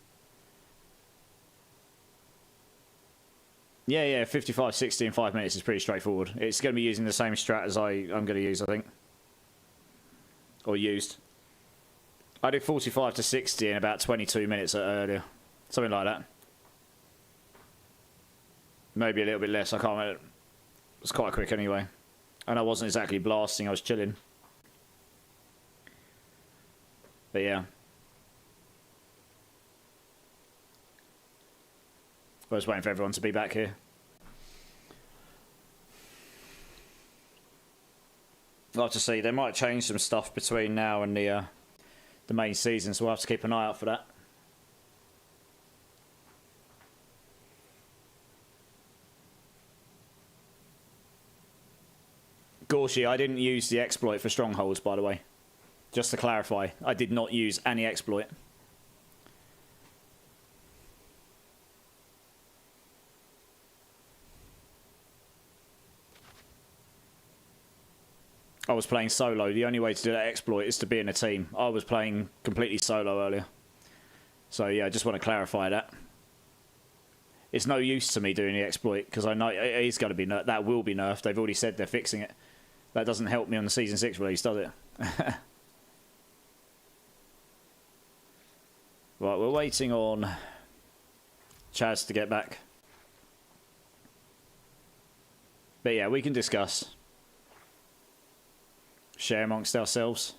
Yeah, 55, 60 in 5 minutes is pretty straightforward. It's going to be using the same strat as I'm going to use, I think. Or used. I did 45 to 60 in about 22 minutes earlier. Something like that. Maybe a little bit less, I can't remember. It was quite quick anyway. And I wasn't exactly blasting, I was chilling. But yeah. I was waiting for everyone to be back here. I'll have to see. They might change some stuff between now and the main season, so we'll have to keep an eye out for that. Gorshi, I didn't use the exploit for strongholds, by the way. Just to clarify, I did not use any exploit. I was playing solo. The only way to do that exploit is to be in a team. I was playing completely solo earlier. So yeah, I just want to clarify that. It's no use to me doing the exploit because I know it is going to be nerfed. That will be nerfed. They've already said they're fixing it. That doesn't help me on the Season 6 release, does it? Right, we're waiting on Chaz to get back. But yeah, we can discuss. Share amongst ourselves.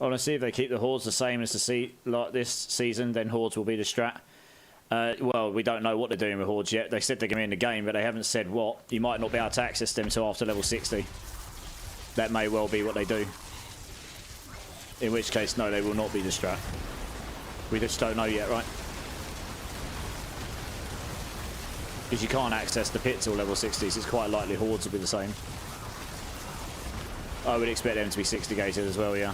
Honestly, if they keep the hordes the same as like this season, then hordes will be the strat. Well, we don't know what they're doing with hordes yet. They said they're going to be in the game, but they haven't said what. You might not be able to access them until after level 60. That may well be what they do. In which case, no, they will not be the strat. We just don't know yet, right? Because you can't access the pit till level 60s. It's quite likely hordes will be the same. I would expect them to be 60 gated as well, yeah.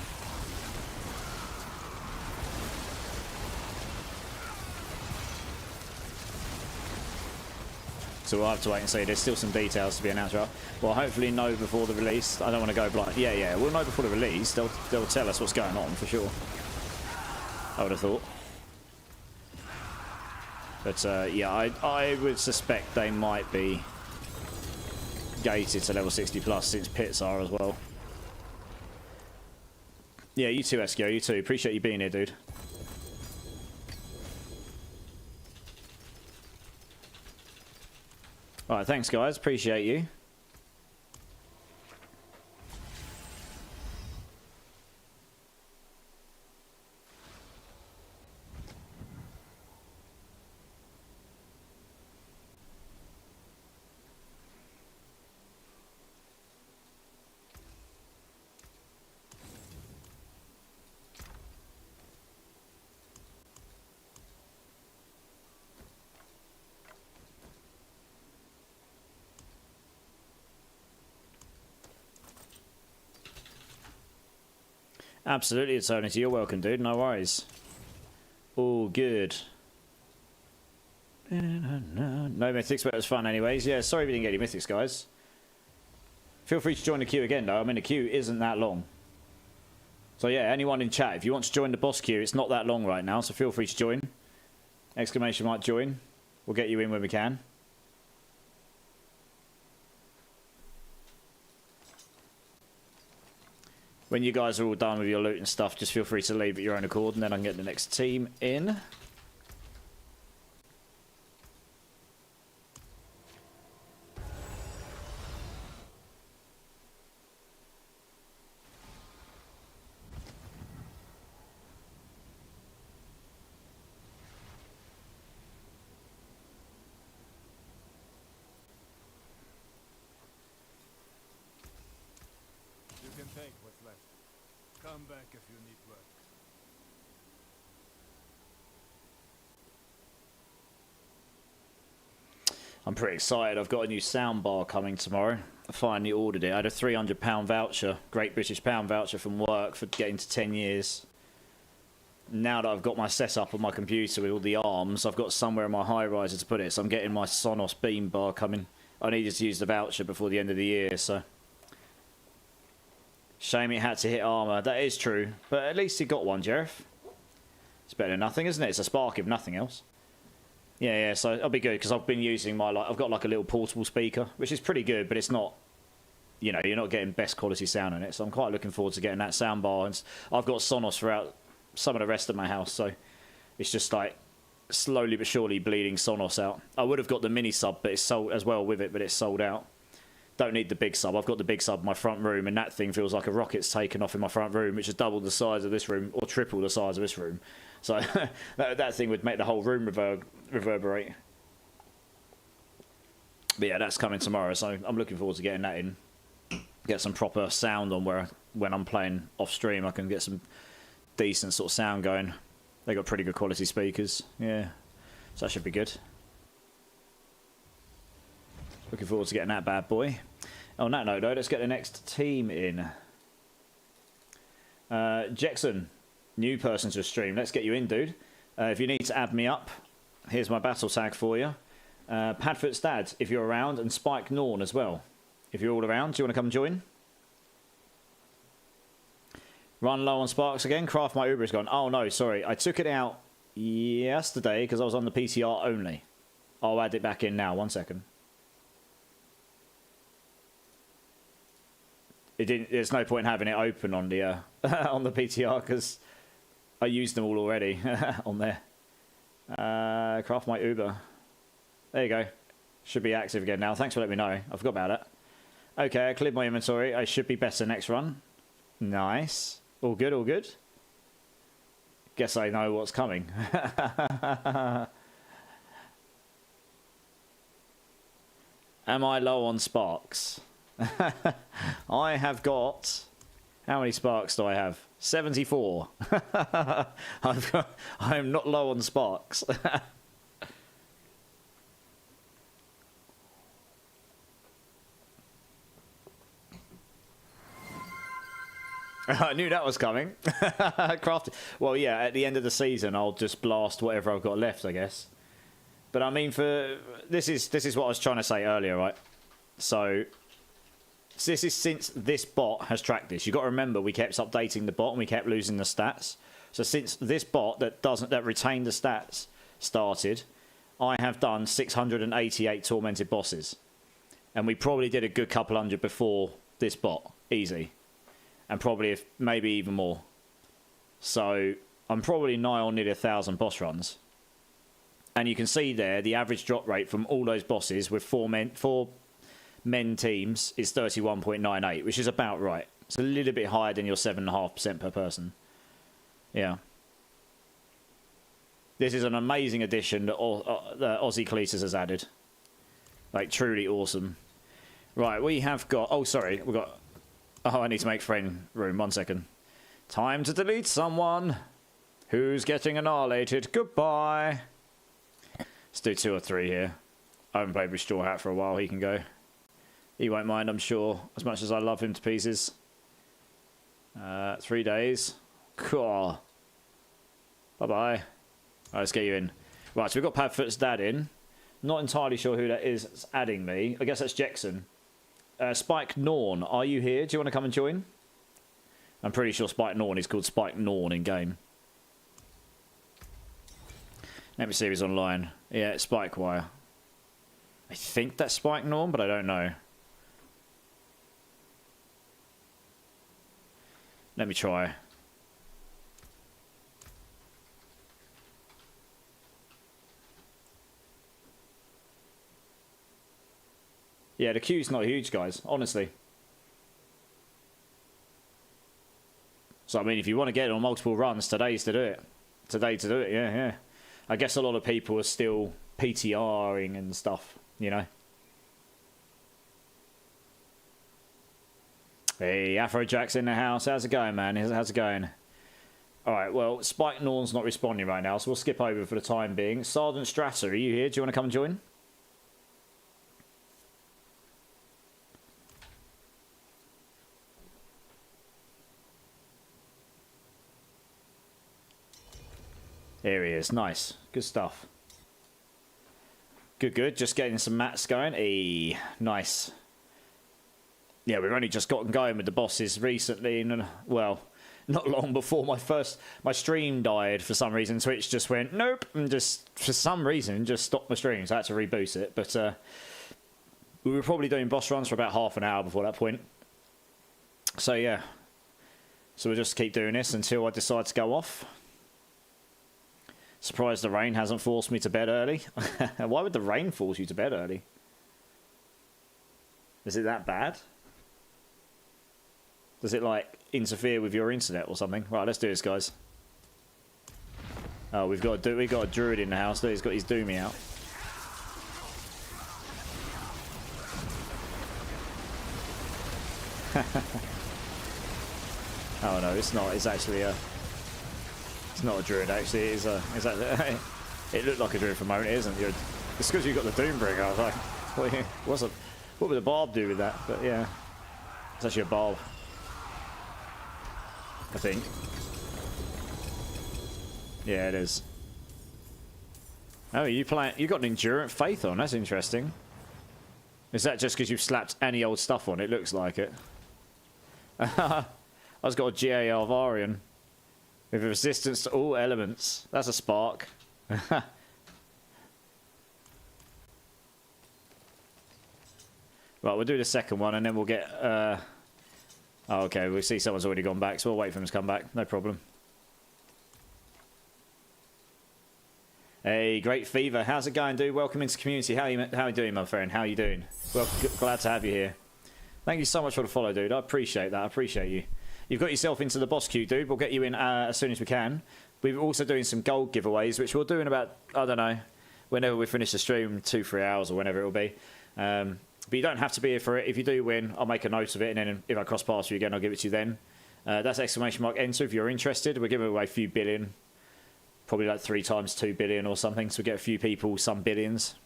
So we'll have to wait and see. There's still some details to be announced, right? Well, hopefully know before the release. I don't want to go blind. Yeah, we'll know before the release. They'll tell us what's going on, for sure. I would have thought. But, yeah, I would suspect they might be gated to level 60 plus, since pits are as well. Yeah, you too, Eskio, you too. Appreciate you being here, dude. Alright, thanks guys, appreciate you. Absolutely, Eternity. You're welcome, dude. No worries. All good. No mythics, but it was fun anyways. Yeah, sorry we didn't get any mythics, guys. Feel free to join the queue again, though. I mean, the queue isn't that long. So yeah, anyone in chat, if you want to join the boss queue, it's not that long right now, so feel free to join. Exclamation mark join. We'll get you in when we can. When you guys are all done with your loot and stuff, just feel free to leave at your own accord, and then I can get the next team in. You can take what's left. Come back if you need work. I'm pretty excited. I've got a new soundbar coming tomorrow. I finally ordered it. I had a £300 voucher, Great British Pound voucher from work for getting to 10 years. Now that I've got my setup on my computer with all the arms, I've got somewhere in my high riser to put it. So I'm getting my Sonos Beam bar coming I needed to use the voucher before the end of the year, so... Shame it had to hit armor. That is true, but at least he got one, Jerif. It's better than nothing, isn't it? It's a spark if nothing else. Yeah, so it'll be good, because I've been using my... I've got like a little portable speaker, which is pretty good, but it's not... You know, you're not getting best quality sound on it, so I'm quite looking forward to getting that soundbar. And I've got Sonos throughout some of the rest of my house, so it's just like slowly but surely bleeding Sonos out. I would have got the mini sub, but it's sold as well with it, but it's sold out. Don't need the big sub. I've got the big sub in my front room, and that thing feels like a rocket's taken off in my front room, which is double the size of this room, or triple the size of this room. So that thing would make the whole room reverberate. But yeah, that's coming tomorrow, so I'm looking forward to getting that in. Get some proper sound on where when I'm playing off stream I can get some decent sort of sound going. They got pretty good quality speakers, yeah, so that should be good. Looking forward to getting that bad boy. On that note though, let's get the next team in. Jackson, new person to the stream, let's get you in, dude. If you need to add me up, here's my battle tag for you. Padfoot's dad if you're around, and Spike Norn as well. If you're all around, do you want to come join? Run low on sparks again. Craft my Uber is gone. Oh no, sorry. I took it out yesterday because I was on the PTR only. I'll add it back in now. 1 second. It didn't. There's no point in having it open on the on the PTR because I used them all already on there. Craft my Uber. There you go. Should be active again now. Thanks for letting me know. I forgot about it. Okay, I cleared my inventory. I should be better next run. Nice. All good, all good. Guess I know what's coming. Am I low on sparks? I have got... How many sparks do I have? 74. I'm not low on sparks. I knew that was coming. Crafted. Well, yeah, at the end of the season, I'll just blast whatever I've got left, I guess. But I mean, this is what I was trying to say earlier, right? So this is since this bot has tracked this. You've got to remember, we kept updating the bot and we kept losing the stats. So since this bot that retained the stats started, I have done 688 tormented bosses. And we probably did a good couple hundred before this bot. Easy. And probably maybe even more. So I'm probably nigh on nearly 1,000 boss runs. And you can see there the average drop rate from all those bosses with four men teams is 31.98, which is about right. It's a little bit higher than your 7.5% per person. Yeah. This is an amazing addition that Aussie Cletus has added. Like, truly awesome. Right, we have got... Oh, sorry. We've got... Oh, I need to make friend room. 1 second. Time to delete someone. Who's getting annihilated? Goodbye. Let's do 2 or 3 here. I haven't played with Straw Hat for a while. He can go. He won't mind, I'm sure. As much as I love him to pieces. 3 days. Cool. Bye-bye. Alright, let's get you in. Right, so we've got Padfoot's dad in. Not entirely sure who that is that's adding me. I guess that's Jackson. Spike Norn, are you here? Do you want to come and join? I'm pretty sure Spike Norn is called Spike Norn in game. Let me see if he's online. Yeah, it's Spike Wire. I think that's Spike Norn, but I don't know. Let me try. Yeah, the queue's not huge, guys, honestly. So, I mean, if you want to get it on multiple runs, today's to do it. Today to do it, yeah. I guess a lot of people are still PTRing and stuff, you know. Hey, Afrojack's in the house. How's it going, man? How's it going? Alright, well, Spike Norn's not responding right now, so we'll skip over for the time being. Sergeant Strasser, are you here? Do you want to come and join? Here he is. Nice. Good stuff. Good, good. Just getting some mats going. Nice. Yeah, we've only just gotten going with the bosses recently, and well, not long before my stream died for some reason. Twitch just went nope, and just for some reason just stopped my stream, so I had to reboost it. But we were probably doing boss runs for about half an hour before that point. So yeah, so we'll just keep doing this until I decide to go off. Surprised the rain hasn't forced me to bed early. Why would the rain force you to bed early? Is it that bad? Does it, like, interfere with your internet or something? Right, let's do this, guys. Oh, we've got a druid in the house. He's got his doomy out. Oh no, it's not. It's actually a. It's not a druid. Actually, it is a. It's actually, it looked like a druid for a moment. It isn't. It's because you've got the Doombringer. I was like, what would the barb do with that? But yeah, it's actually a barb. I think. Yeah, it is. Oh, you got an Endurant Faith on. That's interesting. Is that just because you've slapped any old stuff on? It looks like it. I've got a GA Alvarian with a resistance to all elements. That's a spark. Right, we'll do the second one and then we'll get... Oh, okay, we see someone's already gone back, so we'll wait for him to come back. No problem. Hey, Great Fever. How's it going, dude? Welcome into the community. How are you doing, my friend? How are you doing? Well, glad to have you here. Thank you so much for the follow, dude. I appreciate that. I appreciate you. You've got yourself into the boss queue, dude. We'll get you in as soon as we can. We're also doing some gold giveaways, which we'll do in about, I don't know, whenever we finish the stream, 2-3 hours or whenever it will be. But you don't have to be here for it. If you do win, I'll make a note of it, and then if I cross paths you again, I'll give it to you then. That's !enter if you're interested. We're giving away a few billion. Probably like 3 times 2 billion or something. So we get a few people, some billions.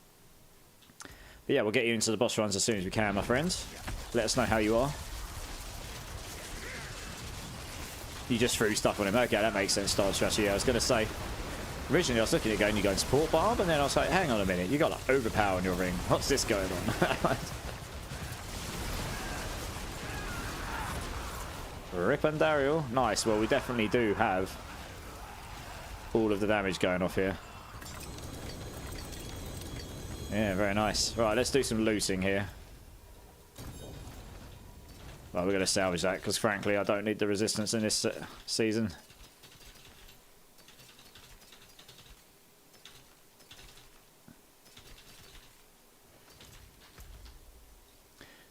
But yeah, we'll get you into the boss runs as soon as we can, my friends. Let us know how you are. You just threw stuff on him. Okay, that makes sense, style strategy. I was going to say, originally I was looking at going, you go and support Barb, and then I was like, hang on a minute, you got like overpower in your ring. What's this going on? Rip and Daryl. Nice. Well, we definitely do have all of the damage going off here. Yeah, very nice. Right, let's do some looting here. Well, we're going to salvage that because, frankly, I don't need the resistance in this season.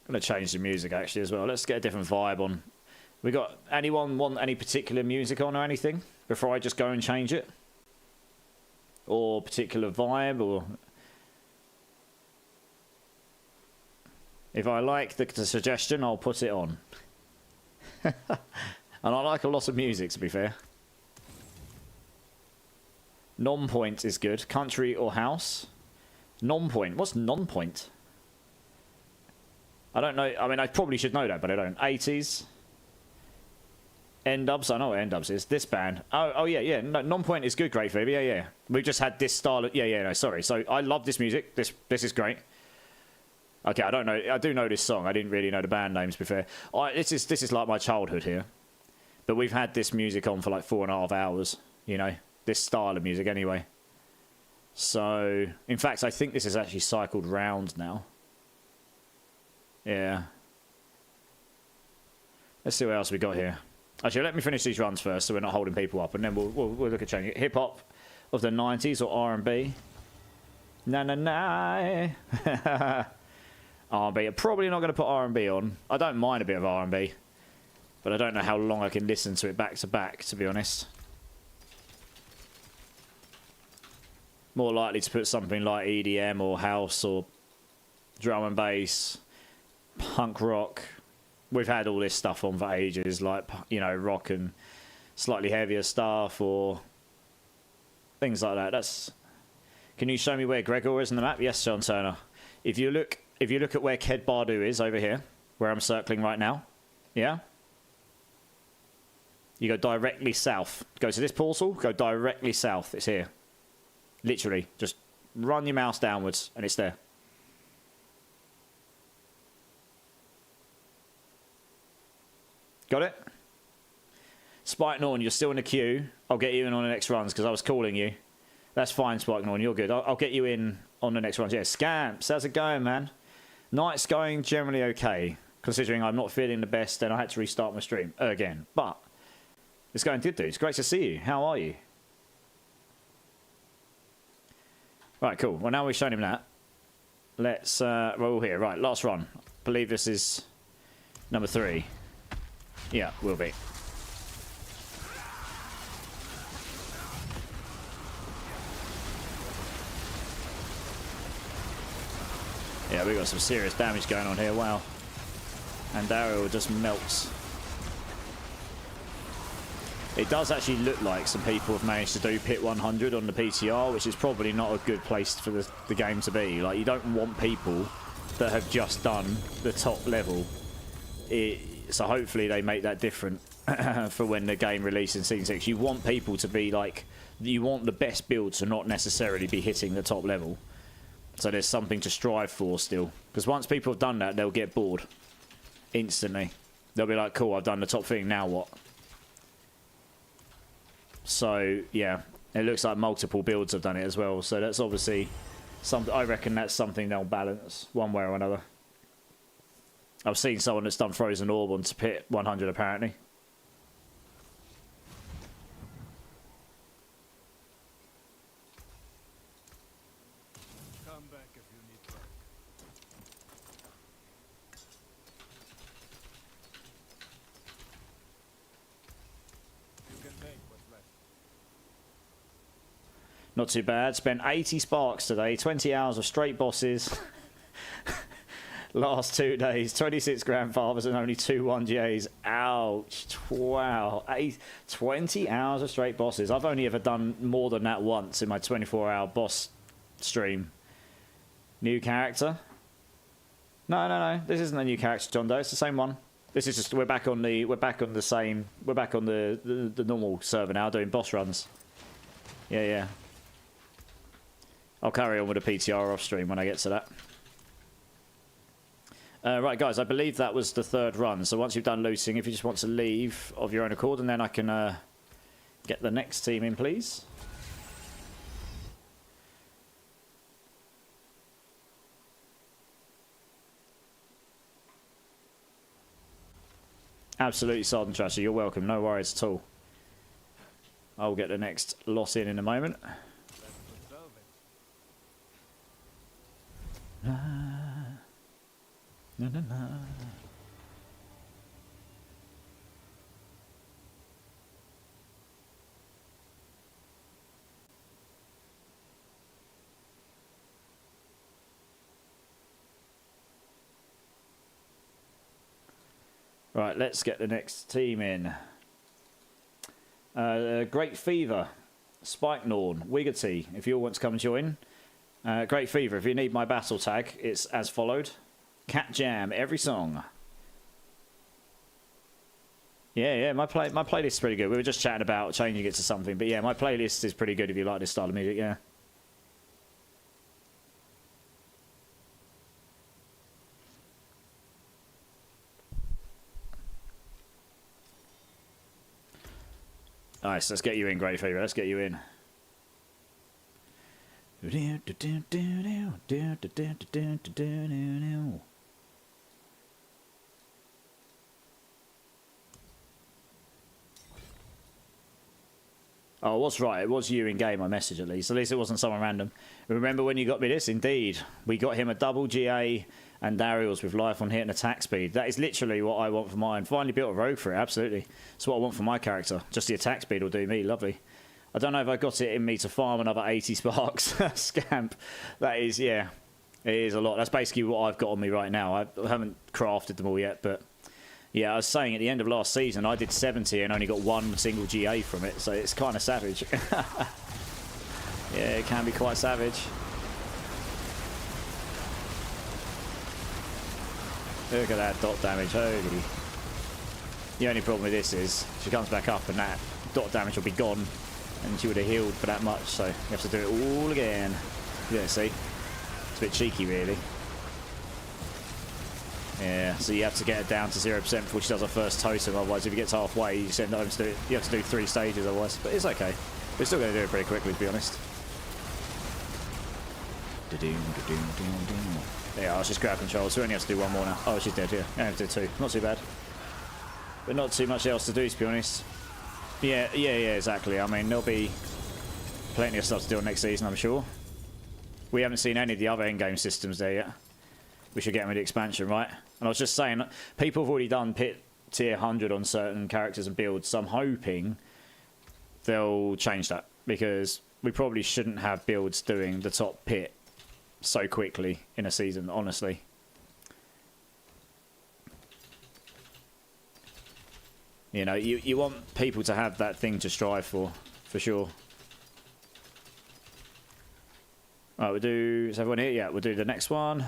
I'm going to change the music, actually, as well. Let's get a different vibe on. We got anyone want any particular music on or anything before I just go and change it? Or particular vibe, or... If I like the suggestion, I'll put it on. And I like a lot of music, to be fair. Non-point is good. Country or house. Non-point. What's non-point? I don't know. I mean, I probably should know that, but I don't. 80s. N-dubs. I know what N-dubs is. This band. Oh yeah, yeah. No, non-point is good, Great Phoebe. Yeah, yeah. We've just had this style of... Yeah, no, sorry. So I love this music. This is great. Okay, I don't know. I do know this song. I didn't really know the band names, to be fair. This is like my childhood here. But we've had this music on for like 4.5 hours. You know, this style of music anyway. So, in fact, I think this is actually cycled round now. Yeah. Let's see what else we got here. Actually, let me finish these runs first, so we're not holding people up, and then we'll look at changing it. Hip hop of the 90s or R&B. Na. R&B. I'm probably not going to put R&B on. I don't mind a bit of R&B, but I don't know how long I can listen to it back to back, to be honest. More likely to put something like EDM or house or drum and bass, punk rock. We've had all this stuff on for ages, like, you know, rock and slightly heavier stuff or things like that. That's. Can you show me where Gregor is on the map? Yes, John Turner. If you look at where Ked Bardu is over here, where I'm circling right now, yeah? You go directly south. Go to this portal, go directly south. It's here. Literally, just run your mouse downwards, and it's there. Got it? Spike Norn, you're still in the queue. I'll get you in on the next runs because I was calling you. That's fine, Spike Norn. You're good. I'll get you in on the next runs. Yeah, Scamps, how's it going, man? Night's going generally okay, considering I'm not feeling the best and I had to restart my stream again. But it's going good, dude. It's great to see you. How are you? Right, cool. Well, now we've shown him that. Let's roll here. Right, last run. I believe this is number 3. Yeah, will be. Yeah, we got some serious damage going on here. Wow. And Daryl just melts. It does actually look like some people have managed to do pit 100 on the PTR, which is probably not a good place for the game to be. Like, you don't want people that have just done the top level. So hopefully they make that different for when the game releases in Season 6. You want people to be like, you want the best build to not necessarily be hitting the top level. So there's something to strive for still. Because once people have done that, they'll get bored instantly. They'll be like, cool, I've done the top thing, now what? So, yeah, it looks like multiple builds have done it as well. So that's obviously something, I reckon that's something they'll balance one way or another. I've seen someone that's done Frozen Orb on to pit 100 apparently. Come back if you need work. You can make what's left. Not too bad. Spent 80 sparks today, 20 hours of straight bosses. Last 2 days, 26 grandfathers and only 2 1GAs. Ouch. Wow. 20 hours of straight bosses. I've only ever done more than that once in my 24-hour boss stream. New character? No. This isn't a new character, John Doe. It's the same one. This is just we're back on the normal server now doing boss runs. Yeah. I'll carry on with the PTR off stream when I get to that. Right, guys, I believe that was the 3rd run. So once you've done looting, if you just want to leave of your own accord, and then I can get the next team in, please. Absolutely, Sergeant Trasher. You're welcome. No worries at all. I'll get the next lot in a moment. Na. Right, let's get the next team in. Great Fever, Spike Norn, Wiggity, if you all want to come and join. Great Fever, if you need my battle tag, it's as followed. Cat Jam, every song. Yeah, my playlist is pretty good. We were just chatting about changing it to something, but yeah, my playlist is pretty good if you like this style of music, yeah. Nice, let's get you in, Great Fever, let's get you in. Oh, I was right. It was you in game, I messaged at least. At least it wasn't someone random. Remember when you got me this? Indeed. We got him a double GA and Darius with life on hit and attack speed. That is literally what I want for mine. Finally built a rogue for it, absolutely. That's what I want for my character. Just the attack speed will do me, lovely. I don't know if I got it in me to farm another 80 sparks. Scamp. That is, yeah. It is a lot. That's basically what I've got on me right now. I haven't crafted them all yet, but... Yeah, I was saying at the end of last season, I did 70 and only got 1 single GA from it, so it's kind of savage. Yeah, it can be quite savage. Look at that dot damage, holy. The only problem with this is, she comes back up and that dot damage will be gone, and she would have healed for that much, so you have to do it all again. Yeah, see? It's a bit cheeky, really. Yeah, so you have to get it down to 0% before she does her first totem, otherwise if you get halfway, you just end up you have to do 3 stages otherwise. But it's okay. We're still going to do it pretty quickly, to be honest. Yeah, I'll just grab control, so we only have to do 1 more now. Oh, she's dead, yeah. I have to do 2. Not too bad. But not too much else to do, to be honest. Yeah, exactly. I mean, there'll be plenty of stuff to do next season, I'm sure. We haven't seen any of the other endgame systems there yet. We should get them with the expansion, right? And I was just saying, people have already done pit tier 100 on certain characters and builds, so I'm hoping they'll change that, because we probably shouldn't have builds doing the top pit so quickly in a season, honestly. You know, you want people to have that thing to strive for sure. Right, we'll do... Is everyone here? Yeah, we'll do the next one.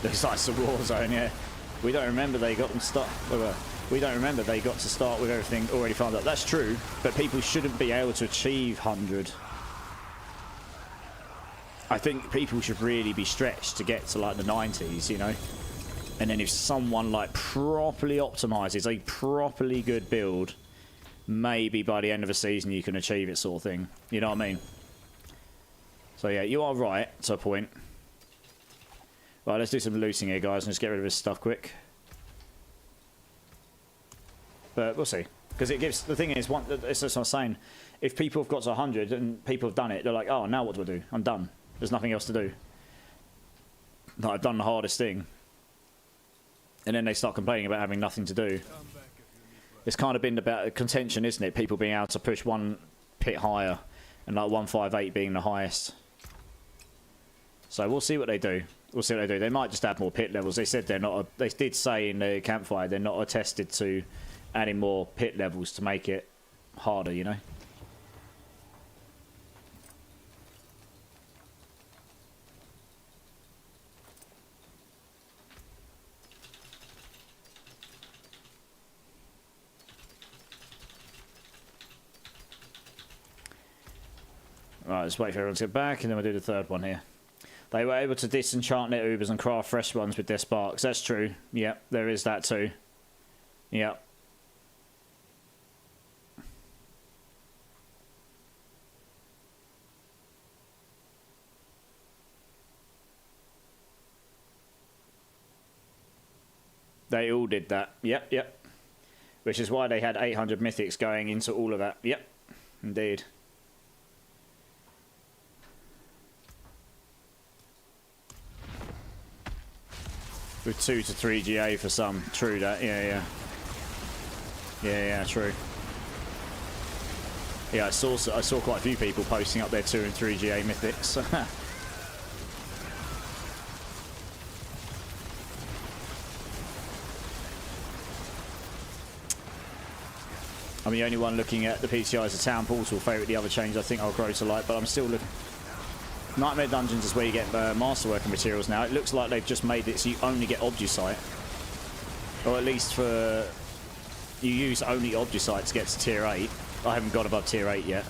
Looks like it's a war zone, yeah. We don't remember they got them start. We don't remember they got to start with everything already farmed up. That's true, but people shouldn't be able to achieve 100. I think people should really be stretched to get to like the 90s, you know. And then if someone like properly optimizes a properly good build, maybe by the end of a season you can achieve it, sort of thing. You know what I mean? So yeah, you are right to a point. Right, let's do some looting here, guys, and just get rid of this stuff quick. But we'll see. Because it gives... The thing is, it's just what I'm saying. If people have got to 100 and people have done it, they're like, oh, now what do I do? I'm done. There's nothing else to do. Like, I've done the hardest thing. And then they start complaining about having nothing to do. It's kind of been about contention, isn't it? People being able to push one pit higher. And like 158 being the highest. So we'll see what they do. We'll see what they do. They might just add more pit levels. They said they're not... They did say in the campfire they're not attested to adding more pit levels to make it harder, you know? Right, let's wait for everyone to get back and then we'll do the third one here. They were able to disenchant their Ubers and craft fresh ones with their sparks. That's true. Yep, there is that too. Yep. They all did that. Yep, yep. Which is why they had 800 mythics going into all of that. Yep, indeed. With 2 to 3 GA for some. True that. Yeah, true. Yeah, I saw quite a few people posting up their 2 and 3 GA mythics. I'm the only one looking at the PTR as a town portal favourite. The other change I think I'll grow to like, but I'm still looking. Nightmare Dungeons is where you get masterworking materials now. It looks like they've just made it so you only get Obducite. Or at least for... You use only Obducite to get to tier 8. I haven't got above tier 8 yet.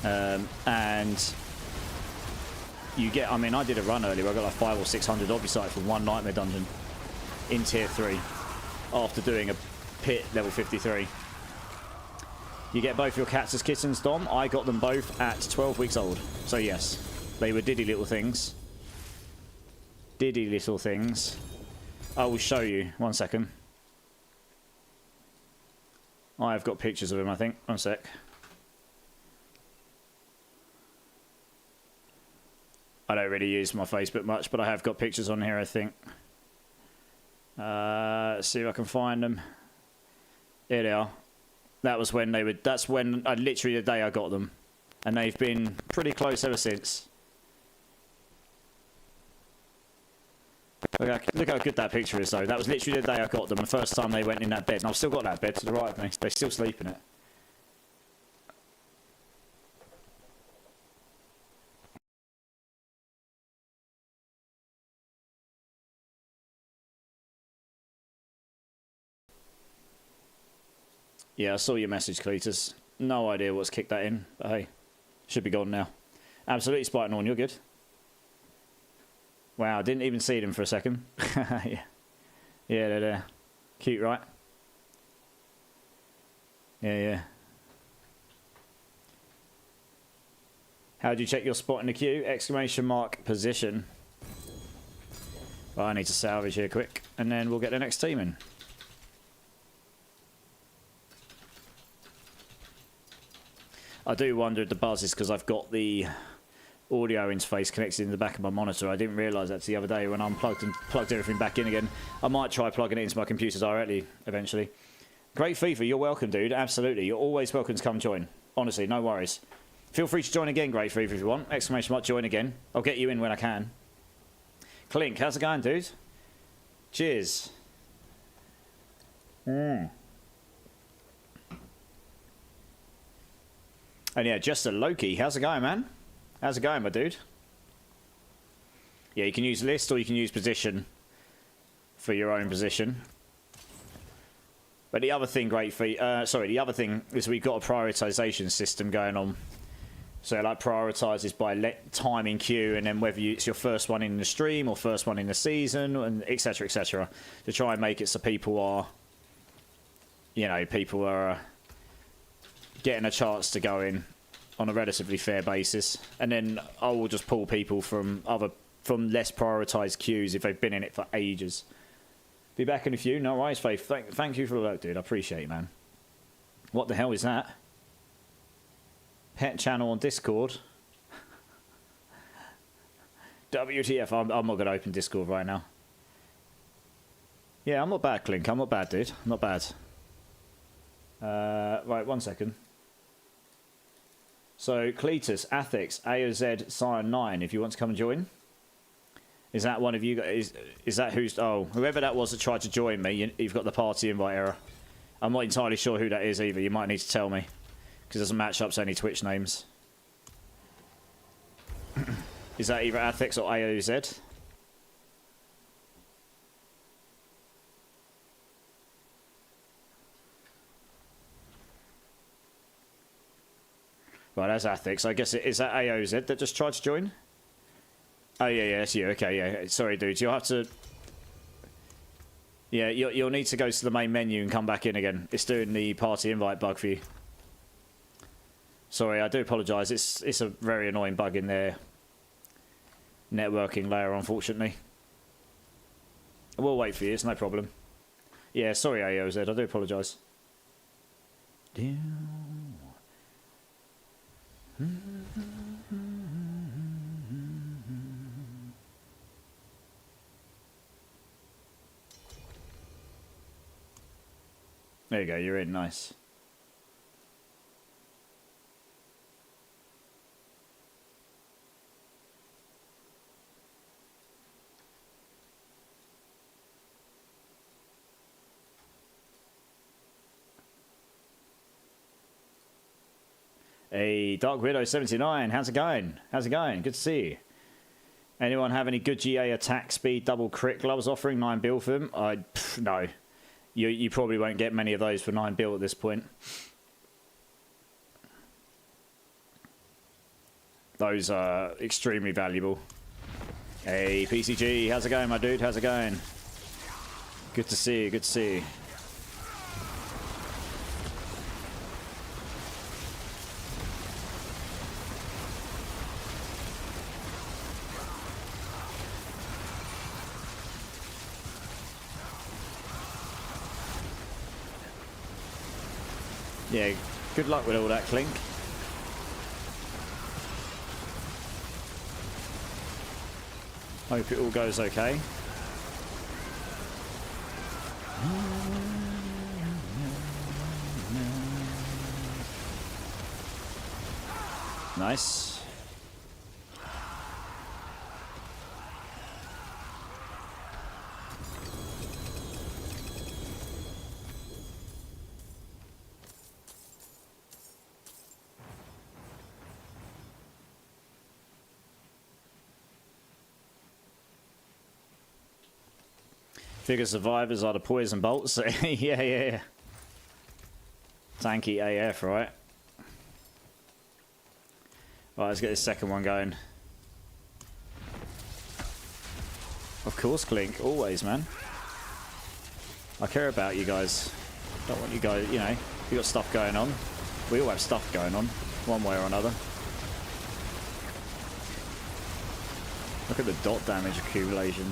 And... You get... I mean, I did a run earlier. I got like 500 or 600 Obducite from one Nightmare Dungeon. In tier 3. After doing a pit level 53. You get both your cats as kittens, Dom. I got them both at 12 weeks old. So yes. They were diddy little things. Diddy little things. I will show you. 1 second. I've got pictures of him, I think. 1 sec. I don't really use my Facebook much, but I have got pictures on here, I think. Let's see if I can find them. Here they are. That was when they would. That's when literally the day I got them, and they've been pretty close ever since. Look how good that picture is, though. That was literally the day I got them, the first time they went in that bed, and I've still got that bed to the right of me. They still sleep in it. Yeah, I saw your message, Cletus. No idea what's kicked that in, but hey, should be gone now. Absolutely, Spite on, you're good. Wow, didn't even see them for a second. Yeah, they're there. Cute, right? Yeah. How do you check your spot in the queue? Exclamation mark position. Well, I need to salvage here quick, and then we'll get the next team in. I do wonder if the buzz is because I've got the audio interface connected in the back of my monitor. I didn't realise that the other day when I unplugged and plugged everything back in again. I might try plugging it into my computer directly eventually. Great FIFA, you're welcome, dude. Absolutely. You're always welcome to come join. Honestly, no worries. Feel free to join again, Great FIFA, if you want. Exclamation mark, join again. I'll get you in when I can. Clink, how's it going, dude? Cheers. And yeah, just a Loki. How's it going, man? How's it going, my dude? Yeah, you can use list or you can use position for your own position. But the other thing, the other thing is we've got a prioritization system going on. So it like prioritizes by time in queue, and then whether it's your first one in the stream or first one in the season, and etc. to try and make it so people are, getting a chance to go in on a relatively fair basis, and then I will just pull people from less prioritized queues if they've been in it for ages. Be back in a few. No worries, Faith. Thank you for the look, dude. I appreciate it, man. What the hell is that? Pet channel on Discord. WTF? I'm not going to open Discord right now. Yeah, I'm not bad, Clink. I'm not bad, dude. I'm not bad. Right, 1 second. So, Cletus, Athics, AOZ, Cyan 9, if you want to come and join. Is that one of you guys? Is that who's... Oh, whoever that was that tried to join me, you've got the party invite error. I'm not entirely sure who that is either. You might need to tell me. Because it doesn't match up to any Twitch names. Is that either Athics or AOZ? Right, that's Athics. I guess is that AOZ that just tried to join? Oh, yeah, that's you. Okay, yeah. Sorry, dude. You'll have to... Yeah, you'll need to go to the main menu and come back in again. It's doing the party invite bug for you. Sorry, I do apologise. It's a very annoying bug in their networking layer, unfortunately. We'll wait for you. It's no problem. Yeah, sorry, AOZ. I do apologise. There you go. You're in. Nice. Hey, Dark Widow 79, how's it going? How's it going? Good to see you. Anyone have any good GA attack speed double crit gloves offering 9 bill for them? No. You probably won't get many of those for 9 bill at this point. Those are extremely valuable. Hey, PCG, how's it going, my dude? How's it going? Good to see you, good to see you. Yeah, good luck with all that, Clink. Hope it all goes okay. Nice. Figure survivors are the poison bolts. Yeah. Tanky AF, right? Right, let's get this second one going. Of course, Clink. Always, man. I care about you guys. Don't want you guys, you know, you got stuff going on. We all have stuff going on, one way or another. Look at the dot damage accumulation.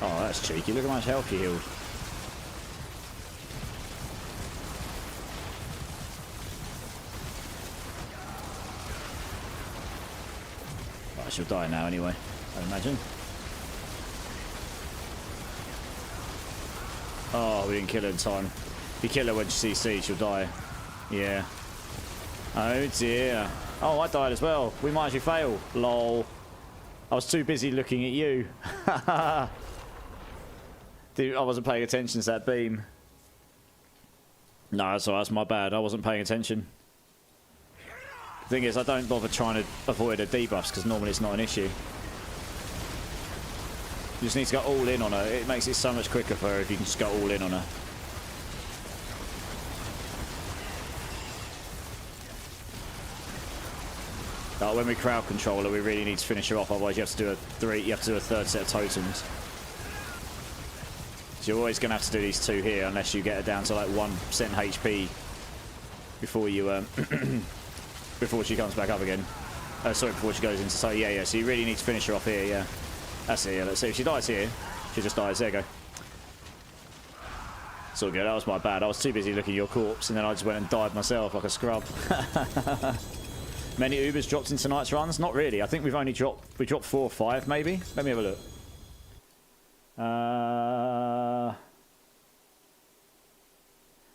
Oh, that's cheeky. Look how much health you healed. Well, she'll die now anyway, I imagine. Oh, we didn't kill her in time. If you kill her when she CC, she'll die. Yeah. Oh dear. Oh, I died as well. We might actually fail. Lol. I was too busy looking at you. Dude, I wasn't paying attention to that beam. No, that's alright, that's my bad. I wasn't paying attention. The thing is, I don't bother trying to avoid her debuffs because normally it's not an issue. You just need to go all in on her. It makes it so much quicker for her if you can just go all in on her. Like when we crowd control her, we really need to finish her off. Otherwise, you have to do a third set of totems. So you're always going to have to do these two here unless you get her down to like 1% HP before you before she comes back up again. Sorry, before she goes into. So yeah. So you really need to finish her off here. Yeah, that's it. Yeah, let's see if she dies here. She just dies. There you go. It's all good. That was my bad. I was too busy looking at your corpse, and then I just went and died myself like a scrub. Many Ubers dropped in tonight's runs? Not really. I think we dropped 4 or 5 maybe. Let me have a look.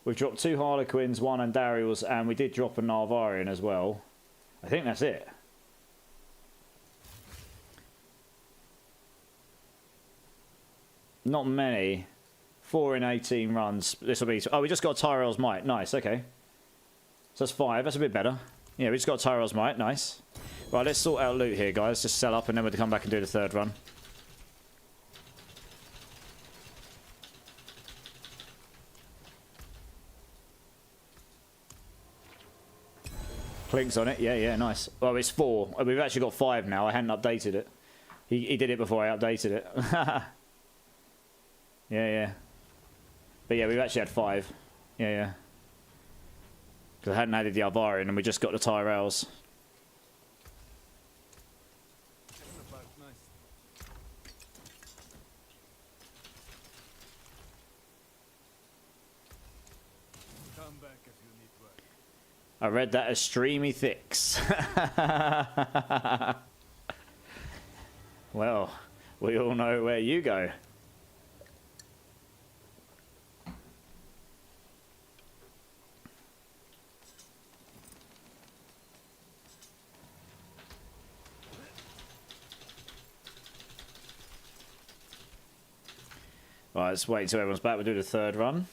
We've dropped 2 Harlequins, 1 Andariels, and we did drop a Narvarian as well. I think that's it. Not many. 4 in 18 runs. This will be... Oh, we just got Tyrell's Might. Nice, okay. So that's 5. That's a bit better. Yeah, we just got Tyrell's Might. Nice. Right, let's sort out loot here, guys. Just sell up and then we'll come back and do the third run. Clink's on it. Yeah, nice. Well, it's 4. We've actually got 5 now. I hadn't updated it. He did it before I updated it. Yeah. But yeah, we've actually had 5. Yeah. Because I hadn't added the Alvarian and we just got the Tyrells. Come back if you need work. I read that as streamy thicks. Well, we all know where you go. Right, let's wait until everyone's back. We'll do the third run.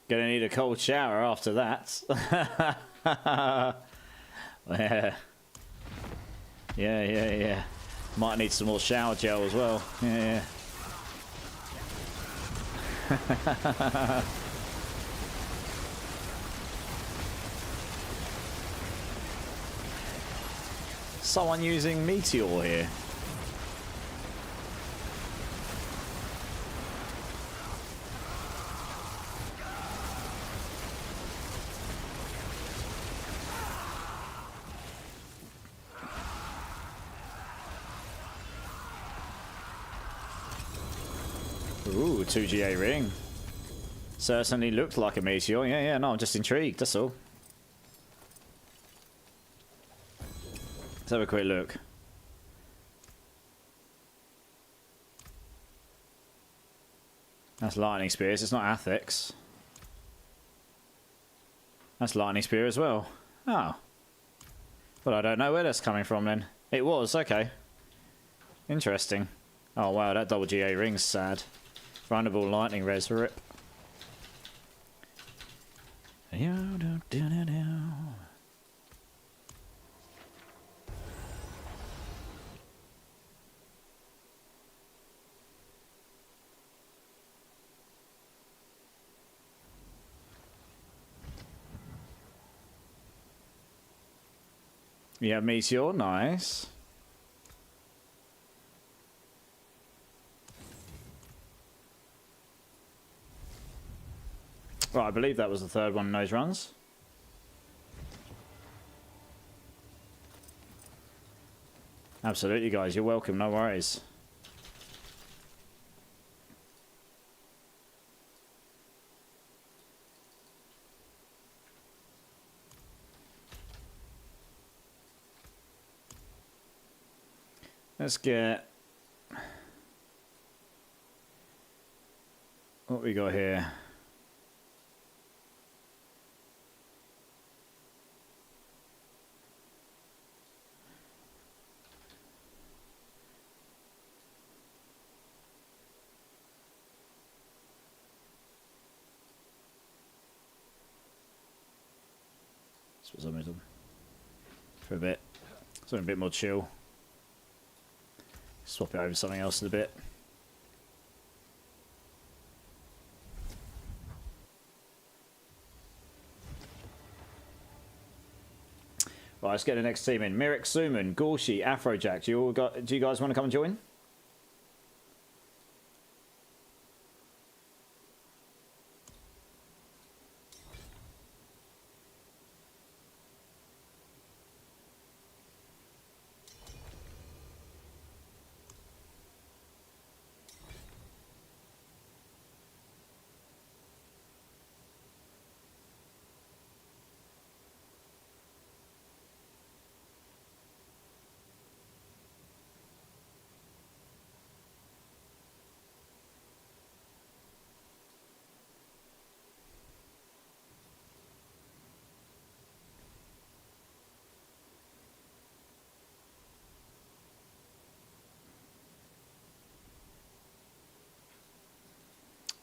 Gonna need a cold shower after that. Yeah. Might need some more shower gel as well. Yeah. Someone using Meteor here. Ooh, 2GA ring. Certainly looked like a meteor. Yeah, no, I'm just intrigued, that's all. Let's have a quick look. That's lightning spears, it's not Athix. That's lightning spear as well. Oh. But I don't know where that's coming from then. It was, okay. Interesting. Oh wow, that double GA ring's sad. Vulnerable lightning res, rip. Yeah, meteor, nice. Right, I believe that was the third one in those runs. Absolutely, guys, you're welcome, no worries. Let's get... what we got here? Something for a bit. Something a bit more chill. Swap it over something else in a bit. Right, let's get the next team in. Mirik, Suman, Gorshi, Afrojack. Do you guys want to come and join?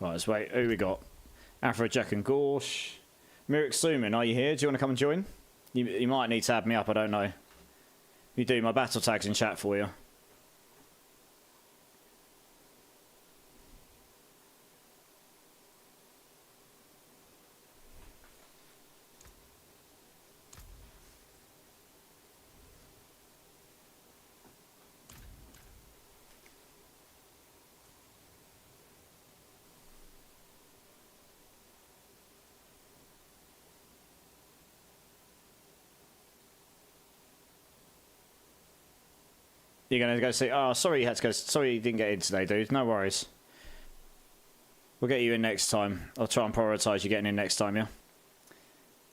Right, let's wait. Who we got? Afrojack and Gorsh. Mirik, Suman, are you here? Do you want to come and join? You might need to add me up, I don't know. You do, my battle tags in chat for you. You're going to go see... oh, sorry you had to go... sorry you didn't get in today, dude. No worries. We'll get you in next time. I'll try and prioritise you getting in next time, yeah?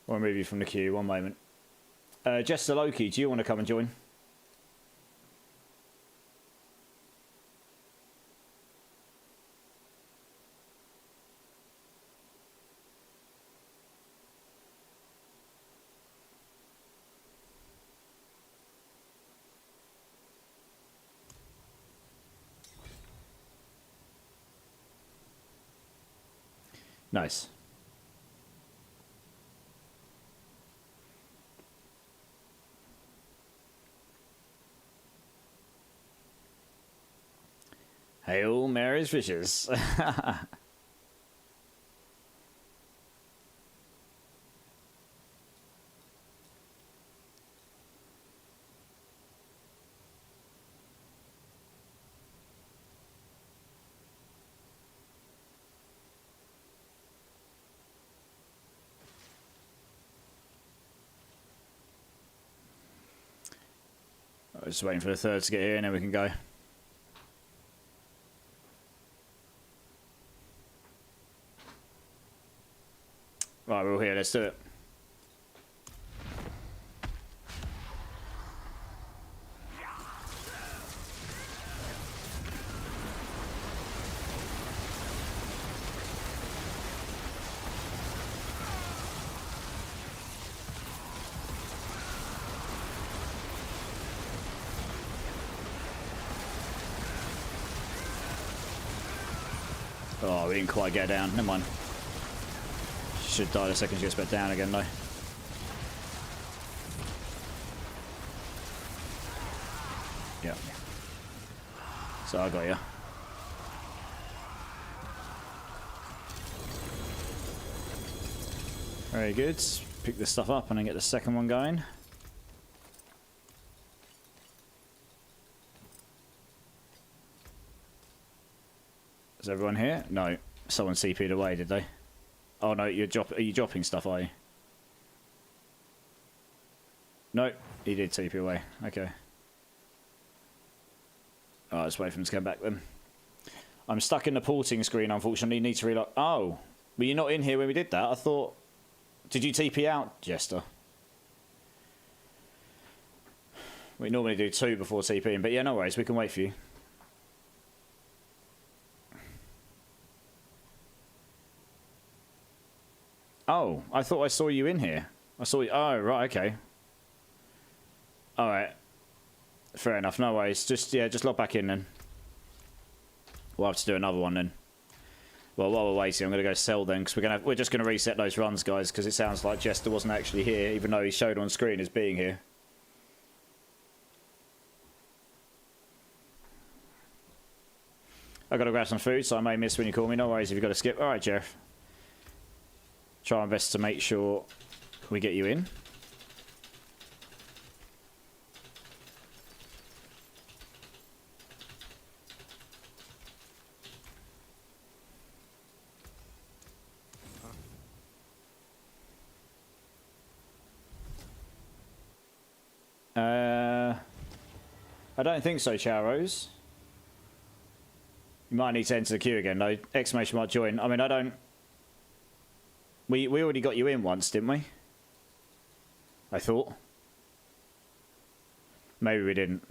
I'll remove you from the queue. One moment. Jester Loki, do you want to come and join? Nice. Hail Mary's wishes. I'm just waiting for the third to get here and then we can go. let's do it. Oh, we didn't quite get down. Never mind. Should die the second she gets back down again, though. Yeah. So I got you. Very good. Pick this stuff up and then get the second one going. Is everyone here? No. Someone CP'd away, did they? Oh no, are you dropping stuff, are you? No, he did TP away. Okay. Oh, let's wait for him to come back then. I'm stuck in the porting screen, unfortunately. Need to reload. Oh, were you not in here when we did that? I thought... Did you TP out, Jester? We normally do 2 before TPing, but yeah, no worries. We can wait for you. Oh, I thought I saw you in here. I saw you. Oh, right, okay. All right. Fair enough. No worries. Just log back in then. We'll have to do another one then. Well, while we're waiting, I'm going to go sell then because we're just going to reset those runs, guys, because it sounds like Jester wasn't actually here, even though he showed on screen as being here. I've got to grab some food, so I may miss when you call me. No worries if you've got to skip. All right, Jeff. Try our best to make sure we get you in. I don't think so, Charos. You might need to enter the queue again, though. Exclamation mark join. I mean, I don't... We already got you in once, didn't we? I thought. Maybe we didn't.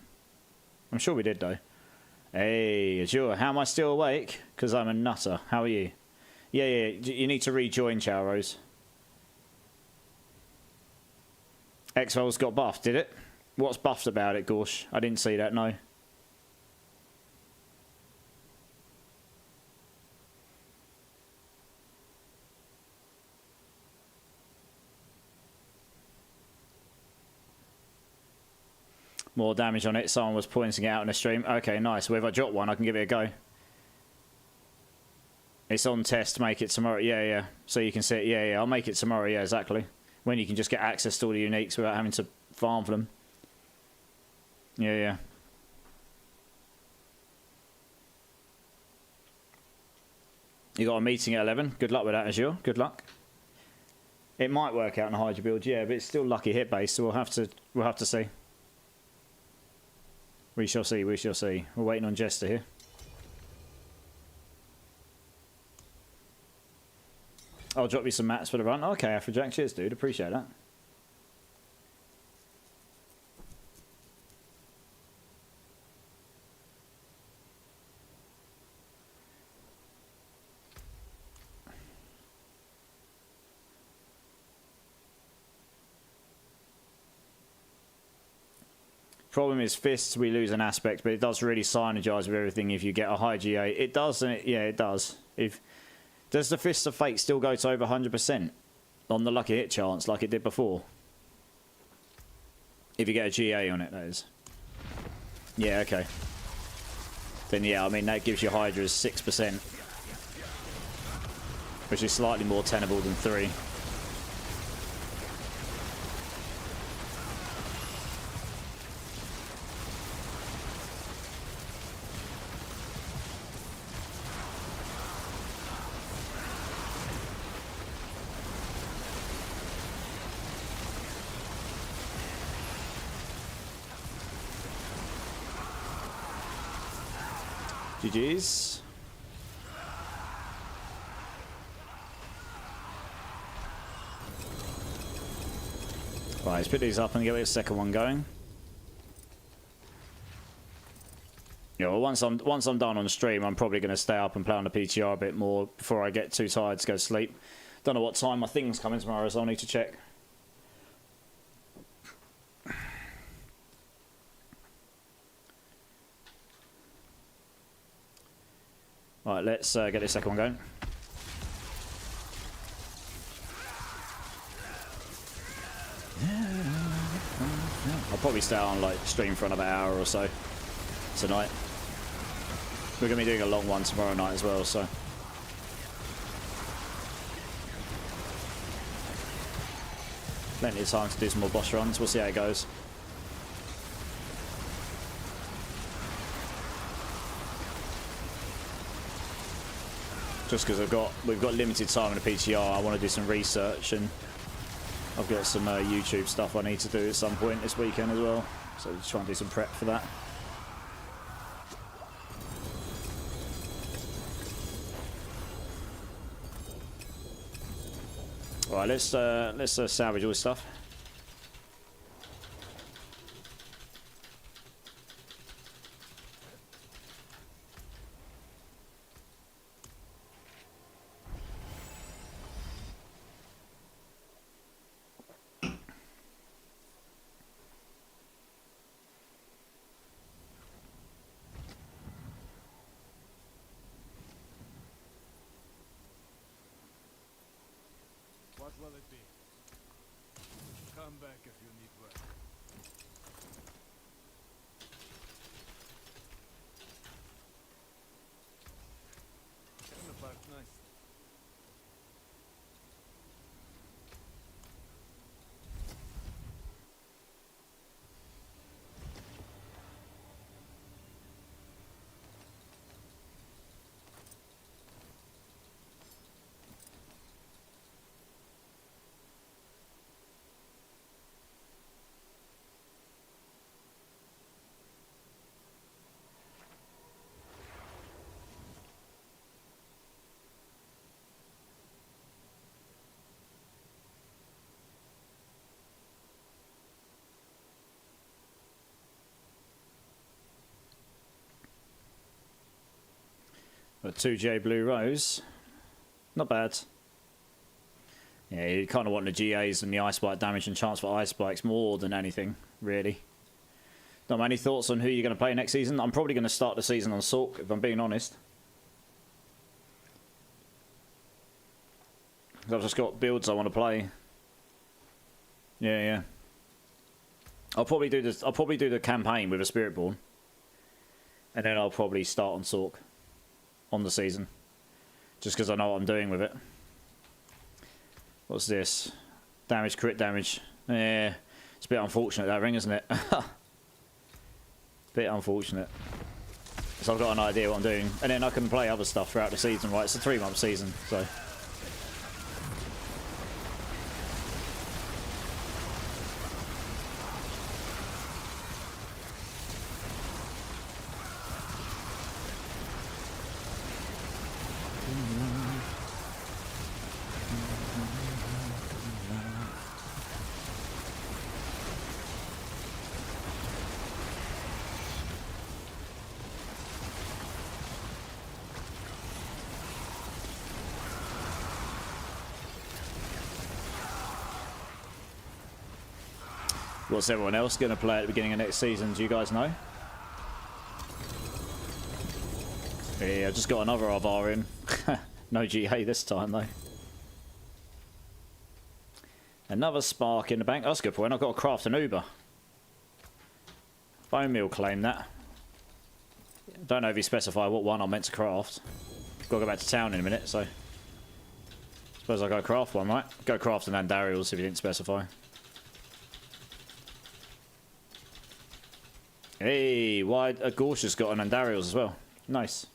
I'm sure we did, though. Hey, Azure, how am I still awake? Because I'm a nutter. How are you? Yeah, you need to rejoin, Charos. X-Files got buffed, did it? What's buffed about it, Gorsh? I didn't see that, no. More damage on it. Someone was pointing it out in the stream. Okay, nice. Well, if I drop one, I can give it a go. It's on test. Make it tomorrow. Yeah. So you can see it. Yeah. I'll make it tomorrow. Yeah, exactly. When you can just get access to all the uniques without having to farm for them. Yeah. You got a meeting at 11. Good luck with that, Azure. Good luck. It might work out in a Hydra build, yeah, but it's still lucky hit base, so we'll have to see. We shall see. We're waiting on Jester here. I'll drop you some mats for the run. Okay, Afrojack. Cheers, dude. Appreciate that. Problem is fists, we lose an aspect, but it does really synergize with everything if you get a high GA. It does, and it does. Does the Fist of Fate still go to over 100% on the lucky hit chance like it did before? If you get a GA on it, that is. Yeah, okay. Then yeah, I mean that gives you Hydra's 6%, which is slightly more tenable than 3. GG's. Right, let's put these up and get the second one going. Yeah, well, once I'm done on stream, I'm probably going to stay up and play on the PTR a bit more before I get too tired to go to sleep. Don't know what time my thing's coming tomorrow, so I'll need to check. Right, let's get this second one going. I'll probably stay on like stream for another hour or so tonight. We're going to be doing a long one tomorrow night as well, so. Plenty of time to do some more boss runs. We'll see how it goes. Just because we've got limited time in the PTR, I want to do some research, and I've got some YouTube stuff I need to do at some point this weekend as well. So just try and do some prep for that. Alright, let's salvage all this stuff. What will it be? Come back if you need work. In the park, nice. A 2J Blue Rose. Not bad. Yeah, you kind of want the GAs and the Ice Spike damage and chance for Ice Spikes more than anything, really. Not many thoughts on who you're going to play next season? I'm probably going to start the season on Sorc, if I'm being honest. I've just got builds I want to play. Yeah. I'll probably do the campaign with a Spiritborn. And then I'll probably start on Sorc on the season, just because I know what I'm doing with it. What's this? Damage, crit damage. Yeah, it's a bit unfortunate, that ring, isn't it? Bit unfortunate. So I've got an idea what I'm doing, and then I can play other stuff throughout the season, right? It's a 3-month season, so. What's everyone else going to play at the beginning of next season? Do you guys know? Yeah, I just got another Avar in. No GA this time, though. Another spark in the bank. That's a good point. I've got to craft an Uber. Bone Meal claimed that. Don't know if you specify what one I'm meant to craft. Got to go back to town in a minute, so. Suppose I'll go craft one, right? Go craft an Andariels if you didn't specify. Hey, why Gorsh's got an Andariels as well. Nice.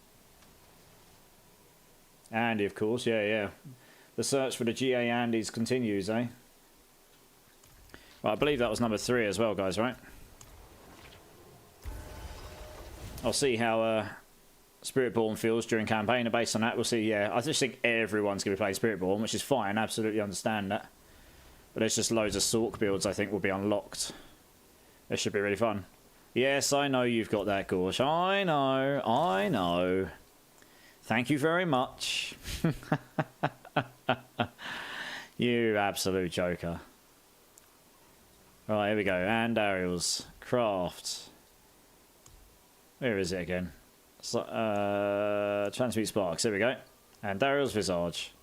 Andy, of course, yeah. The search for the GA Andys continues, eh? Right, I believe that was number 3 as well, guys, right? I'll see how Spiritborn feels during campaign, and based on that, we'll see, yeah. I just think everyone's going to be playing Spiritborn, which is fine, absolutely understand that. But there's just loads of Sork builds I think will be unlocked. This should be really fun. Yes, I know you've got that, Gorsh. I know. I know. Thank you very much. You absolute joker. Right, here we go. And Ariel's craft. Where is it again? So, transmute sparks. Here we go. And Dariel's visage.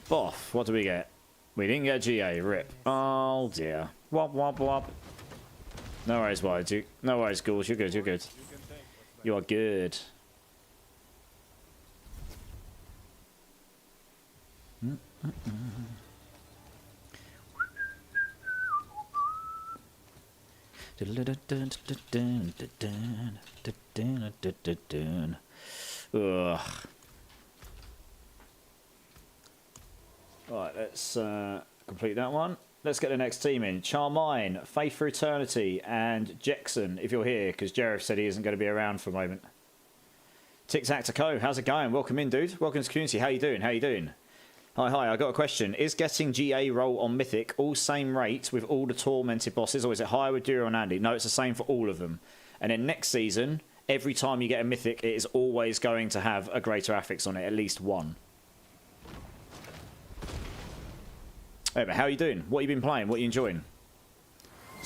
Boff. What do we get? We didn't get GA. Rip. Oh dear. Wop wop wop. No worries, Wide. No worries, Ghouls. You're good. You're good. You are good. Ugh. Right, let's complete that one. Let's get the next team in. Charmine, Faith for Eternity, and Jackson, if you're here, because Jareth said he isn't going to be around for a moment. Tic Tac to Co, how's it going? Welcome in, dude. Welcome to the community. How you doing? How you doing? Hi, I got a question. Is getting GA roll on Mythic all same rate with all the tormented bosses, or is it higher with Dura and Andy? No, it's the same for all of them. And then next season, every time you get a Mythic, it is always going to have a greater affix on it, at least one. Hey, but how are you doing? What have you been playing? What are you enjoying?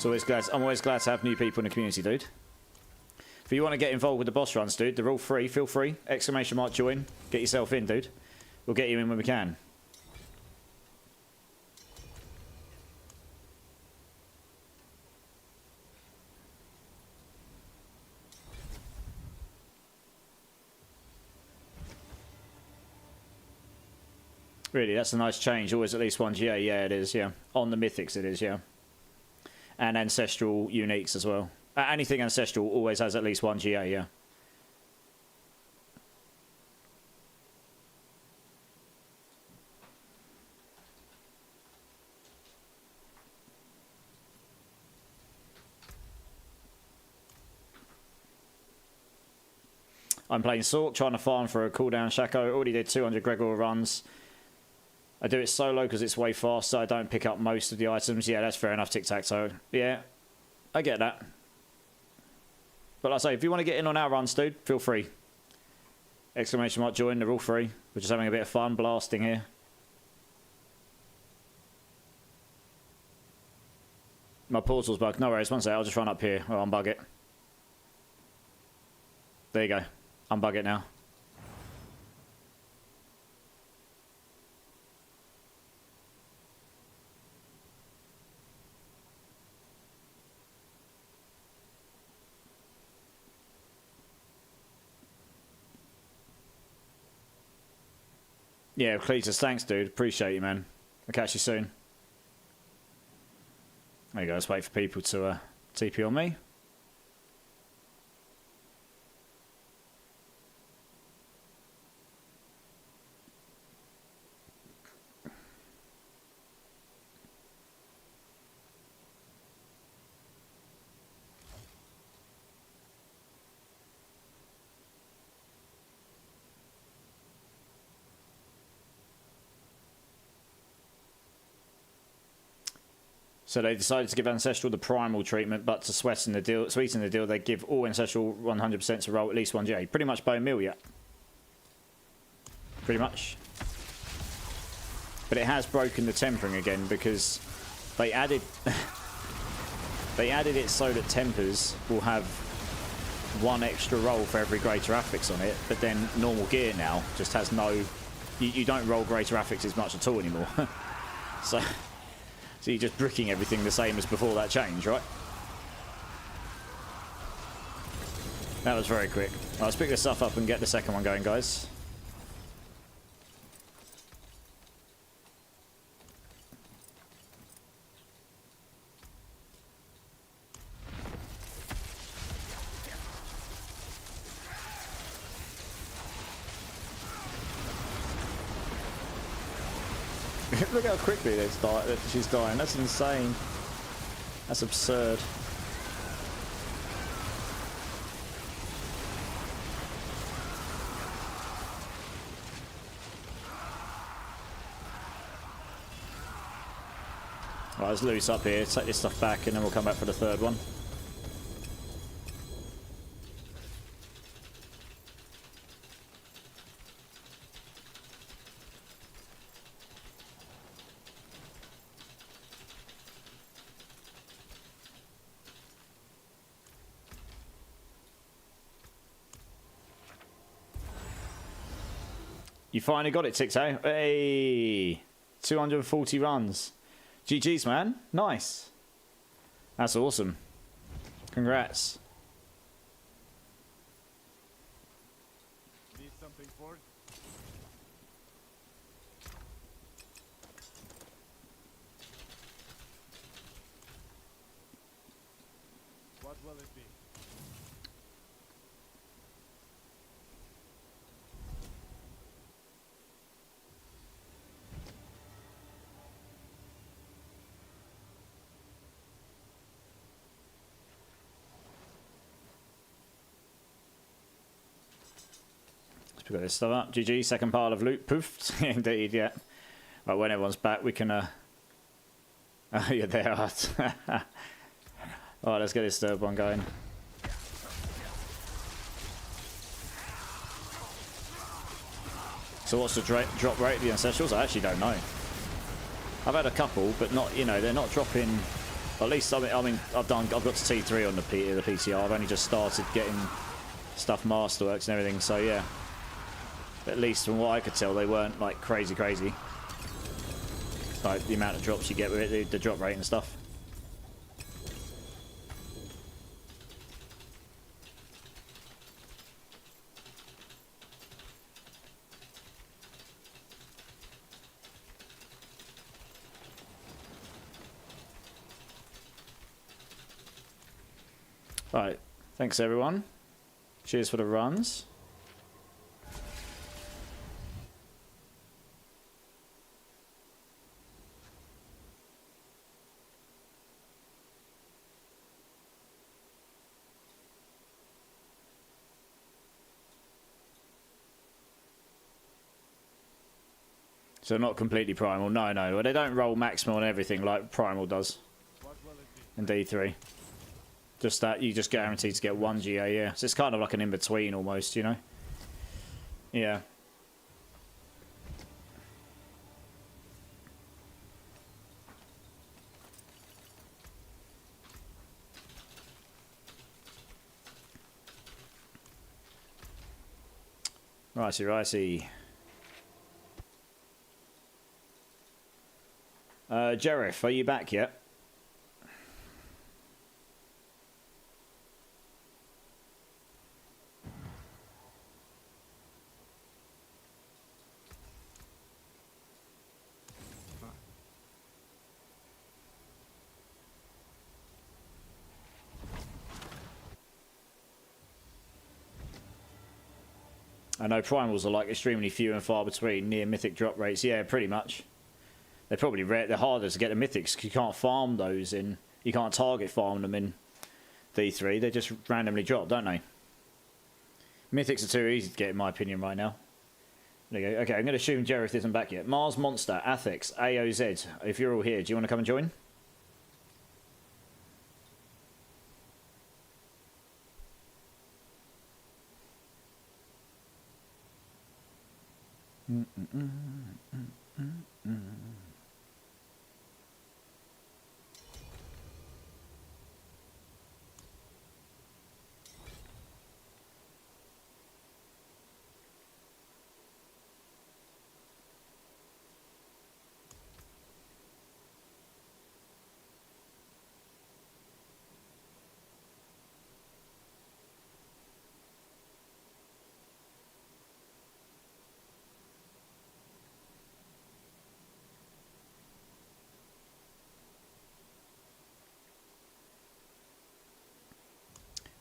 I'm always glad to have new people in the community, dude. If you want to get involved with the boss runs, dude, they're all free. Feel free. Exclamation mark join. Get yourself in, dude. We'll get you in when we can. Really, that's a nice change. Always at least one GA. Yeah, it is, yeah. On the Mythics, it is, yeah. And Ancestral Uniques as well. Anything Ancestral always has at least one GA, yeah. I'm playing Sork, trying to farm for a cooldown Shaco. Already did 200 Gregor runs. I do it solo because it's way faster. I don't pick up most of the items. Yeah, that's fair enough, Tic-Tac-Toe. Yeah, I get that. But like I say, if you want to get in on our runs, dude, feel free. Exclamation mark join, they're all free. We're just having a bit of fun blasting here. My portal's bugged. No worries, one sec, I'll just run up here. I'll unbug it. There you go. Unbug it now. Yeah, Cletus, thanks, dude. Appreciate you, man. I'll catch you soon. There you go. Let's wait for people to TP on me. So they decided to give Ancestral the primal treatment, but to sweeten the deal, they give all Ancestral 100% to roll at least one GA. Pretty much bone meal, yeah. Pretty much. But it has broken the tempering again because they added they added it so that tempers will have one extra roll for every greater affix on it, but then normal gear now just has no. You don't roll greater affixes much at all anymore. So you're just bricking everything the same as before that change, right? That was very quick. Let's pick this stuff up and get the second one going, guys. Look how quickly she's dying. That's insane. That's absurd. Right, let's loose up here, take this stuff back, and then we'll come back for the third one. You finally got it, Tic-Tac. Hey! 240 runs. GG's, man. Nice. That's awesome. Congrats. Need something for it? What will it be? Let's pick up this stuff up. GG, second pile of loot. Poofed. Indeed, yeah. Right, when everyone's back, we can... Oh, yeah, they are. Alright, let's get this third one going. So what's the drop rate of the Ancestrals? I actually don't know. I've had a couple, but not, you know, they're not dropping... At least, I mean I've got to T3 on the PTR. I've only just started getting stuff Masterworks and everything, so yeah. But at least from what I could tell, they weren't, like, crazy. Like, the amount of drops you get with it, the drop rate and stuff. Alright, thanks everyone. Cheers for the runs. So not completely primal. No. Well, they don't roll maximal and everything like primal does in D3. Just that, you just guaranteed to get 1 GA, yeah. So it's kind of like an in-between almost, you know? Yeah. Righty. Jerif, are you back yet? I know primals are like extremely few and far between near mythic drop rates. Yeah, pretty much. They're probably rare. They're harder to get the mythics because you can't farm those in. You can't target farm them in D3. They just randomly drop, don't they? Mythics are too easy to get, in my opinion, right now. There you go. Okay, I'm going to assume Jerith isn't back yet. Mars Monster, Athix, AOZ. If you're all here, do you want to come and join?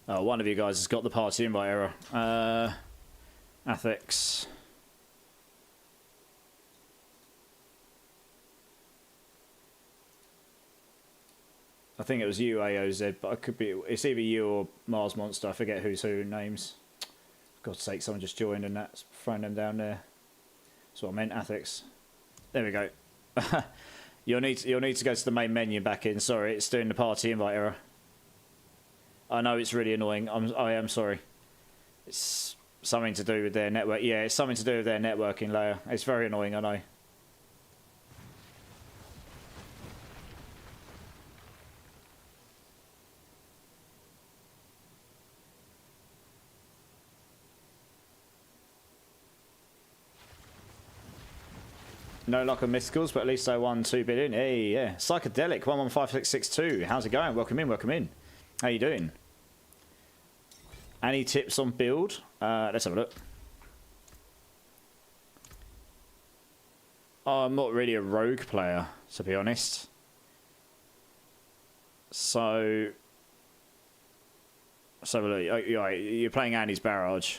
Oh, one of you guys has got the party invite error. Athix. I think it was you, AOZ, but I could be. It's either you or Mars Monster. I forget who's who names. For God's sake, someone just joined and that's throwing them down there. That's what I meant, Athix. There we go. You'll need to go to the main menu back in. Sorry, it's doing the party invite error. I know it's really annoying. I am sorry. It's something to do with their network. Yeah, it's something to do with their networking layer. It's very annoying, I know. No luck on mysticals, but at least I won 2 billion. Hey, yeah. Psychedelic 115662. How's it going? Welcome in, welcome in. How you doing? Any tips on build? Let's have a look. Oh, I'm not really a rogue player, to be honest. So let's have a look. You're playing Andy's Barrage.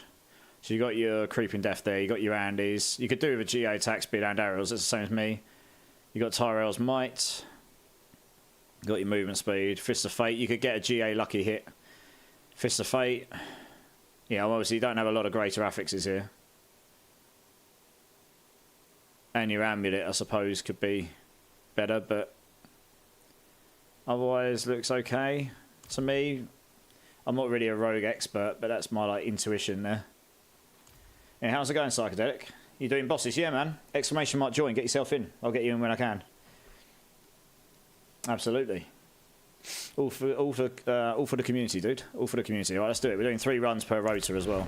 So you got your Creeping Death there, you got your Andes. You could do with a GA attack speed and arrows, that's the same as me. You got Tyrell's Might. You got your movement speed. Fist of Fate, you could get a GA lucky hit. Fist of Fate. Yeah, well, obviously you don't have a lot of greater affixes here. And your Amulet, I suppose, could be better, but otherwise looks okay to me. I'm not really a rogue expert, but that's my like intuition there. Yeah, how's it going, Psychedelic? You doing bosses? Yeah, man. Exclamation mark join. Get yourself in. I'll get you in when I can. Absolutely. All for the community, dude. All for the community. All right, let's do it. We're doing 3 runs per rotor as well.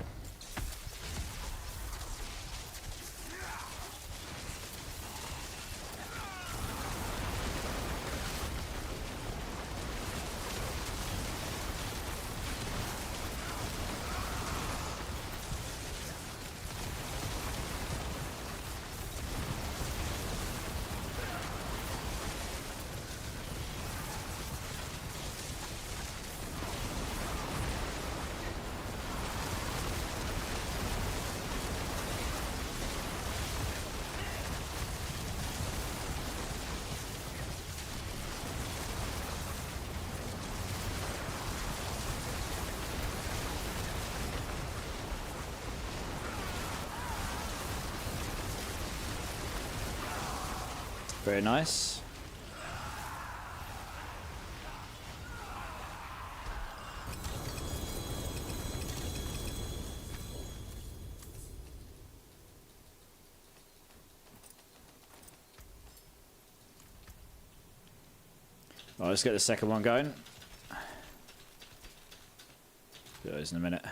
Very nice. Right, let's get the second one going. Do those in a minute.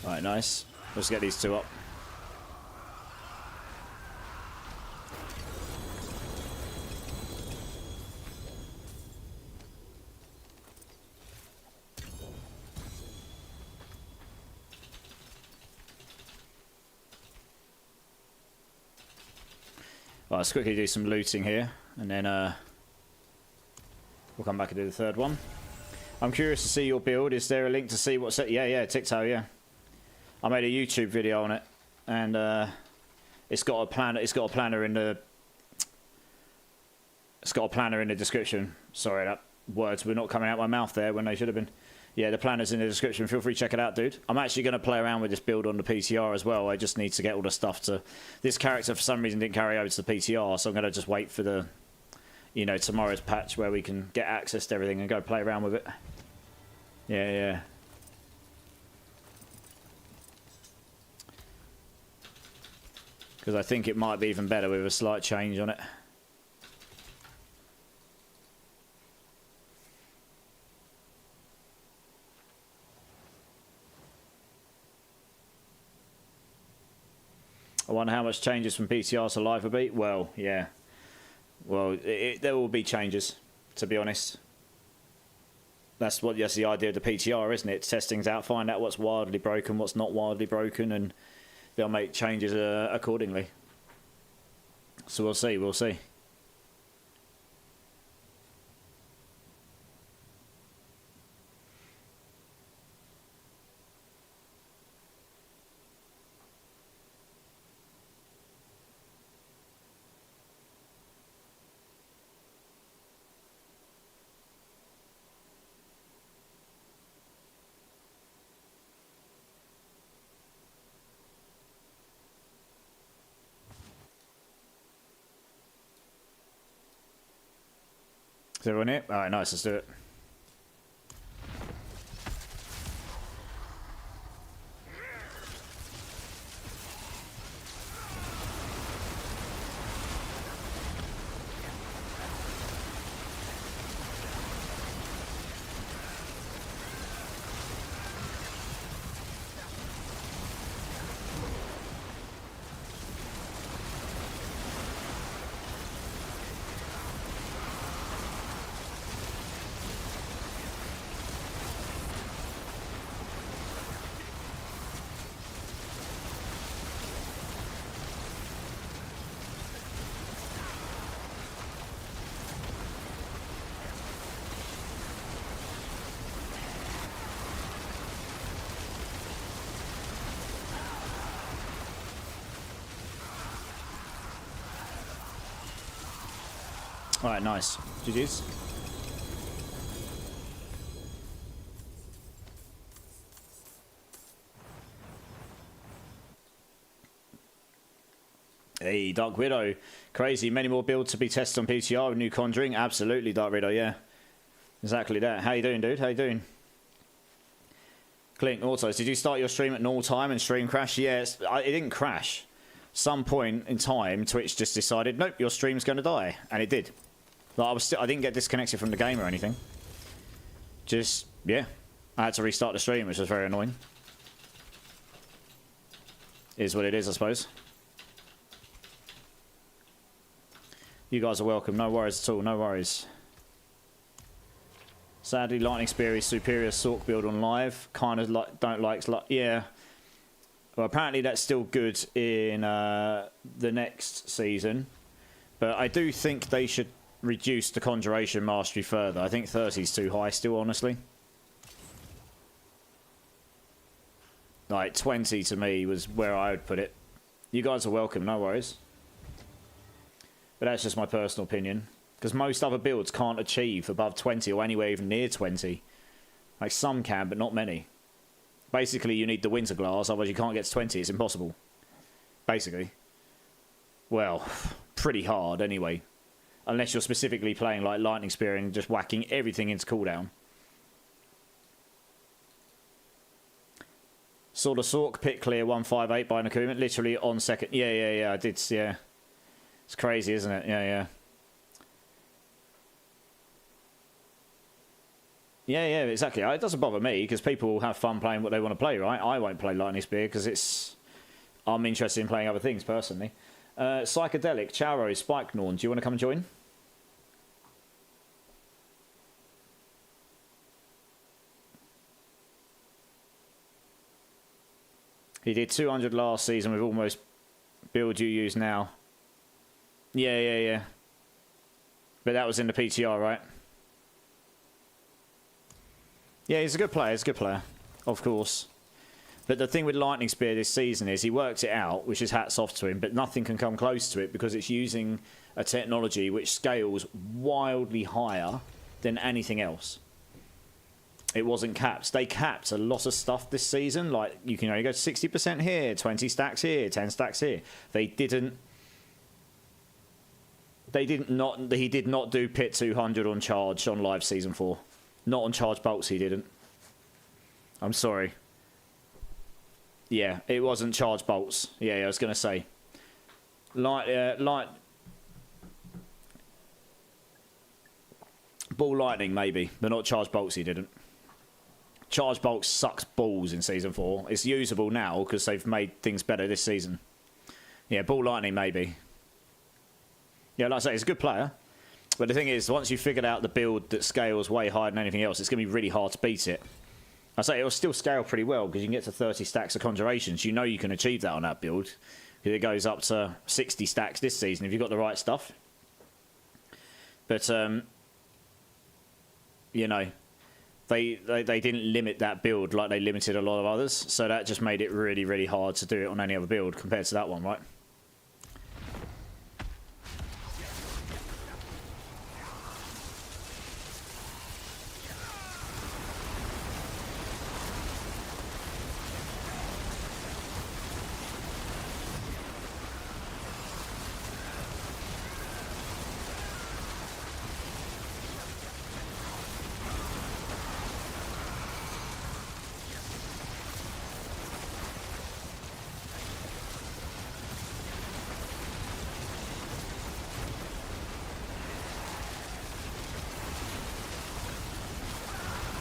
Alright, nice. Let's get these 2 up. Right, let's quickly do some looting here, and then we'll come back and do the third one. I'm curious to see your build. Is there a link to see what's it? Yeah, TikTok, yeah. I made a YouTube video on it, and it's got a plan. It's got a planner in the. It's got a planner in the description. Sorry, that words were not coming out my mouth there when they should have been. Yeah, the planner's in the description. Feel free to check it out, dude. I'm actually going to play around with this build on the PTR as well. I just need to get all the stuff to. This character for some reason didn't carry over to the PTR, so I'm going to just wait for the, you know, tomorrow's patch where we can get access to everything and go play around with it. Yeah. Because I think it might be even better with a slight change on it. I wonder how much changes from PTR to live will be. Well, yeah. Well, there will be changes, to be honest. That's the idea of the PTR, isn't it? Test things out, find out what's wildly broken, what's not wildly broken, and they'll make changes accordingly. So we'll see, we'll see. Is everyone here? Alright, nice, let's do it. Alright, nice. GG's. Hey, Dark Widow. Crazy. Many more builds to be tested on PTR with new Conjuring. Absolutely, Dark Widow, yeah. Exactly that. How you doing, dude? How you doing? Clink, also, did you start your stream at normal time and stream crash? Yes, it didn't crash. Some point in time, Twitch just decided, nope, your stream's going to die. And it did. Like, I didn't get disconnected from the game or anything. Just, yeah. I had to restart the stream, which was very annoying. Is what it is, I suppose. You guys are welcome. No worries at all. No worries. Sadly, Lightning Spear is superior Sorc build on live. Kind of like, don't like, yeah. Well, apparently that's still good in the next season. But I do think they should reduce the Conjuration Mastery further. I think 30 is too high still, honestly. Like, 20 to me was where I would put it. You guys are welcome, no worries. But that's just my personal opinion. Because most other builds can't achieve above 20 or anywhere even near 20. Like, some can, but not many. Basically, you need the Winter Glass, otherwise you can't get to 20. It's impossible. Basically. Well, pretty hard anyway. Unless you're specifically playing like Lightning Spear and just whacking everything into cooldown. Sword of Sorc, pit clear 158 by Nakuma. Literally on second. Yeah, I did, yeah. It's crazy, isn't it? Yeah. Yeah, exactly. It doesn't bother me because people will have fun playing what they want to play, right? I won't play Lightning Spear because I'm interested in playing other things personally. Psychedelic, Charo, Spike Norn, do you want to come and join? He did 200 last season with almost build you use now. Yeah. But that was in the PTR, right? Yeah, he's a good player, of course. But the thing with Lightning Spear this season is he worked it out, which is hats off to him, but nothing can come close to it because it's using a technology which scales wildly higher than anything else. It wasn't capped. They capped a lot of stuff this season. Like, you can only go 60% here, 20 stacks here, 10 stacks here. He did not do Pit 200 on charge on live season 4. Not on charge bolts, he didn't. I'm sorry. Yeah, it wasn't charge bolts. Yeah, I was going to say. Light. Ball lightning maybe, but not charge bolts. He didn't. Charge bolts sucks balls in season 4. It's usable now because they've made things better this season. Yeah, ball lightning maybe. Yeah, like I say, he's a good player. But the thing is, once you've figured out the build that scales way higher than anything else, it's going to be really hard to beat it. I say it'll still scale pretty well because you can get to 30 stacks of conjurations. You know you can achieve that on that build because it goes up to 60 stacks this season if you've got the right stuff. But you know, they didn't limit that build like they limited a lot of others, so that just made it really, really hard to do it on any other build compared to that one, right?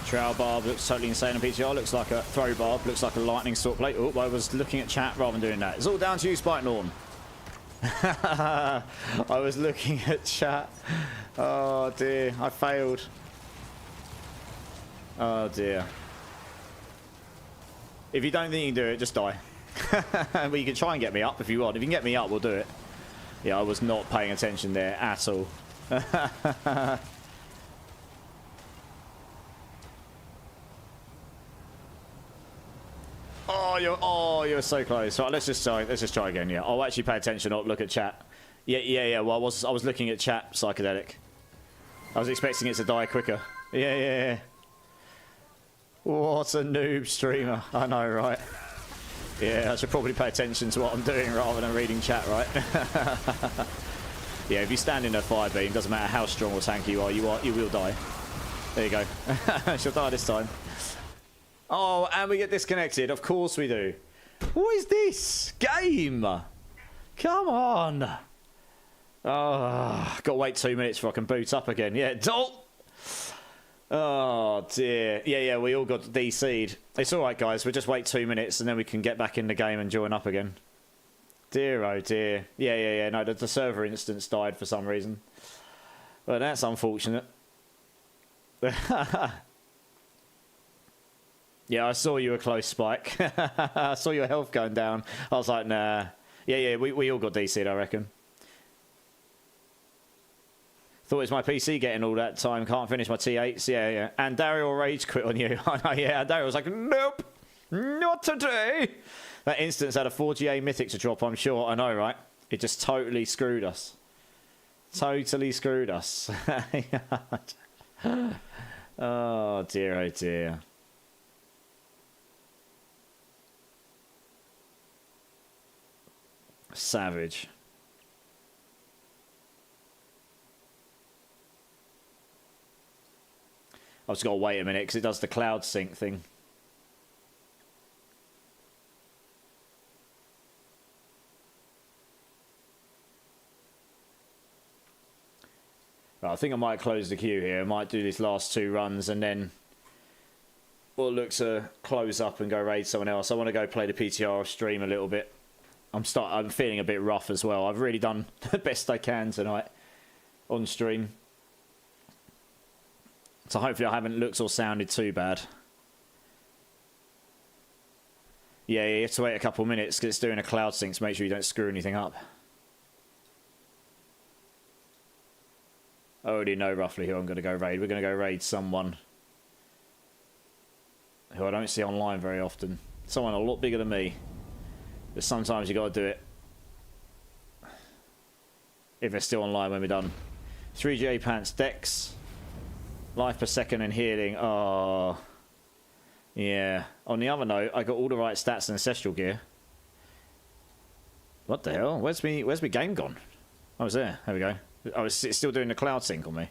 Trowel barb looks totally insane on PTR. Looks like a throw barb. Looks like a lightning sword plate. Oh, I was looking at chat rather than doing that. It's all down to you, Spike Norm. I was looking at chat. Oh dear, I failed. Oh dear. If you don't think you can do it, just die. But you can try and get me up if you want. If you can get me up, we'll do it. Yeah, I was not paying attention there at all. You're so close. Right, let's just try again. Yeah, I'll actually pay attention. Not look at chat. Yeah. Well, I was looking at chat. Psychedelic. I was expecting it to die quicker. Yeah. What a noob streamer. I know, right? Yeah, I should probably pay attention to what I'm doing rather than reading chat, right? Yeah, if you stand in a fire beam, doesn't matter how strong or tanky you will die. There you go. She'll die this time. Oh, and we get disconnected. Of course we do. What is this? Game! Come on! Oh, got to wait 2 minutes before I can boot up again. Yeah, Dolt! Oh, dear. Yeah, we all got DC'd. It's alright, guys. We'll just wait 2 minutes and then we can get back in the game and join up again. Dear, oh dear. Yeah. No, the server instance died for some reason. Well, that's unfortunate. Yeah, I saw you were close, Spike. I saw your health going down. I was like, nah. Yeah, we all got DC'd, I reckon. Thought it was my PC getting all that time. Can't finish my T8s. Yeah. And Daryl rage quit on you. I know, yeah. And Daryl was like, nope, not today. That instance had a 4GA mythic to drop, I'm sure. I know, right? It just totally screwed us. Totally screwed us. Oh, dear, oh, dear. Savage. I've just got to wait a minute because it does the cloud sync thing. Right, I think I might close the queue here. I might do these last 2 runs and then we'll look to close up and go raid someone else. I want to go play the PTR stream a little bit. I'm feeling a bit rough as well. I've really done the best I can tonight on stream. So hopefully I haven't looked or sounded too bad. Yeah, you have to wait a couple minutes because it's doing a cloud sync to make sure you don't screw anything up. I already know roughly who I'm going to go raid. We're going to go raid someone who I don't see online very often. Someone a lot bigger than me. But sometimes you got to do it if they're still online when we're done. 3GA pants, dex, life per second and healing. Oh, yeah. On the other note, I got all the right stats and ancestral gear. What the hell? Where's my game gone? I was there. There we go. It's still doing the cloud sync on me.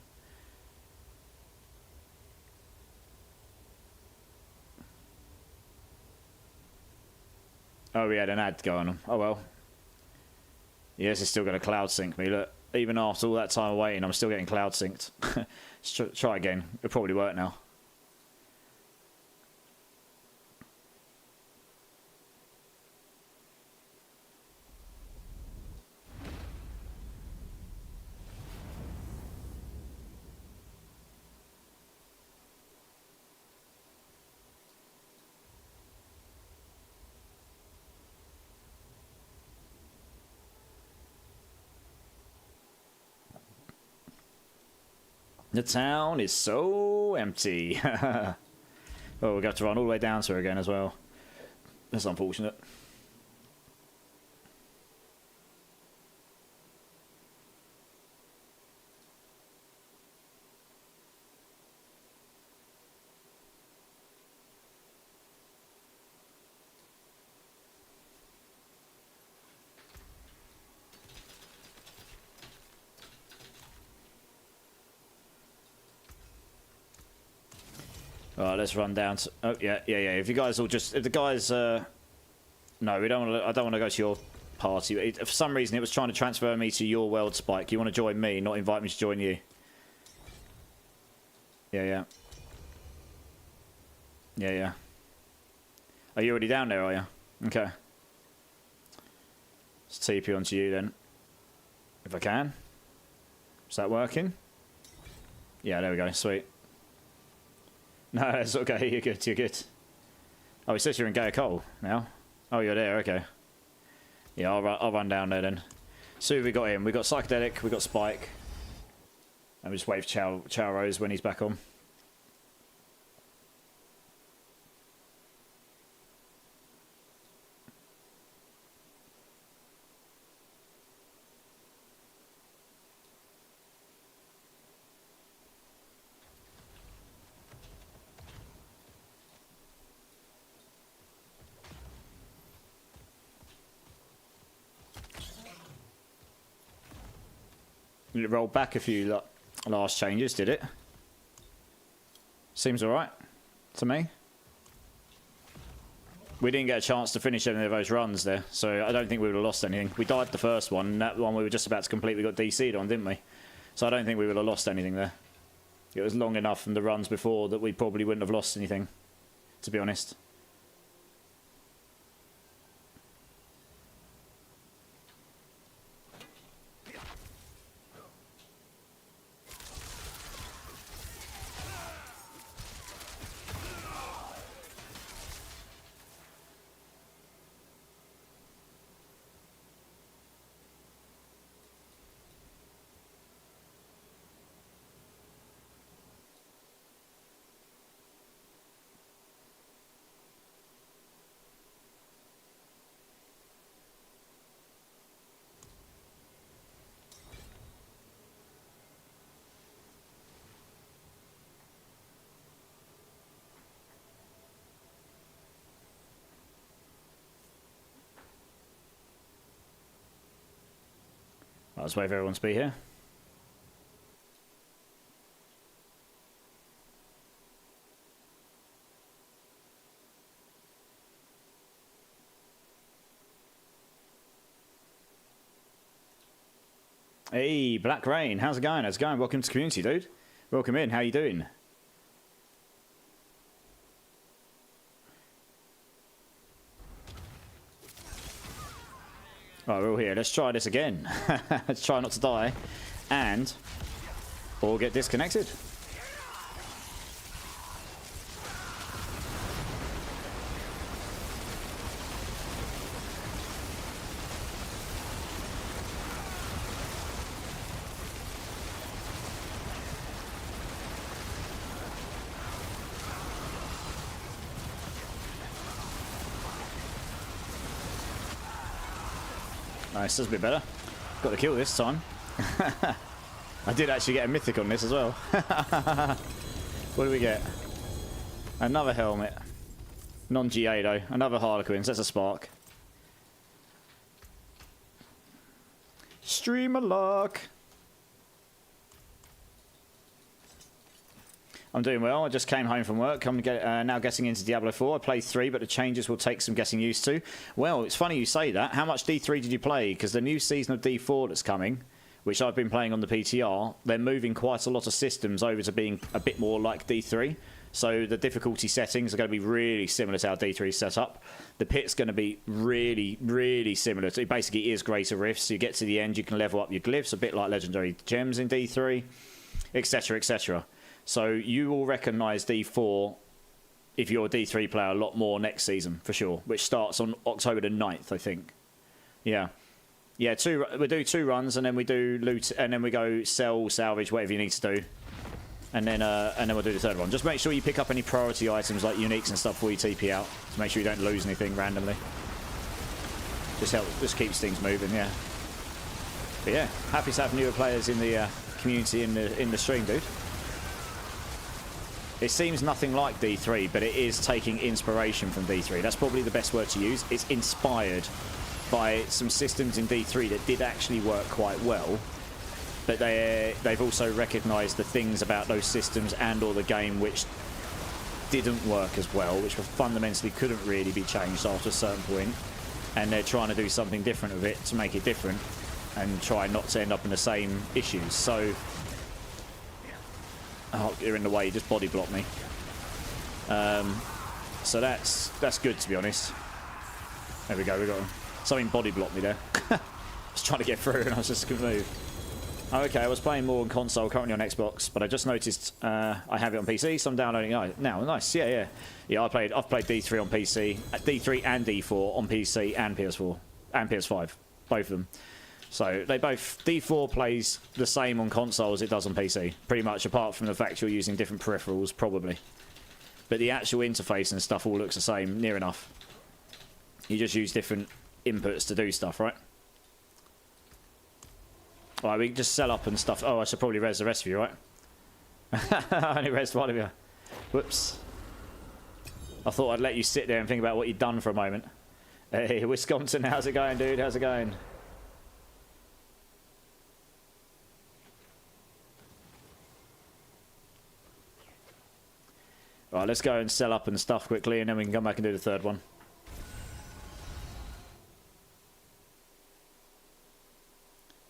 Oh, we had an ad going on. Oh, well. Yes, it's still going to cloud sync me. Look, even after all that time of waiting, I'm still getting cloud synced. Let's try again. It'll probably work now. The town is so empty. Oh, we're going to have to run all the way down to her again as well. That's unfortunate. Alright, let's run down to... Oh, yeah. If you guys all just... If the guys... No, we don't want to... I don't want to go to your party. For some reason, it was trying to transfer me to your world, Spike. You want to join me, not invite me to join you. Yeah. Are you already down there, are you? Okay. Let's TP onto you, then. If I can. Is that working? Yeah, there we go. Sweet. No, it's okay. You're good. You're good. Oh, it says you're in Gaia Cole now. Oh, you're there. Okay. Yeah, I'll run down there then. So we got him. We got Psychedelic. We got Spike. And we just wave Chow Rose when he's back on. It rolled back a few last changes, did it? Seems alright to me. We didn't get a chance to finish any of those runs there, so I don't think we would have lost anything. We died the first one, and that one we were just about to complete, we got DC'd on, didn't we? So I don't think we would have lost anything there. It was long enough from the runs before that we probably wouldn't have lost anything, to be honest. I'll just wait for everyone to be here. Hey, Black Rain, how's it going? How's it going? Welcome to the community, dude. Welcome in. How you doing? Right, we're all here. Let's try this again. Let's try not to die and or get disconnected. Nice, that's a bit better. Got the kill this time. I did actually get a mythic on this as well. What do we get? Another helmet. Non-GA though. Another Harlequins. That's a spark. Stream of luck. I'm doing well. I just came home from work. I'm now getting into Diablo 4. I played 3, but the changes will take some getting used to. Well, it's funny you say that. How much D3 did you play? Because the new season of D4 that's coming, which I've been playing on the PTR, they're moving quite a lot of systems over to being a bit more like D3. So the difficulty settings are going to be really similar to how D3 is set up. The pit's going to be really, really similar. It basically is greater rifts. You get to the end, you can level up your glyphs, a bit like legendary gems in D3, etc., etc. So you will recognise D4 if you're a D3 player a lot more next season, for sure, which starts on October the 9th, I think. Yeah. Yeah, we do 2 runs, and then we do loot, and then we go sell, salvage, whatever you need to do. And then we'll do the 3rd one. Just make sure you pick up any priority items like uniques and stuff before you TP out, to make sure you don't lose anything randomly. Just keeps things moving, yeah. But yeah, happy to have newer players in the community in the stream, dude. It seems nothing like D3, but it is taking inspiration from D3. That's probably the best word to use. It's inspired by some systems in D3 that did actually work quite well, but they've also recognised the things about those systems and or the game which didn't work as well, which fundamentally couldn't really be changed after a certain point, and they're trying to do something different with it to make it different and try not to end up in the same issues. So, oh, you're in the way, just body block me. So that's good, to be honest. There we go, we got something body blocked me there. I was trying to get through and I was just going to move. Okay, I was playing more on console, currently on Xbox, but I just noticed I have it on PC, so I'm downloading it now. Nice, yeah. I've played D3 on PC, D3 and D4 on PC and PS4 and PS5, both of them. So they both, D4 plays the same on console as it does on PC, pretty much, apart from the fact you're using different peripherals, probably. But the actual interface and stuff all looks the same, near enough. You just use different inputs to do stuff, right? Alright, we can just sell up and stuff. Oh, I should probably res the rest of you, right? I only res one of you. Whoops. I thought I'd let you sit there and think about what you'd done for a moment. Hey, Wisconsin, how's it going, dude? How's it going? Right, let's go and sell up and stuff quickly, and then we can come back and do the 3rd one.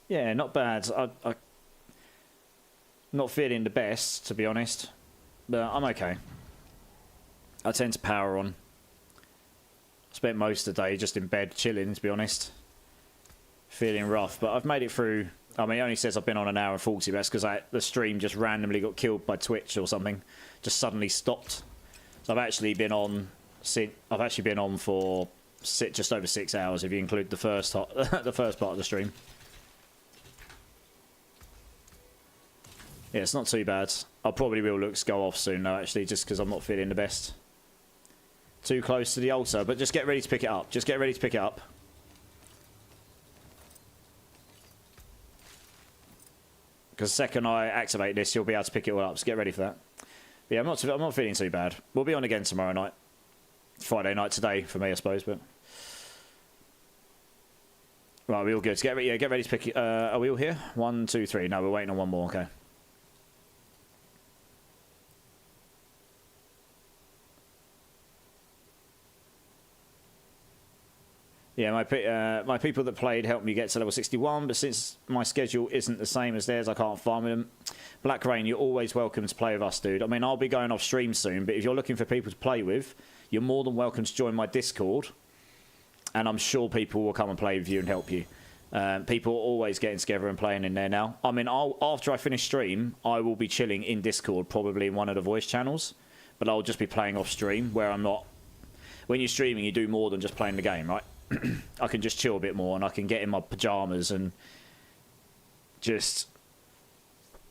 Yeah, not bad. I'm not feeling the best, to be honest, but I'm okay. I tend to power on. I spent most of the day just in bed chilling, to be honest. Feeling rough, but I've made it through. I mean, it only says I've been on an hour and 40, but that's because the stream just randomly got killed by Twitch or something. Just suddenly stopped. So I've actually been on for just over 6 hours if you include the first part of the stream. Yeah, it's not too bad. I probably will look to go off soon though, actually, just because I'm not feeling the best. Too close to the altar, but just get ready to pick it up. Just get ready to pick it up. Because the second I activate this, you'll be able to pick it all up. So get ready for that. But yeah, I'm not feeling too bad. We'll be on again tomorrow night. Friday night today for me, I suppose. But right, we all good. So get ready to pick it. Are we all here? 1, 2, 3. No, we're waiting on one more. Okay. Yeah, my people that played helped me get to level 61, but since my schedule isn't the same as theirs, I can't farm with them. Black Rain, you're always welcome to play with us, dude. I mean, I'll be going off stream soon, but if you're looking for people to play with, you're more than welcome to join my Discord, and I'm sure people will come and play with you and help you. People are always getting together and playing in there now. I mean, after I finish stream, I will be chilling in Discord, probably in one of the voice channels, but I'll just be playing off stream, where I'm not... When you're streaming, you do more than just playing the game, right? I can just chill a bit more and I can get in my pyjamas and just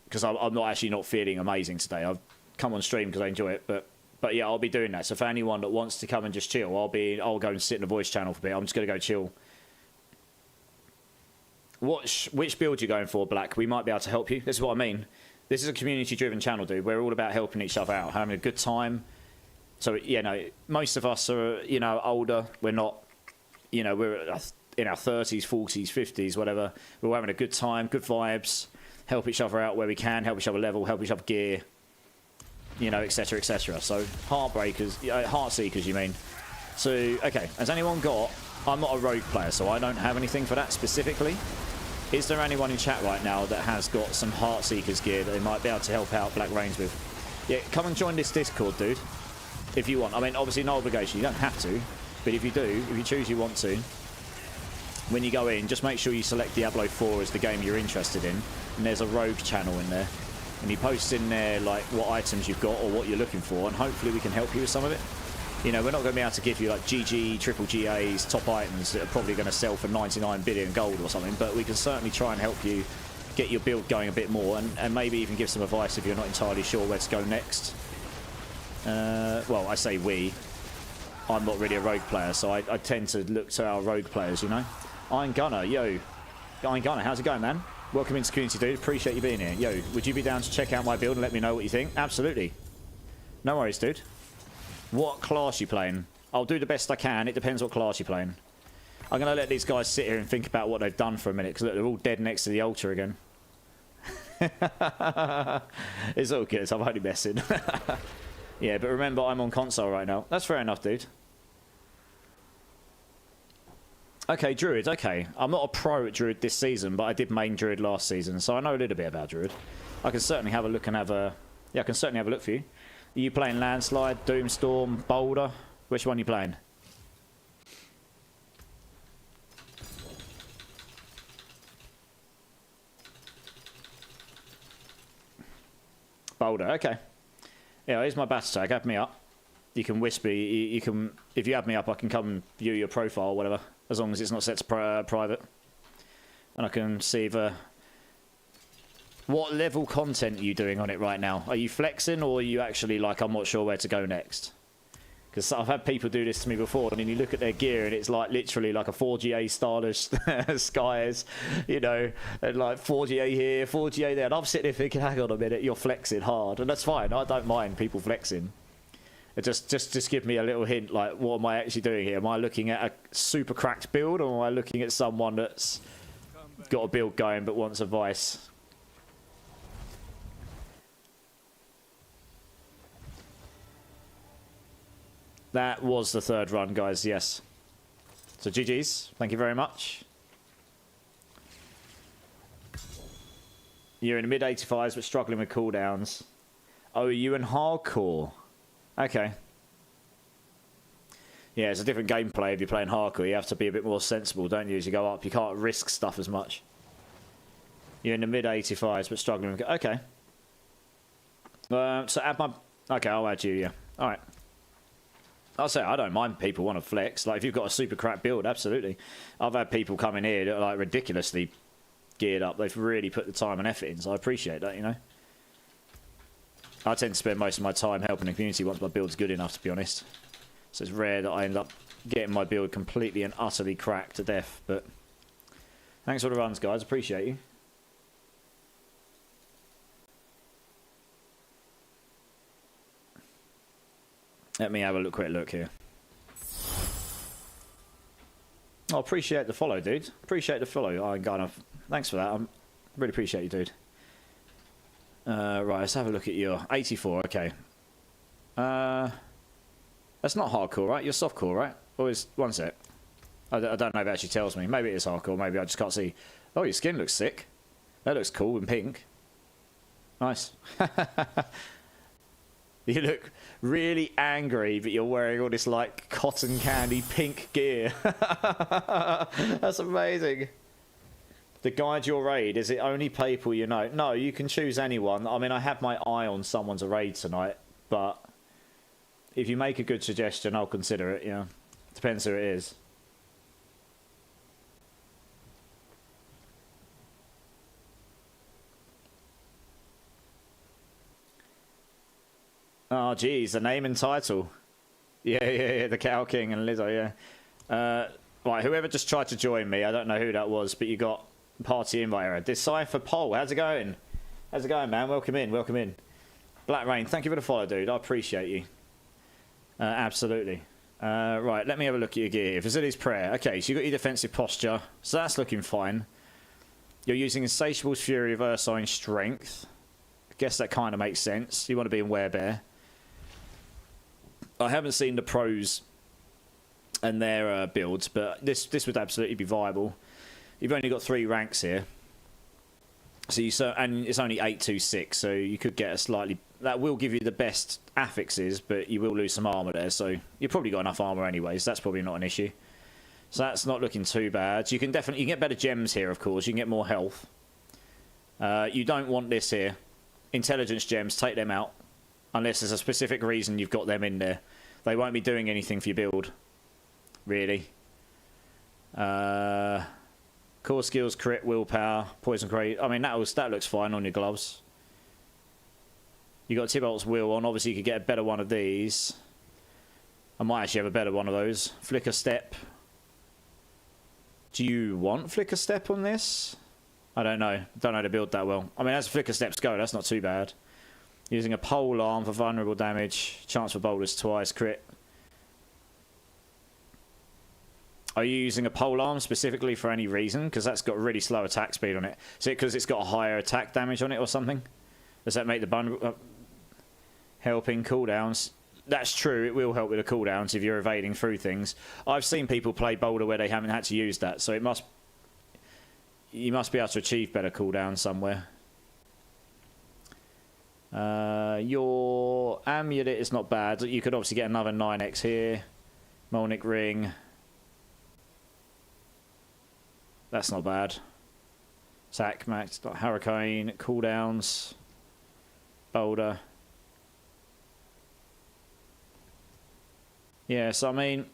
because I'm not feeling amazing today. I've come on stream because I enjoy it, but yeah, I'll be doing that. So for anyone that wants to come and just chill, I'll go and sit in the voice channel for a bit. I'm just gonna go chill. Which build you going for, Black? We might be able to help you. This is what I mean. This is a community driven channel, dude. We're all about helping each other out, having a good time. So most of us are older. We're not. We're in our 30s, 40s, 50s, whatever. We're having a good time, good vibes, help each other out where we can, help each other level, help each other gear. you know, etc, etc. So Heartbreakers, Heartseekers, you mean? So okay, has anyone got? I'm not a rogue player, so I don't have anything for that specifically. Is there anyone in chat right now that has got some Heartseekers gear that they might be able to help out Black Reigns with? Yeah, come and join this Discord, dude, if you want. I mean, obviously no obligation, you don't have to, but if you do, if you choose you want to, when you go in, just make sure you select Diablo 4 as the game you're interested in, and there's a rogue channel in there, and you post in there like what items you've got or what you're looking for, and hopefully we can help you with some of it. You know, we're not going to be able to give you like GG, triple GAs, top items that are probably going to sell for 99 billion gold or something, but we can certainly try and help you get your build going a bit more, and maybe even give some advice if you're not entirely sure where to go next. Well, I say we. I'm not really a rogue player, so I tend to look to our rogue players, you know. Iron Gunner, yo. Iron Gunner, how's it going, man? Welcome into community, dude. Appreciate you being here. Yo, would you be down to check out my build and let me know what you think? Absolutely. No worries, dude. What class you playing? I'll do the best I can. It depends what class you're playing. I'm going to let these guys sit here and think about what they've done for a minute, because they're all dead next to the altar again. It's all good. I'm only messing. Yeah, but remember, I'm on console right now. That's fair enough, dude. Okay, Druid. Okay. I'm not a pro at Druid this season, but I did main Druid last season, so I know a little bit about Druid. I can certainly have a look and have a... Yeah, I can certainly have a look for you. Are you playing Landslide, Doomstorm, Boulder? Which one are you playing? Boulder, okay. Yeah, here's my battle tag. Add me up. You can whisper. You can, if you add me up, I can come and view your profile or whatever, as long as it's not set to private. And I can see the... What level content are you doing on it right now? Are you flexing, or are you actually like, I'm not sure where to go next? Because I've had people do this to me before, and then you look at their gear and it's like literally like a 4GA stylish skies, you know, and like 4GA here, 4GA there, and I'm sitting there thinking, hang on a minute, you're flexing hard, and that's fine. I don't mind people flexing. It just give me a little hint, like, what am I actually doing here? Am I looking at a super cracked build, or am I looking at someone that's got a build going but wants advice? That was the third run, guys, yes. So GG's, thank you very much. You're in the mid-85s but struggling with cooldowns. Oh, you in hardcore? Okay. Yeah, it's a different gameplay if you're playing hardcore. You have to be a bit more sensible, don't you, as you go up. You can't risk stuff as much. You're in the mid-85s but struggling with... Okay. So add my... Okay, I'll add you, yeah. Alright. I'll say I don't mind people want to flex. Like, if you've got a super crap build, absolutely. I've had people come in here that are like ridiculously geared up. They've really put the time and effort in, so I appreciate that, you know. I tend to spend most of my time helping the community once my build's good enough, to be honest. So it's rare that I end up getting my build completely and utterly cracked to death. But thanks for the runs, guys. Appreciate you. Let me have a quick look here. I appreciate the follow, dude. Appreciate the follow. I'm kind of... Thanks for that. I really appreciate you, dude. Right, let's have a look at your 84. Okay. That's not hardcore, right? You're softcore, right? Or is... One sec. I don't know if it actually tells me. Maybe it is hardcore. Maybe I just can't see. Oh, your skin looks sick. That looks cool in pink. Nice. You look really angry, but you're wearing all this, like, cotton candy pink gear. That's amazing. To guide your raid, is it only people you know? No, you can choose anyone. I mean, I have my eye on someone's raid tonight, but if you make a good suggestion, I'll consider it, yeah. Depends who it is. Oh, geez, the name and title. Yeah, the Cow King and Lizzo, yeah. Right, whoever just tried to join me, I don't know who that was, but you got party invite error. Decipher poll, how's it going? How's it going, man? Welcome in, welcome in. Black Rain, thank you for the follow, dude. I appreciate you. Absolutely. Right, let me have a look at your gear. Facilities prayer. Okay, so you got your defensive posture, so that's looking fine. You're using Insatiable's Fury of Ursine Strength. I guess that kind of makes sense. You want to be in Werebear. I haven't seen the pros and their builds, but this would absolutely be viable. You've only got 3 ranks here, so and it's only 826, so you could get a slightly, that will give you the best affixes, but you will lose some armor there. So you've probably got enough armor anyways. That's probably not an issue. So that's not looking too bad. You can get better gems here, of course. You can get more health. You don't want this here. Intelligence gems, take them out. Unless there's a specific reason you've got them in there. They won't be doing anything for your build. Really. Core skills, crit, willpower, poison crate. I mean, that looks fine on your gloves. You got Tybalt's will on. Obviously, you could get a better one of these. I might actually have a better one of those. Flicker step. Do you want flicker step on this? I don't know. Don't know how to build that well. I mean, as flicker steps go, that's not too bad. Using a pole arm for vulnerable damage. Chance for boulders twice. Crit. Are you using a pole arm specifically for any reason? Because that's got really slow attack speed on it. Is it because it's got a higher attack damage on it or something? Does that make the helping cooldowns? That's true. It will help with the cooldowns if you're evading through things. I've seen people play boulder where they haven't had to use that, so you must be able to achieve better cooldowns somewhere. Your amulet is not bad. You could obviously get another 9x here. Molnic ring. That's not bad. Sack, max, hurricane, cooldowns, boulder. Yeah, so I mean,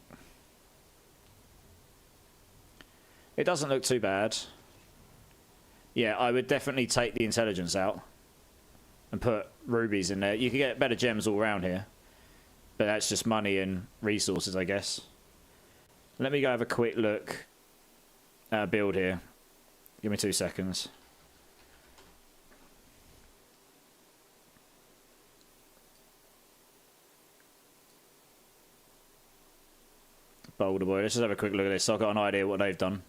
it doesn't look too bad. Yeah, I would definitely take the intelligence out and put rubies in there. You could get better gems all around here, but that's just money and resources, I guess. Let me go have a quick look. Build here. Give me 2 seconds. Boulder boy. Let's just have a quick look at this. So I've got an idea what they've done.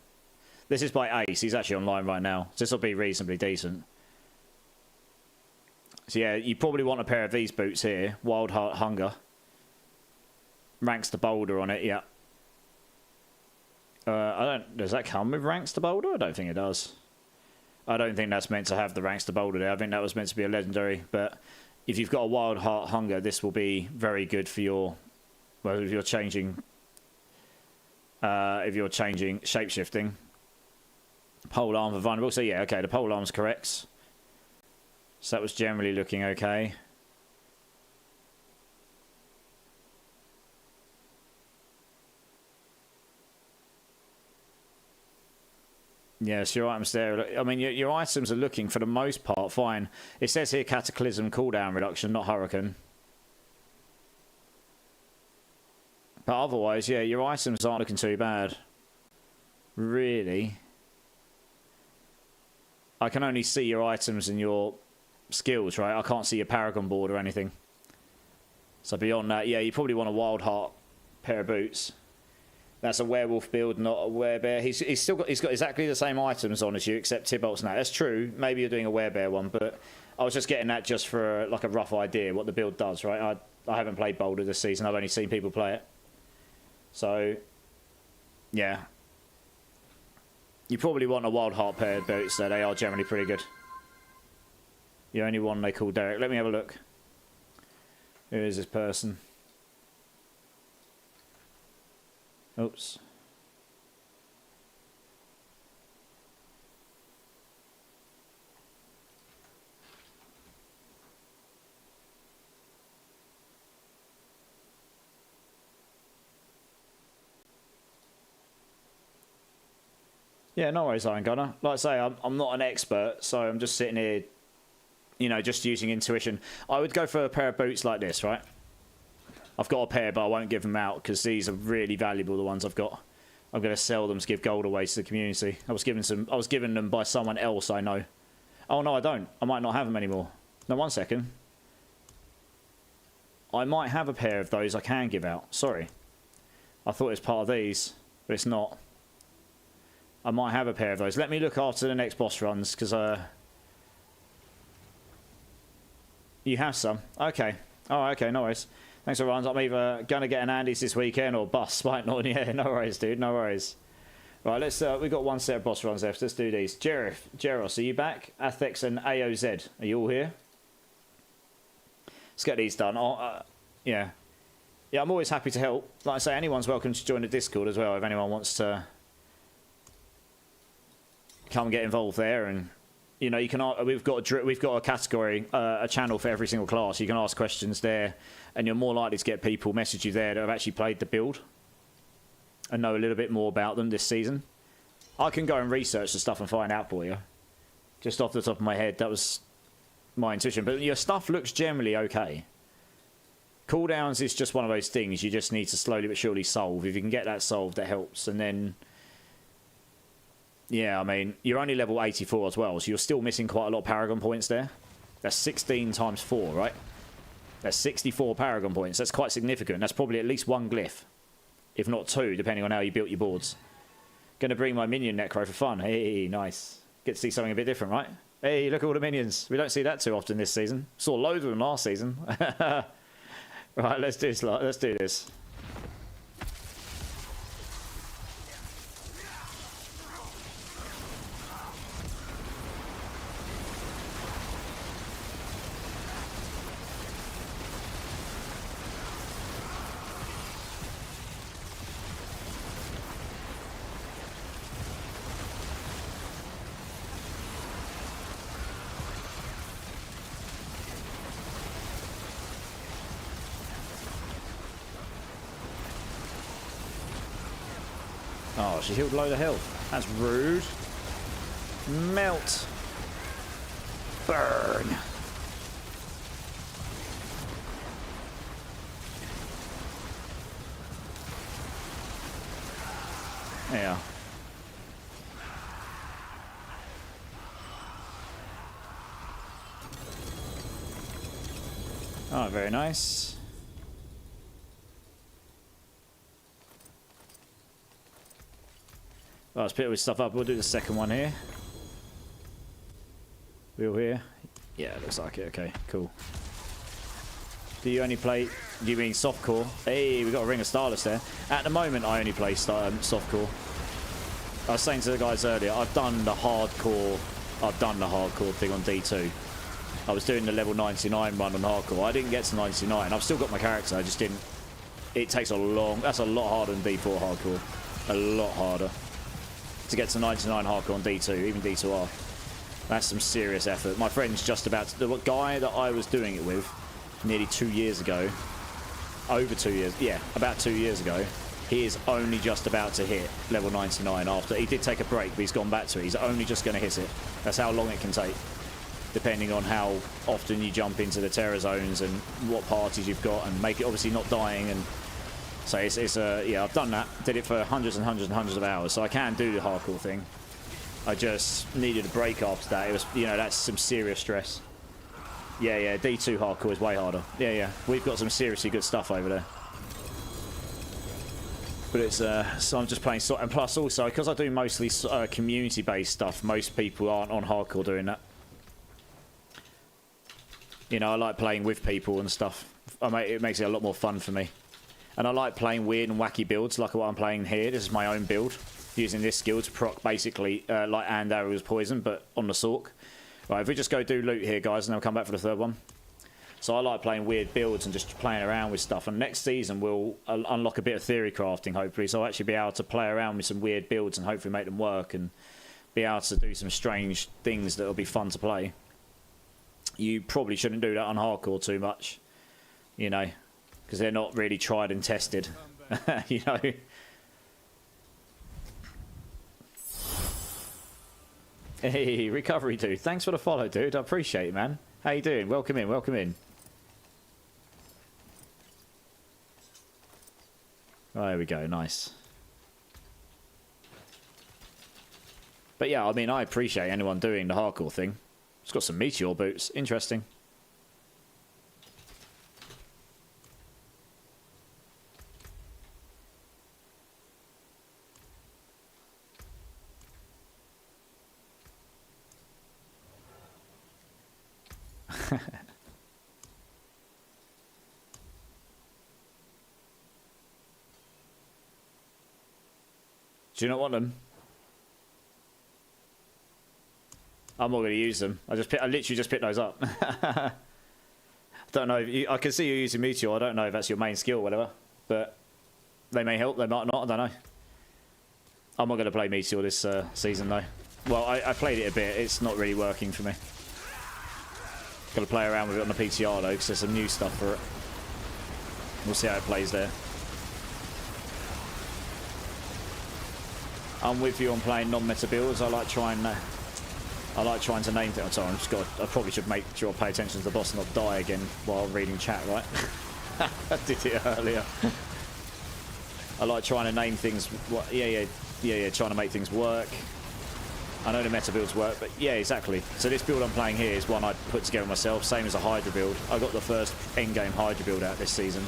This is by Ace. He's actually online right now. So this will be reasonably decent. So yeah, you probably want a pair of these boots here. Wild Heart Hunger. Ranks the boulder on it, yeah. Does that come with ranks to boulder? I don't think it does. I don't think that's meant to have the ranks to boulder there. I think that was meant to be a legendary. But if you've got a Wild Heart Hunger, this will be very good for your, well, if you're changing shape-shifting. Pole arm for vulnerable. So yeah, okay, the pole arm's correct. So that was generally looking okay. Yes, your items there. I mean, your items are looking, for the most part, fine. It says here Cataclysm cooldown reduction, not Hurricane. But otherwise, yeah, your items aren't looking too bad. Really. I can only see your items and your skills, right? I can't see your Paragon board or anything. So beyond that, yeah, you probably want a Wild Heart pair of boots. That's a werewolf build, not a werebear. He's got exactly the same items on as you, except Tybalt's now. That's true. Maybe you're doing a werebear one, but I was just getting that just for like a rough idea what the build does, right? I haven't played Boulder this season. I've only seen people play it. So, yeah. You probably want a Wild Heart pair of boots, so they are generally pretty good. The only one they call Derek. Let me have a look. Who is this person? Oops. Yeah, no worries, Iron Gunner. Like I say, I'm not an expert, so I'm just sitting here, you know, just using intuition. I would go for a pair of boots like this, right? I've got a pair, but I won't give them out because these are really valuable, the ones I've got. I'm going to sell them to give gold away to the community. I was given them by someone else I know. Oh, no, I don't. I might not have them anymore. No, 1 second. I might have a pair of those I can give out. Sorry. I thought it was part of these, but it's not. I might have a pair of those. Let me look after the next boss runs, because you have some. Okay. Oh, okay, no worries. Thanks for runs. I'm either going to get an Andy's this weekend or bust fighting on. Yeah, no worries, dude. No worries. Right, let's. We've got one set of boss runs left. Let's do these. Jeros, are you back? Athex and AOZ, are you all here? Let's get these done. Yeah. Yeah, I'm always happy to help. Like I say, anyone's welcome to join the Discord as well if anyone wants to come get involved there. And you know, you can. We've got a category, a channel for every single class. You can ask questions there, and you're more likely to get people message you there that have actually played the build and know a little bit more about them this season. I can go and research the stuff and find out for you. Just off the top of my head, that was my intuition. But your stuff looks generally okay. Cooldowns is just one of those things you just need to slowly but surely solve. If you can get that solved, that helps. And then, yeah, I mean, you're only level 84 as well, so you're still missing quite a lot of Paragon points there. That's 16 times 4, right? That's 64 Paragon points. That's quite significant. That's probably at least one glyph, if not two, depending on how you built your boards. Gonna bring my minion Necro for fun. Hey, nice. Get to see something a bit different, right? Hey, look at all the minions. We don't see that too often this season. Saw loads of them last season. Right, let's do this. Let's do this. Oh, she healed a load of health. That's rude. Melt. Burn. Yeah. Oh, very nice. Oh, let's pick this stuff up. We'll do the second one here. We all here? Yeah, looks like it. Okay, cool. Do you only play... Do you mean softcore? Hey, we got a Ring of Starless there. At the moment, I only play softcore. I was saying to the guys earlier, I've done the hardcore thing on D2. I was doing the level 99 run on hardcore. I didn't get to 99. I've still got my character. I just didn't... It takes a long... That's a lot harder than D4 hardcore. A lot harder. To get to 99 hardcore on D2, even D2R. That's some serious effort. My friend's just about to... The guy that I was doing it with nearly 2 years ago, over 2 years, yeah, about 2 years ago, he is only just about to hit level 99 after... He did take a break, but he's gone back to it. He's only just going to hit it. That's how long it can take, depending on how often you jump into the terror zones and what parties you've got, and make it obviously not dying. And so it's yeah, I've done that. Did it for hundreds and hundreds and hundreds of hours, so I can do the hardcore thing. I just needed a break after that. It was, you know, that's some serious stress. Yeah, D2 hardcore is way harder. Yeah, we've got some seriously good stuff over there. But it's so I'm just playing, and plus also because I do mostly community-based stuff, most people aren't on hardcore doing that. You know, I like playing with people and stuff. It makes it a lot more fun for me. And I like playing weird and wacky builds like what I'm playing here. This is my own build, using this skill to proc basically like and arrows poison, but on the Sorc. Right, if we just go do loot here, guys, and then we'll come back for the third one. So I like playing weird builds and just playing around with stuff. And next season we'll unlock a bit of theory crafting, hopefully. So I'll actually be able to play around with some weird builds and hopefully make them work and be able to do some strange things that will be fun to play. You probably shouldn't do that on hardcore too much, you know, because they're not really tried and tested, you know. Hey, recovery dude. Thanks for the follow, dude. I appreciate it, man. How you doing? Welcome in, welcome in. Oh, there we go. Nice. But yeah, I mean, I appreciate anyone doing the hardcore thing. It's got some meteor boots. Interesting. Do you not want them? I'm not going to use them. I literally just picked those up. I don't know. I can see you using Meteor. I don't know if that's your main skill or whatever. But they may help. They might not. I don't know. I'm not going to play Meteor this season, though. Well, I played it a bit. It's not really working for me. Got to play around with it on the PTR, though, because there's some new stuff for it. We'll see how it plays there. I'm with you on playing non-meta builds. I like trying to name things. Sorry, I probably should make sure I pay attention to the boss and not die again while reading chat, right? I did it earlier. I like trying to name things. Yeah, trying to make things work. I know the meta builds work, but yeah, exactly. So this build I'm playing here is one I put together myself, same as a Hydra build. I got the first endgame Hydra build out this season.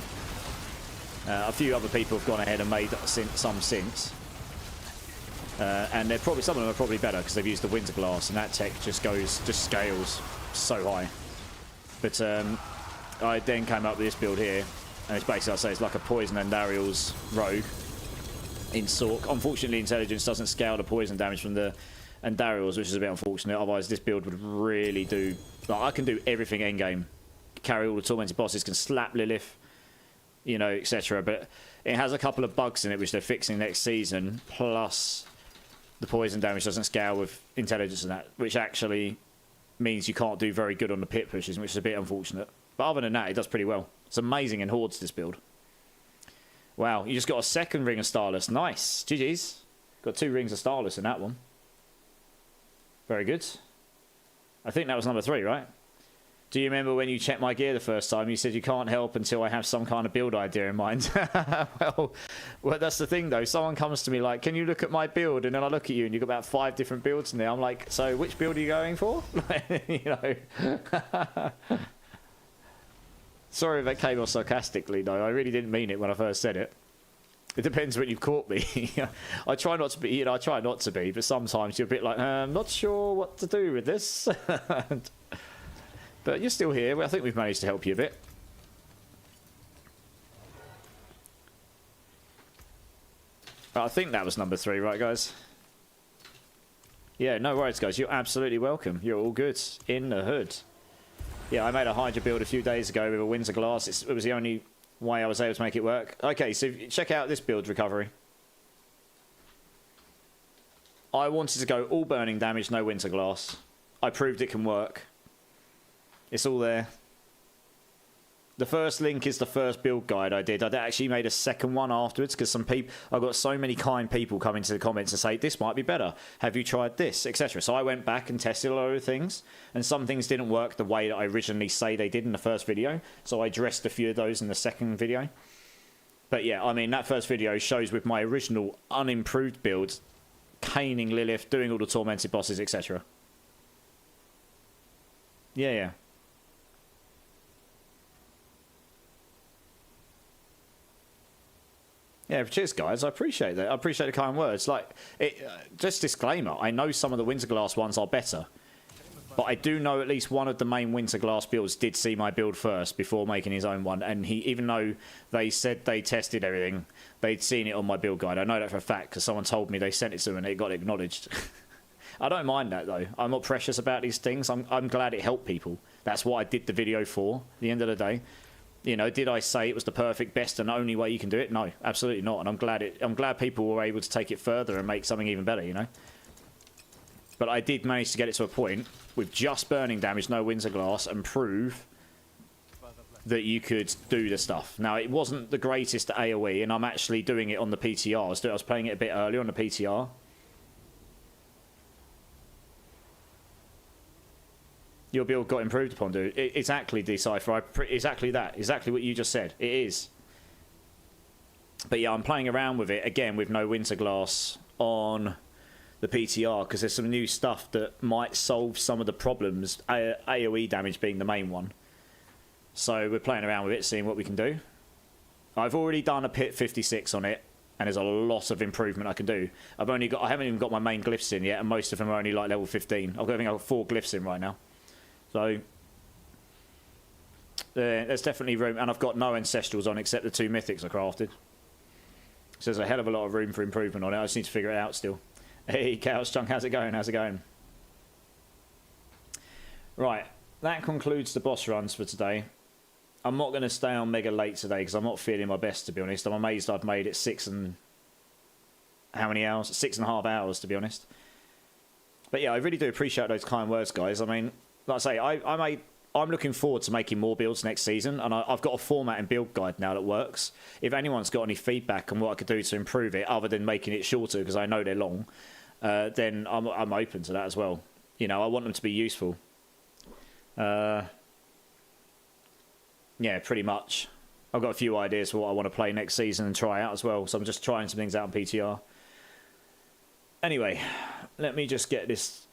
A few other people have gone ahead and made some since. And they're probably, some of them are probably better because they've used the winter glass, and that tech just scales so high. But I then came up with this build here, and it's basically, I'd say it's like a Poison and Dariel's rogue in Sorc. Unfortunately, intelligence doesn't scale the poison damage from the Andariel's, which is a bit unfortunate. Otherwise, this build would really do. Like, I can do everything endgame, carry all the tormented bosses, can slap Lilith, you know, etc. But it has a couple of bugs in it which they're fixing next season. Plus, the poison damage doesn't scale with intelligence and that, which actually means you can't do very good on the pit pushes, which is a bit unfortunate. But other than that, it does pretty well. It's amazing in Hordes, this build. Wow, you just got a second ring of Starless. Nice. GG's. Got 2 rings of Starless in that one. Very good. I think that was number 3, right? Do you remember when you checked my gear the first time? You said you can't help until I have some kind of build idea in mind. well, that's the thing, though. Someone comes to me like, can you look at my build? And then I look at you and you've got about 5 different builds in there. I'm like, so which build are you going for? You know. Sorry if that came off sarcastically, though. I really didn't mean it when I first said it. It depends when you've caught me. I try not to be, you know, I try not to be, but sometimes you're a bit like, I'm not sure what to do with this. But you're still here. Well, I think we've managed to help you a bit. I think that was number 3, right, guys? Yeah, no worries, guys. You're absolutely welcome. You're all good. In the hood. Yeah, I made a Hydra build a few days ago with a Windsor Glass. It was the only way I was able to make it work. Okay, so check out this build recovery. I wanted to go all burning damage, no Winter Glass. I proved it can work. It's all there. The first link is the first build guide I did. I actually made a second one afterwards because some people, I got so many kind people come into the comments and say, this might be better. Have you tried this, etc. So I went back and tested a lot of things, and some things didn't work the way that I originally say they did in the first video. So I addressed a few of those in the second video. But yeah, I mean, that first video shows with my original unimproved build, caning Lilith, doing all the tormented bosses, etc. Yeah. Yeah, cheers, guys. I appreciate that. I appreciate the kind words. Like, just disclaimer, I know some of the Winter Glass ones are better. But I do know at least one of the main Winter Glass builds did see my build first before making his own one. And he, even though they said they tested everything, they'd seen it on my build guide. I know that for a fact because someone told me they sent it to them and it got acknowledged. I don't mind that, though. I'm not precious about these things. I'm glad it helped people. That's what I did the video for, at the end of the day. You know, did I say it was the perfect, best and only way you can do it? No, absolutely not. And I'm glad people were able to take it further and make something even better, you know? But I did manage to get it to a point with just burning damage, no Winter Glass, and prove that you could do the stuff. Now, it wasn't the greatest AoE, and I'm actually doing it on the PTR. I was playing it a bit earlier on the PTR. Your build got improved upon, dude. Exactly, Decipher. Exactly that. Exactly what you just said. It is. But yeah, I'm playing around with it, again, with no Winter Glass on the PTR, because there's some new stuff that might solve some of the problems, AoE damage being the main one. So we're playing around with it, seeing what we can do. I've already done a pit 56 on it, and there's a lot of improvement I can do. I haven't even got my main glyphs in yet, and most of them are only like level 15. I think I've got 4 glyphs in right now. So there's definitely room, and I've got no ancestrals on except the 2 mythics I crafted. So there's a hell of a lot of room for improvement on it. I just need to figure it out still. Hey, Chaos Chunk, how's it going? How's it going? Right, that concludes the boss runs for today. I'm not going to stay on mega late today because I'm not feeling my best, to be honest. I'm amazed I've made it 6 and... how many hours? 6.5 hours, to be honest. But yeah, I really do appreciate those kind words, guys. I mean, like I say, I'm looking forward to making more builds next season, and I've got a format and build guide now that works. If anyone's got any feedback on what I could do to improve it, other than making it shorter, because I know they're long, then I'm open to that as well. You know, I want them to be useful. Yeah, pretty much. I've got a few ideas for what I want to play next season and try out as well, so I'm just trying some things out on PTR. Anyway, let me just get this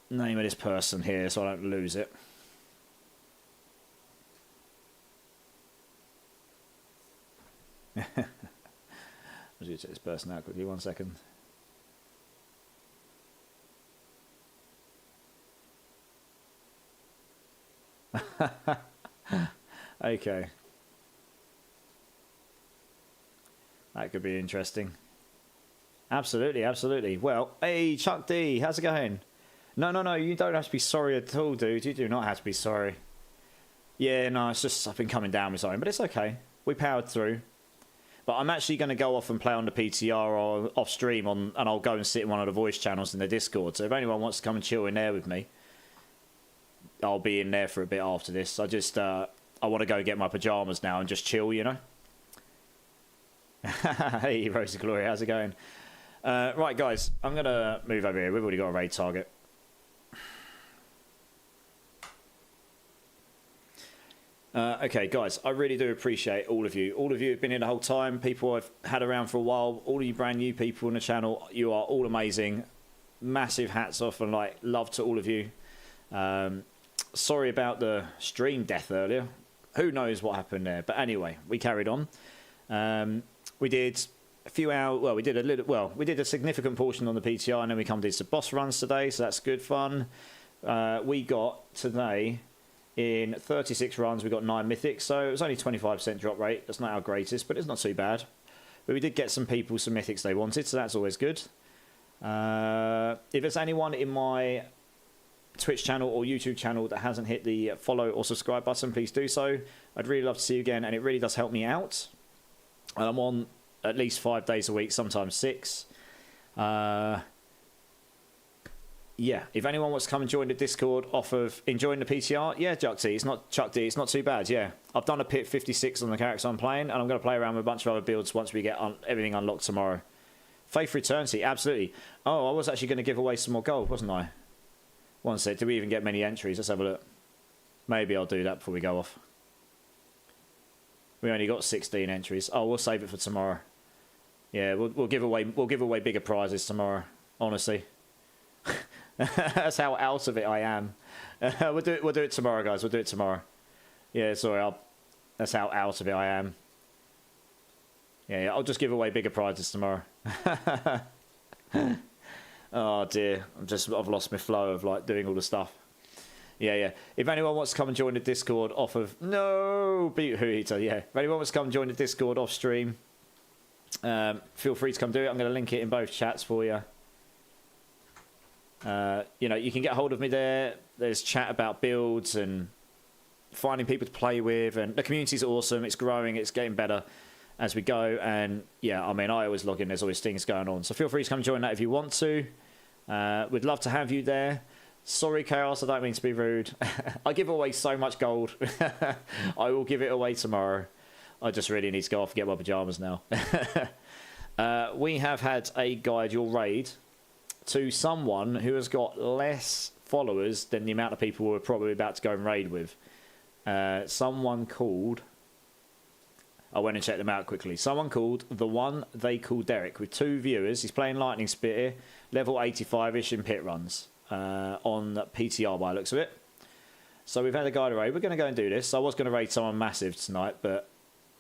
name of this person here so I don't lose it. I'll just check this person out quickly, 1 second. Okay. That could be interesting. Absolutely, absolutely. Well, hey, Chuck D, how's it going? No, you don't have to be sorry at all, dude. You do not have to be sorry. Yeah, no, it's just I've been coming down with something, but it's okay. We powered through. But I'm actually going to go off and play on the PTR or off stream, and I'll go and sit in one of the voice channels in the Discord. So if anyone wants to come and chill in there with me, I'll be in there for a bit after this. I want to go get my pajamas now and just chill, you know. Hey, Rosie Glory, how's it going? Right, guys, I'm going to move over here. We've already got a raid target. Okay, guys, I really do appreciate all of you. All of you have been here the whole time. People I've had around for a while. All of you brand new people on the channel, you are all amazing. Massive hats off and like love to all of you. Sorry about the stream death earlier. Who knows what happened there? But anyway, we carried on. We did a few hours. Well, we did a significant portion on the PTR, and then we come to some boss runs today. So that's good fun. We got today in 36 runs. We got 9 mythics. So it was only 25% drop rate. That's not our greatest, but it's not too bad. But we did get some people some mythics they wanted, so that's always good. If there's anyone in my Twitch channel or YouTube channel that hasn't hit the follow or subscribe button, please do so. I'd really love to see you again, and it really does help me out. I'm on at least 5 days a week, sometimes 6. Yeah, if anyone wants to come and join the Discord off of enjoying the PTR, yeah, Chuck D, it's not too bad, yeah. I've done a pit 56 on the character I'm playing, and I'm going to play around with a bunch of other builds once we get everything unlocked tomorrow. Faith Returnity, absolutely. Oh, I was actually going to give away some more gold, wasn't I? One sec, did we even get many entries? Let's have a look. Maybe I'll do that before we go off. We only got 16 entries. Oh, we'll save it for tomorrow. Yeah, we'll give away bigger prizes tomorrow. Honestly, that's how out of it I am. We'll do it tomorrow, guys. We'll do it tomorrow. Yeah, sorry. That's how out of it I am. Yeah, I'll just give away bigger prizes tomorrow. Oh dear, I've lost my flow of like doing all the stuff. Yeah. If anyone wants to come and join the Discord off of Beat Huita, yeah. If anyone wants to come and join the Discord off stream, feel free to come do it. I'm going to link it in both chats for you. You know, you can get hold of me there. There's chat about builds and finding people to play with, and the community's awesome. It's growing. It's getting better as we go. And yeah, I mean, I always log in. There's always things going on. So feel free to come join that if you want to. We'd love to have you there. Sorry, Chaos, I don't mean to be rude. I give away so much gold. I will give it away tomorrow. I just really need to go off and get my pajamas now. We have had a guide your raid to someone who has got less followers than the amount of people we're probably about to go and raid with. Someone called... I went and checked them out quickly. Someone called The One They Call Derek with 2 viewers. He's playing Lightning Spear, level 85-ish in pit runs on PTR by the looks of it. So we've had a guide raid. We're going to go and do this. I was going to raid someone massive tonight, but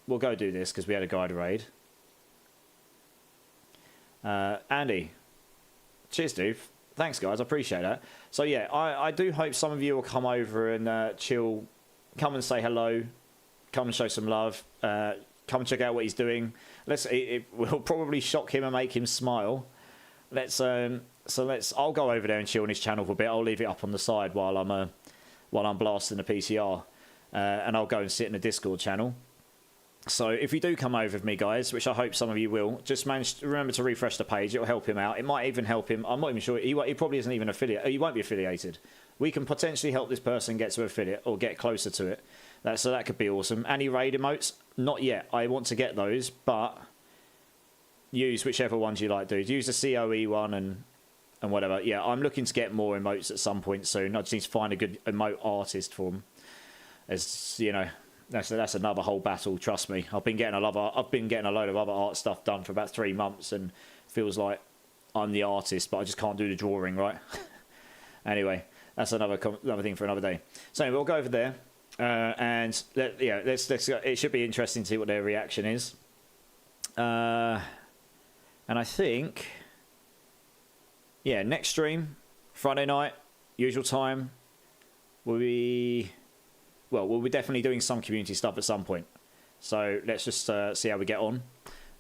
we'll go do this because we had a guide raid. Andy. Cheers, dude. Thanks, guys. I appreciate that. So yeah, I do hope some of you will come over and chill, come and say hello, come and show some love. come check out what he's doing. It will probably shock him and make him smile. I'll go over there and chill on his channel for a bit. I'll leave it up on the side while I'm blasting the PTR, and I'll go and sit in the Discord channel. So if you do come over with me, guys, which I hope some of you will, just remember to refresh the page. It'll help him out. It might even help him. I'm not even sure. He probably isn't even affiliate. He won't be affiliated. We can potentially help this person get to affiliate or get closer to it. So that could be awesome. Any raid emotes? Not yet. I want to get those, but use whichever ones you like, dude. Use the COE one and whatever. Yeah, I'm looking to get more emotes at some point soon. I just need to find a good emote artist for them. As you know, that's another whole battle. Trust me. I've been getting a load of other art stuff done for about 3 months, and feels like I'm the artist, but I just can't do the drawing right. Anyway, that's another thing for another day. So anyway, we'll go over there, and let's. It should be interesting to see what their reaction is. And I think, yeah, next stream, Friday night, usual time, we'll be definitely doing some community stuff at some point. So let's just see how we get on.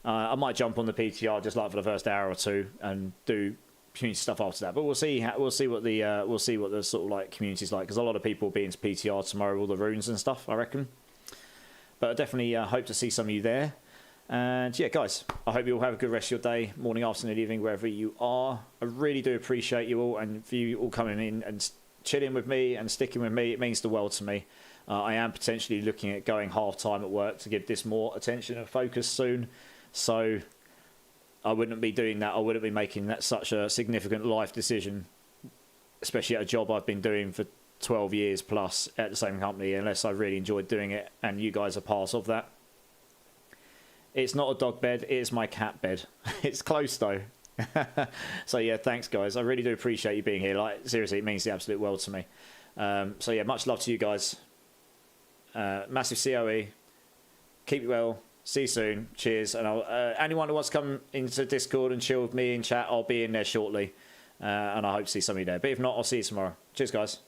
I might jump on the PTR just like for the first hour or two and do community stuff after that. But we'll see what the sort of like community's like, because a lot of people will be into PTR tomorrow, all the runes and stuff, I reckon. But I definitely hope to see some of you there. And yeah, guys, I hope you all have a good rest of your day, morning, afternoon, evening, wherever you are. I really do appreciate you all, and for you all coming in and chilling with me and sticking with me. It means the world to me. I am potentially looking at going half-time at work to give this more attention and focus soon. So I wouldn't be doing that. I wouldn't be making that such a significant life decision, especially at a job I've been doing for 12 years plus at the same company, unless I really enjoyed doing it, and you guys are part of that. It's not a dog bed, it is my cat bed. It's close though. So yeah, thanks guys. I really do appreciate you being here. Like seriously, it means the absolute world to me. So yeah, much love to you guys. Massive COE. Keep it well. See you soon. Cheers. And anyone who wants to come into Discord and chill with me in chat, I'll be in there shortly. And I hope to see some of you there. But if not, I'll see you tomorrow. Cheers guys.